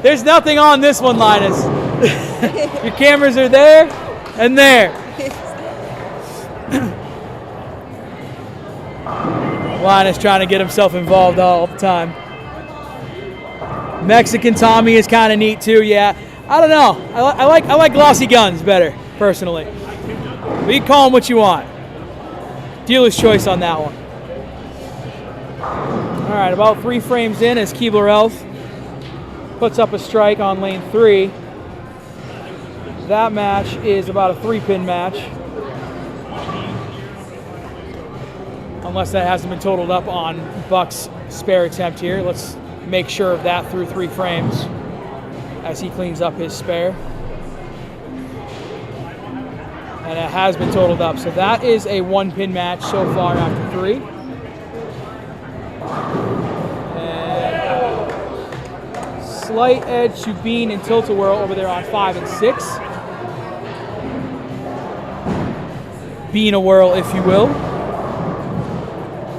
there's nothing on this one, Linus. Your cameras are there and there. Linus trying to get himself involved all the time. Mexican Tommy is kind of neat too, yeah. I don't know. I like Glossy Guns better, personally. But you can call them what you want. Dealer's choice on that one. All right, about 3 frames in as Keebler Elf puts up a strike on lane 3. That match is about a 3-pin match. Unless that hasn't been totaled up on Buck's spare attempt here. Let's make sure of that through 3 frames as he cleans up his spare. And it has been totaled up. So that is a 1-pin match so far after 3. And slight edge to Bean and Tilt-A-Whirl over there on 5 and 6. Bean-A-Whirl, if you will.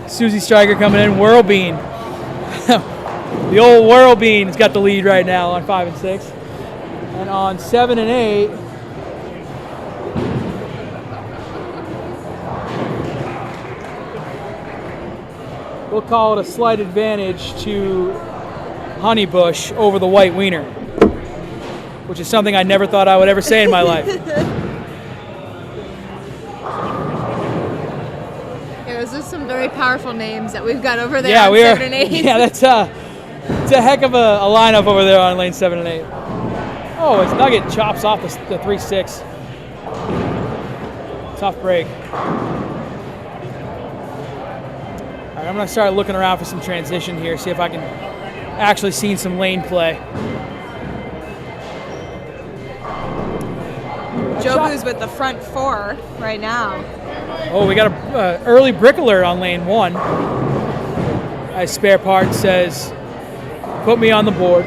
Susie Stryker coming in, Whirl Bean. The old Whirl Bean has got the lead right now on 5 and 6. And on 7 and 8, we'll call it a slight advantage to Honeybush over the White Wiener, which is something I never thought I would ever say in my life. Those are some very powerful names that we've got over there. Yeah, on we are. 7 and 8. Yeah, it's a heck of a lineup over there on lane 7 and 8. Oh, as Nugget chops off the 3-6. Tough break. All right, I'm going to start looking around for some transition here, see if I can actually see some lane play. Jobu's with the front 4 right now. Oh, we got an early brick alert on lane 1. As Spare Part says, put me on the board.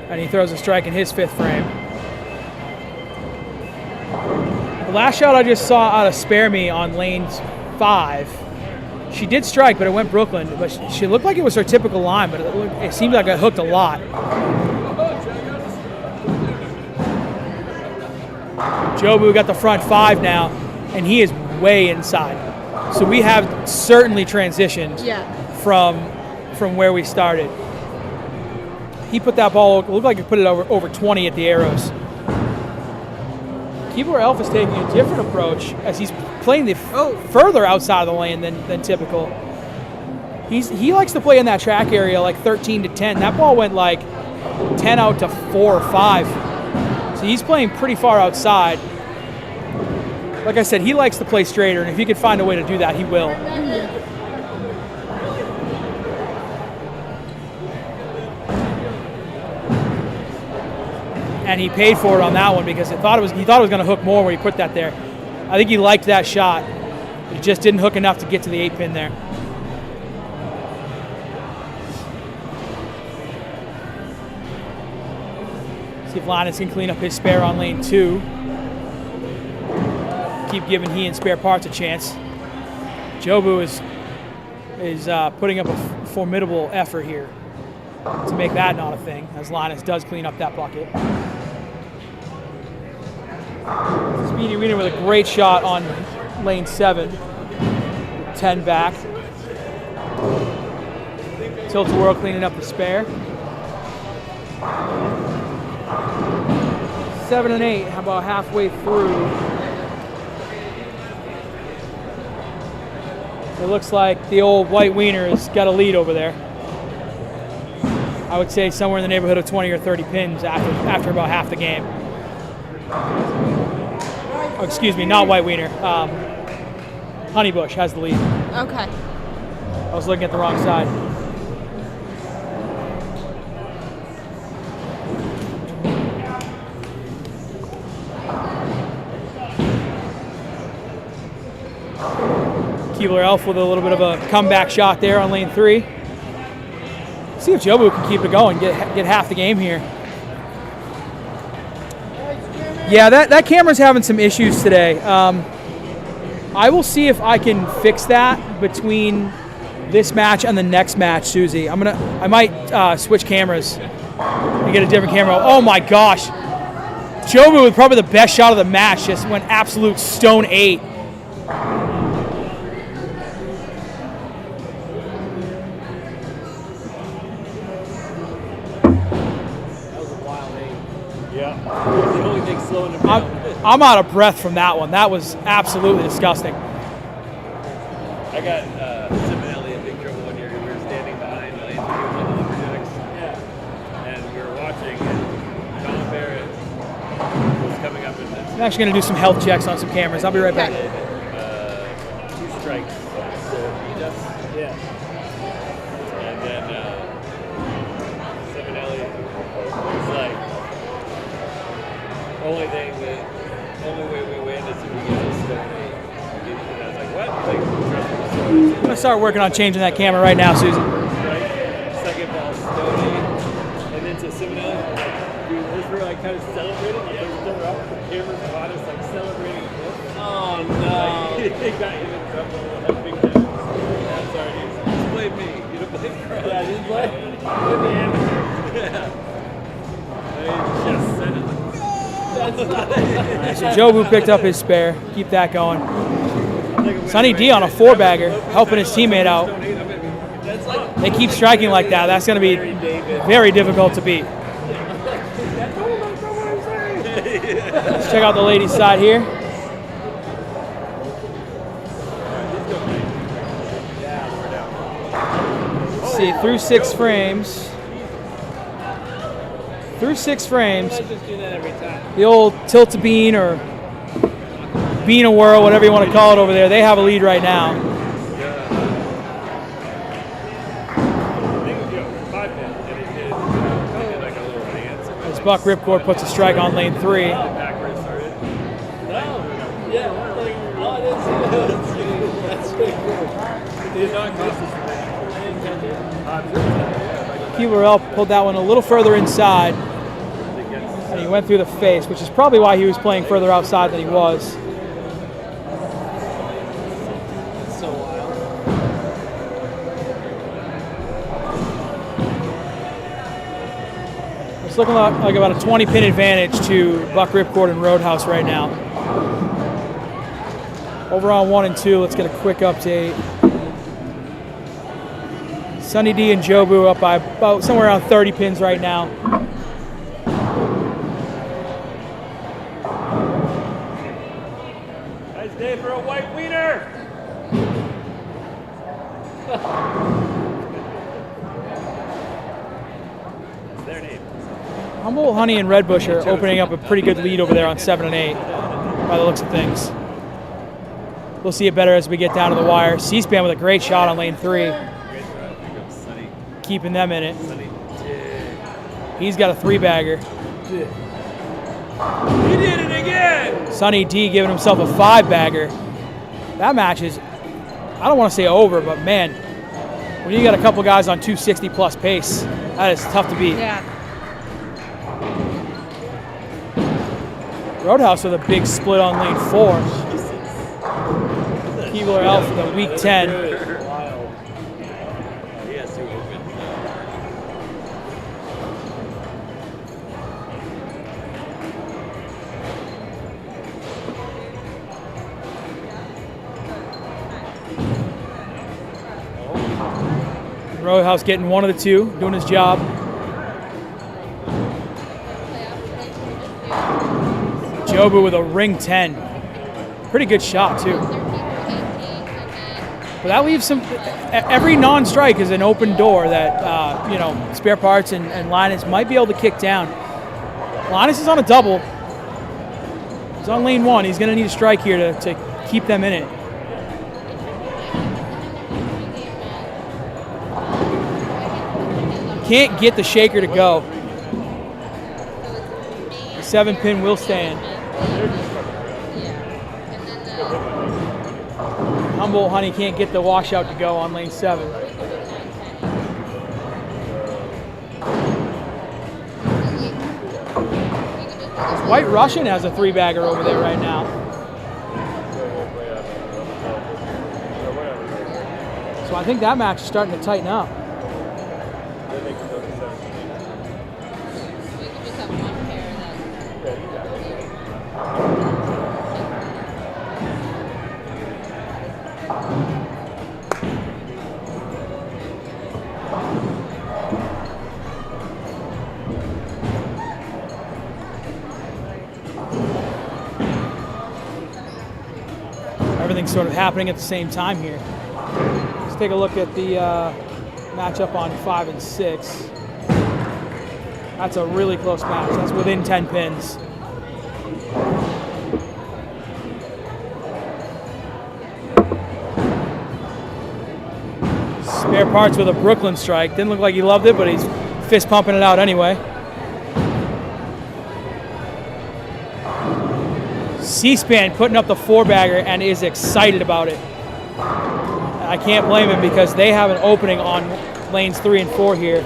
And he throws a strike in his 5th frame. The last shot I just saw out of Spare Me on lane 5, she did strike, but it went Brooklyn. But she looked like it was her typical line, but it seemed like it hooked a lot. Jobu got the front 5 now, and he is way inside. So we have certainly transitioned from where we started. He put that ball, it looked like he put it over 20 at the arrows. Keebler Elf is taking a different approach as he's playing further outside of the lane than typical. He likes to play in that track area like 13 to 10. That ball went like 10 out to 4 or 5. So he's playing pretty far outside. Like I said, he likes to play straighter, and if he could find a way to do that, he will. And he paid for it on that one because he thought it was going to hook more when he put that there. I think he liked that shot. He just didn't hook enough to get to the 8-pin there. See if Linus can clean up his spare on lane 2. keep giving he and Spare Parts a chance. Jobu is putting up a formidable effort here to make that not a thing, as Linus does clean up that bucket. Speedy Wiener with a great shot on lane 7. 10 back. Tilt-a-whirl cleaning up the spare. 7 and 8, about halfway through. It looks like the old white wiener has got a lead over there. I would say somewhere in the neighborhood of 20 or 30 pins after about half the game. Oh, excuse me, not white wiener. Honeybush has the lead. Okay. I was looking at the wrong side. Keebler Elf with a little bit of a comeback shot there on lane 3. See if Jobu can keep it going, get half the game here. Yeah, that camera's having some issues today. I will see if I can fix that between this match and the next match, Susie. I might switch cameras and get a different camera. Oh my gosh. Jobu with probably the best shot of the match, just went absolute stone 8. I'm out of breath from that one. That was absolutely disgusting. I got Simonelli in big trouble one year. We were standing behind lane 3 on the Lumberjacks. Yeah. And we were watching, and Tom Barrett was coming up in this. I'm actually going to do some health checks on some cameras. I'll be right back. 2 strikes. Yeah. And then Simonelli was like, only way we win is if we get to stone 8. And I was like, what? Like, I'm going to start working on changing that camera right now, Susan. Second ball, stone 8. And then to Simonelli, we were like kind of celebrating. Yeah, we were up. The cameras caught us like celebrating. Oh no! Like, he got him in trouble with that big time. Yeah, sorry, dude. Just blame me. You don't blame Chris. Yeah, just blame the amateur. Yeah. I just said it. Right, so Jobu picked up his spare. Keep that going. Sonny D on a 4-bagger, helping his teammate out. They keep striking like that. That's going to be very difficult to beat. Let's check out the ladies' side here. Let's see, through 6 frames. Through 6 frames, the old tilt-a-bean or bean-a-whirl, whatever you want to call it over there, they have a lead right now. As Buck Ripcord puts a strike on lane 3. Keebler pulled that one a little further inside, and he went through the face, which is probably why he was playing further outside than he was. It's looking like about a 20-pin advantage to Buck Ripcord and Roadhouse right now. Over on 1 and 2, let's get a quick update. Sonny D and Jobu up by about somewhere around 30 pins right now. Nice day for a white wiener. That's their name. Humboldt, Honey, and Redbush are opening up a pretty good lead over there on 7 and 8 by the looks of things. We'll see it better as we get down to the wire. C-SPAN with a great shot on lane 3. Keeping them in it. He's got a 3-bagger. He did it again! Sonny D giving himself a 5-bagger. That match is, I don't want to say over, but man, when you got a couple guys on 260-plus pace, that is tough to beat. Yeah. Roadhouse with a big split on lane 4. Ziegler Elf for the Week 10. Wild. He has two open. Roadhouse getting one of the two, doing his job. Jobu with a ring 10. Pretty good shot, too. But that leaves some. Every non-strike is an open door that, you know, Spare Parts and Linus might be able to kick down. Linus is on a double. He's on lane 1. He's going to need a strike here to keep them in it. Can't get the shaker to go. The 7-pin will stand. Humboldt Honey can't get the washout to go on lane 7. White Russian has a 3-bagger over there right now. So I think that match is starting to tighten up. Everything's sort of happening at the same time here. Let's take a look at the matchup on 5 and 6. That's a really close match. That's within 10 pins. Spare Parts with a Brooklyn strike. Didn't look like he loved it, but he's fist pumping it out anyway. C-SPAN putting up the 4-bagger and is excited about it. I can't blame him because they have an opening on lanes 3 and 4 here.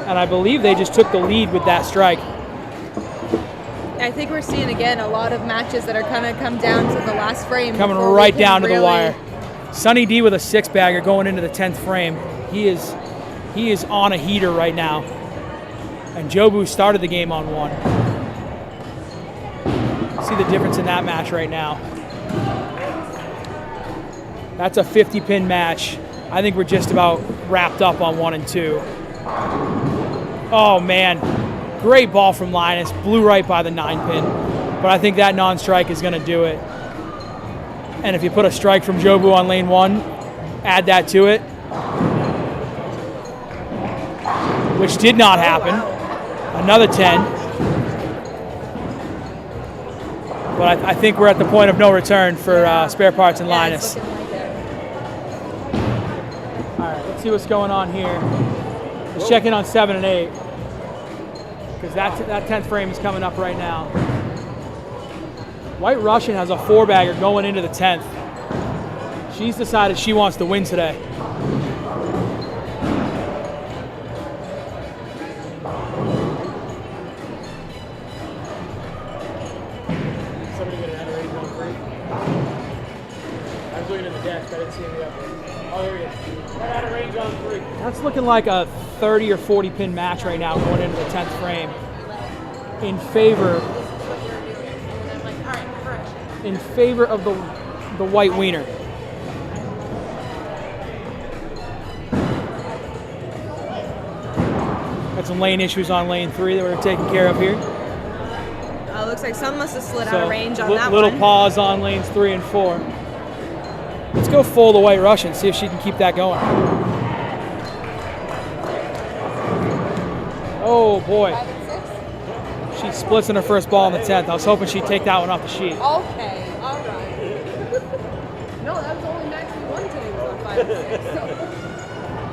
And I believe they just took the lead with that strike. I think we're seeing again a lot of matches that are kind of come down to the last frame. Coming right down to the wire. Sonny D with a 6-bagger going into the 10th frame. He is on a heater right now. And Jobu started the game on 1. See the difference in that match right now. That's a 50-pin match. I think we're just about wrapped up on 1 and 2. Oh, man. Great ball from Linus. Blew right by the 9-pin. But I think that non-strike is going to do it. And if you put a strike from Jobu on lane 1, add that to it, which did not happen. Another 10. But I think we're at the point of no return for Spare Parts and Linus. All right, let's see what's going on here. Let's check in on 7 and 8. Because that 10th frame is coming up right now. White Russian has a 4-bagger going into the 10th. She's decided she wants to win today. Somebody get an out of range on 3. I was looking at the desk, I didn't see any up there. Oh, there he is. Right out of range on 3. That's looking like a 30 or 40 pin match right now going into the 10th frame in favor of the white wiener. Got some lane issues on lane 3 that we're taking care of here. Looks like some must have slid out of range on that little one. pause on lanes 3 and 4. Let's go full the White Russian, see if she can keep that going. Oh boy. She splits in her first ball in the 10th. I was hoping she'd take that one off the sheet. Okay, all right. No, that was the only match we won today was on 5 and 6. So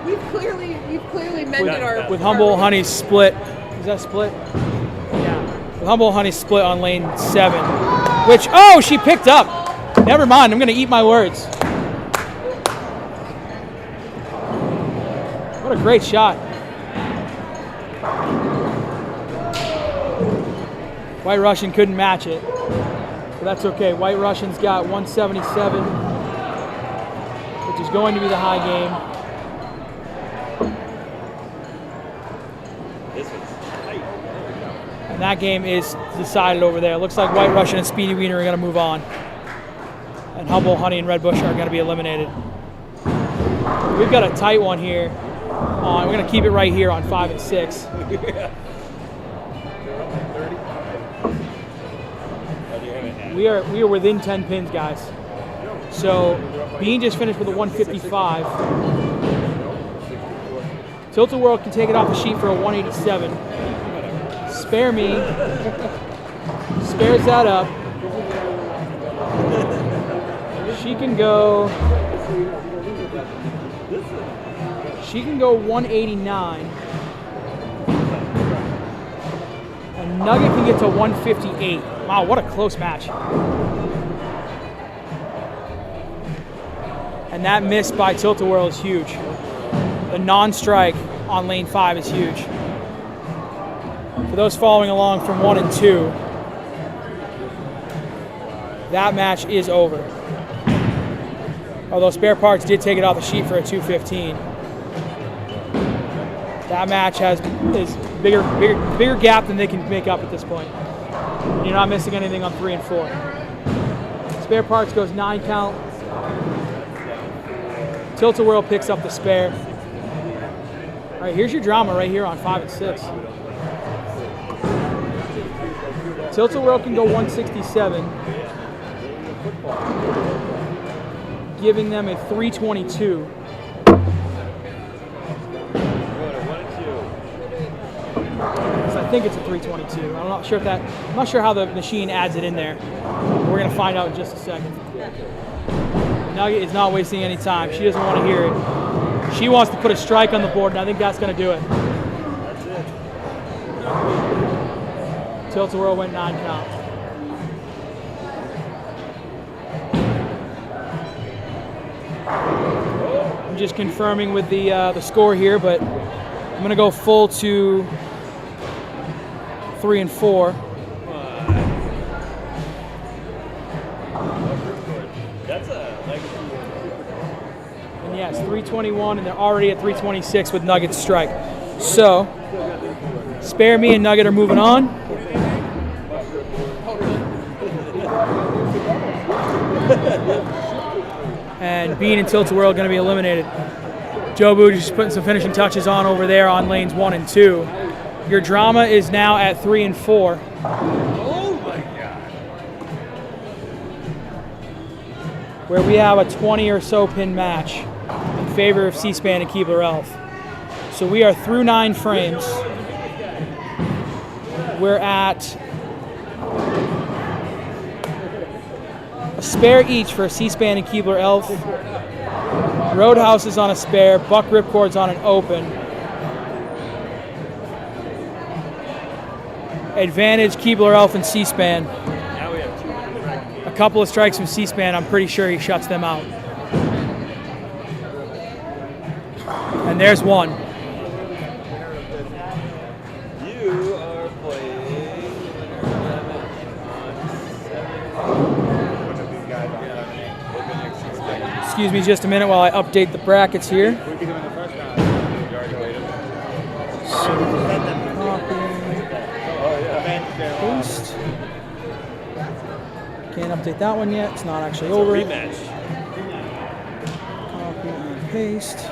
we've clearly mended our. With Humboldt Honey split. Is that split? Yeah. With Humboldt Honey split on lane 7. Which, oh, she picked up. Never mind, I'm going to eat my words. What a great shot. White Russian couldn't match it. But that's okay. White Russian's got 177, which is going to be the high game. And that game is decided over there. Looks like White Russian and Speedy Wiener are going to move on. And Humble, Honey, and Red Bush are going to be eliminated. We've got a tight one here. We're going to keep it right here on 5 and 6. We are within 10 pins, guys. So Bean just finished with a 155. Tilt-A-Whirl can take it off the sheet for a 187. Spare Me spares that up. She can go 189. And Nugget can get to 158. Wow, what a close match. And that miss by Tilt-A-Whirl is huge. The non-strike on lane 5 is huge. For those following along from 1 and 2, that match is over. Although Spare Parts did take it off the sheet for a 215. That match is bigger gap than they can make up at this point. You're not missing anything on 3 and 4. Spare Parts goes 9 count. Tilt-A-Whirl picks up the spare. All right, here's your drama right here on 5 and 6. Tilt-A-Whirl can go 167, giving them a 322. I think it's a 322. I'm not sure how the machine adds it in there. We're gonna find out in just a second. Nugget is not wasting any time. She doesn't want to hear it. She wants to put a strike on the board, and I think that's gonna do it. That's it. Tilt-A-Whirl went 9 count. I'm just confirming with the score here, but I'm gonna go full to 3 and 4. That's a And yes, 321, and they're already at 326 with Nugget's strike. So, Spare Me and Nugget are moving on. And Bean and Tilt-A-Whirl are going to be eliminated. Jobu just putting some finishing touches on over there on lanes 1 and 2. Your drama is now at 3 and 4. Oh my God. Where we have a 20 or so pin match in favor of C-SPAN and Keebler Elf. So we are through 9 frames. We're at a spare each for C-SPAN and Keebler Elf. Roadhouse is on a spare. Buck Ripcord's on an open. Advantage Keebler Elf and C-SPAN. Now we have 2. A couple of strikes from C-SPAN, I'm pretty sure he shuts them out. And there's one. You are playing 11 on 7. Excuse me just a minute while I update the brackets here. Paste. Can't update that one yet. It's not actually over. Rematch. Copy and paste.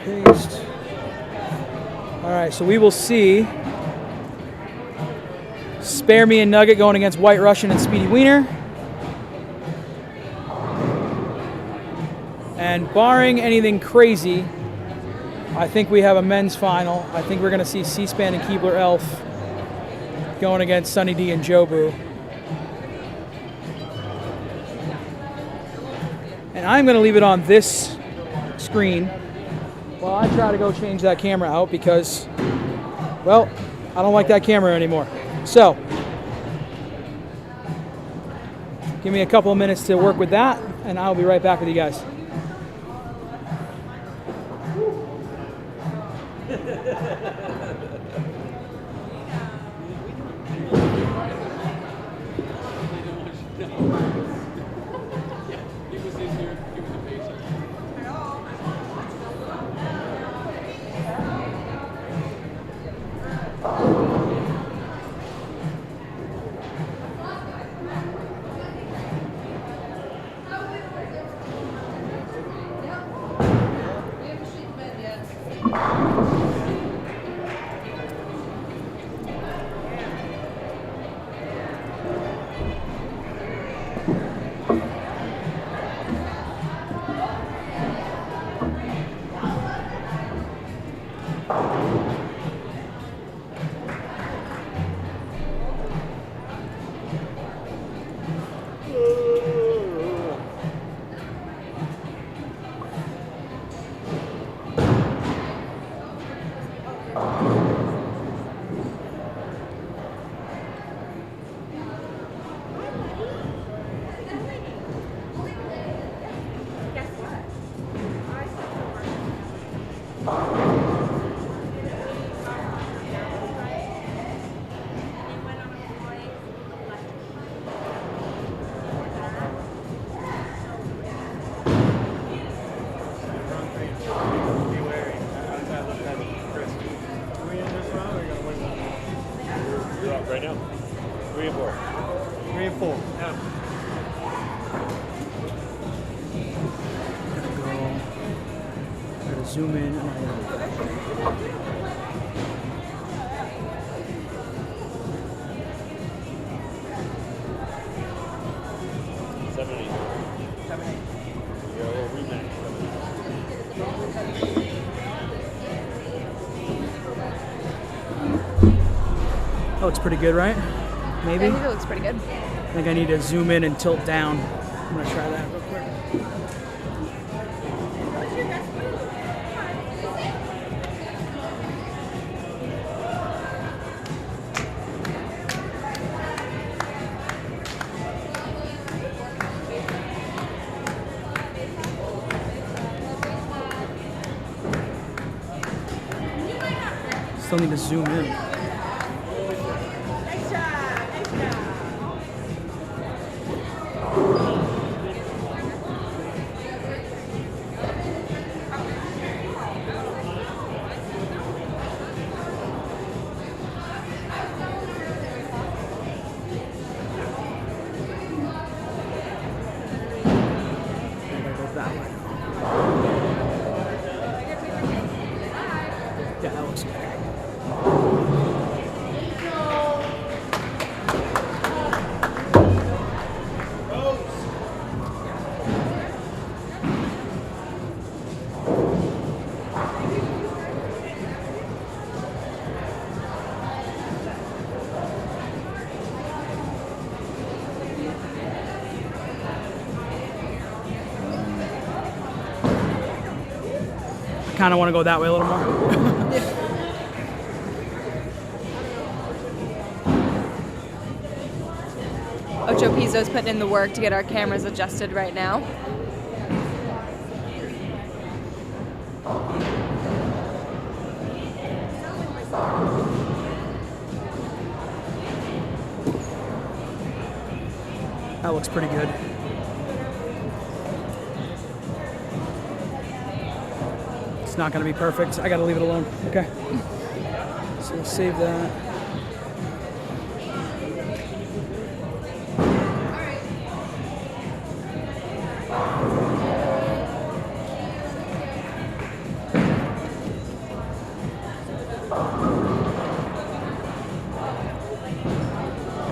Paste. All right, so we will see Spare Me and Nugget going against White Russian and Speedy Wiener. And barring anything crazy, I think we have a men's final. I think we're going to see C-SPAN and Keebler Elf going against Sunny D and Jobu. And I'm going to leave it on this screen while I try to go change that camera out because, well, I don't like that camera anymore. So, give me a couple of minutes to work with that, and I'll be right back with you guys. He was easier. He was a basic. You're up right now. 3 and 4. 3 and 4. Yeah. Gotta zoom in. Seven, eight. You got a little rematch. That looks pretty good, right? Maybe? I think it looks pretty good. I think I need to zoom in and tilt down. I'm gonna try that real quick. Still need to zoom in. Yeah, that looks good. I kind of want to go that way a little more. Ocho Pizzo's putting in the work to get our cameras adjusted right now. That looks pretty good. It's not going to be perfect. I got to leave it alone. Okay. So we'll save that.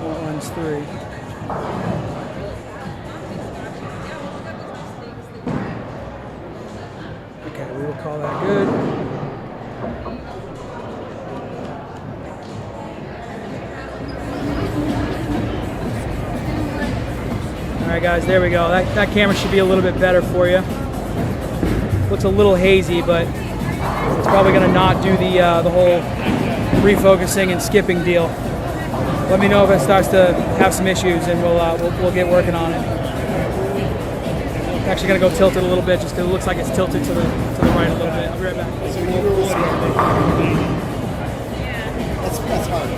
One's 3. Okay, we will call that good. All right, guys, there we go. That camera should be a little bit better for you. Looks a little hazy, but it's probably going to not do the whole refocusing and skipping deal. Let me know if it starts to have some issues, and we'll get working on it. I'm actually going to go tilt it a little bit, just because it looks like it's tilted to the right a little bit. I'll be right back. That's hard.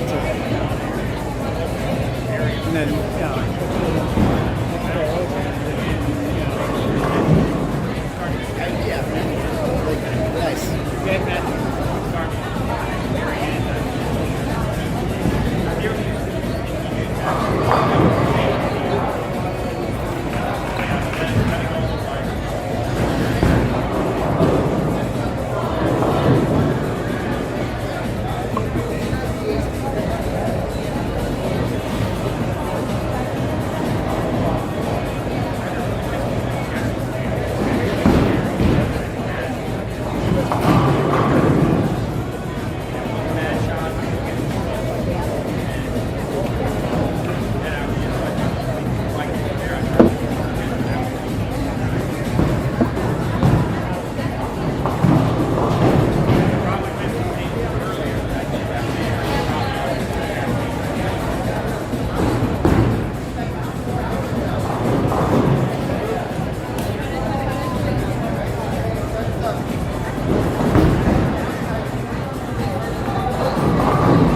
then,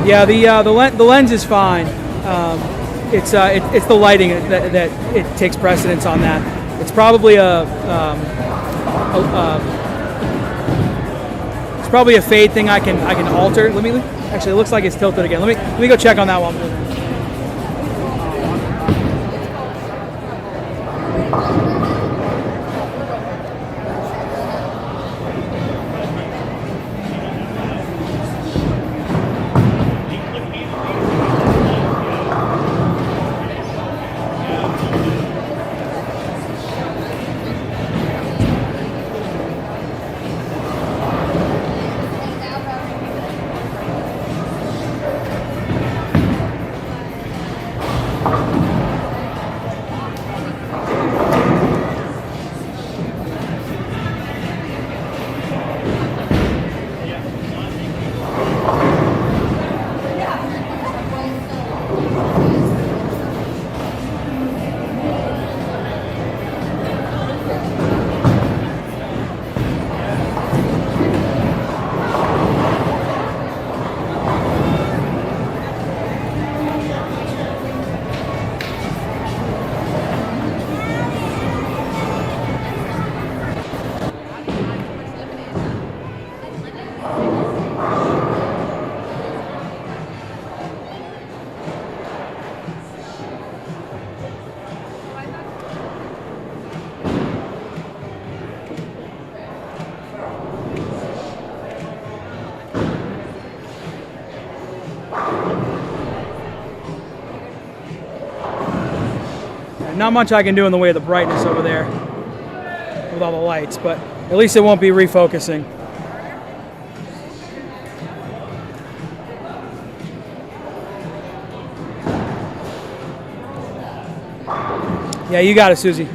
Yeah, the lens is fine. It's the lighting that it takes precedence on that. It's probably it's probably a fade thing I can alter. Let me actually, it looks like it's tilted again. Let me go check on that one. Not much I can do in the way of the brightness over there with all the lights, but at least it won't be refocusing. Yeah, you got it, Susie.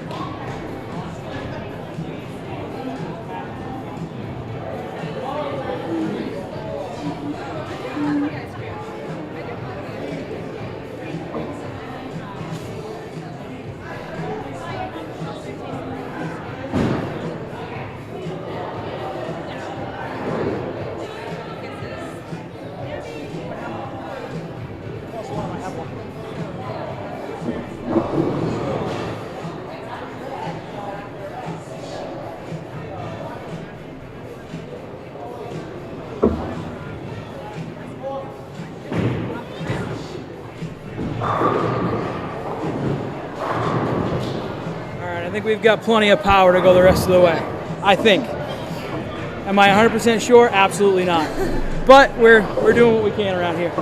I think we've got plenty of power to go the rest of the way. I think. Am I 100% sure? Absolutely not. But we're doing what we can around here.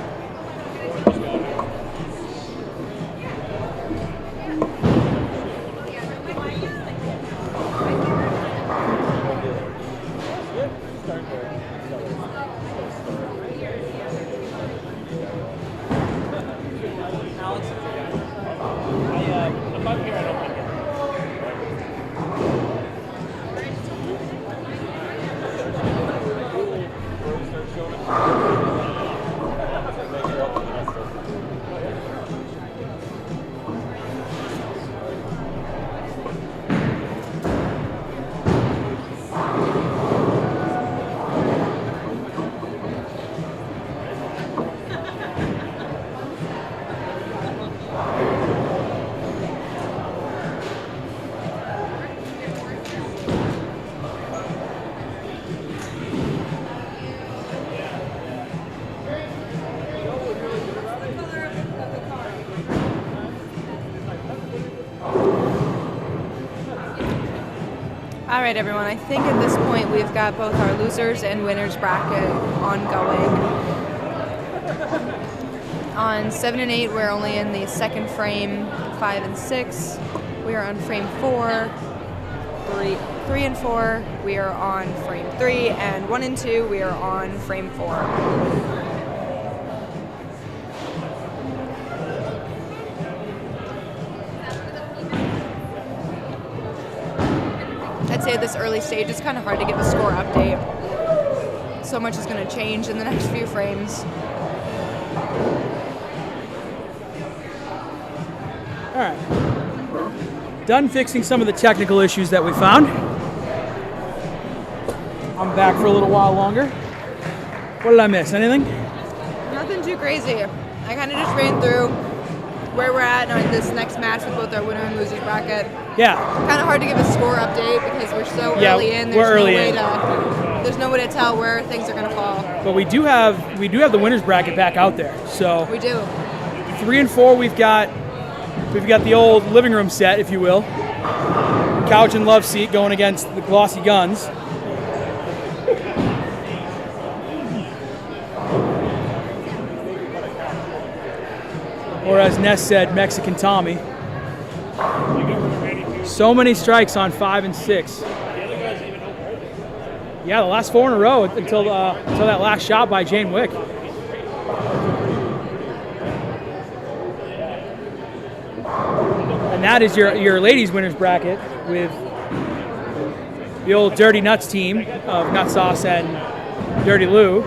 All right, everyone. I think at this point we've got both our losers and winners bracket ongoing. On 7 and 8, we're only in the second frame. 5 and 6, we are on frame 4. 3 and 4, we are on frame 3, and 1 and 2, we are on frame 4. I'd say at this early stage, it's kind of hard to give a score update. So much is going to change in the next few frames. All right. Done fixing some of the technical issues that we found. I'm back for a little while longer. What did I miss? Anything? Nothing too crazy. I kind of just ran through where we're at on this next match with both our winner and losers bracket. Yeah. Kind of hard to give a score update because we're so early in. There's no way to tell where things are going to fall. But we do have the winners bracket back out there. So we do. 3 and 4, we've got the old living room set, if you will. Couch and love seat going against the glossy guns. Or as Ness said, Mexican Tommy. So many strikes on 5 and 6. Yeah, the last 4 in a row until that last shot by Jane Wick. And that is your ladies winners bracket with the old Dirty Nuts team of Nut Sauce and Dirty Lou.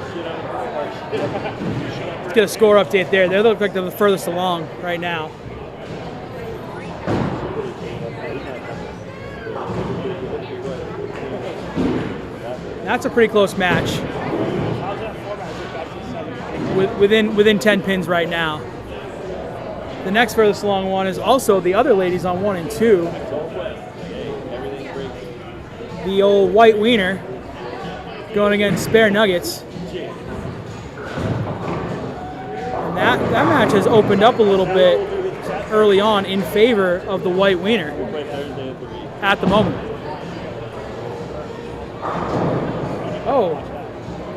Let's get a score update there. They look like they're the furthest along right now. That's a pretty close match. Within 10 pins right now. The next furthest along one is also the other ladies on 1 and 2. The old white wiener going against Spare Nuggets. And that match has opened up a little bit early on in favor of the white wiener at the moment. Oh,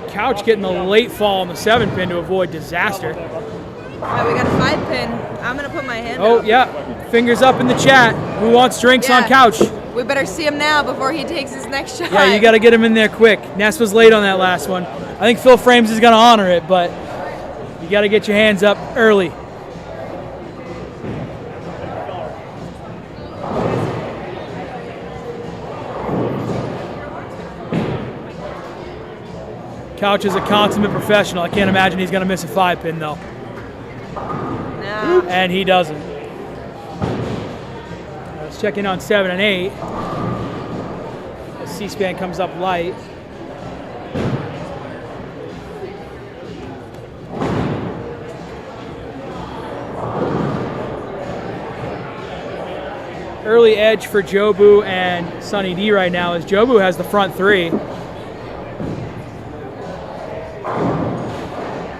Couch getting the late fall on the 7 pin to avoid disaster. All right, we got a 5 pin. I'm going to put my hand up. Oh, yeah. Fingers up in the chat. Who wants drinks on Couch? We better see him now before he takes his next shot. Yeah, you got to get him in there quick. Ness was late on that last one. I think Phil Frames is going to honor it, but you got to get your hands up early. Couch is a consummate professional. I can't imagine he's going to miss a 5 pin, though. No. And he doesn't. Let's check in on 7 and 8. The C-span comes up light. Early edge for Jobu and Sunny D right now as Jobu has the front 3.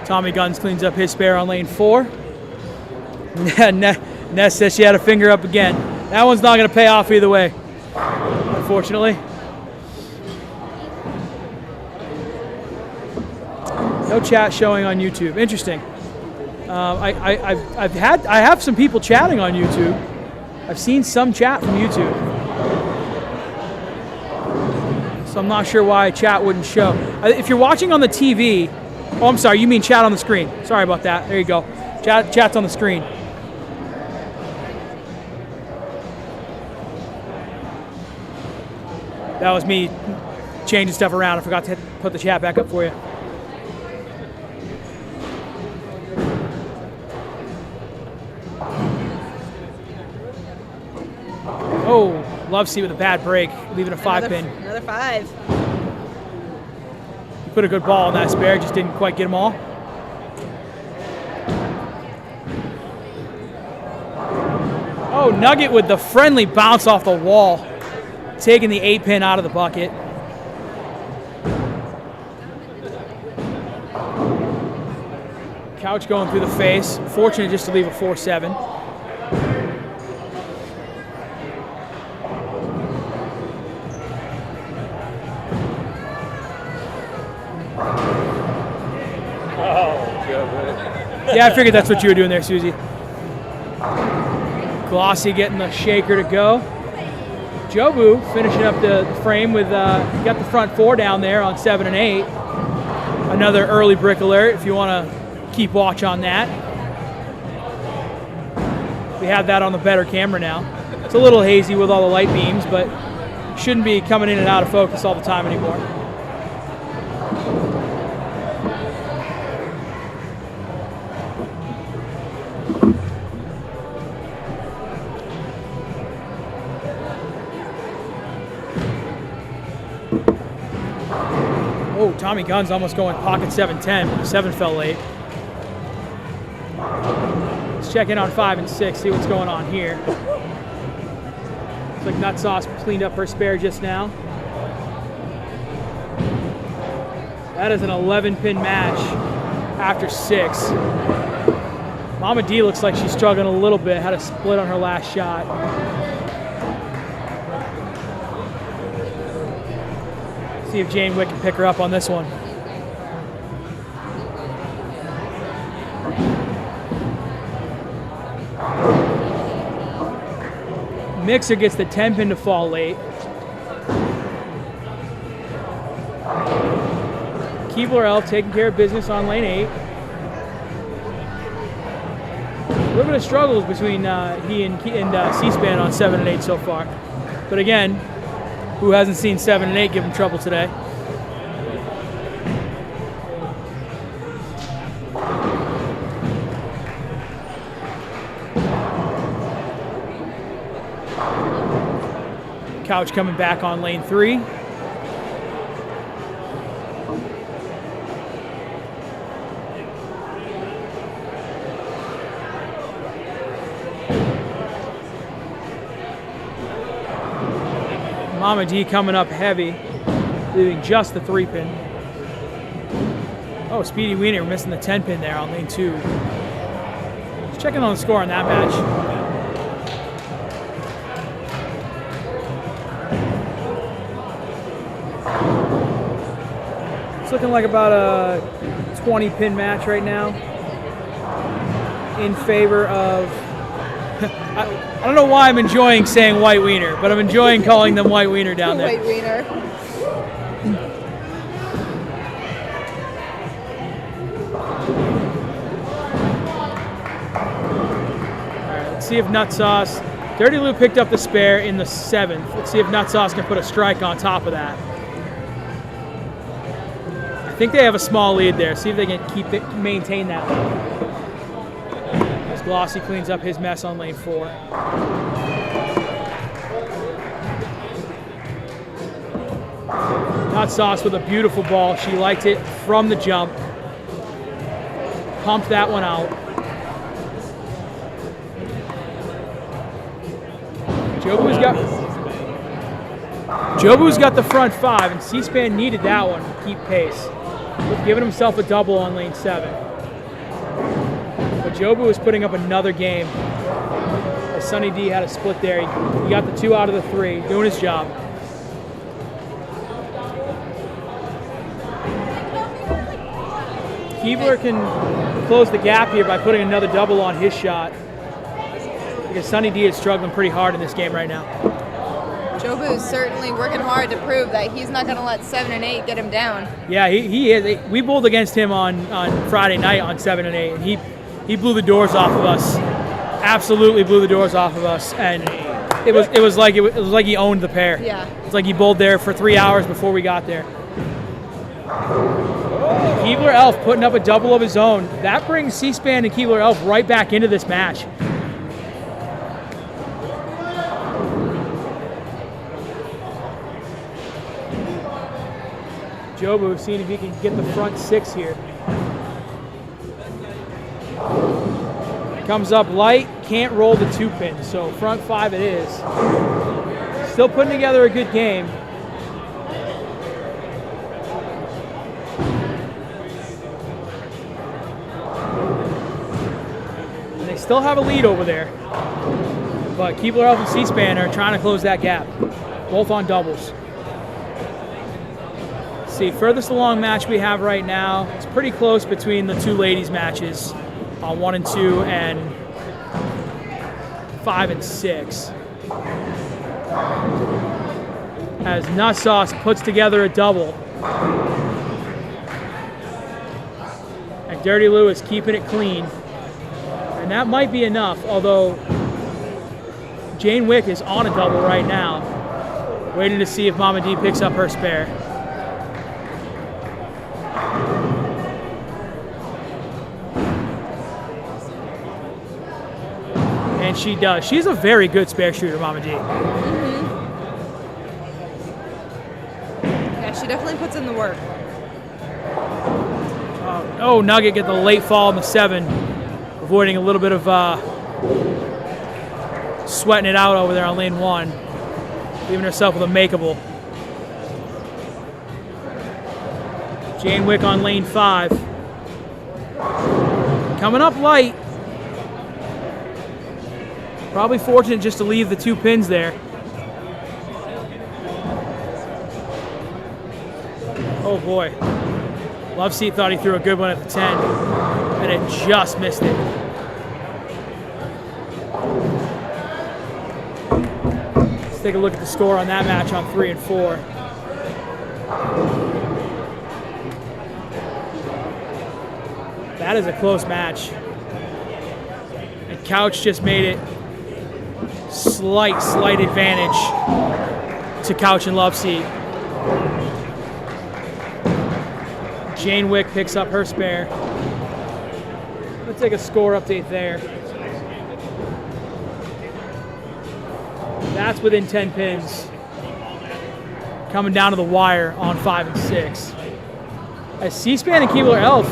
Tommy Guns cleans up his spare on lane 4. Ness says she had a finger up again. That one's not going to pay off either way, unfortunately. No chat showing on YouTube. Interesting. I have some people chatting on YouTube. I've seen some chat from YouTube. So I'm not sure why chat wouldn't show. If you're watching on the TV, oh, I'm sorry, you mean chat on the screen. Sorry about that. There you go. Chat's on the screen. That was me changing stuff around. I forgot to put the chat back up for you. Oh, love seat with a bad break, leaving a 5 pin. Another 5. He put a good ball on that spare, just didn't quite get them all. Oh, Nugget with the friendly bounce off the wall, taking the 8 pin out of the bucket. Couch going through the face. Fortunate just to leave a 4-7. Yeah, I figured that's what you were doing there, Susie. Glossy getting the shaker to go. Jobu finishing up the frame with, got the front 4 down there on 7 and 8. Another early brick alert if you want to keep watch on that. We have that on the better camera now. It's a little hazy with all the light beams, but shouldn't be coming in and out of focus all the time anymore. Oh, Tommy Gunn's almost going pocket 7-10, but the 7 fell late. Let's check in on 5 and 6, see what's going on here. Looks like Nut Sauce cleaned up her spare just now. That is an 11-pin match after 6. Mama D looks like she's struggling a little bit, had a split on her last shot. See if Jane Wick can pick her up on this one. Mixer gets the 10-pin to fall late. Keebler Elf taking care of business on lane 8. A little bit of struggles between he and C-SPAN on 7 and 8 so far. But again, who hasn't seen 7 and 8 give him trouble today? Couch coming back on lane 3. Mama D coming up heavy, leaving just the 3-pin. Oh, Speedy Wiener missing the 10-pin there on lane 2. Just checking on the score on that match. It's looking like about a 20-pin match right now in favor of... I don't know why I'm enjoying saying White Wiener, but I'm enjoying calling them White Wiener down there. White Wiener. All right, let's see if Nut Sauce... Dirty Lou picked up the spare in the 7th. Let's see if Nut Sauce can put a strike on top of that. I think they have a small lead there. See if they can maintain that lead. As Glossy cleans up his mess on lane 4. Nut Sauce with a beautiful ball. She liked it from the jump. Pumped that one out. Jobu's got the front 5, and C-SPAN needed that one to keep pace. Giving himself a double on lane 7. But Jobu was putting up another game. As Sonny D had a split there. He got the 2 out of the 3, doing his job. Keebler can close the gap here by putting another double on his shot. Because Sonny D is struggling pretty hard in this game right now. Jobu is certainly working hard to prove that he's not going to let 7 and 8 get him down. Yeah, he is. We bowled against him on Friday night on 7 and 8, and he blew the doors off of us. Absolutely blew the doors off of us, and it was like he owned the pair. Yeah. It's like he bowled there for 3 hours before we got there. Keebler Elf putting up a double of his own. That brings C-SPAN and Keebler Elf right back into this match. Jobu seeing if he can get the front 6 here. Comes up light, can't roll the 2-pin, so front 5 it is. Still putting together a good game. And they still have a lead over there. But Keebler Elf and C-SPAN are trying to close that gap, both on doubles. See, furthest along match we have right now, it's pretty close between the 2 ladies matches. on 1 and 2 and 5 and 6. As Nut Sauce puts together a double. And Dirty Lou is keeping it clean. And that might be enough, although Jane Wick is on a double right now, waiting to see if Mama D picks up her spare. And she does. She's a very good spare shooter, Mama D. Yeah, she definitely puts in the work. Oh, Nugget get the late fall in the 7, avoiding a little bit of sweating it out over there on lane 1, leaving herself with a makeable. Jane Wick on lane 5. Coming up light. Probably fortunate just to leave the 2 pins there. Oh boy. Love Seat thought he threw a good one at the 10, and it just missed it. Let's take a look at the score on that match on 3 and 4. That is a close match. And Couch just made it slight advantage to Couch and Love Seat. Jane Wick picks up her spare. Let's take a score update there. That's within 10 pins. Coming down to the wire on 5 and 6. As C-SPAN and Keebler Elf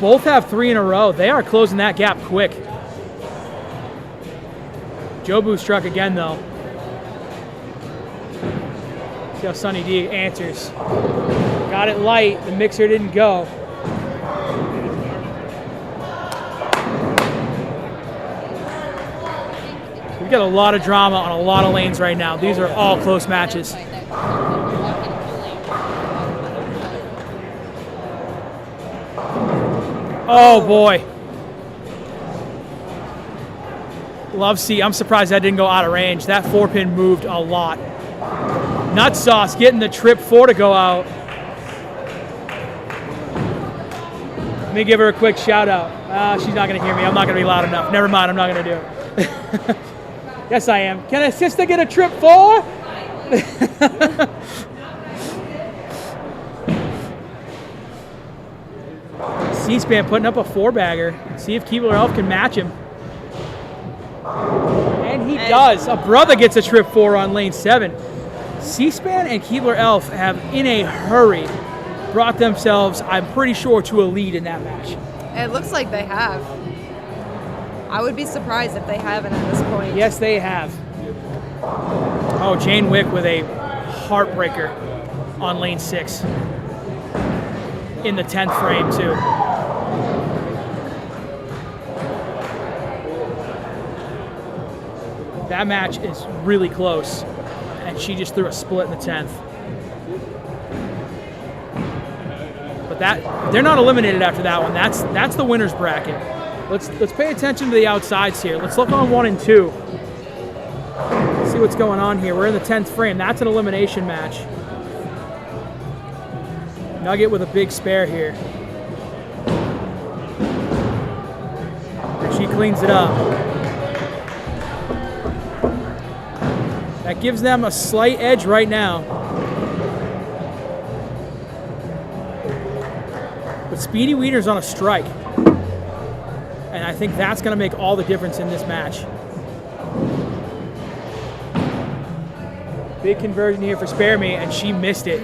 both have 3 in a row. They are closing that gap quick. Jobu struck again, though. See how Sunny D answers. Got it light. The mixer didn't go. We've got a lot of drama on a lot of lanes right now. These are all close matches. Oh, boy. Love Seat. I'm surprised that didn't go out of range. That 4-pin moved a lot. Nut Sauce getting the trip 4 to go out. Let me give her a quick shout out. She's not going to hear me. I'm not going to be loud enough. Never mind. I'm not going to do it. Yes, I am. Can a sister get a trip 4? C-SPAN putting up a 4-bagger. See if Keebler Elf can match him. And he does. A brother gets a trip 4 on lane 7. C-SPAN and Keebler Elf have, in a hurry, brought themselves, I'm pretty sure, to a lead in that match. It looks like they have. I would be surprised if they haven't at this point. Yes, they have. Oh, Jane Wick with a heartbreaker on lane 6. In the 10th frame, too. That match is really close, and she just threw a split in the 10th. But they're not eliminated after that one. That's the winner's bracket. Let's pay attention to the outsides here. Let's look on 1 and 2. See what's going on here. We're in the 10th frame. That's an elimination match. Nugget with a big spare here. And she cleans it up. That gives them a slight edge right now. But Speedy Wiener's on a strike. And I think that's going to make all the difference in this match. Big conversion here for Spare Me, and she missed it.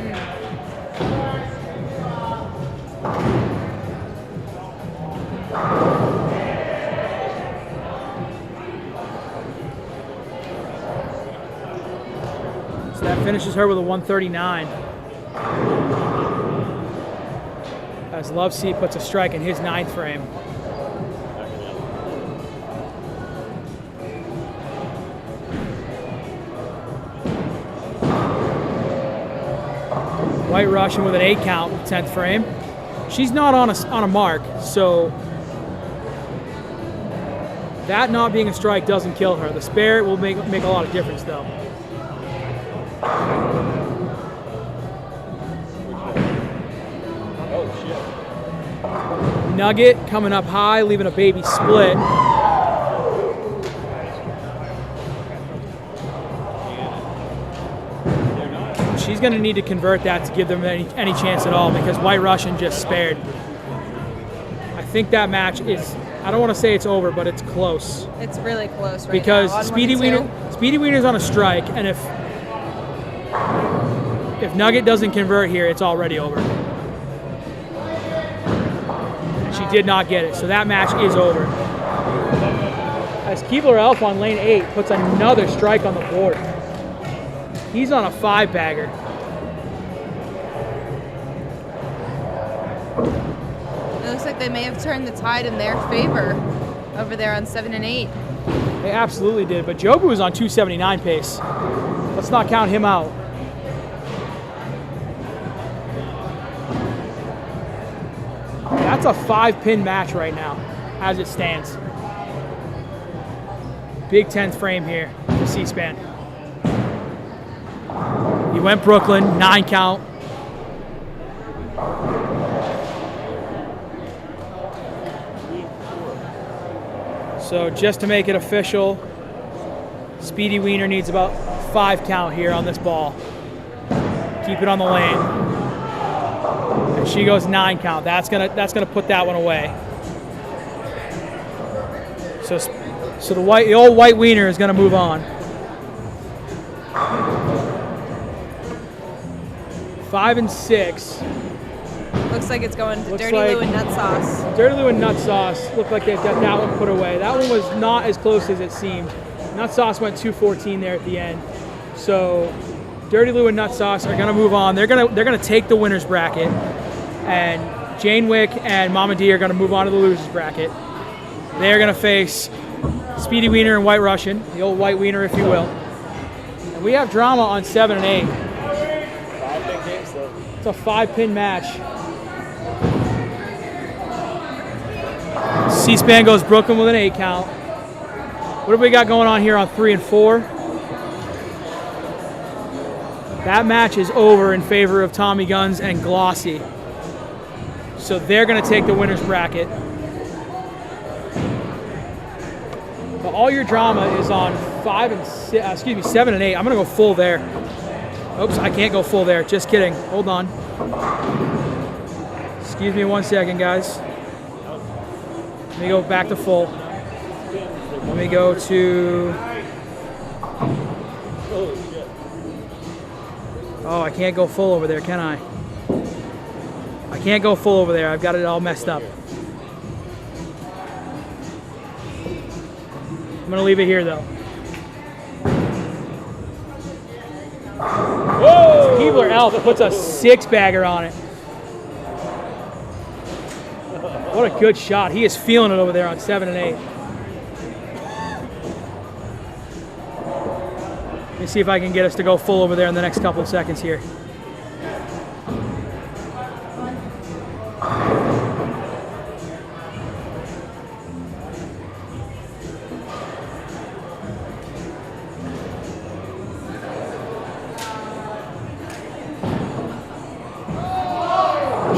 So that finishes her with a 139. As Love Seat puts a strike in his 9th frame. White Russian with an 8 count, 10th frame. She's not on a mark, so That not being a strike doesn't kill her. The spare will make a lot of difference, though. Oh, shit. Nugget coming up high, leaving a baby split. She's going to need to convert that to give them any chance at all because White Russian just spared. I think that match is, I don't want to say it's over, but it's close. It's really close right because now. Speedy Wiener's on a strike, and if Nugget doesn't convert here, it's already over. And she did not get it, so that match is over. As Keebler Elf on lane 8 puts another strike on the board. He's on a 5-bagger. It looks like they may have turned the tide in their favor over there on 7 and 8. They absolutely did, but Jobu was on 279 pace. Let's not count him out. That's a 5-pin match right now, as it stands. Big 10th frame here for C-SPAN. He went Brooklyn, 9 count. So just to make it official, Speedy Wiener needs about 5 count here on this ball. Keep it on the lane. And she goes 9 count. That's gonna put that one away. So the old White Wiener is gonna move on. 5 and 6. Looks like it's going to Dirty Lou and Nut Sauce. Dirty Lou and Nut Sauce look like they've got that one put away. That one was not as close as it seemed. Nut Sauce went 214 there at the end. So Dirty Lou and Nut Sauce are gonna move on. They're gonna take the winner's bracket, and Jane Wick and Mama D are gonna move on to the loser's bracket. They are gonna face Speedy Wiener and White Russian, the old White Wiener, if you will. And we have drama on 7 and 8. 5 big games though. It's a 5-pin match. C-SPAN goes Brooklyn with an 8 count. What have we got going on here on 3 and 4? That match is over in favor of Tommy Guns and Glossy. So they're going to take the winner's bracket. But all your drama is on 7 and 8. I'm going to go full there. Oops, I can't go full there. Just kidding. Hold on. Excuse me 1 second, guys. Let me go back to full. Let me go to... Oh, I can't go full over there, can I? I can't go full over there. I've got it all messed up. I'm going to leave it here, though. Whoa! Keebler Elf puts a 6-bagger on it. What a good shot. He is feeling it over there on 7 and 8. Let me see if I can get us to go full over there in the next couple of seconds here.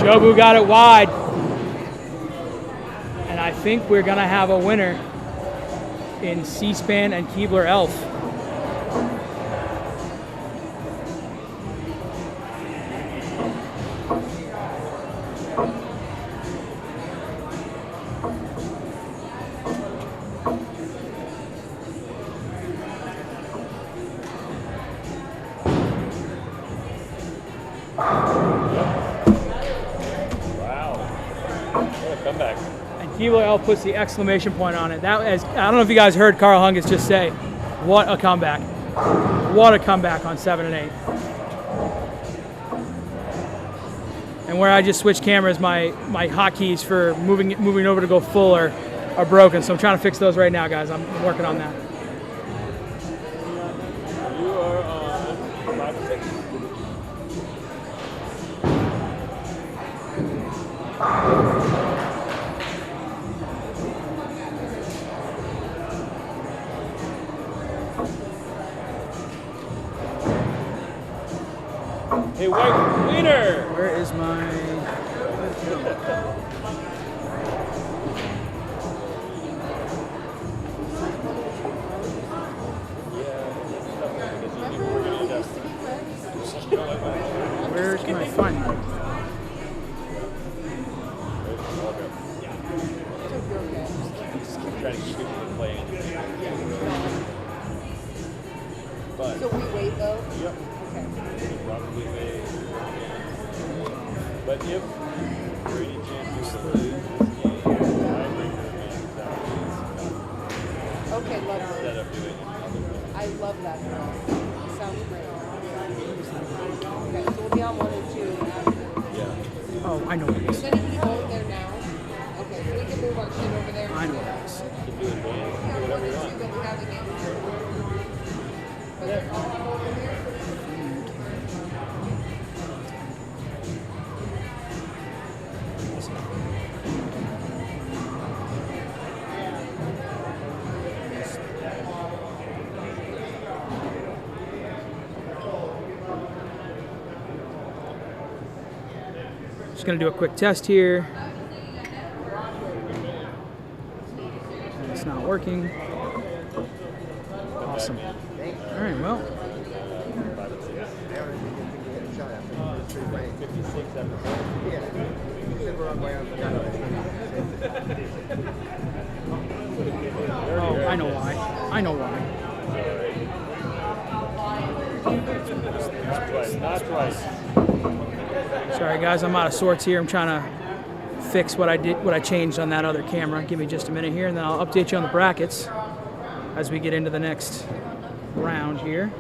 Jobu got it wide. And I think we're going to have a winner in C-SPAN and Keebler Elf. Keebler Elf puts the exclamation point on it. I don't know if you guys heard Carl Hungus just say, what a comeback. What a comeback on 7 and 8. And where I just switched cameras, my hotkeys for moving over to go full are broken. So I'm trying to fix those right now, guys. I'm working on that. You are on 5 and 6. Hey, White Wiener! Where is my... Where can I find that? Trying to keep it from playing. But So we wait though? Yep. Okay. Probably wait. But if Brady chances to lose this game, I bring her in Okay, love instead it. of doing another one. I love that girl. Sounds great. Okay, so we'll be on 1 and 2 after. Yeah. Oh, I know what it Is is. there anything over there now? Okay, so we can move our shit over there. I know what it is. You can do it, man. Yeah, Do whatever you 1 want. and 2, but we have the game. But they're all over here. Just gonna do a quick test here. It's not working. Awesome. All right, well. 56 episodes. Oh, I know why. I know why. Not twice. Sorry guys, I'm out of sorts here. I'm trying to fix what I changed on that other camera. Give me just a minute here and then I'll update you on the brackets as we get into the next round here.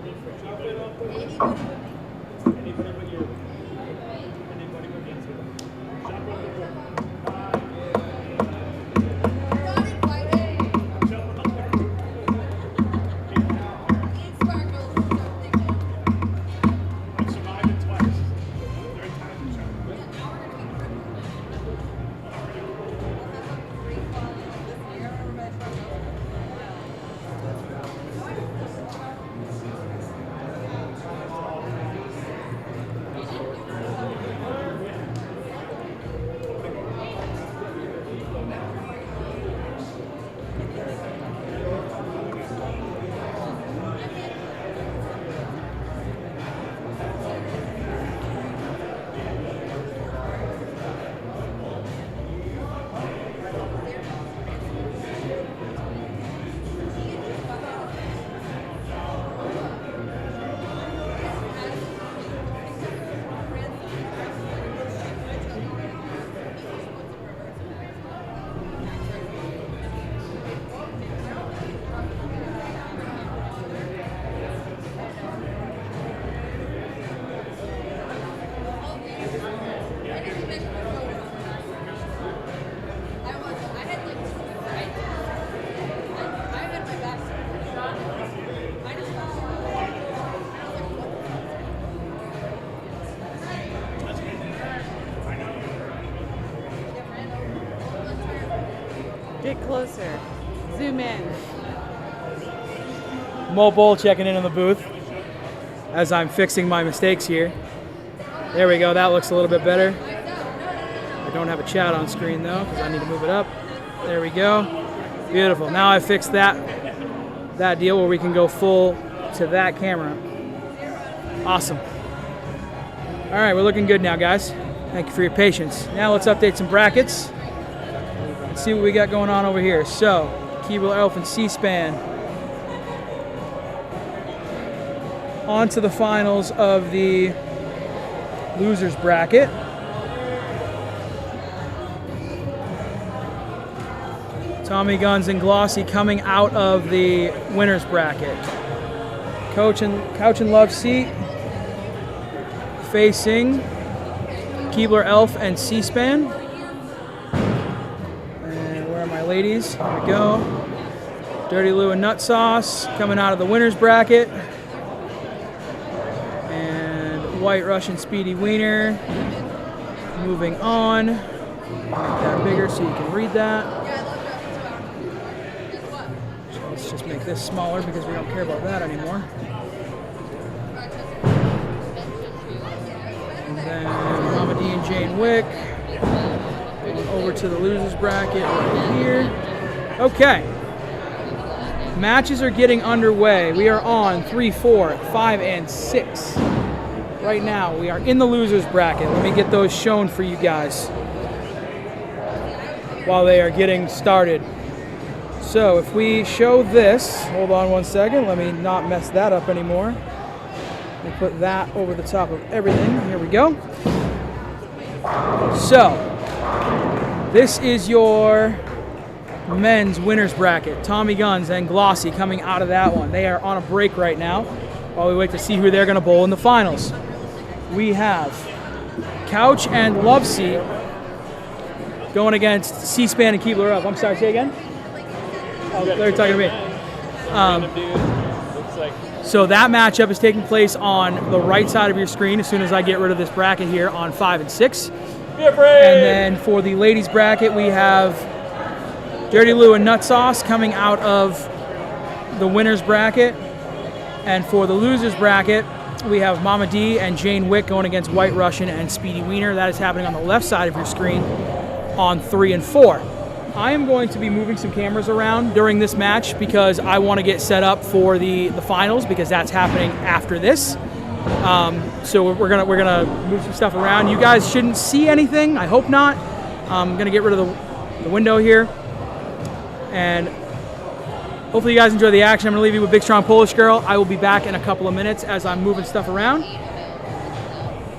Get closer. Zoom in. BoPo checking in the booth as I'm fixing my mistakes here. There we go, that looks a little bit better. I don't have a chat on screen though, because I need to move it up. There we go. Beautiful. Now I fixed that deal where we can go full to that camera. Awesome. All right, we're looking good now, guys. Thank you for your patience. Now let's update some brackets. Let's see what we got going on over here. So, Keebler Elf and C-SPAN. On to the finals of the losers bracket. Tommy Guns and Glossy coming out of the winners bracket. Couch and Love Seat facing Keebler Elf and C-SPAN. And where are my ladies? Here we go. Dirty Lou and Nut Sauce coming out of the winners bracket. And White Russian Speedy Wiener moving on. Make that bigger so you can read that. Let's just make this smaller because we don't care about that anymore. And then Mama D and Jane Wick. Over to the losers bracket right here. Okay. Matches are getting underway. We are on 3, 4, 5, and 6. Right now, we are in the losers bracket. Let me get those shown for you guys while they are getting started. So if we show this, hold on one second. Let me not mess that up anymore. Let me put that over the top of everything. Here we go. So this is your men's winners bracket. Tommy Guns and Glossy coming out of that one. They are on a break right now while we wait to see who they're going to bowl in the finals. We have Couch and Love Seat going against C-SPAN and Keebler Up. I'm sorry, say again? Oh, they're talking to me. So that matchup is taking place on the right side of your screen as soon as I get rid of this bracket here on 5 and 6. And then for the ladies bracket, we have Dirty Lou and Nut Sauce coming out of the winners bracket. And for the losers bracket, we have Mama D and Jane Wick going against White Russian and Speedy Wiener. That is happening on the left side of your screen on 3 and 4. I am going to be moving some cameras around during this match because I want to get set up for the finals because that's happening after this. So we're gonna move some stuff around. You guys shouldn't see anything. I hope not. I'm gonna get rid of the window here, and hopefully you guys enjoy the action. I'm gonna leave you with Big Strong Polish Girl. I will be back in a couple of minutes as I'm moving stuff around,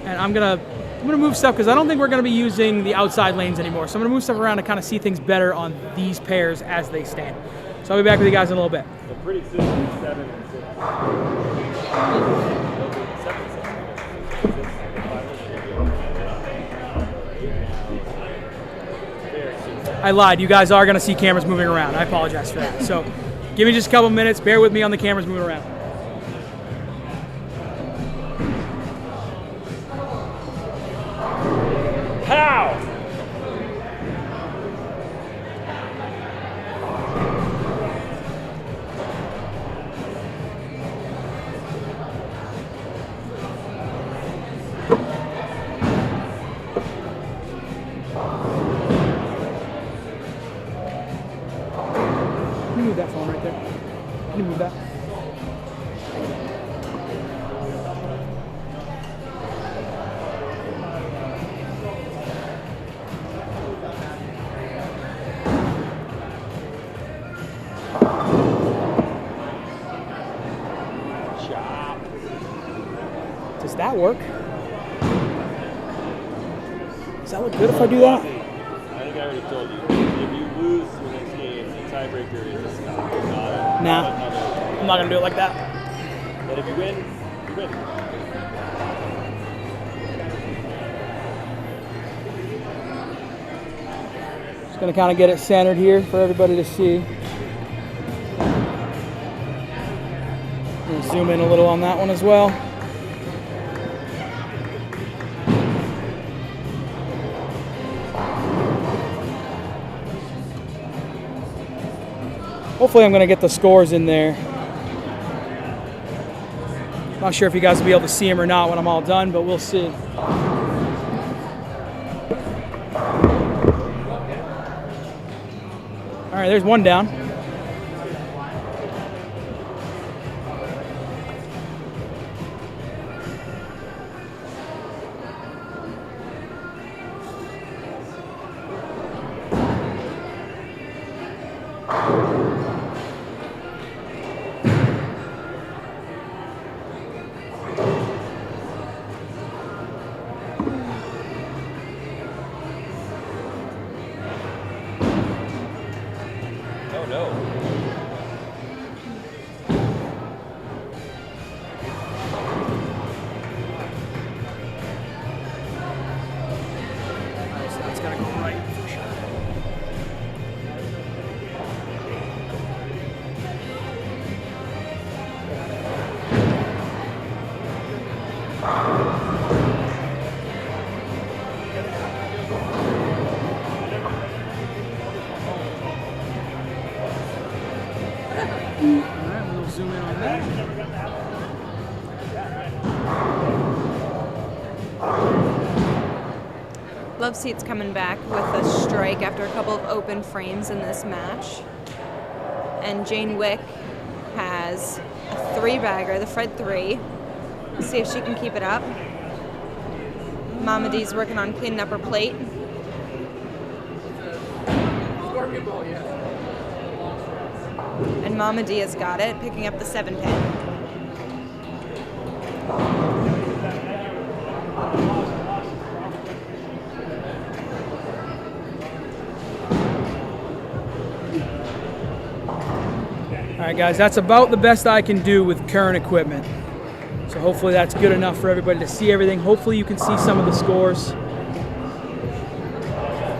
and I'm gonna move stuff because I don't think we're gonna be using the outside lanes anymore. So I'm gonna move stuff around to kind of see things better on these pairs as they stand. So I'll be back with you guys in a little bit. So pretty soon, 7 and 6. I lied. You guys are going to see cameras moving around. I apologize for that. So give me just a couple minutes. Bear with me on the cameras moving around. Pow! Can you move that phone right there? Can you move that? Does that work? Does that look good if I do that? I think I already told you. If you lose your next game, the tiebreaker is a stop. Nah, I'm not going to do it like that. But if you win, you win. Just going to kind of get it centered here for everybody to see. Zoom in a little on that one as well. Hopefully I'm going to get the scores in there. Not sure if you guys will be able to see them or not when I'm all done, but we'll see. All right, there's one down. Oh no. zoom in on that. Love Seat's coming back with a strike after a couple of open frames in this match. And Jane Wick has a 3-bagger, the Fred 3. Let's see if she can keep it up. Mama D's working on cleaning up her plate. And Mama D has got it, picking up the 7-pin. All right, guys, that's about the best I can do with current equipment. So hopefully that's good enough for everybody to see everything. Hopefully you can see some of the scores.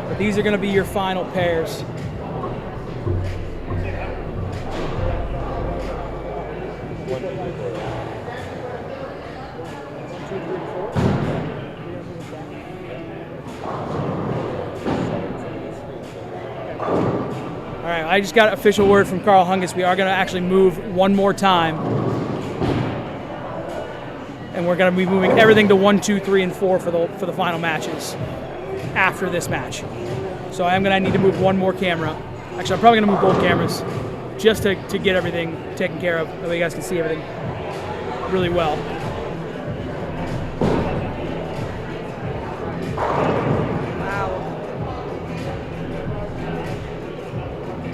But these are going to be your final pairs. All right, I just got official word from Carl Hungus. We are going to actually move one more time. And we're going to be moving everything to 1, 2, 3, and 4 for the final matches after this match. So I am going to need to move one more camera. Actually, I'm probably going to move both cameras just to get everything taken care of. That way you guys can see everything really well.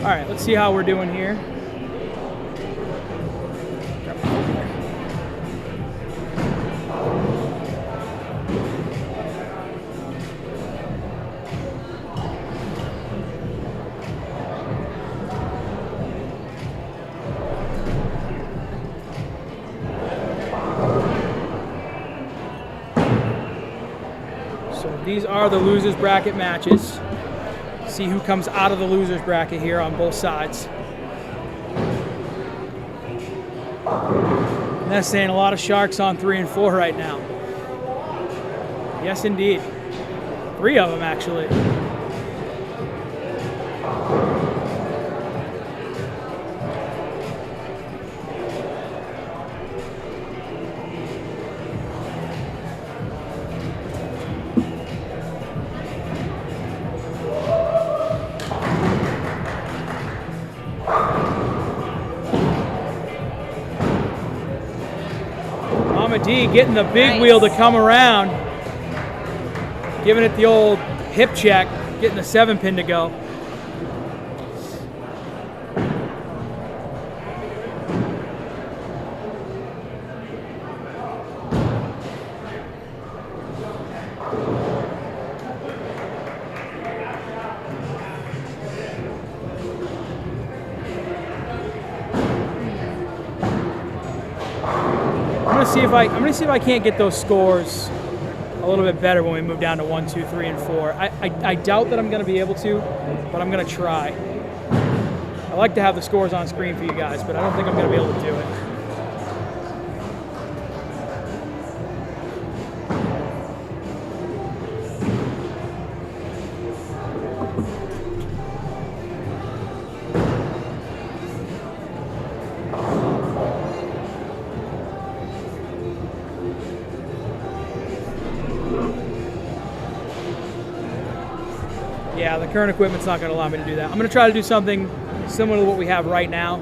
All right, let's see how we're doing here. So these are the losers bracket matches. See who comes out of the losers bracket here on both sides. And that's saying a lot of Sharks on 3 and 4 right now. Yes, indeed. 3 of them, actually. Mama D getting the big wheel to come around. Giving it the old hip check, getting the 7-pin to go. I'm gonna see if I can't get those scores a little bit better when we move down to 1, 2, 3, and 4. I doubt that I'm gonna be able to, but I'm gonna try. I like to have the scores on screen for you guys, but I don't think I'm gonna be able to do it. Yeah, the current equipment's not going to allow me to do that. I'm going to try to do something similar to what we have right now,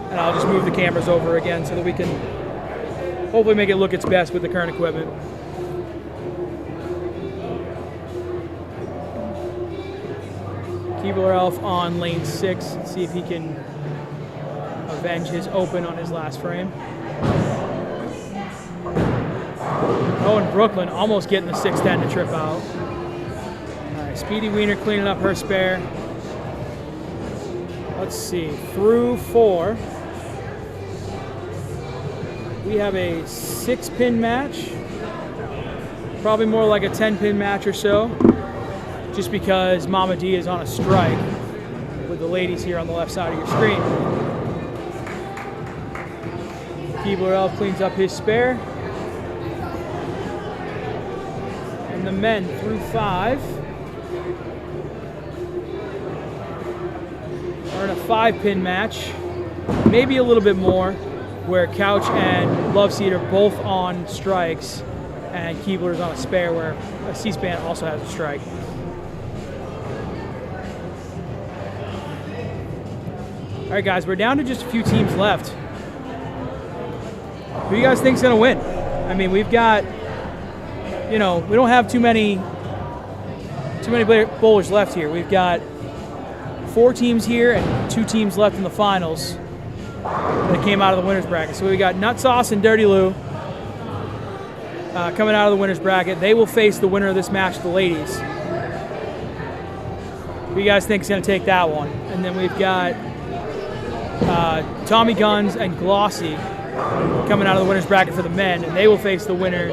and I'll just move the cameras over again so that we can hopefully make it look its best with the current equipment. Keebler Elf on lane 6. Let's see if he can avenge his open on his last frame. Oh, and Brooklyn almost getting the 6-10 to trip out. Speedy Wiener cleaning up her spare. Let's see, through 4. We have a 6-pin match. Probably more like a 10-pin match or so. Just because Mama D is on a strike with the ladies here on the left side of your screen. Keebler Elf cleans up his spare. And the men through 5. We're in a 5-pin match. maybe a little bit more, where Couch and Loveseed are both on strikes, and Keebler's on a spare where C-SPAN also has a strike. All right, guys, we're down to just a few teams left. Who do you guys think's gonna win? I mean, we've got, we don't have too many bowlers left here. We've got 4 teams here and 2 teams left in the finals that came out of the winner's bracket. So we got Nut Sauce and Dirty Lou coming out of the winner's bracket. They will face the winner of this match, the ladies. Who do you guys think is going to take that one? And then we've got Tommy Guns and Glossy coming out of the winner's bracket for the men, and they will face the winner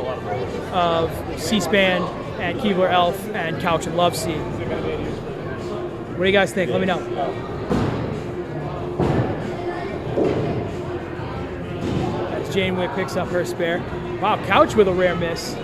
of C-SPAN and Keebler Elf and Couch and Loveseed. What do you guys think? Let me know. As Jane Wick picks up her spare. Wow, Couch with a rare miss.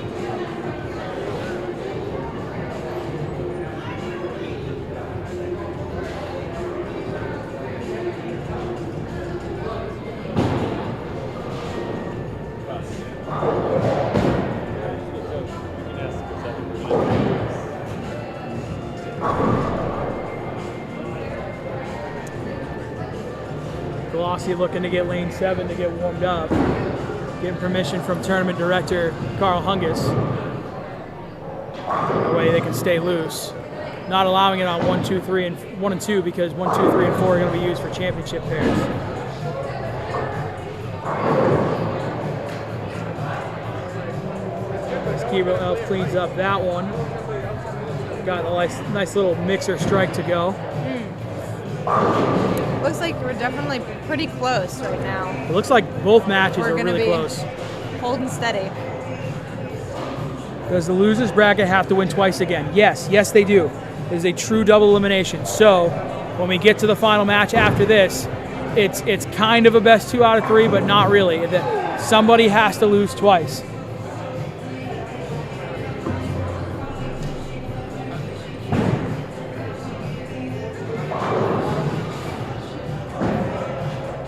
Glossy looking to get lane 7 to get warmed up. Getting permission from tournament director Carl Hungus. That way they can stay loose. Not allowing it on 1, 2, 3, and 1 and 2 because 1, 2, 3, and 4 are going to be used for championship pairs. Keebler Elf cleans up that one. Got a nice little mixer strike to go. Looks like we're definitely pretty close right now. It looks like both matches are really close. Holding steady. Does the losers bracket have to win twice again? Yes, they do. It is a true double elimination. So when we get to the final match after this, it's kind of a best 2 out of 3, but not really. Somebody has to lose twice.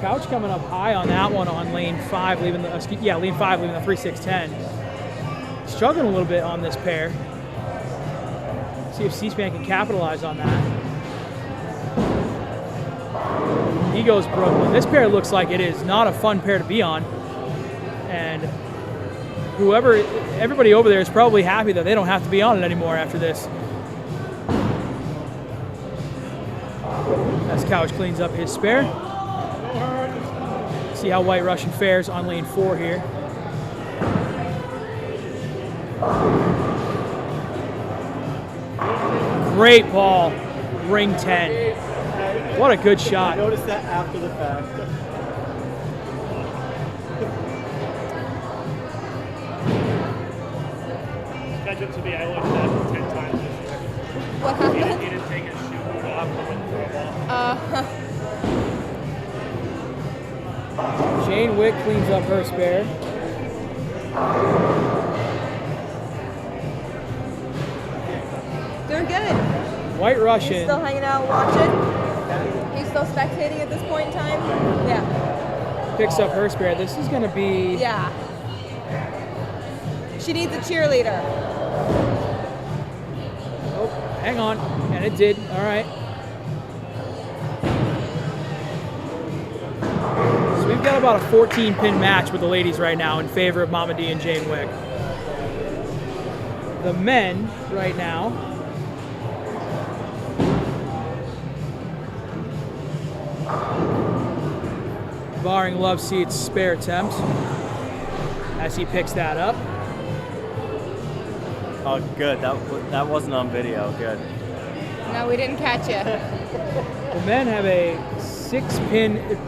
Couch coming up high on that one on lane 5, leaving the lane 5, leaving the 3-6-10. Struggling a little bit on this pair. See if C-SPAN can capitalize on that. He goes Brooklyn. This pair looks like it is not a fun pair to be on, and everybody over there is probably happy that they don't have to be on it anymore after this. As Couch cleans up his spare. See how White Russian fares on lane 4 here. Great ball, ring 10. What a good shot. I noticed that after the fact. Catch up to me, I looked at that 10 times this year. What happened? He didn't take his shoe off the ball. Jane Wick cleans up her spare. Doing good. White Russian. He's still hanging out watching? He's still spectating at this point in time? Yeah. Picks up her spare. This is going to be... Yeah. She needs a cheerleader. Oh, hang on. And it did. All right. So we've got about a 14-pin match with the ladies right now in favor of Mama D and Jane Wick. The men right now... barring Loveseed's spare attempt as he picks that up. Oh, good. That wasn't on video. Good. No, we didn't catch you. The men have a 6-pin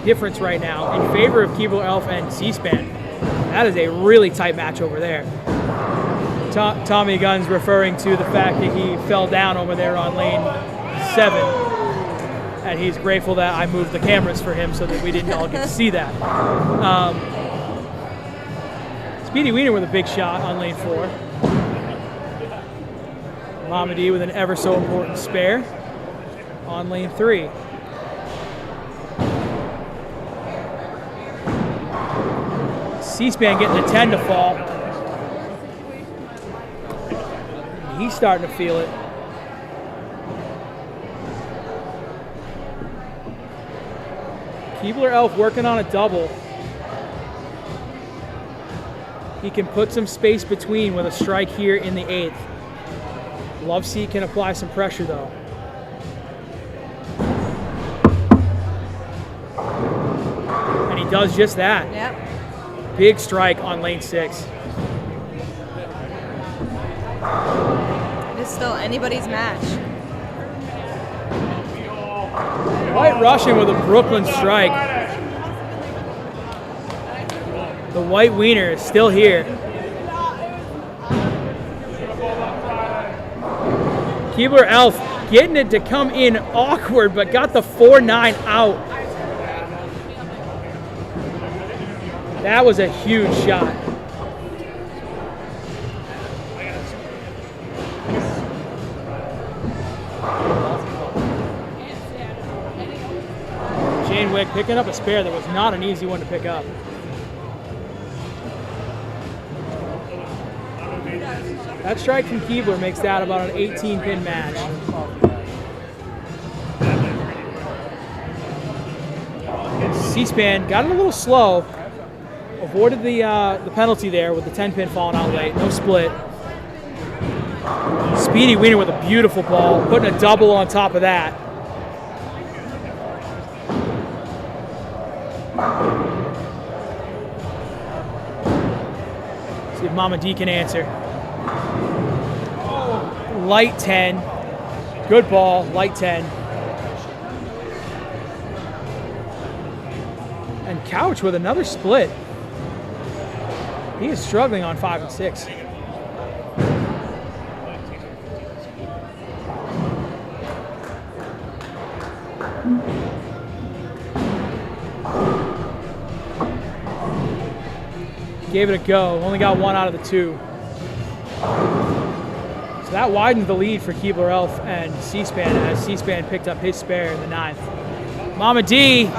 difference right now in favor of Keebler Elf and C-SPAN. That is a really tight match over there. Tommy Guns referring to the fact that he fell down over there on lane 7. And he's grateful that I moved the cameras for him so that we didn't all get to see that. Speedy Wiener with a big shot on lane 4. Mama D with an ever so important spare on lane 3. C-SPAN getting the 10 to fall. He's starting to feel it. Keebler Elf working on a double. He can put some space between with a strike here in the 8th. Love Seat can apply some pressure though. And he does just that. Yep. Big strike on lane 6. It is still anybody's match. White Russian with a Brooklyn strike. The white wiener is still here. Keebler Elf getting it to come in awkward, but got the 4-9 out. That was a huge shot. Jane Wick picking up a spare that was not an easy one to pick up. That strike from Keebler makes that about an 18-pin match. C-SPAN got it a little slow. Avoided the penalty there with the 10-pin falling out late. No split. Speedy Wiener with a beautiful ball, putting a double on top of that. See if Mama D can answer. Light 10. Good ball, light 10. And Couch with another split. He is struggling on 5 and 6. Gave it a go. Only got 1 out of the 2. So that widened the lead for Keebler Elf and C-SPAN as C-SPAN picked up his spare in the 9th. Mama D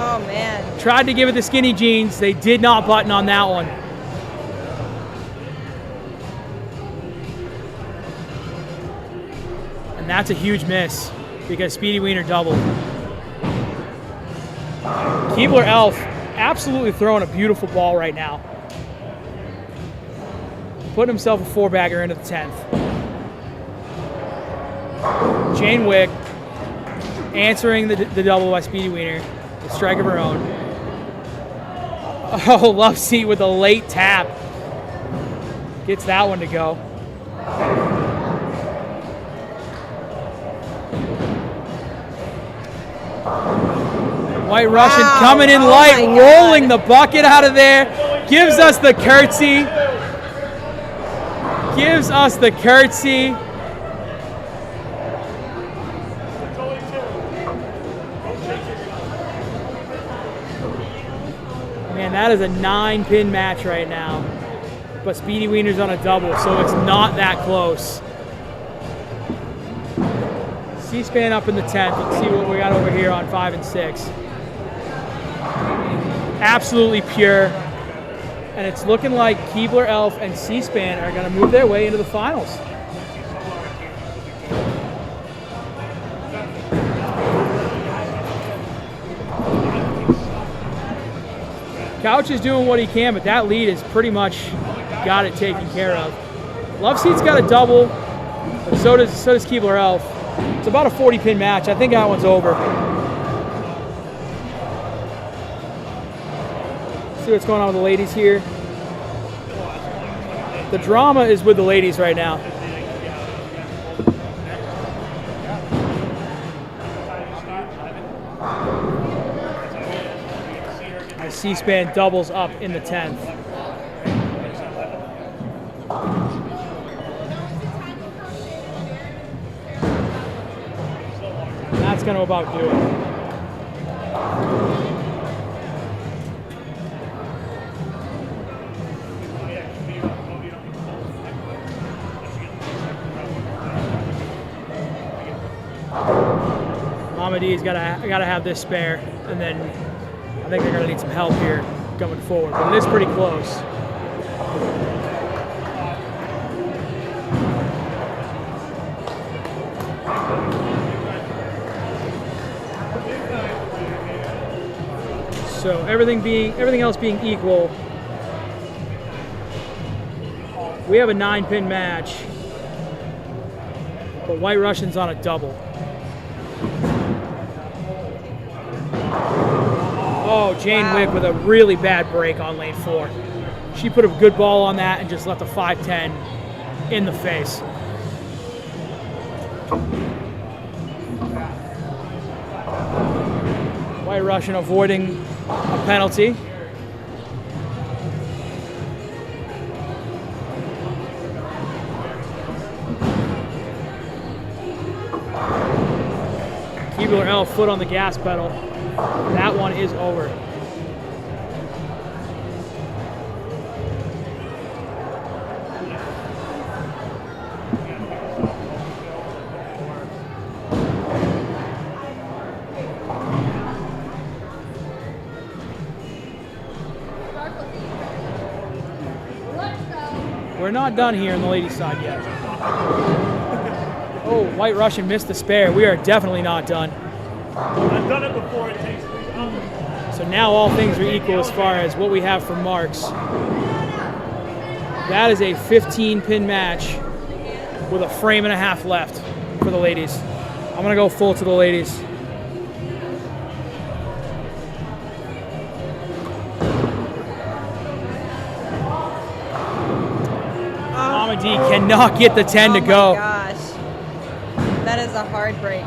tried to give it the skinny jeans. They did not button on that one. And that's a huge miss because Speedy Wiener doubled. Keebler Elf absolutely throwing a beautiful ball right now. Putting himself a 4-bagger into the 10th. Jane Wick answering the double by Speedy Wiener. The strike of her own. Oh, Love Seat with a late tap. Gets that one to go. White Russian coming in light, rolling the bucket out of there. Gives us the curtsy. Gives us the curtsy. Man, that is a 9-pin match right now. But Speedy Wiener's on a double, so it's not that close. C-SPAN up in the 10th. Let's see what we got over here on 5 and 6. Absolutely pure. And it's looking like Keebler Elf and C-SPAN are going to move their way into the finals. Couch is doing what he can, but that lead is pretty much got it taken care of. Love Seat's got a double, but so does Keebler Elf. It's about a 40-pin match. I think that one's over. See what's going on with the ladies here. The drama is with the ladies right now. As C-SPAN doubles up in the 10th. That's going to about do it. Mama D's gotta have this spare, and then I think they're gonna need some help here going forward. But it is pretty close. So everything else being equal, we have a 9-pin match, but White Russian's on a double. Oh, Jane Wick with a really bad break on lane 4. She put a good ball on that and just left a 5-10 in the face. White Russian avoiding a penalty. Keebler L foot on the gas pedal. That one is over. We're not done here on the ladies' side yet. Oh, White Russian missed the spare. We are definitely not done. I've done it before. It takes 3 hours. So now all things are equal as far as what we have for marks. That is a 15-pin match with a frame and a half left for the ladies. I'm going to go full to the ladies. Mama D cannot get the 10 to go. Oh my gosh. That is a hard break.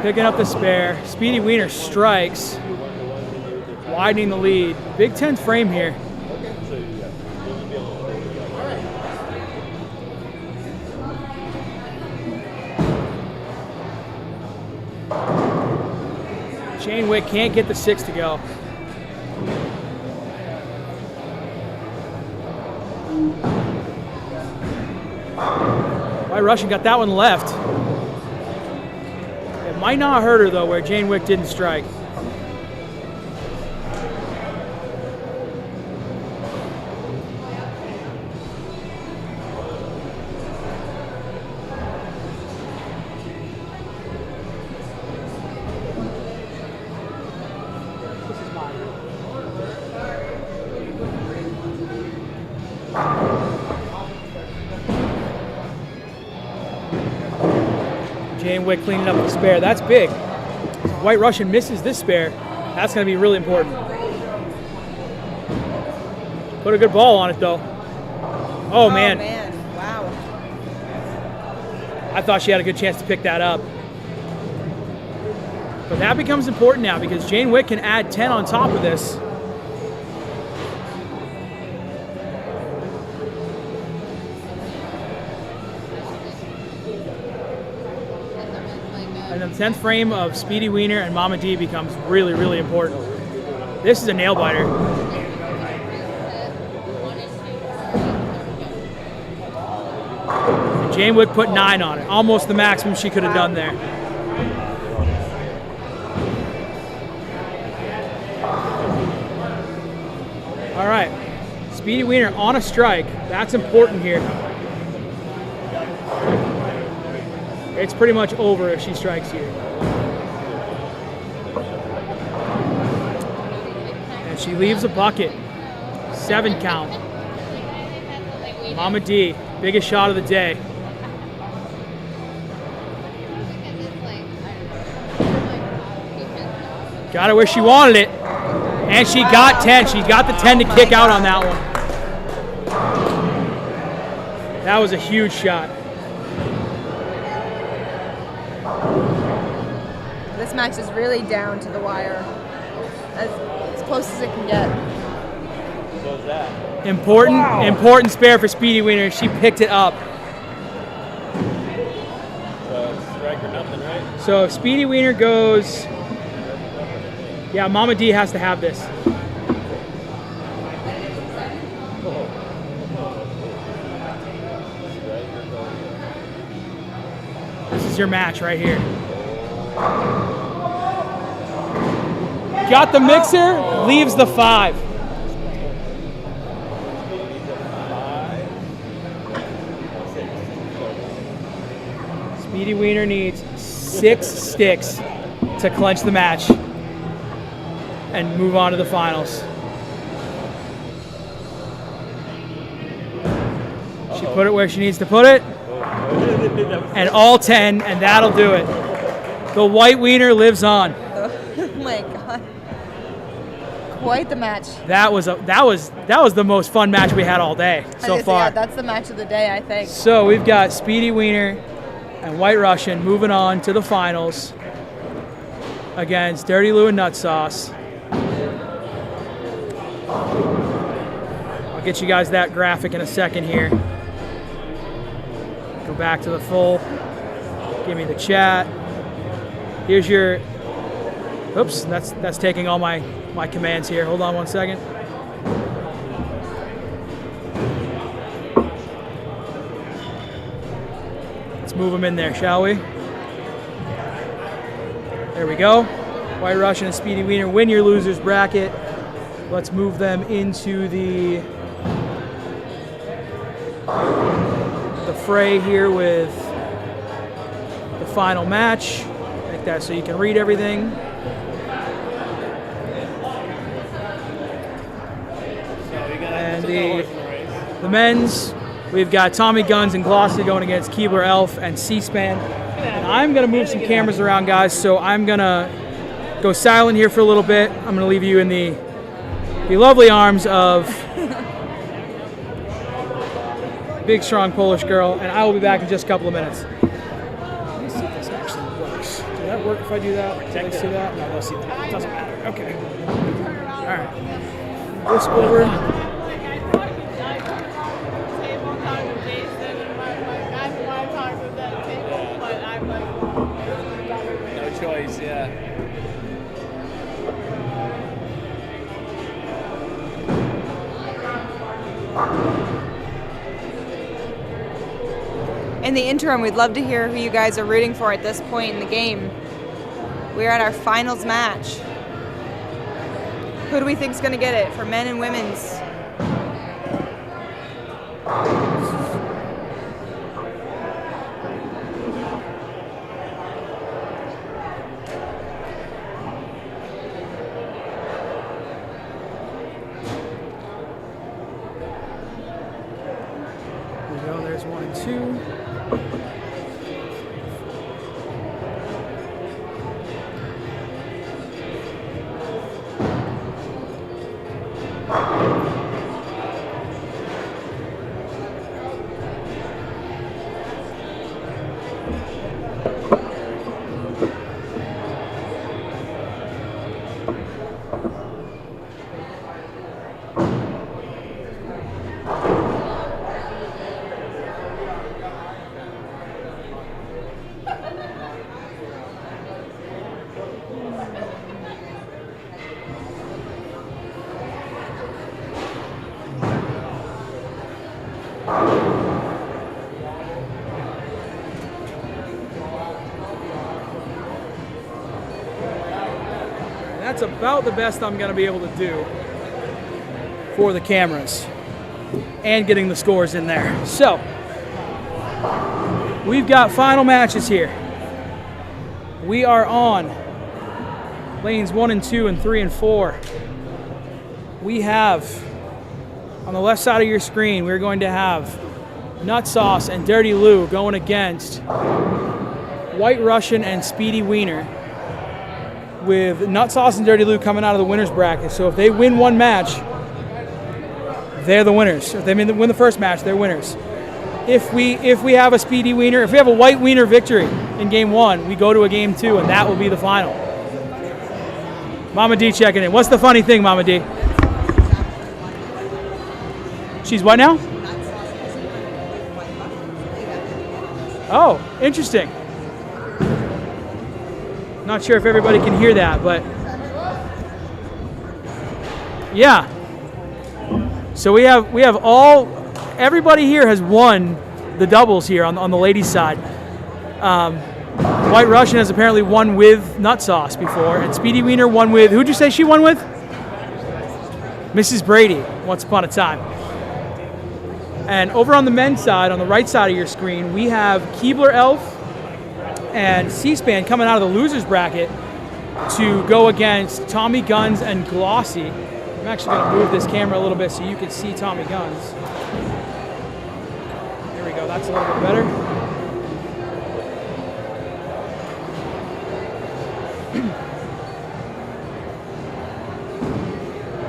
Picking up the spare. Speedy Wiener strikes, widening the lead. Big 10 frame here. Jane Wick can't get the 6 to go. White Russian got that one left. It might not hurt her though, where Jane Wick didn't strike. Jane Wick cleaning up the spare. That's big. White Russian misses this spare. That's going to be really important. Put a good ball on it, though. Oh, man. Wow. I thought she had a good chance to pick that up. But that becomes important now because Jane Wick can add 10 on top of this. And the 10th frame of Speedy Wiener and Mama D becomes really, really important. This is a nail biter. And Jane Wick put 9 on it, almost the maximum she could have done there. All right, Speedy Wiener on a strike. That's important here. It's pretty much over if she strikes here. And she leaves a bucket. 7 count. Mama D, biggest shot of the day. Got her where she wanted it. And she got 10. She got the 10 to kick out on that one. That was a huge shot. This match is really down to the wire, as close as it can get. So is that. Important spare for Speedy Wiener. She picked it up. So strike or nothing, right? So if Speedy Wiener goes, yeah, Mama D has to have this. This is your match right here. Got the mixer, leaves the 5. Speedy Wiener needs 6 sticks to clinch the match and move on to the finals. She put it where she needs to put it, and all 10, and that'll do it. The white wiener lives on. Oh my God. Quite the match. That was the most fun match we had all day so far. Yeah, that's the match of the day, I think. So we've got Speedy Wiener and White Russian moving on to the finals against Dirty Lou and Nut Sauce. I'll get you guys that graphic in a second here. Go back to the full. Give me the chat. Here's your. Oops, that's taking all my commands here. Hold on one second. Let's move them in there, shall we? There we go. White Russian and Speedy Wiener win your losers bracket. Let's move them into the fray here with the final match. Like that so you can read everything. And the men's, we've got Tommy Guns and Glossy going against Keebler Elf and C-SPAN. And I'm going to move some cameras around, guys, so I'm going to go silent here for a little bit. I'm going to leave you in the lovely arms of big, strong Polish girl, and I will be back in just a couple of minutes. Let me see if this actually works. Does that work if I do that? Can they see that? No, they'll see that. It doesn't matter. Okay. All right. This over. No choice, yeah. In the interim, we'd love to hear who you guys are rooting for at this point in the game. We're at our finals match. Who do we think is going to get it for men and women's? There we go. There's 1 and 2. That's about the best I'm going to be able to do for the cameras and getting the scores in there. So, we've got final matches here. We are on lanes 1 and 2 and 3 and 4. We have, on the left side of your screen, we're going to have Nut Sauce and Dirty Lou going against White Russian and Speedy Wiener, with Nut Sauce and Dirty Lou coming out of the winner's bracket. So if they win one match, they're the winners. If they win the first match, they're winners. if we have a speedy wiener, if we have a white wiener victory in game 1, we go to a game 2, and that will be the final. Mama D checking in. What's the funny thing, Mama D? She's what now? Oh, interesting. Not sure if everybody can hear that, but yeah. So we have everybody here has won the doubles here on the ladies' side. White Russian has apparently won with nut sauce before, and Speedy Wiener won with, who'd you say she won with? Mrs. Brady, once upon a time. And over on the men's side, on the right side of your screen, we have Keebler Elf and C-SPAN coming out of the losers bracket to go against Tommy Guns and Glossy. I'm actually going to move this camera a little bit so you can see Tommy Guns. There we go, that's a little bit better.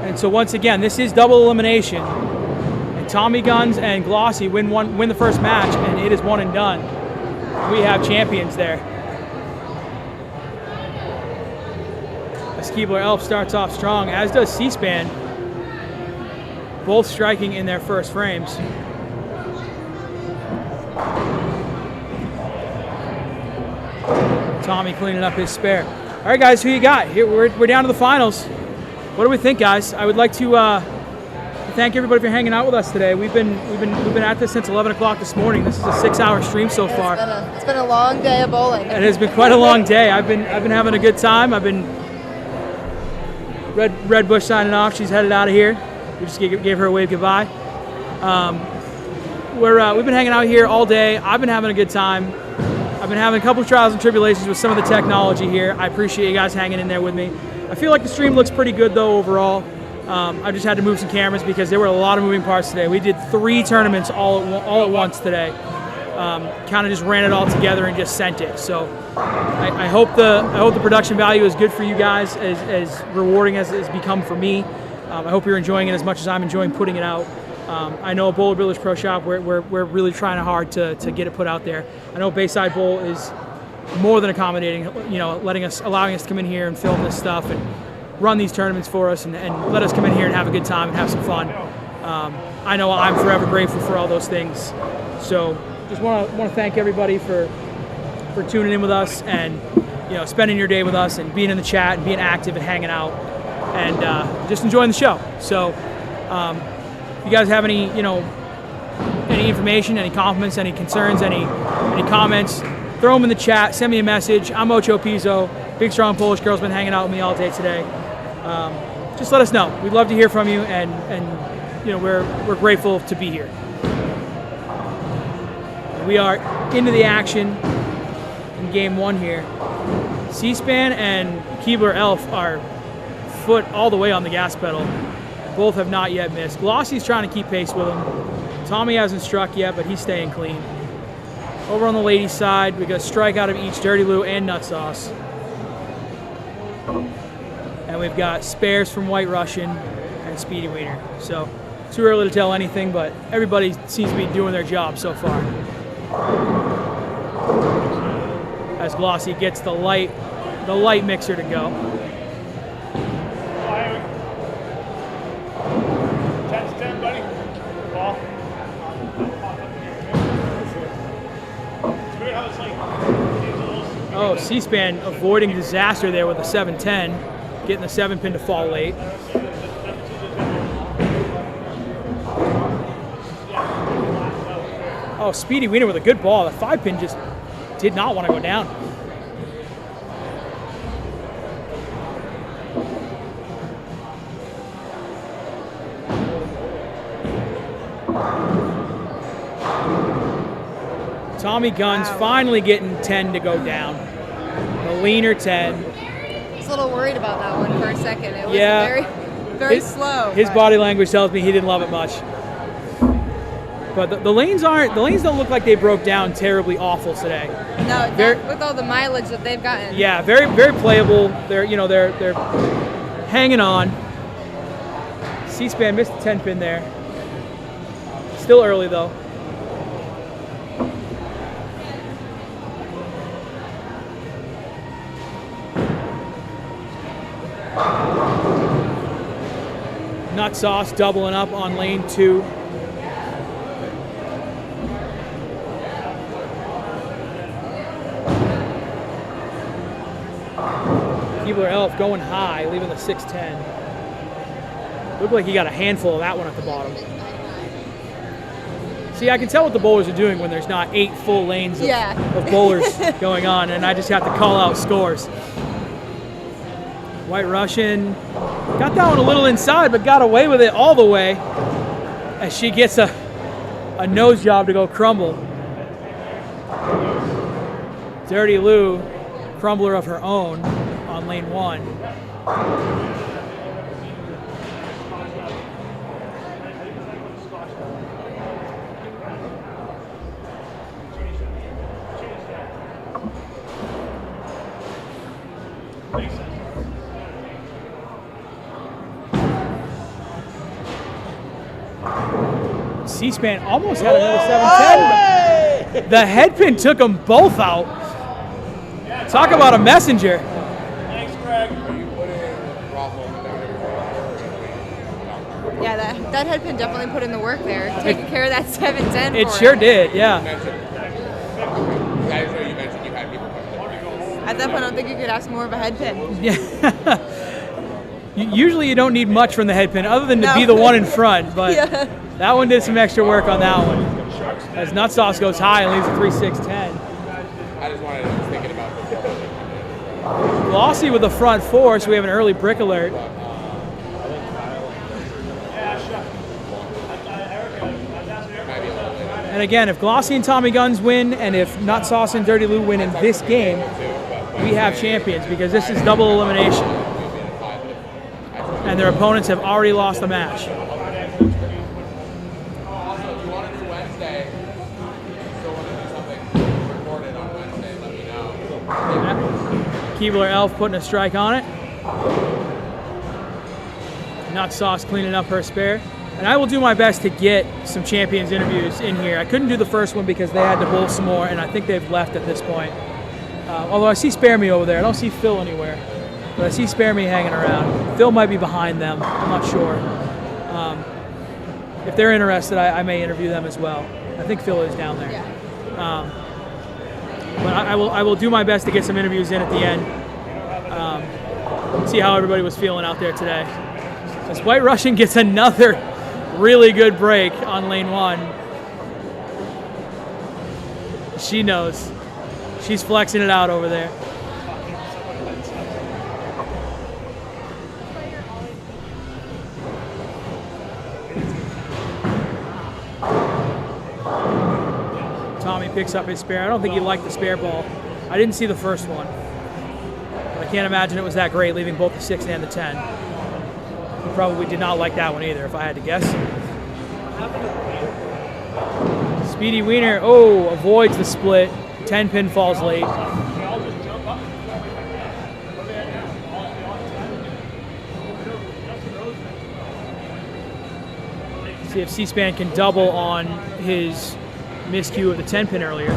And so once again, this is double elimination. And Tommy Guns and Glossy win the first match, and it is one and done. We have champions there. As Keebler Elf starts off strong, as does C-SPAN. Both striking in their first frames. Tommy cleaning up his spare. All right, guys, who you got? Here we're down to the finals. What do we think, guys? I would like to thank everybody for hanging out with us today. We've been at this since 11 o'clock this morning. This is a 6-hour stream so far. It's been a long day of bowling. It has been quite a long day. I've been having a good time. I've been Red Bush signing off. She's headed out of here. We just gave her a wave goodbye. We've been hanging out here all day. I've been having a good time. I've been having a couple of trials and tribulations with some of the technology here. I appreciate you guys hanging in there with me. I feel like the stream looks pretty good though overall. I just had to move some cameras because there were a lot of moving parts today. We did 3 tournaments all at once today. Kind of just ran it all together and just sent it. So I hope the production value is good for you guys, as rewarding as it's become for me. I hope you're enjoying it as much as I'm enjoying putting it out. I know at Bowler Builders Pro Shop, we're really trying hard to get it put out there. I know Bayside Bowl is more than accommodating, you know, allowing us to come in here and film this stuff and run these tournaments for us and let us come in here and have a good time and have some fun. I know I'm forever grateful for all those things. So just want to thank everybody for tuning in with us and, you know, spending your day with us and being in the chat and being active and hanging out and just enjoying the show. So if you guys have any, you know, any information, any compliments, any concerns, any comments, throw them in the chat, send me a message. I'm Ocho Pizzo. Big, strong Polish girl's been hanging out with me all day today. Just let us know. We'd love to hear from you, and you know, we're grateful to be here. We are into the action in game 1 here. C-SPAN and Keebler Elf are foot all the way on the gas pedal. Both have not yet missed. Glossy's trying to keep pace with him. Tommy hasn't struck yet, but he's staying clean. Over on the ladies' side, we got a strike out of each Dirty Lou and Nut Sauce. And we've got spares from White Russian and Speedy Wiener. So, too early to tell anything, but everybody seems to be doing their job so far. As Glossy gets the light mixer to go. Oh, C-SPAN avoiding disaster there with a 7-10, getting the 7-pin to fall late. Oh, Speedy Wiener with a good ball. The 5-pin just did not want to go down. Tommy Guns finally getting 10 to go down. The leaner 10. I was a little worried about that one for a second. It was very slow. His body language tells me he didn't love it much. But the lanes don't look like they broke down terribly awful today. No, with all the mileage that they've gotten. Yeah, very playable. They're hanging on. C-SPAN missed the 10-pin there. Still early though. Nut Sauce doubling up on lane 2. Keebler Elf going high, leaving the 610. Looked like he got a handful of that one at the bottom. See, I can tell what the bowlers are doing when there's not 8 full lanes of bowlers going on, and I just have to call out scores. White Russian got that one a little inside, but got away with it all the way as she gets a nose job to go crumble. Dirty Lou, crumbler of her own on lane 1. C-SPAN almost had another 710. The headpin took them both out. Talk about a messenger. Thanks, Greg. Yeah, that headpin definitely put in the work there, taking care of that 710. It sure did, yeah. At that point, I don't think you could ask more of a headpin. Yeah. Usually you don't need much from the headpin other than to be the one in front, but that one did some extra work on that one. As Nut Sauce goes high and leaves a 3-6-10. I just wanted to thinking about this. Glossy with the front 4, so we have an early brick alert. And again, if Glossy and Tommy Guns win, and if Nut Sauce and Dirty Lou win in this game, we have champions because this is double elimination. And their opponents have already lost the match. Keebler Elf putting a strike on it. Nut Sauce cleaning up her spare. And I will do my best to get some champions interviews in here. I couldn't do the first one because they had to bowl some more, and I think they've left at this point. Although I see Spare Me over there. I don't see Phil anywhere. But I see Spare Me hanging around. Phil might be behind them. I'm not sure. If they're interested, I may interview them as well. I think Phil is down there. But I will do my best to get some interviews in at the end. See how everybody was feeling out there today. As White Russian gets another really good break on lane 1. She knows. She's flexing it out over there. Tommy picks up his spare. I don't think he liked the spare ball. I didn't see the first one. But I can't imagine it was that great, leaving both the 6 and the 10. He probably did not like that one either, if I had to guess. Speedy Wiener, avoids the split. 10 pin falls late. See if C-SPAN can double on his miscue of the 10 pin earlier.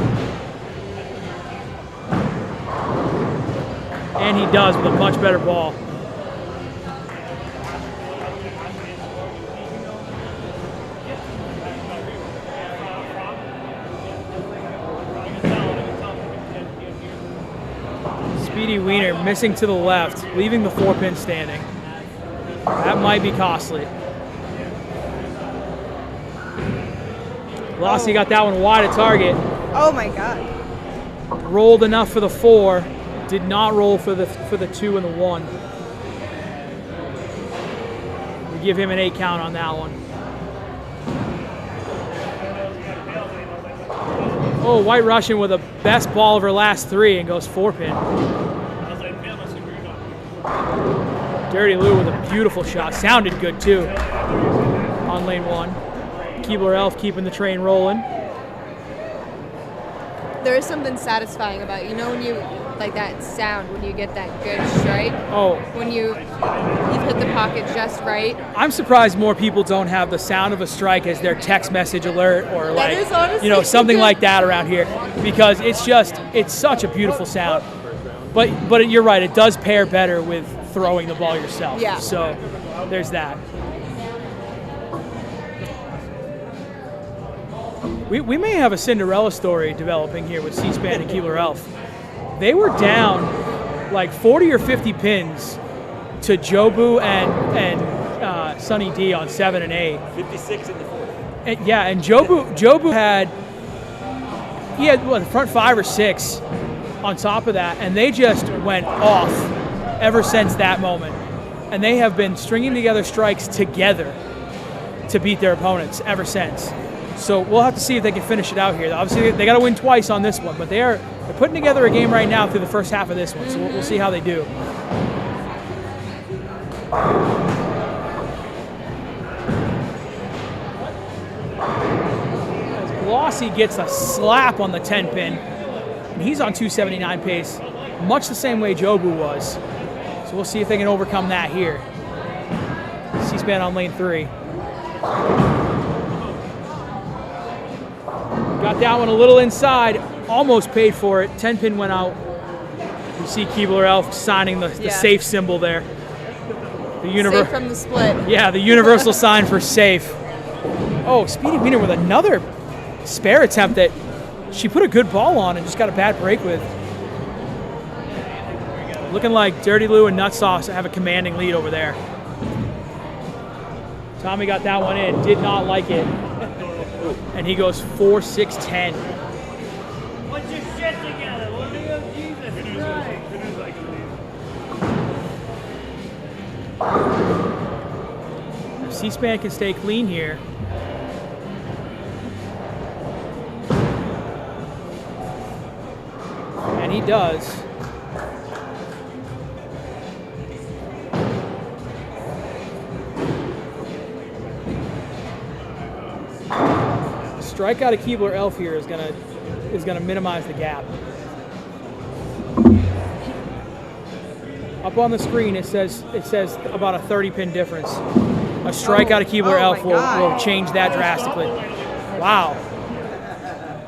And he does with a much better ball. Speedy Wiener missing to the left, leaving the 4 pin standing. That might be costly. Glossy got that one wide of target. Oh my God. Rolled enough for the 4, did not roll for the 2 and the 1. We give him an 8 count on that one. Oh, White Russian with the best ball of her last 3 and goes 4 pin. Dirty Lou with a beautiful shot. Sounded good too on lane 1. Keebler Elf keeping the train rolling. There is something satisfying about it. You know when you, like that sound, when you get that good strike? Oh. When you've hit the pocket just right? I'm surprised more people don't have the sound of a strike as their text message alert or That is honestly something like that around here, because it's such a beautiful sound. But you're right, it does pair better with throwing the ball yourself. Yeah. So there's that. We may have a Cinderella story developing here with C-SPAN and Keebler Elf. They were down like 40 or 50 pins to Jobu and Sunny D on 7 and 8. 56 in the fourth. And, yeah, and Jobu had the front 5 or 6 on top of that, and they just went off ever since that moment. And they have been stringing together strikes together to beat their opponents ever since. So we'll have to see if they can finish it out here. Obviously, they got to win twice on this one, but they're putting together a game right now through the first half of this one. So we'll see how they do. As Glossy gets a slap on the 10 pin, and he's on 279 pace, much the same way Jobu was. So we'll see if they can overcome that here. C-SPAN on lane 3. Got that one a little inside, almost paid for it. 10 pin went out. You see Keebler Elf signing the safe symbol there. Safe from the split. Yeah, the universal sign for safe. Oh, Speedy Wiener with another spare attempt that she put a good ball on and just got a bad break with. Looking like Dirty Lou and Nut Sauce have a commanding lead over there. Tommy got that one in, did not like it. And he goes 4-6-10. Put your shit together. What do you, Jesus Christ? If C-SPAN can stay clean here. And he does. Strikeout of Keebler Elf here is gonna minimize the gap. Up on the screen it says about a 30 pin difference. A strikeout of Keebler Elf will change that drastically. Wow.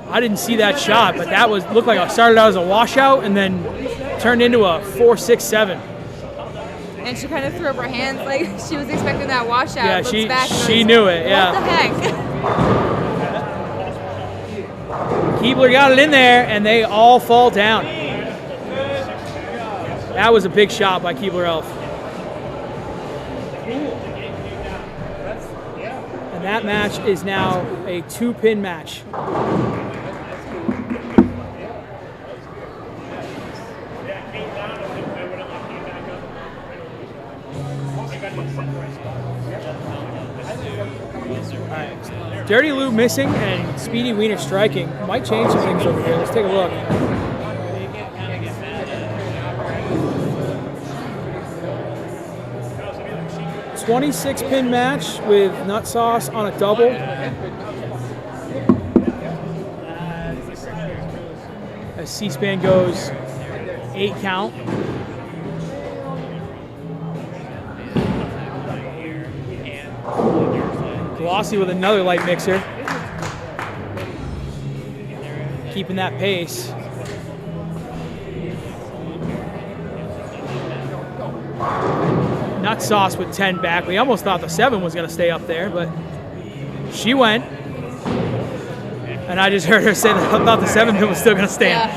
I didn't see that shot, but that looked like it started out as a washout and then turned into a 4-6-7. And she kind of threw up her hands like she was expecting that washout. Yeah, she knew it. Yeah. What the heck? Keebler got it in there, and they all fall down. That was a big shot by Keebler Elf. And that match is now a 2-pin match. Dirty Lou missing and Speedy Wiener striking might change some things over here. Let's take a look. $26 pin match with Nut Sauce on a double. As C-SPAN goes 8 count. Glossy with another light mixer. Keeping that pace. Nut Sauce with 10 back. We almost thought the 7 was going to stay up there, but she went. And I just heard her say that I thought the 7 pin was still going to stand.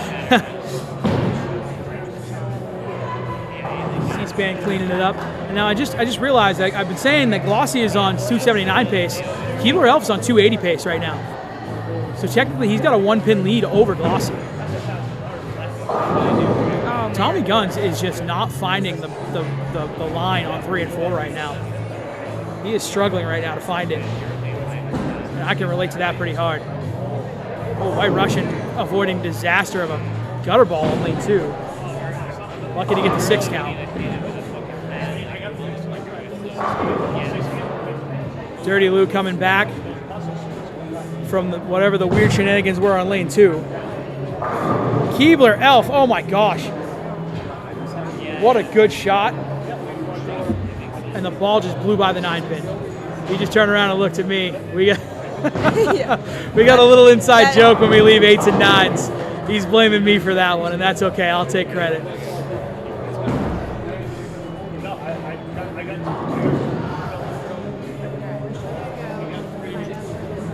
C-SPAN cleaning it up. And now I just realized I've been saying that Glossy is on 279 pace. Keebler Elf is on 280 pace right now. So technically he's got a 1-pin lead over Glossy. Tommy Guns is just not finding the line on 3 and 4 right now. He is struggling right now to find it. And I can relate to that pretty hard. Oh, White Russian avoiding disaster of a gutter ball in lane 2. Lucky to get the 6 count. Dirty Lou coming back from whatever the weird shenanigans were on lane 2. Keebler Elf, oh my gosh. What a good shot. And the ball just blew by the 9 pin. He just turned around and looked at me. We got we got a little inside joke when we leave 8s and 9s. He's blaming me for that one, and that's okay. I'll take credit.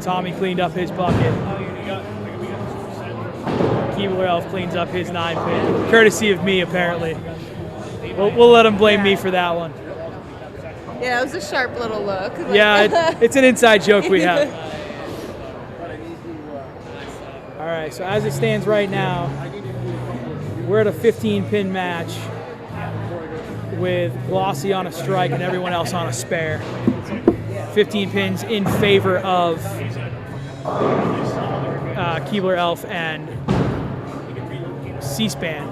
Tommy cleaned up his bucket. Keebler Elf cleans up his 9-pin, courtesy of me, apparently. We'll let him blame me for that one. Yeah, it was a sharp little look. Yeah, it's an inside joke we have. All right, so as it stands right now, we're at a 15-pin match with Glossy on a strike and everyone else on a spare. 15 pins in favor of Keebler Elf and C-SPAN,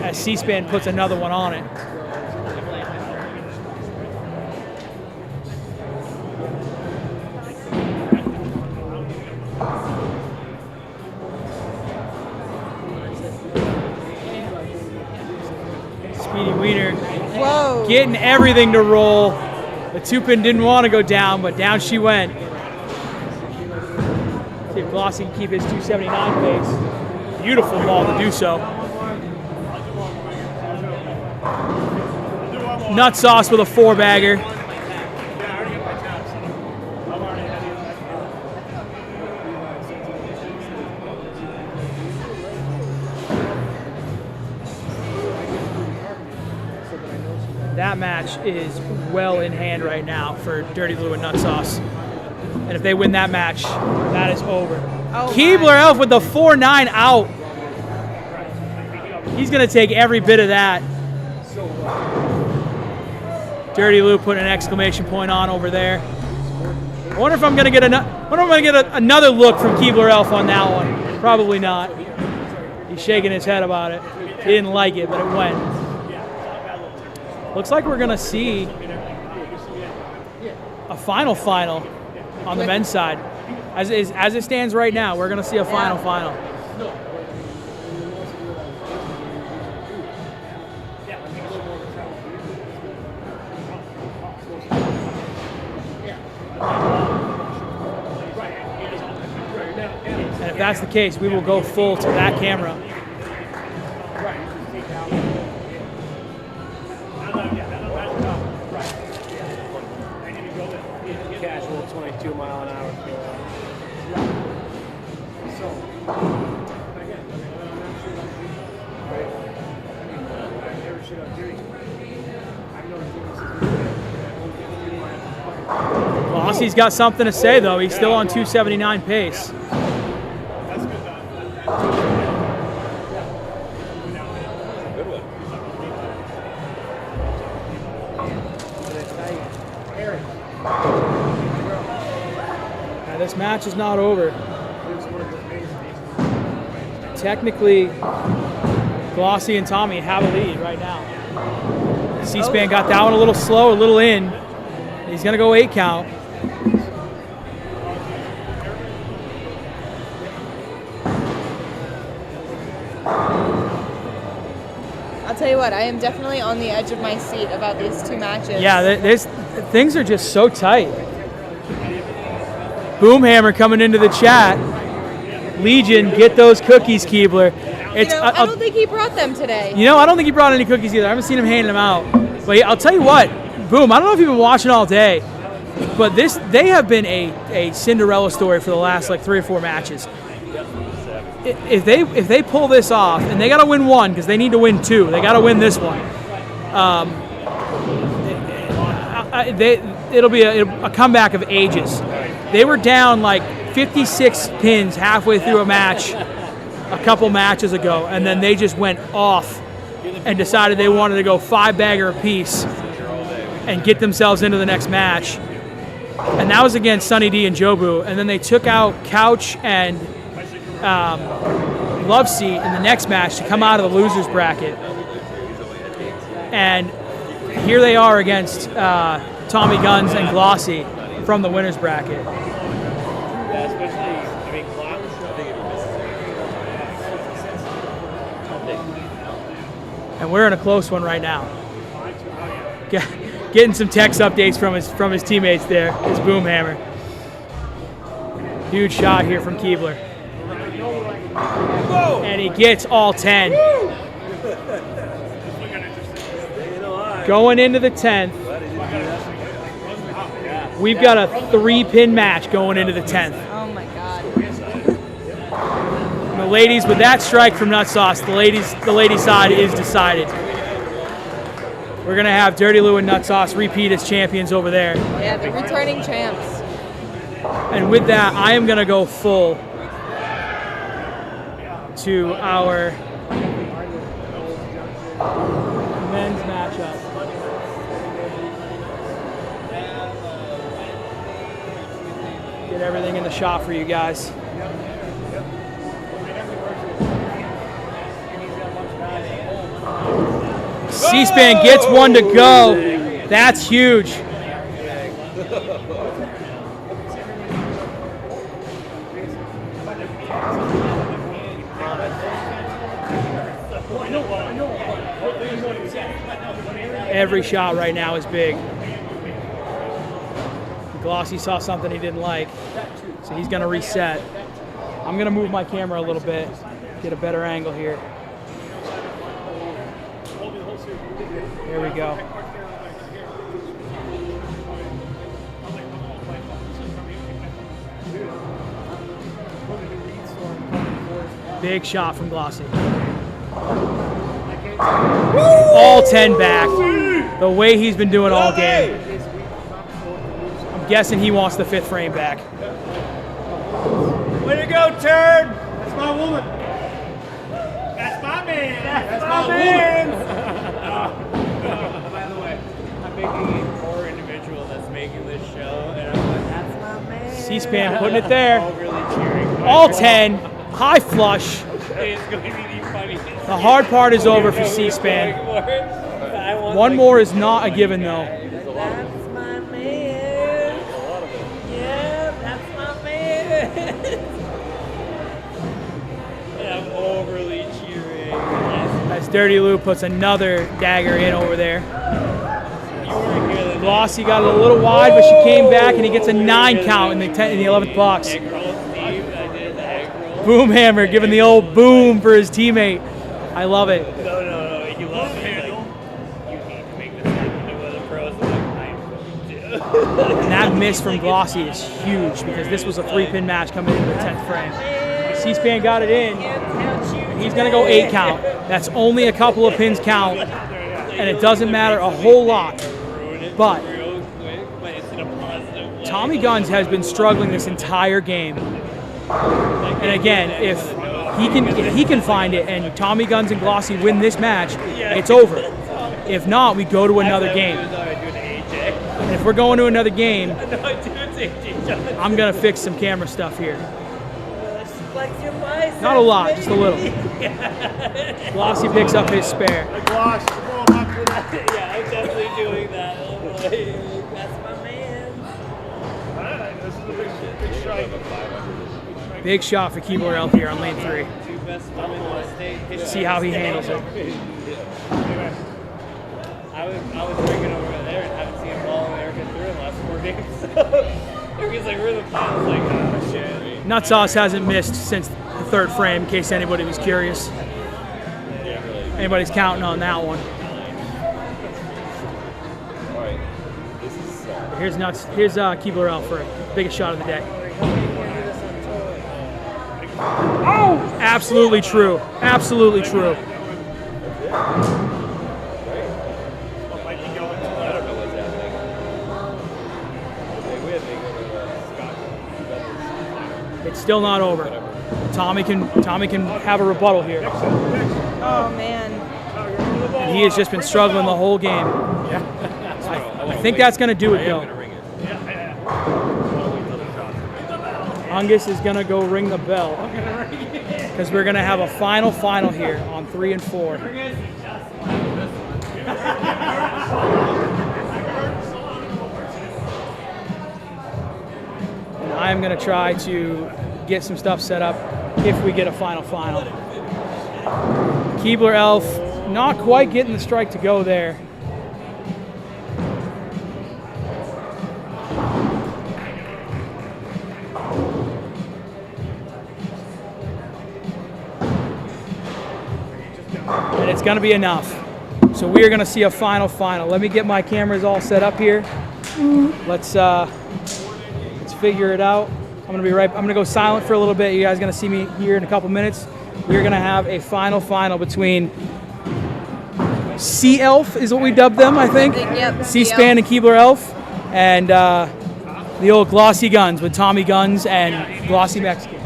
as C-SPAN puts another one on it. Speedy Wiener getting everything to roll. The 2-pin didn't want to go down, but down she went. See if Glossy can keep his 279 pace. Beautiful ball to do so. Nut Sauce with a 4-bagger. That match is well in hand right now for Dirty Blue and Nut Sauce. And if they win that match, that is over. Oh, Keebler Elf with the 4-9 out. He's going to take every bit of that. Dirty Lou put an exclamation point on over there. I wonder if I'm going to get another look from Keebler Elf on that one. Probably not. He's shaking his head about it. He didn't like it, but it went. Looks like we're going to see a final on the men's side. As it stands right now, we're going to see a final. And if that's the case, we will go full to that camera. Casual 22 mile an hour. Glossy's got something to say, though. He's still on 279 pace. Now, this match is not over. Technically, Glossy and Tommy have a lead right now. C-SPAN got that one a little slow, a little in. He's going to go 8 count. I'll tell you what, I am definitely on the edge of my seat about these two matches. Yeah, things are just so tight. Boomhammer coming into the chat. Legion, get those cookies, Keebler. I don't think he brought them today. I don't think he brought any cookies either. I haven't seen him handing them out. But I'll tell you what, Boom, I don't know if you've been watching all day, but they have been a Cinderella story for the last 3 or 4 matches. If they pull this off, and they got to win 1 because they need to win 2. They got to win this one. It'll be a comeback of ages. They were down 56 pins halfway through a match a couple matches ago, and then they just went off and decided they wanted to go 5-bagger apiece and get themselves into the next match. And that was against Sunny D and Jobu. And then they took out Couch and Love Seat in the next match to come out of the losers bracket. And here they are against Tommy Guns and Glossy from the winners bracket. And we're in a close one right now. Getting some text updates from his teammates there. It's Boomhammer. Huge shot here from Keebler. And he gets all 10. Going into the 10th. We've got a 3-pin match going into the 10th. Oh my God. And the ladies, with that strike from Nut Sauce, the lady side is decided. We're gonna have Dirty Lou and Nut Sauce repeat as champions over there. Yeah, the returning champs. And with that, I am gonna go full to our men's matchup. Get everything in the shot for you guys. C-SPAN gets one to go. That's huge. Every shot right now is big. Glossy saw something he didn't like, so he's gonna reset. I'm gonna move my camera a little bit, get a better angle here. There we go. Big shot from Glossy. All 10 back. The way he's been doing all game. I'm guessing he wants the 5th frame back. Way to go, turd! That's my woman. That's my man. That's my man. By the way, I'm making a poor individual that's making this show, and I'm like, that's my man. C-SPAN putting it there. Overly cheering. All 10. High flush. It's going to be the funniest. The hard part is over for C-SPAN. One more is not a given, though. That's my man. Yeah, that's my man. I'm overly cheering. As Dirty Lou puts another dagger in over there. Glossy got it a little wide, but she came back, and he gets a 9 count in the 11th box. Boom hammer, giving the old boom for his teammate. I love it. No, you love it. You need to make this happen with the pros. And that miss from Glossy is huge because this was a 3-pin match coming into the 10th frame. C-SPAN got it in. He's going to go 8 count. That's only a couple of pins count, and it doesn't matter a whole lot. But Tommy Guns has been struggling this entire game. And again, if he can find it and Tommy Guns and Glossy win this match, it's over. If not, we go to another game. And if we're going to another game, I'm going to fix some camera stuff here. Not a lot, just a little. Glossy picks up his spare. Yeah, I'm definitely doing that. That's my man. Alright, this is a big strike. Big shot for Keebler Elf here on lane 3. See how he handles it. I was drinking over there and haven't seen a ball in there get through in the last 4 games. So everybody's like, we're the finals. Like, oh shit. Nut Sauce hasn't missed since the 3rd frame, in case anybody was curious. Anybody's counting on that one. Here's Keebler Elf for the biggest shot of the day. Oh! Absolutely true. Absolutely true. It's still not over. Tommy can have a rebuttal here. Oh man. And he has just been struggling the whole game. I think that's going to do it though. Angus is going to go ring the bell because we're going to have a final here on 3 and 4. And I'm going to try to get some stuff set up if we get a final. Keebler Elf not quite getting the strike to go there. And it's going to be enough. So we are going to see a final. Let me get my cameras all set up here. Let's figure it out. I'm gonna go silent for a little bit. You guys are gonna see me here in a couple minutes. We're gonna have a final between Sea Elf is what we dubbed them, I think. Yep, C-SPAN and Keebler Elf, and the old Glossy Guns with Tommy Guns and Glossy Mexican.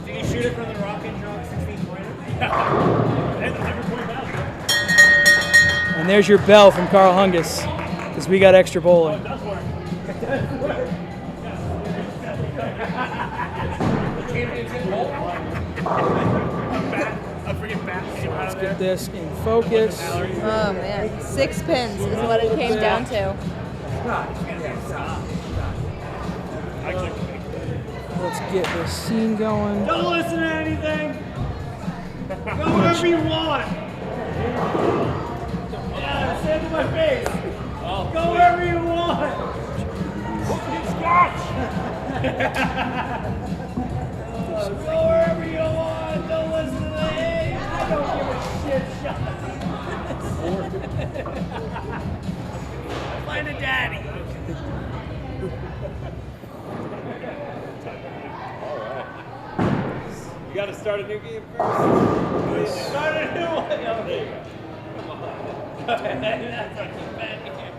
Did you shoot it from the rocket drop 16 pointer? And there's your bell from Carl Hungus, because we got extra bowling. Let's get this in focus. Oh man, 6 pins is what it came down to. Let's get this scene going. Don't listen to anything. Go wherever you want. Yeah, say it to my face. Go wherever you want. Scotch. Go wherever you want. Don't listen to the hey. I don't give a shit. Shut Find a daddy. You gotta start a new game first. Start a new one. Oh, there you go. Come on. That's what you meant here.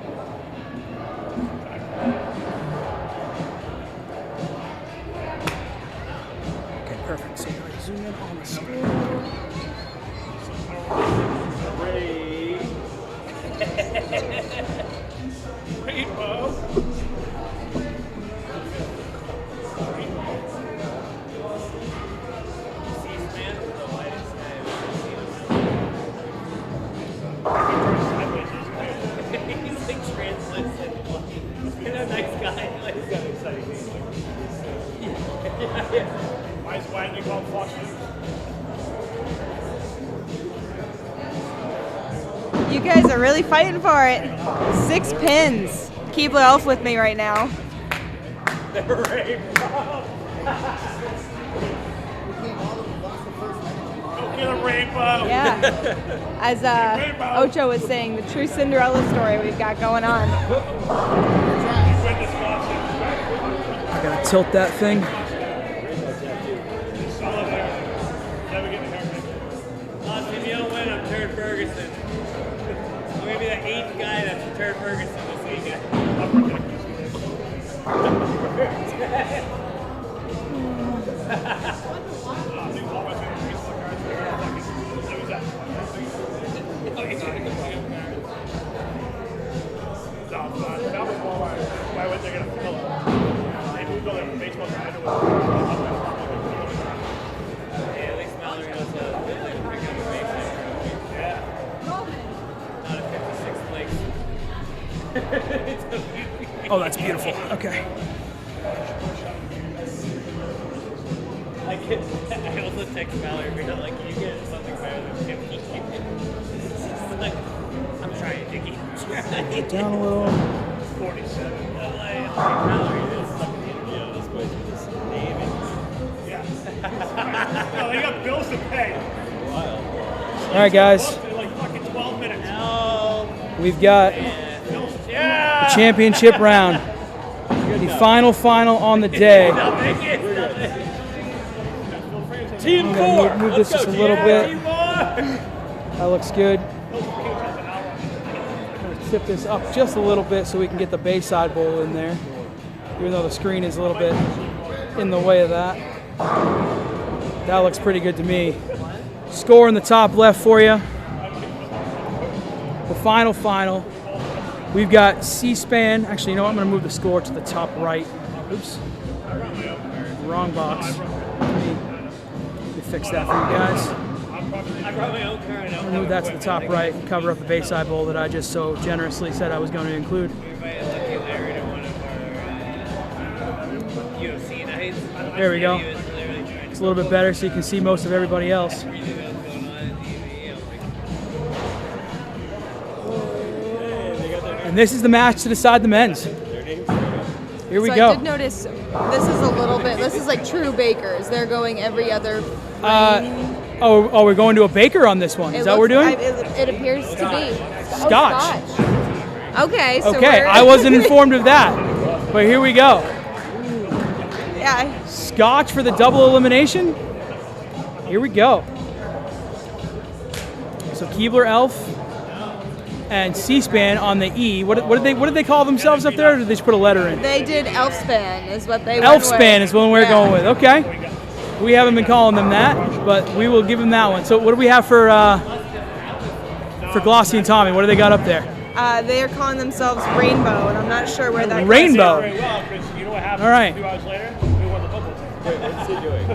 Okay, perfect. So now zoom in on the screen. Rainbow. He's like translucent. He's a nice guy. He's got an exciting name. Yeah. Why didn't you call him Fox News? You guys are really fighting for it. 6 pins. Keebler Elf with me right now. The rainbow. Go get a rainbow. Yeah. As Ocho was saying, the true Cinderella story we've got going on. I gotta tilt that thing. If you don't win, I'm Turd Ferguson. I'm gonna be the 8th guy that's Turd Ferguson this weekend. Why would they gonna fill it? They moved all their baseball card into at least Mallory knows how to pick up a baseball. Yeah. Not a 56th place. Oh, that's beautiful. Okay. I also text Mallory, but I'm like, you get something better than 50. She's like, I'm trying, Dickie. Down a little. 47. I'm like, Mallory, this place is just naming. Yeah. No, they got bills to pay. All right, guys. Like fucking 12 minutes. No. We've got the championship round. The final on the day. Team I'm 4. gonna move this just a little bit. That looks good. I'm gonna tip this up just a little bit so we can get the Bayside Bowl in there, even though the screen is a little bit in the way of that. That looks pretty good to me. Score in the top left for you. The final. We've got C-SPAN. Actually, you know what? I'm going to move the score to the top right. Oops. Wrong box. Let me fix that for you guys. I brought my own car. I'm going to move that to the top right and cover up the Bayside Bowl that I just so generously said I was going to include. There we go. It's a little bit better so you can see most of everybody else. And this is the match to decide the men's. Here we go. I did notice this is a little bit, this is like true bakers. They're going every other frame. Oh, we're going to a baker on this one. Is that what we're doing? It appears to be. Scotch. Okay, so Okay, I wasn't informed of that. But here we go. Yeah. Scotch for the double elimination. Here we go. So Keebler Elf and C-SPAN on the E. What did they call themselves up there, or did they just put a letter in? They did Elfspan is what they Elfspan is what we're going with. Okay. We haven't been calling them that, but we will give them that one. So what do we have for Glossy and Tommy? What do they got up there? They are calling themselves Rainbow, and I'm not sure where that Rainbow. Very well, Chris. You know what happened All right. 2 hours later? We won the football team. What's he doing?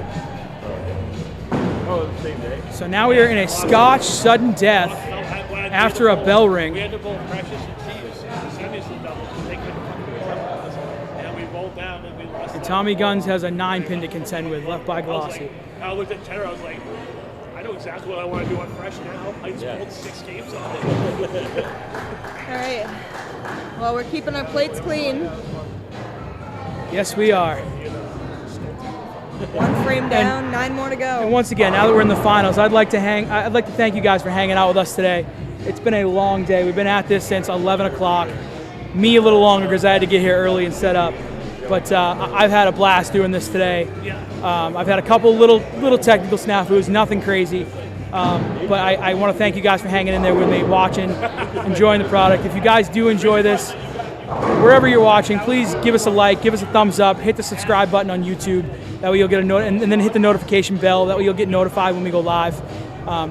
Oh, the same day. So now we are in a Scotch sudden death after a bell ring. We had to bowl Precious and Cheese. Sundays and doubles. They couldn't fucking do us. And we bowled down and we lost. And Tommy Guns has a 9-pin to contend with, left by Glossy. I looked at Cheddar, I was like, I know exactly what I want to do on Fresh now. I just bowled 6 games on it. All right. Well, we're keeping our plates clean. Yes, we are. 1 frame down, 9 more to go. And once again, now that we're in the finals, I'd like to thank you guys for hanging out with us today. It's been a long day. We've been at this since 11 o'clock. Me a little longer because I had to get here early and set up. But I've had a blast doing this today. I've had a couple little technical snafus, nothing crazy. But I want to thank you guys for hanging in there with me, watching, enjoying the product. If you guys do enjoy this, wherever you're watching, please give us a like, give us a thumbs up, hit the subscribe button on YouTube. That way you'll get a note, and then hit the notification bell. That way you'll get notified when we go live.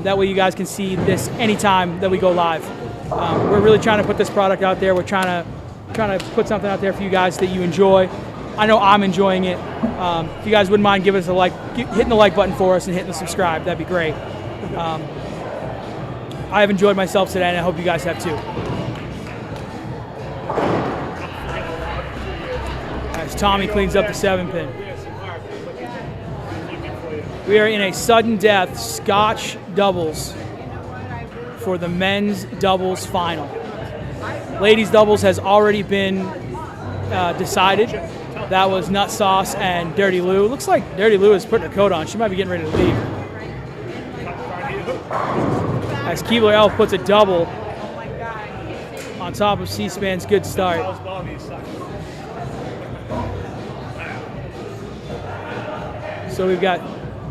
That way you guys can see this anytime that we go live. We're really trying to put this product out there. We're trying to put something out there for you guys that you enjoy. I know I'm enjoying it. If you guys wouldn't mind giving us a like, hitting the like button for us and hitting the subscribe, that'd be great. I have enjoyed myself today, and I hope you guys have too. As Tommy cleans up the 7-pin. We are in a sudden death Scotch doubles for the men's doubles final. Ladies doubles has already been decided. That was Nut Sauce and Dirty Lou. Looks like Dirty Lou is putting her coat on. She might be getting ready to leave. As Keebler Elf puts a double on top of C-SPAN's good start. So we've got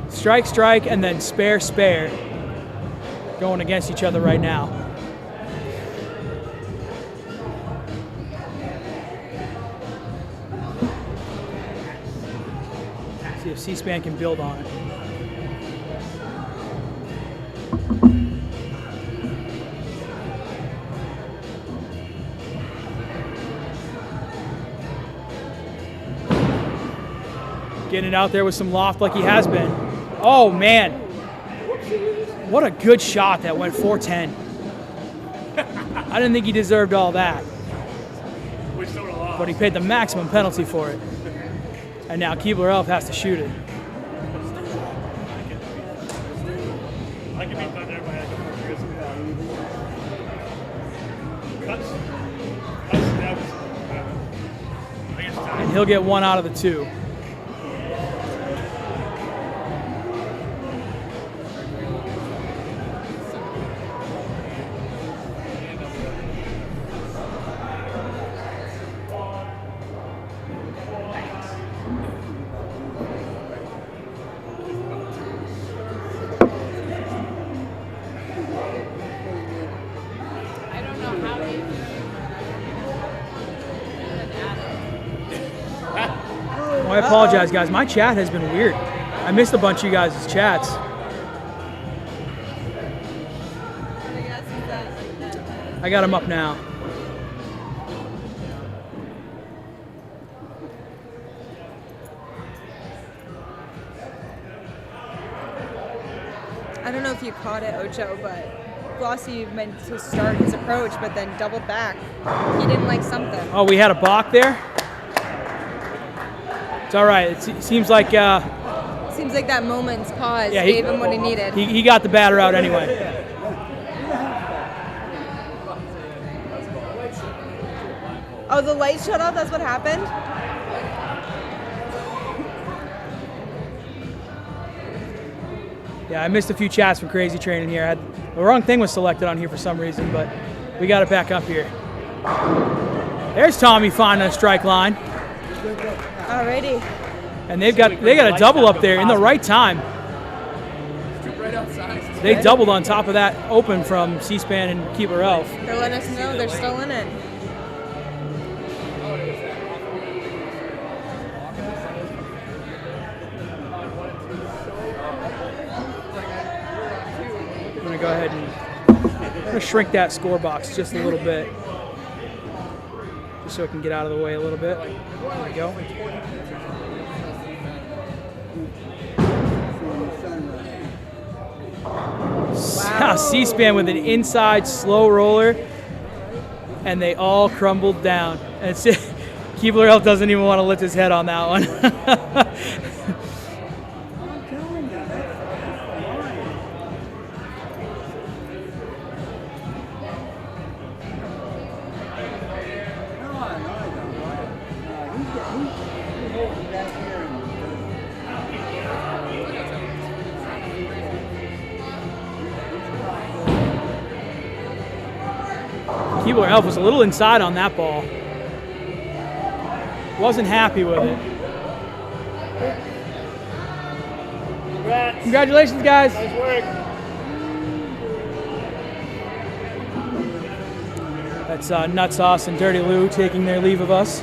strike, strike, and then spare, spare going against each other right now. See if C-SPAN can build on it. Getting it out there with some loft like he has been. Oh, man. What a good shot that went 410. I didn't think he deserved all that. But he paid the maximum penalty for it. And now Keebler Elf has to shoot it. And he'll get 1 out of the 2. I apologize, guys. My chat has been weird. I missed a bunch of you guys' chats. I got them up now. I don't know if you caught it, Ocho, but Glossy meant to start his approach, but then doubled back. He didn't like something. Oh, we had a balk there? It's all right. It seems like... Seems like that moment's pause yeah, gave him what he needed. He got the batter out anyway. Oh, the light shut off? That's what happened? Yeah, I missed a few chats from Crazy Train in here. The wrong thing was selected on here for some reason, but we got it back up here. There's Tommy finding a strike line. Alrighty. And they got a double up there in the right time. Right outside. They doubled on top of that open from C-SPAN and Keebler Elf. They're letting us know they're still in it. I'm going to go ahead and shrink that score box just a little bit, just so it can get out of the way a little bit. There we go. Wow. C-SPAN with an inside slow roller, and they all crumbled down. And Keebler Elf doesn't even want to lift his head on that one. Keebler Elf was a little inside on that ball. Wasn't happy with it. Congrats. Congratulations, guys. Nice work. That's Nut Sauce and Dirty Lou taking their leave of us.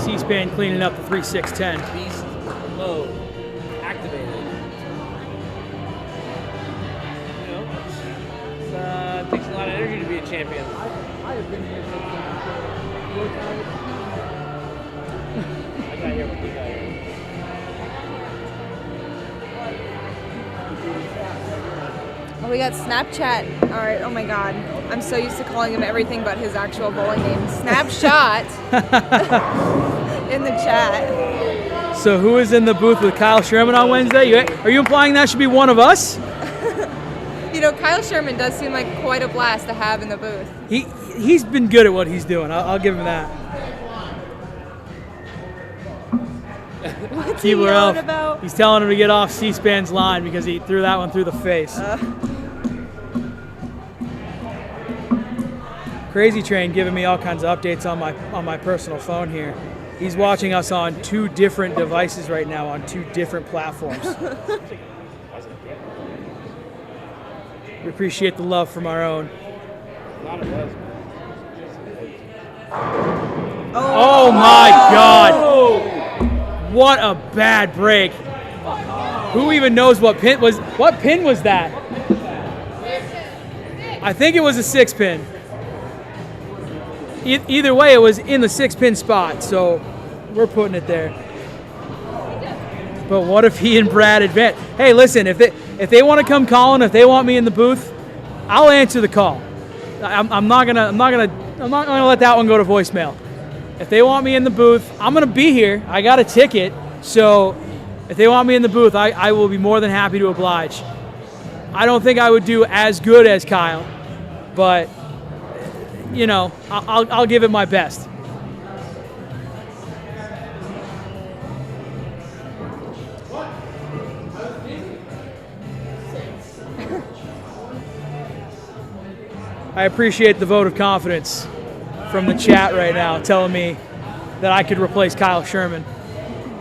C-SPAN cleaning up the 3-6-10. Beast mode activated. You know, it takes a lot of energy to be a champion. I have been here since I got here with you guys. Oh, we got Snapchat. All right. Oh my God. I'm so used to calling him everything but his actual bowling name. Snapshot in the chat. So who is in the booth with Kyle Sherman on Wednesday? Are you implying that should be one of us? You know, Kyle Sherman does seem like quite a blast to have in the booth. He's been good at what he's doing. I'll give him that. What's he Keebler yelling Elf, about? he's telling him to get off C-SPAN's line because he threw that one through the face. Crazy Train giving me all kinds of updates on my personal phone here. He's watching us on 2 different devices right now on 2 different platforms. We appreciate the love from our own. Oh my God! What a bad break. Who even knows what pin was that? I think it was a 6-pin. Either way, it was in the 6-pin spot, so we're putting it there. But what if he and Brad advance? Hey, listen, if they want to come calling, if they want me in the booth, I'll answer the call. I'm not gonna let that one go to voicemail. If they want me in the booth, I'm gonna be here. I got a ticket, so if they want me in the booth, I will be more than happy to oblige. I don't think I would do as good as Kyle, but you know, I'll give it my best. I appreciate the vote of confidence from the chat right now telling me that I could replace Kyle Sherman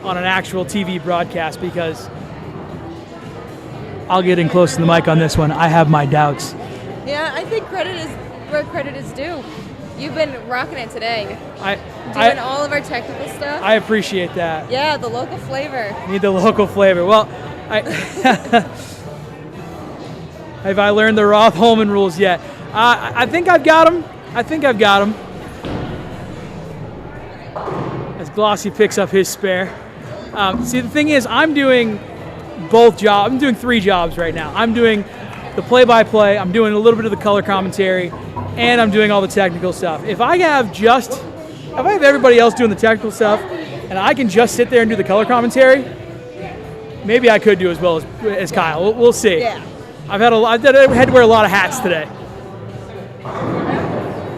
on an actual TV broadcast, because I'll get in close to the mic on this one. I have my doubts. Yeah, I think credit is where credit is due. You've been rocking it today. Doing all of our technical stuff. I appreciate that. Yeah, the local flavor. Need the local flavor. Well, have I learned the Roth Holman rules yet? I think I've got them. As Glossy picks up his spare. See, the thing is, I'm doing both jobs. I'm doing 3 jobs right now. I'm doing the play-by-play, I'm doing a little bit of the color commentary, and I'm doing all the technical stuff. If I have everybody else doing the technical stuff, and I can just sit there and do the color commentary, maybe I could do as well as Kyle. We'll see. Yeah. I've had to wear a lot of hats today.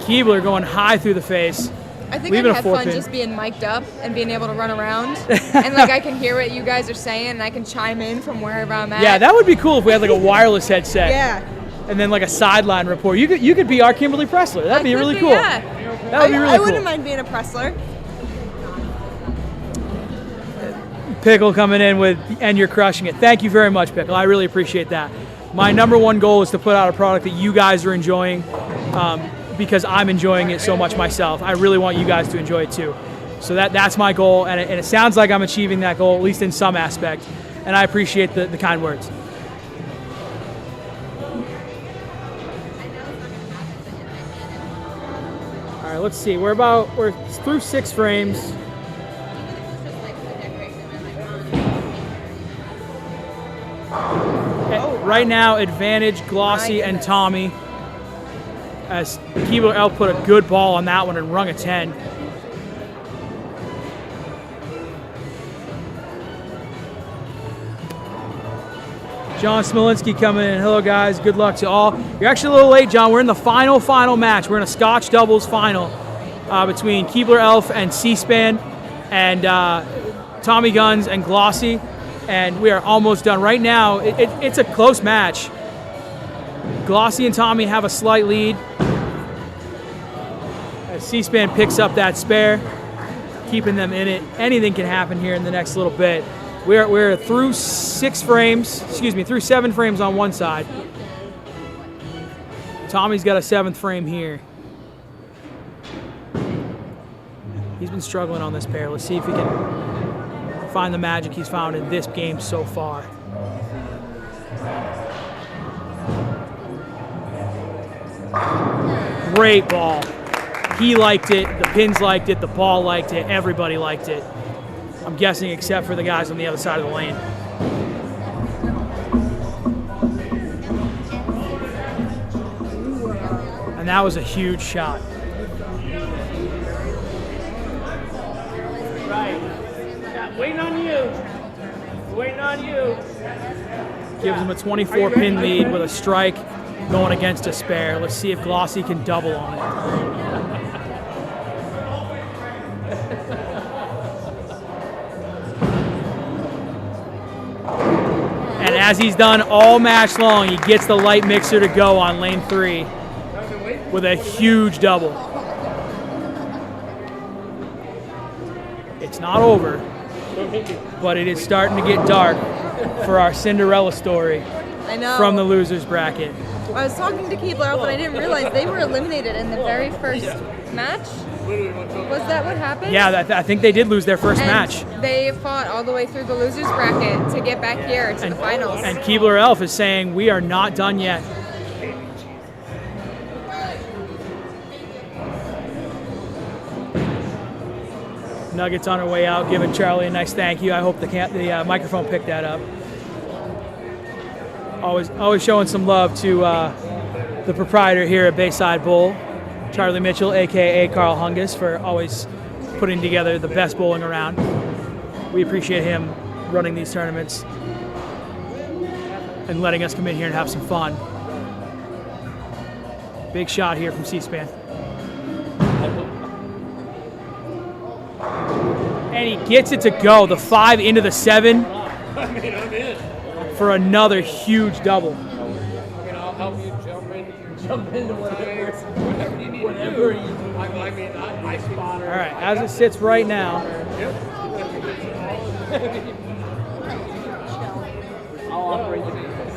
Keebler going high through the face. I think I'd have fun just being mic'd up and being able to run around. And like I can hear what you guys are saying and I can chime in from wherever I'm at. Yeah, that would be cool if we had like a wireless headset. Yeah. And then like a sideline report. You could be our Kimberly Pressler. That'd be really cool. Yeah. That would be really I cool. wouldn't mind being a Pressler. Pickle coming in with, and you're crushing it. Thank you very much, Pickle. I really appreciate that. My number one goal is to put out a product that you guys are enjoying, because I'm enjoying it so much myself. I really want you guys to enjoy it too. So that's my goal, and it sounds like I'm achieving that goal, at least in some aspect, and I appreciate the kind words. All right, let's see. We're through 6 frames. Right now, advantage Glossy and Tommy, as Keebler Elf put a good ball on that one and rung a 10. John Smolinski coming in. Hello, guys. Good luck to all. You're actually a little late, John. We're in the final match. We're in a Scotch doubles final between Keebler Elf and C-SPAN and Tommy Guns and Glossy. And we are almost done. Right now, it's a close match. Glossy and Tommy have a slight lead as C-SPAN picks up that spare, keeping them in it. Anything can happen here in the next little bit. We're through 7 frames on one side. Tommy's got a 7th frame here. He's been struggling on this pair. Let's see if he can find the magic he's found in this game so far. Great ball. He liked it, the pins liked it, the ball liked it, everybody liked it. I'm guessing except for the guys on the other side of the lane. And that was a huge shot. Waiting on you. Waiting on you. Gives him a 24-pin lead with a strike going against a spare. Let's see if Glossy can double on it. And as he's done all match long, he gets the light mixer to go on lane 3 with a huge double. It's not over, but it is starting to get dark for our Cinderella story. I know. From the losers bracket. I was talking to Keebler, but I didn't realize they were eliminated in the very first match. Was that what happened? Yeah, I think they did lose their first match. They fought all the way through the losers bracket to get back here to the finals. And Keebler Elf is saying we are not done yet. Nuggets on her way out, giving Charlie a nice thank you. I hope the microphone picked that up. Always showing some love to the proprietor here at Bayside Bowl, Charlie Mitchell, a.k.a. Carl Hungus, for always putting together the best bowling around. We appreciate him running these tournaments and letting us come in here and have some fun. Big shot here from C-SPAN. And he gets it to go. The 5 into the 7 I'm in. for another huge double. I mean, I'll help you jump into whatever you need to do. I mean, I spot her. All right, as it sits right now, I'll operate the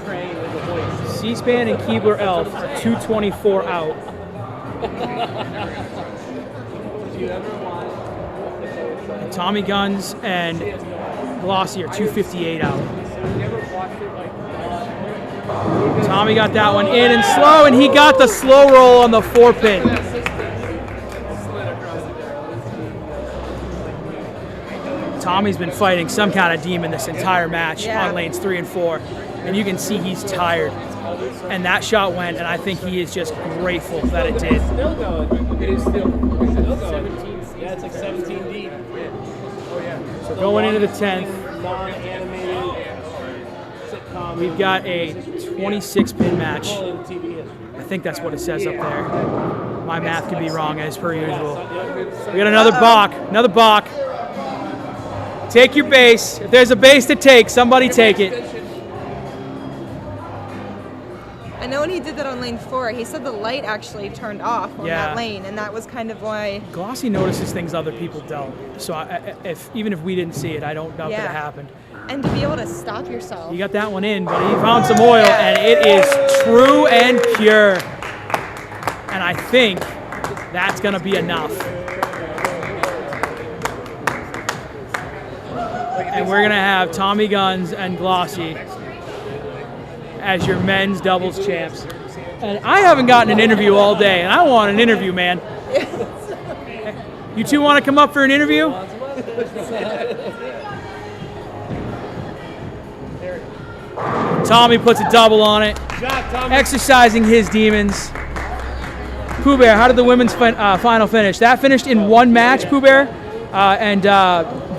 crane with the voice. C-SPAN and Keebler Elf are 224 out. Do you ever want And Tommy Guns and Glossy are 258 out. Tommy got that one in and slow, and he got the slow roll on the 4-pin. Tommy's been fighting some kind of demon this entire match on lanes 3 and 4. and you can see he's tired. And that shot went, and I think he is just grateful that it did. Still going. It is still going. 17. Yeah, it's like 17 deep. Oh yeah. So going into the 10th, non-animated sitcom. we've got a 26-pin match. I think that's what it says up there. My math could be wrong as per usual. We got another balk. Another balk. Take your base. If there's a base to take, somebody take it. I know when he did that on lane 4, he said the light actually turned off on that lane, and that was kind of why. Glossy notices things other people don't. So even if we didn't see it, I don't doubt that it happened. And to be able to stop yourself. You got that one in, but he found some oil, and it is true and pure. And I think that's going to be enough. And we're going to have Tommy Guns and Glossy as your men's doubles champs. And I haven't gotten an interview all day, and I want an interview, man. You two want to come up for an interview? Tommy puts a double on it, exercising his demons. Pooh Bear, how did the women's final finish? That finished in one match, Pooh Bear, and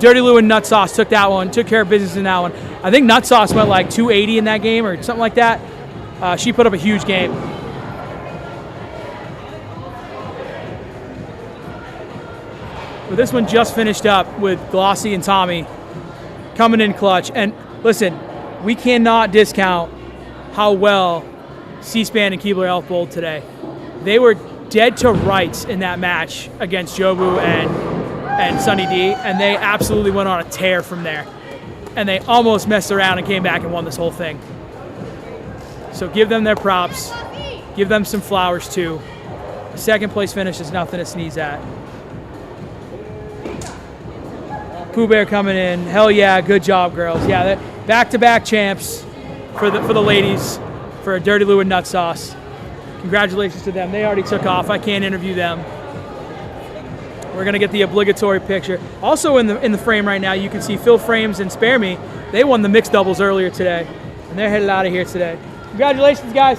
Dirty Lou and Nut Sauce took that one, took care of business in that one. I think Nut Sauce went like 280 in that game or something like that. She put up a huge game. But this one just finished up with Glossy and Tommy coming in clutch. And listen, we cannot discount how well C-SPAN and Keebler Elf bowled today. They were dead to rights in that match against Jobu and Sunny D, and they absolutely went on a tear from there. And they almost messed around and came back and won this whole thing. So give them their props. Give them some flowers too. A second place finish is nothing to sneeze at. Pooh Bear coming in. Hell yeah, good job, girls. Yeah, back-to-back champs for the ladies for Dirty Lou and Nut Sauce. Congratulations to them. They already took off. I can't interview them. We're gonna get the obligatory picture. Also in the frame right now, you can see Phil Frames and Spare Me. They won the mixed doubles earlier today, and they're headed out of here today. Congratulations, guys.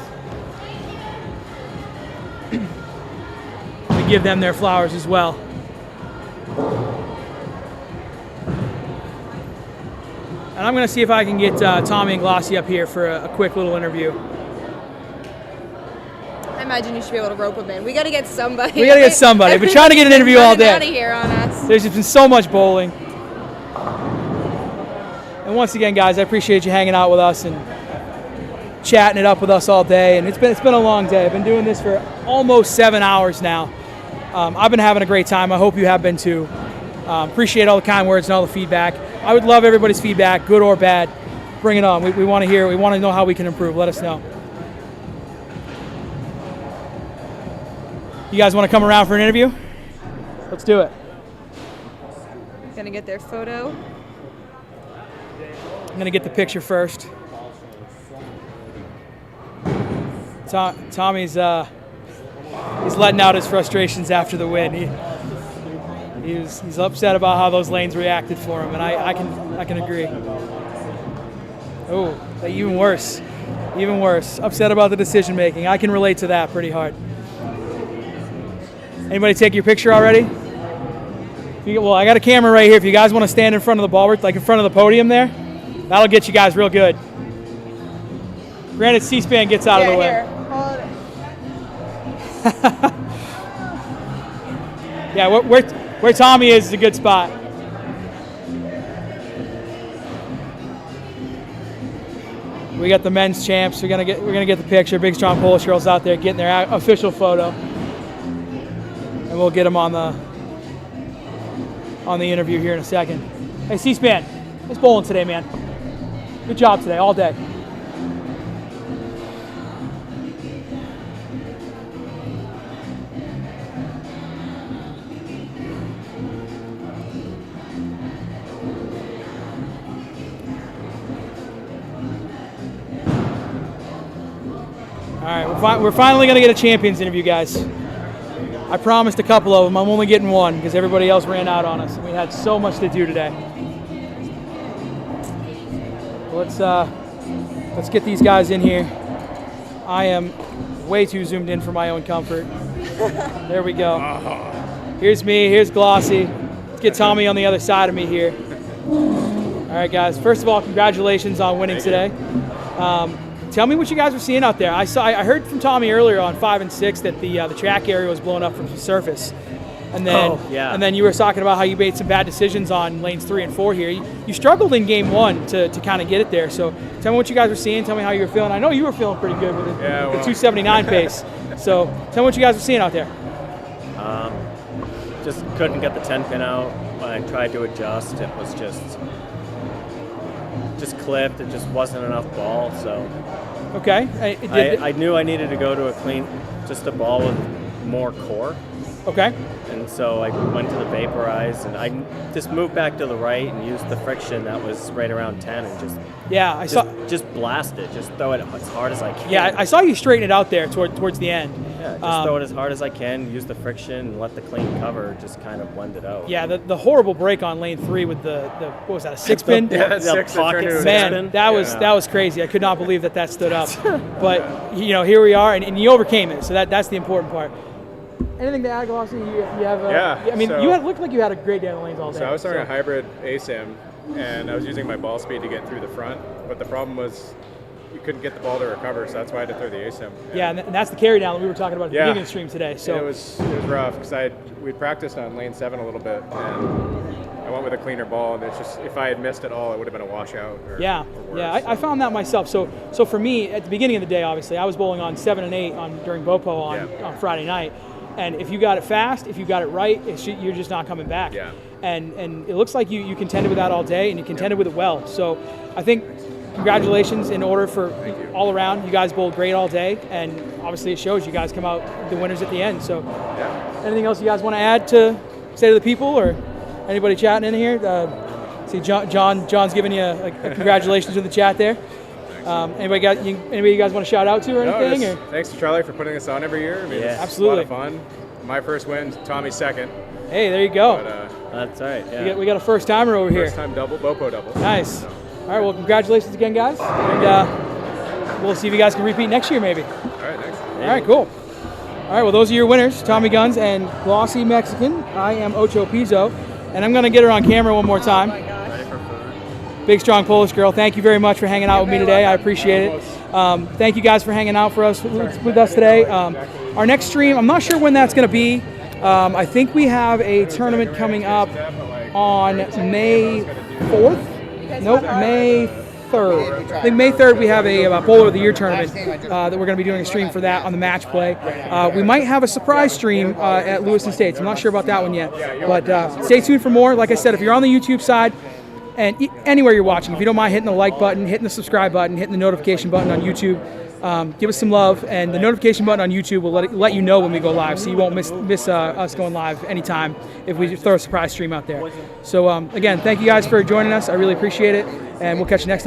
We give them their flowers as well. And I'm gonna see if I can get Tommy and Glossy up here for a quick little interview. I imagine you should be able to rope them in. We got to get somebody. We got to get somebody. We've been trying to get an interview all day. Out of here on us. There's just been so much bowling. And once again, guys, I appreciate you hanging out with us and chatting it up with us all day. And it's been a long day. I've been doing this for almost 7 hours now. I've been having a great time. I hope you have been too. Appreciate all the kind words and all the feedback. I would love everybody's feedback, good or bad. Bring it on. We want to hear it. We want to know how we can improve. Let us know. You guys want to come around for an interview? Let's do it. Gonna get their photo. I'm gonna get the picture first. Tommy's he's letting out his frustrations after the win. He's upset about how those lanes reacted for him, and I can agree. Oh, even worse. Even worse. Upset about the decision making. I can relate to that pretty hard. Anybody take your picture already? Well, I got a camera right here. If you guys want to stand in front of the ball, like in front of the podium there, that'll get you guys real good. Granted, C-SPAN gets out of the way. Here. Hold it. Yeah, where Tommy is a good spot. We got the men's champs. We're gonna get the picture. Big strong Polish girls out there getting their official photo. And we'll get them on the interview here in a second. Hey, C-SPAN, it's bowling today, man. Good job today, all day. All right, we're finally going to get a champions interview, guys. I promised a couple of them. I'm only getting one because everybody else ran out on us. We had so much to do today. Let's Let's get these guys in here. I am way too zoomed in for my own comfort. There we go. Here's me, here's Glossy. Let's get Tommy on the other side of me here. All right, guys. First of all, congratulations on winning today. Tell me what you guys were seeing out there. I heard from Tommy earlier on 5 and 6 that the track area was blown up from the surface, and then you were talking about how you made some bad decisions on lanes 3 and 4 here. You struggled in game 1 to kind of get it there. So tell me what you guys were seeing. Tell me how you were feeling. I know you were feeling pretty good with the 279 pace. So tell me what you guys were seeing out there. Just couldn't get the 10 pin out. When I tried to adjust, it was just clipped. It just wasn't enough ball. So okay, I knew I needed to go to just a ball with more core. Okay. And so I went to the vaporize, and I just moved back to the right and used the friction that was right around 10, and just blast it, just throw it as hard as I can. Yeah, I saw you straighten it out there towards the end. Yeah, just throw it as hard as I can, use the friction, and let the clean cover just kind of blend it out. Yeah, the horrible break on lane 3 with the what was that, a 6-pin? Man, that was crazy. I could not believe that stood up. But here we are, and you overcame it. So that's the important part. Anything to add, Glossy? You have you looked like you had a great day on the lanes all day. So I was running a hybrid ASIM, and I was using my ball speed to get through the front, but the problem was you couldn't get the ball to recover, so that's why I had to throw the ASIM. And that's the carry down that we were talking about at the beginning of the stream today. So it was rough because we'd practiced on lane 7 a little bit, and I went with a cleaner ball, and it's just if I had missed it all, it would have been a washout. Or worse, I found that myself. So for me, at the beginning of the day, obviously, I was bowling on 7 and 8 during BoPo on Friday night. And if you got it fast, if you got it right, you're just not coming back. Yeah. And it looks like you contended with that all day, and you contended with it well. So I think congratulations in order for all around. You guys bowled great all day, and obviously it shows. You guys come out the winners at the end. So anything else you guys want to add to say to the people, or anybody chatting in here? See, John's giving you a congratulations in the chat there. Anybody you guys want to shout out to or anything? Thanks to Charlie for putting us on every year. It's absolutely a lot of fun. My first win, Tommy's second. Hey, there you go. But, that's all right. Yeah. We got a first timer over here. First time double, BoPo double. Nice. All right, well, congratulations again, guys. And we'll see if you guys can repeat next year, maybe. All right, thanks. All right, cool. All right, well, those are your winners, Tommy Guns and Glossy Mexican. I am Ocho Pizzo, and I'm going to get her on camera one more time. Big, strong Polish girl. Thank you very much for hanging out with me today. I appreciate it. Thank you guys for hanging out with us today. Our next stream, I'm not sure when that's going to be. I think we have a tournament coming up on May 4th. Nope, May 3rd. I think May 3rd we have a Bowler of the Year tournament that we're going to be doing a stream for that on the match play. We might have a surprise stream at Lewiston States. I'm not sure about that one yet. But stay tuned for more. Like I said, if you're on the YouTube side, and anywhere you're watching, if you don't mind hitting the like button, hitting the subscribe button, hitting the notification button on YouTube, give us some love. And the notification button on YouTube will let you know when we go live, so you won't miss us going live anytime if we throw a surprise stream out there. So again, thank you guys for joining us. I really appreciate it, and we'll catch you next time.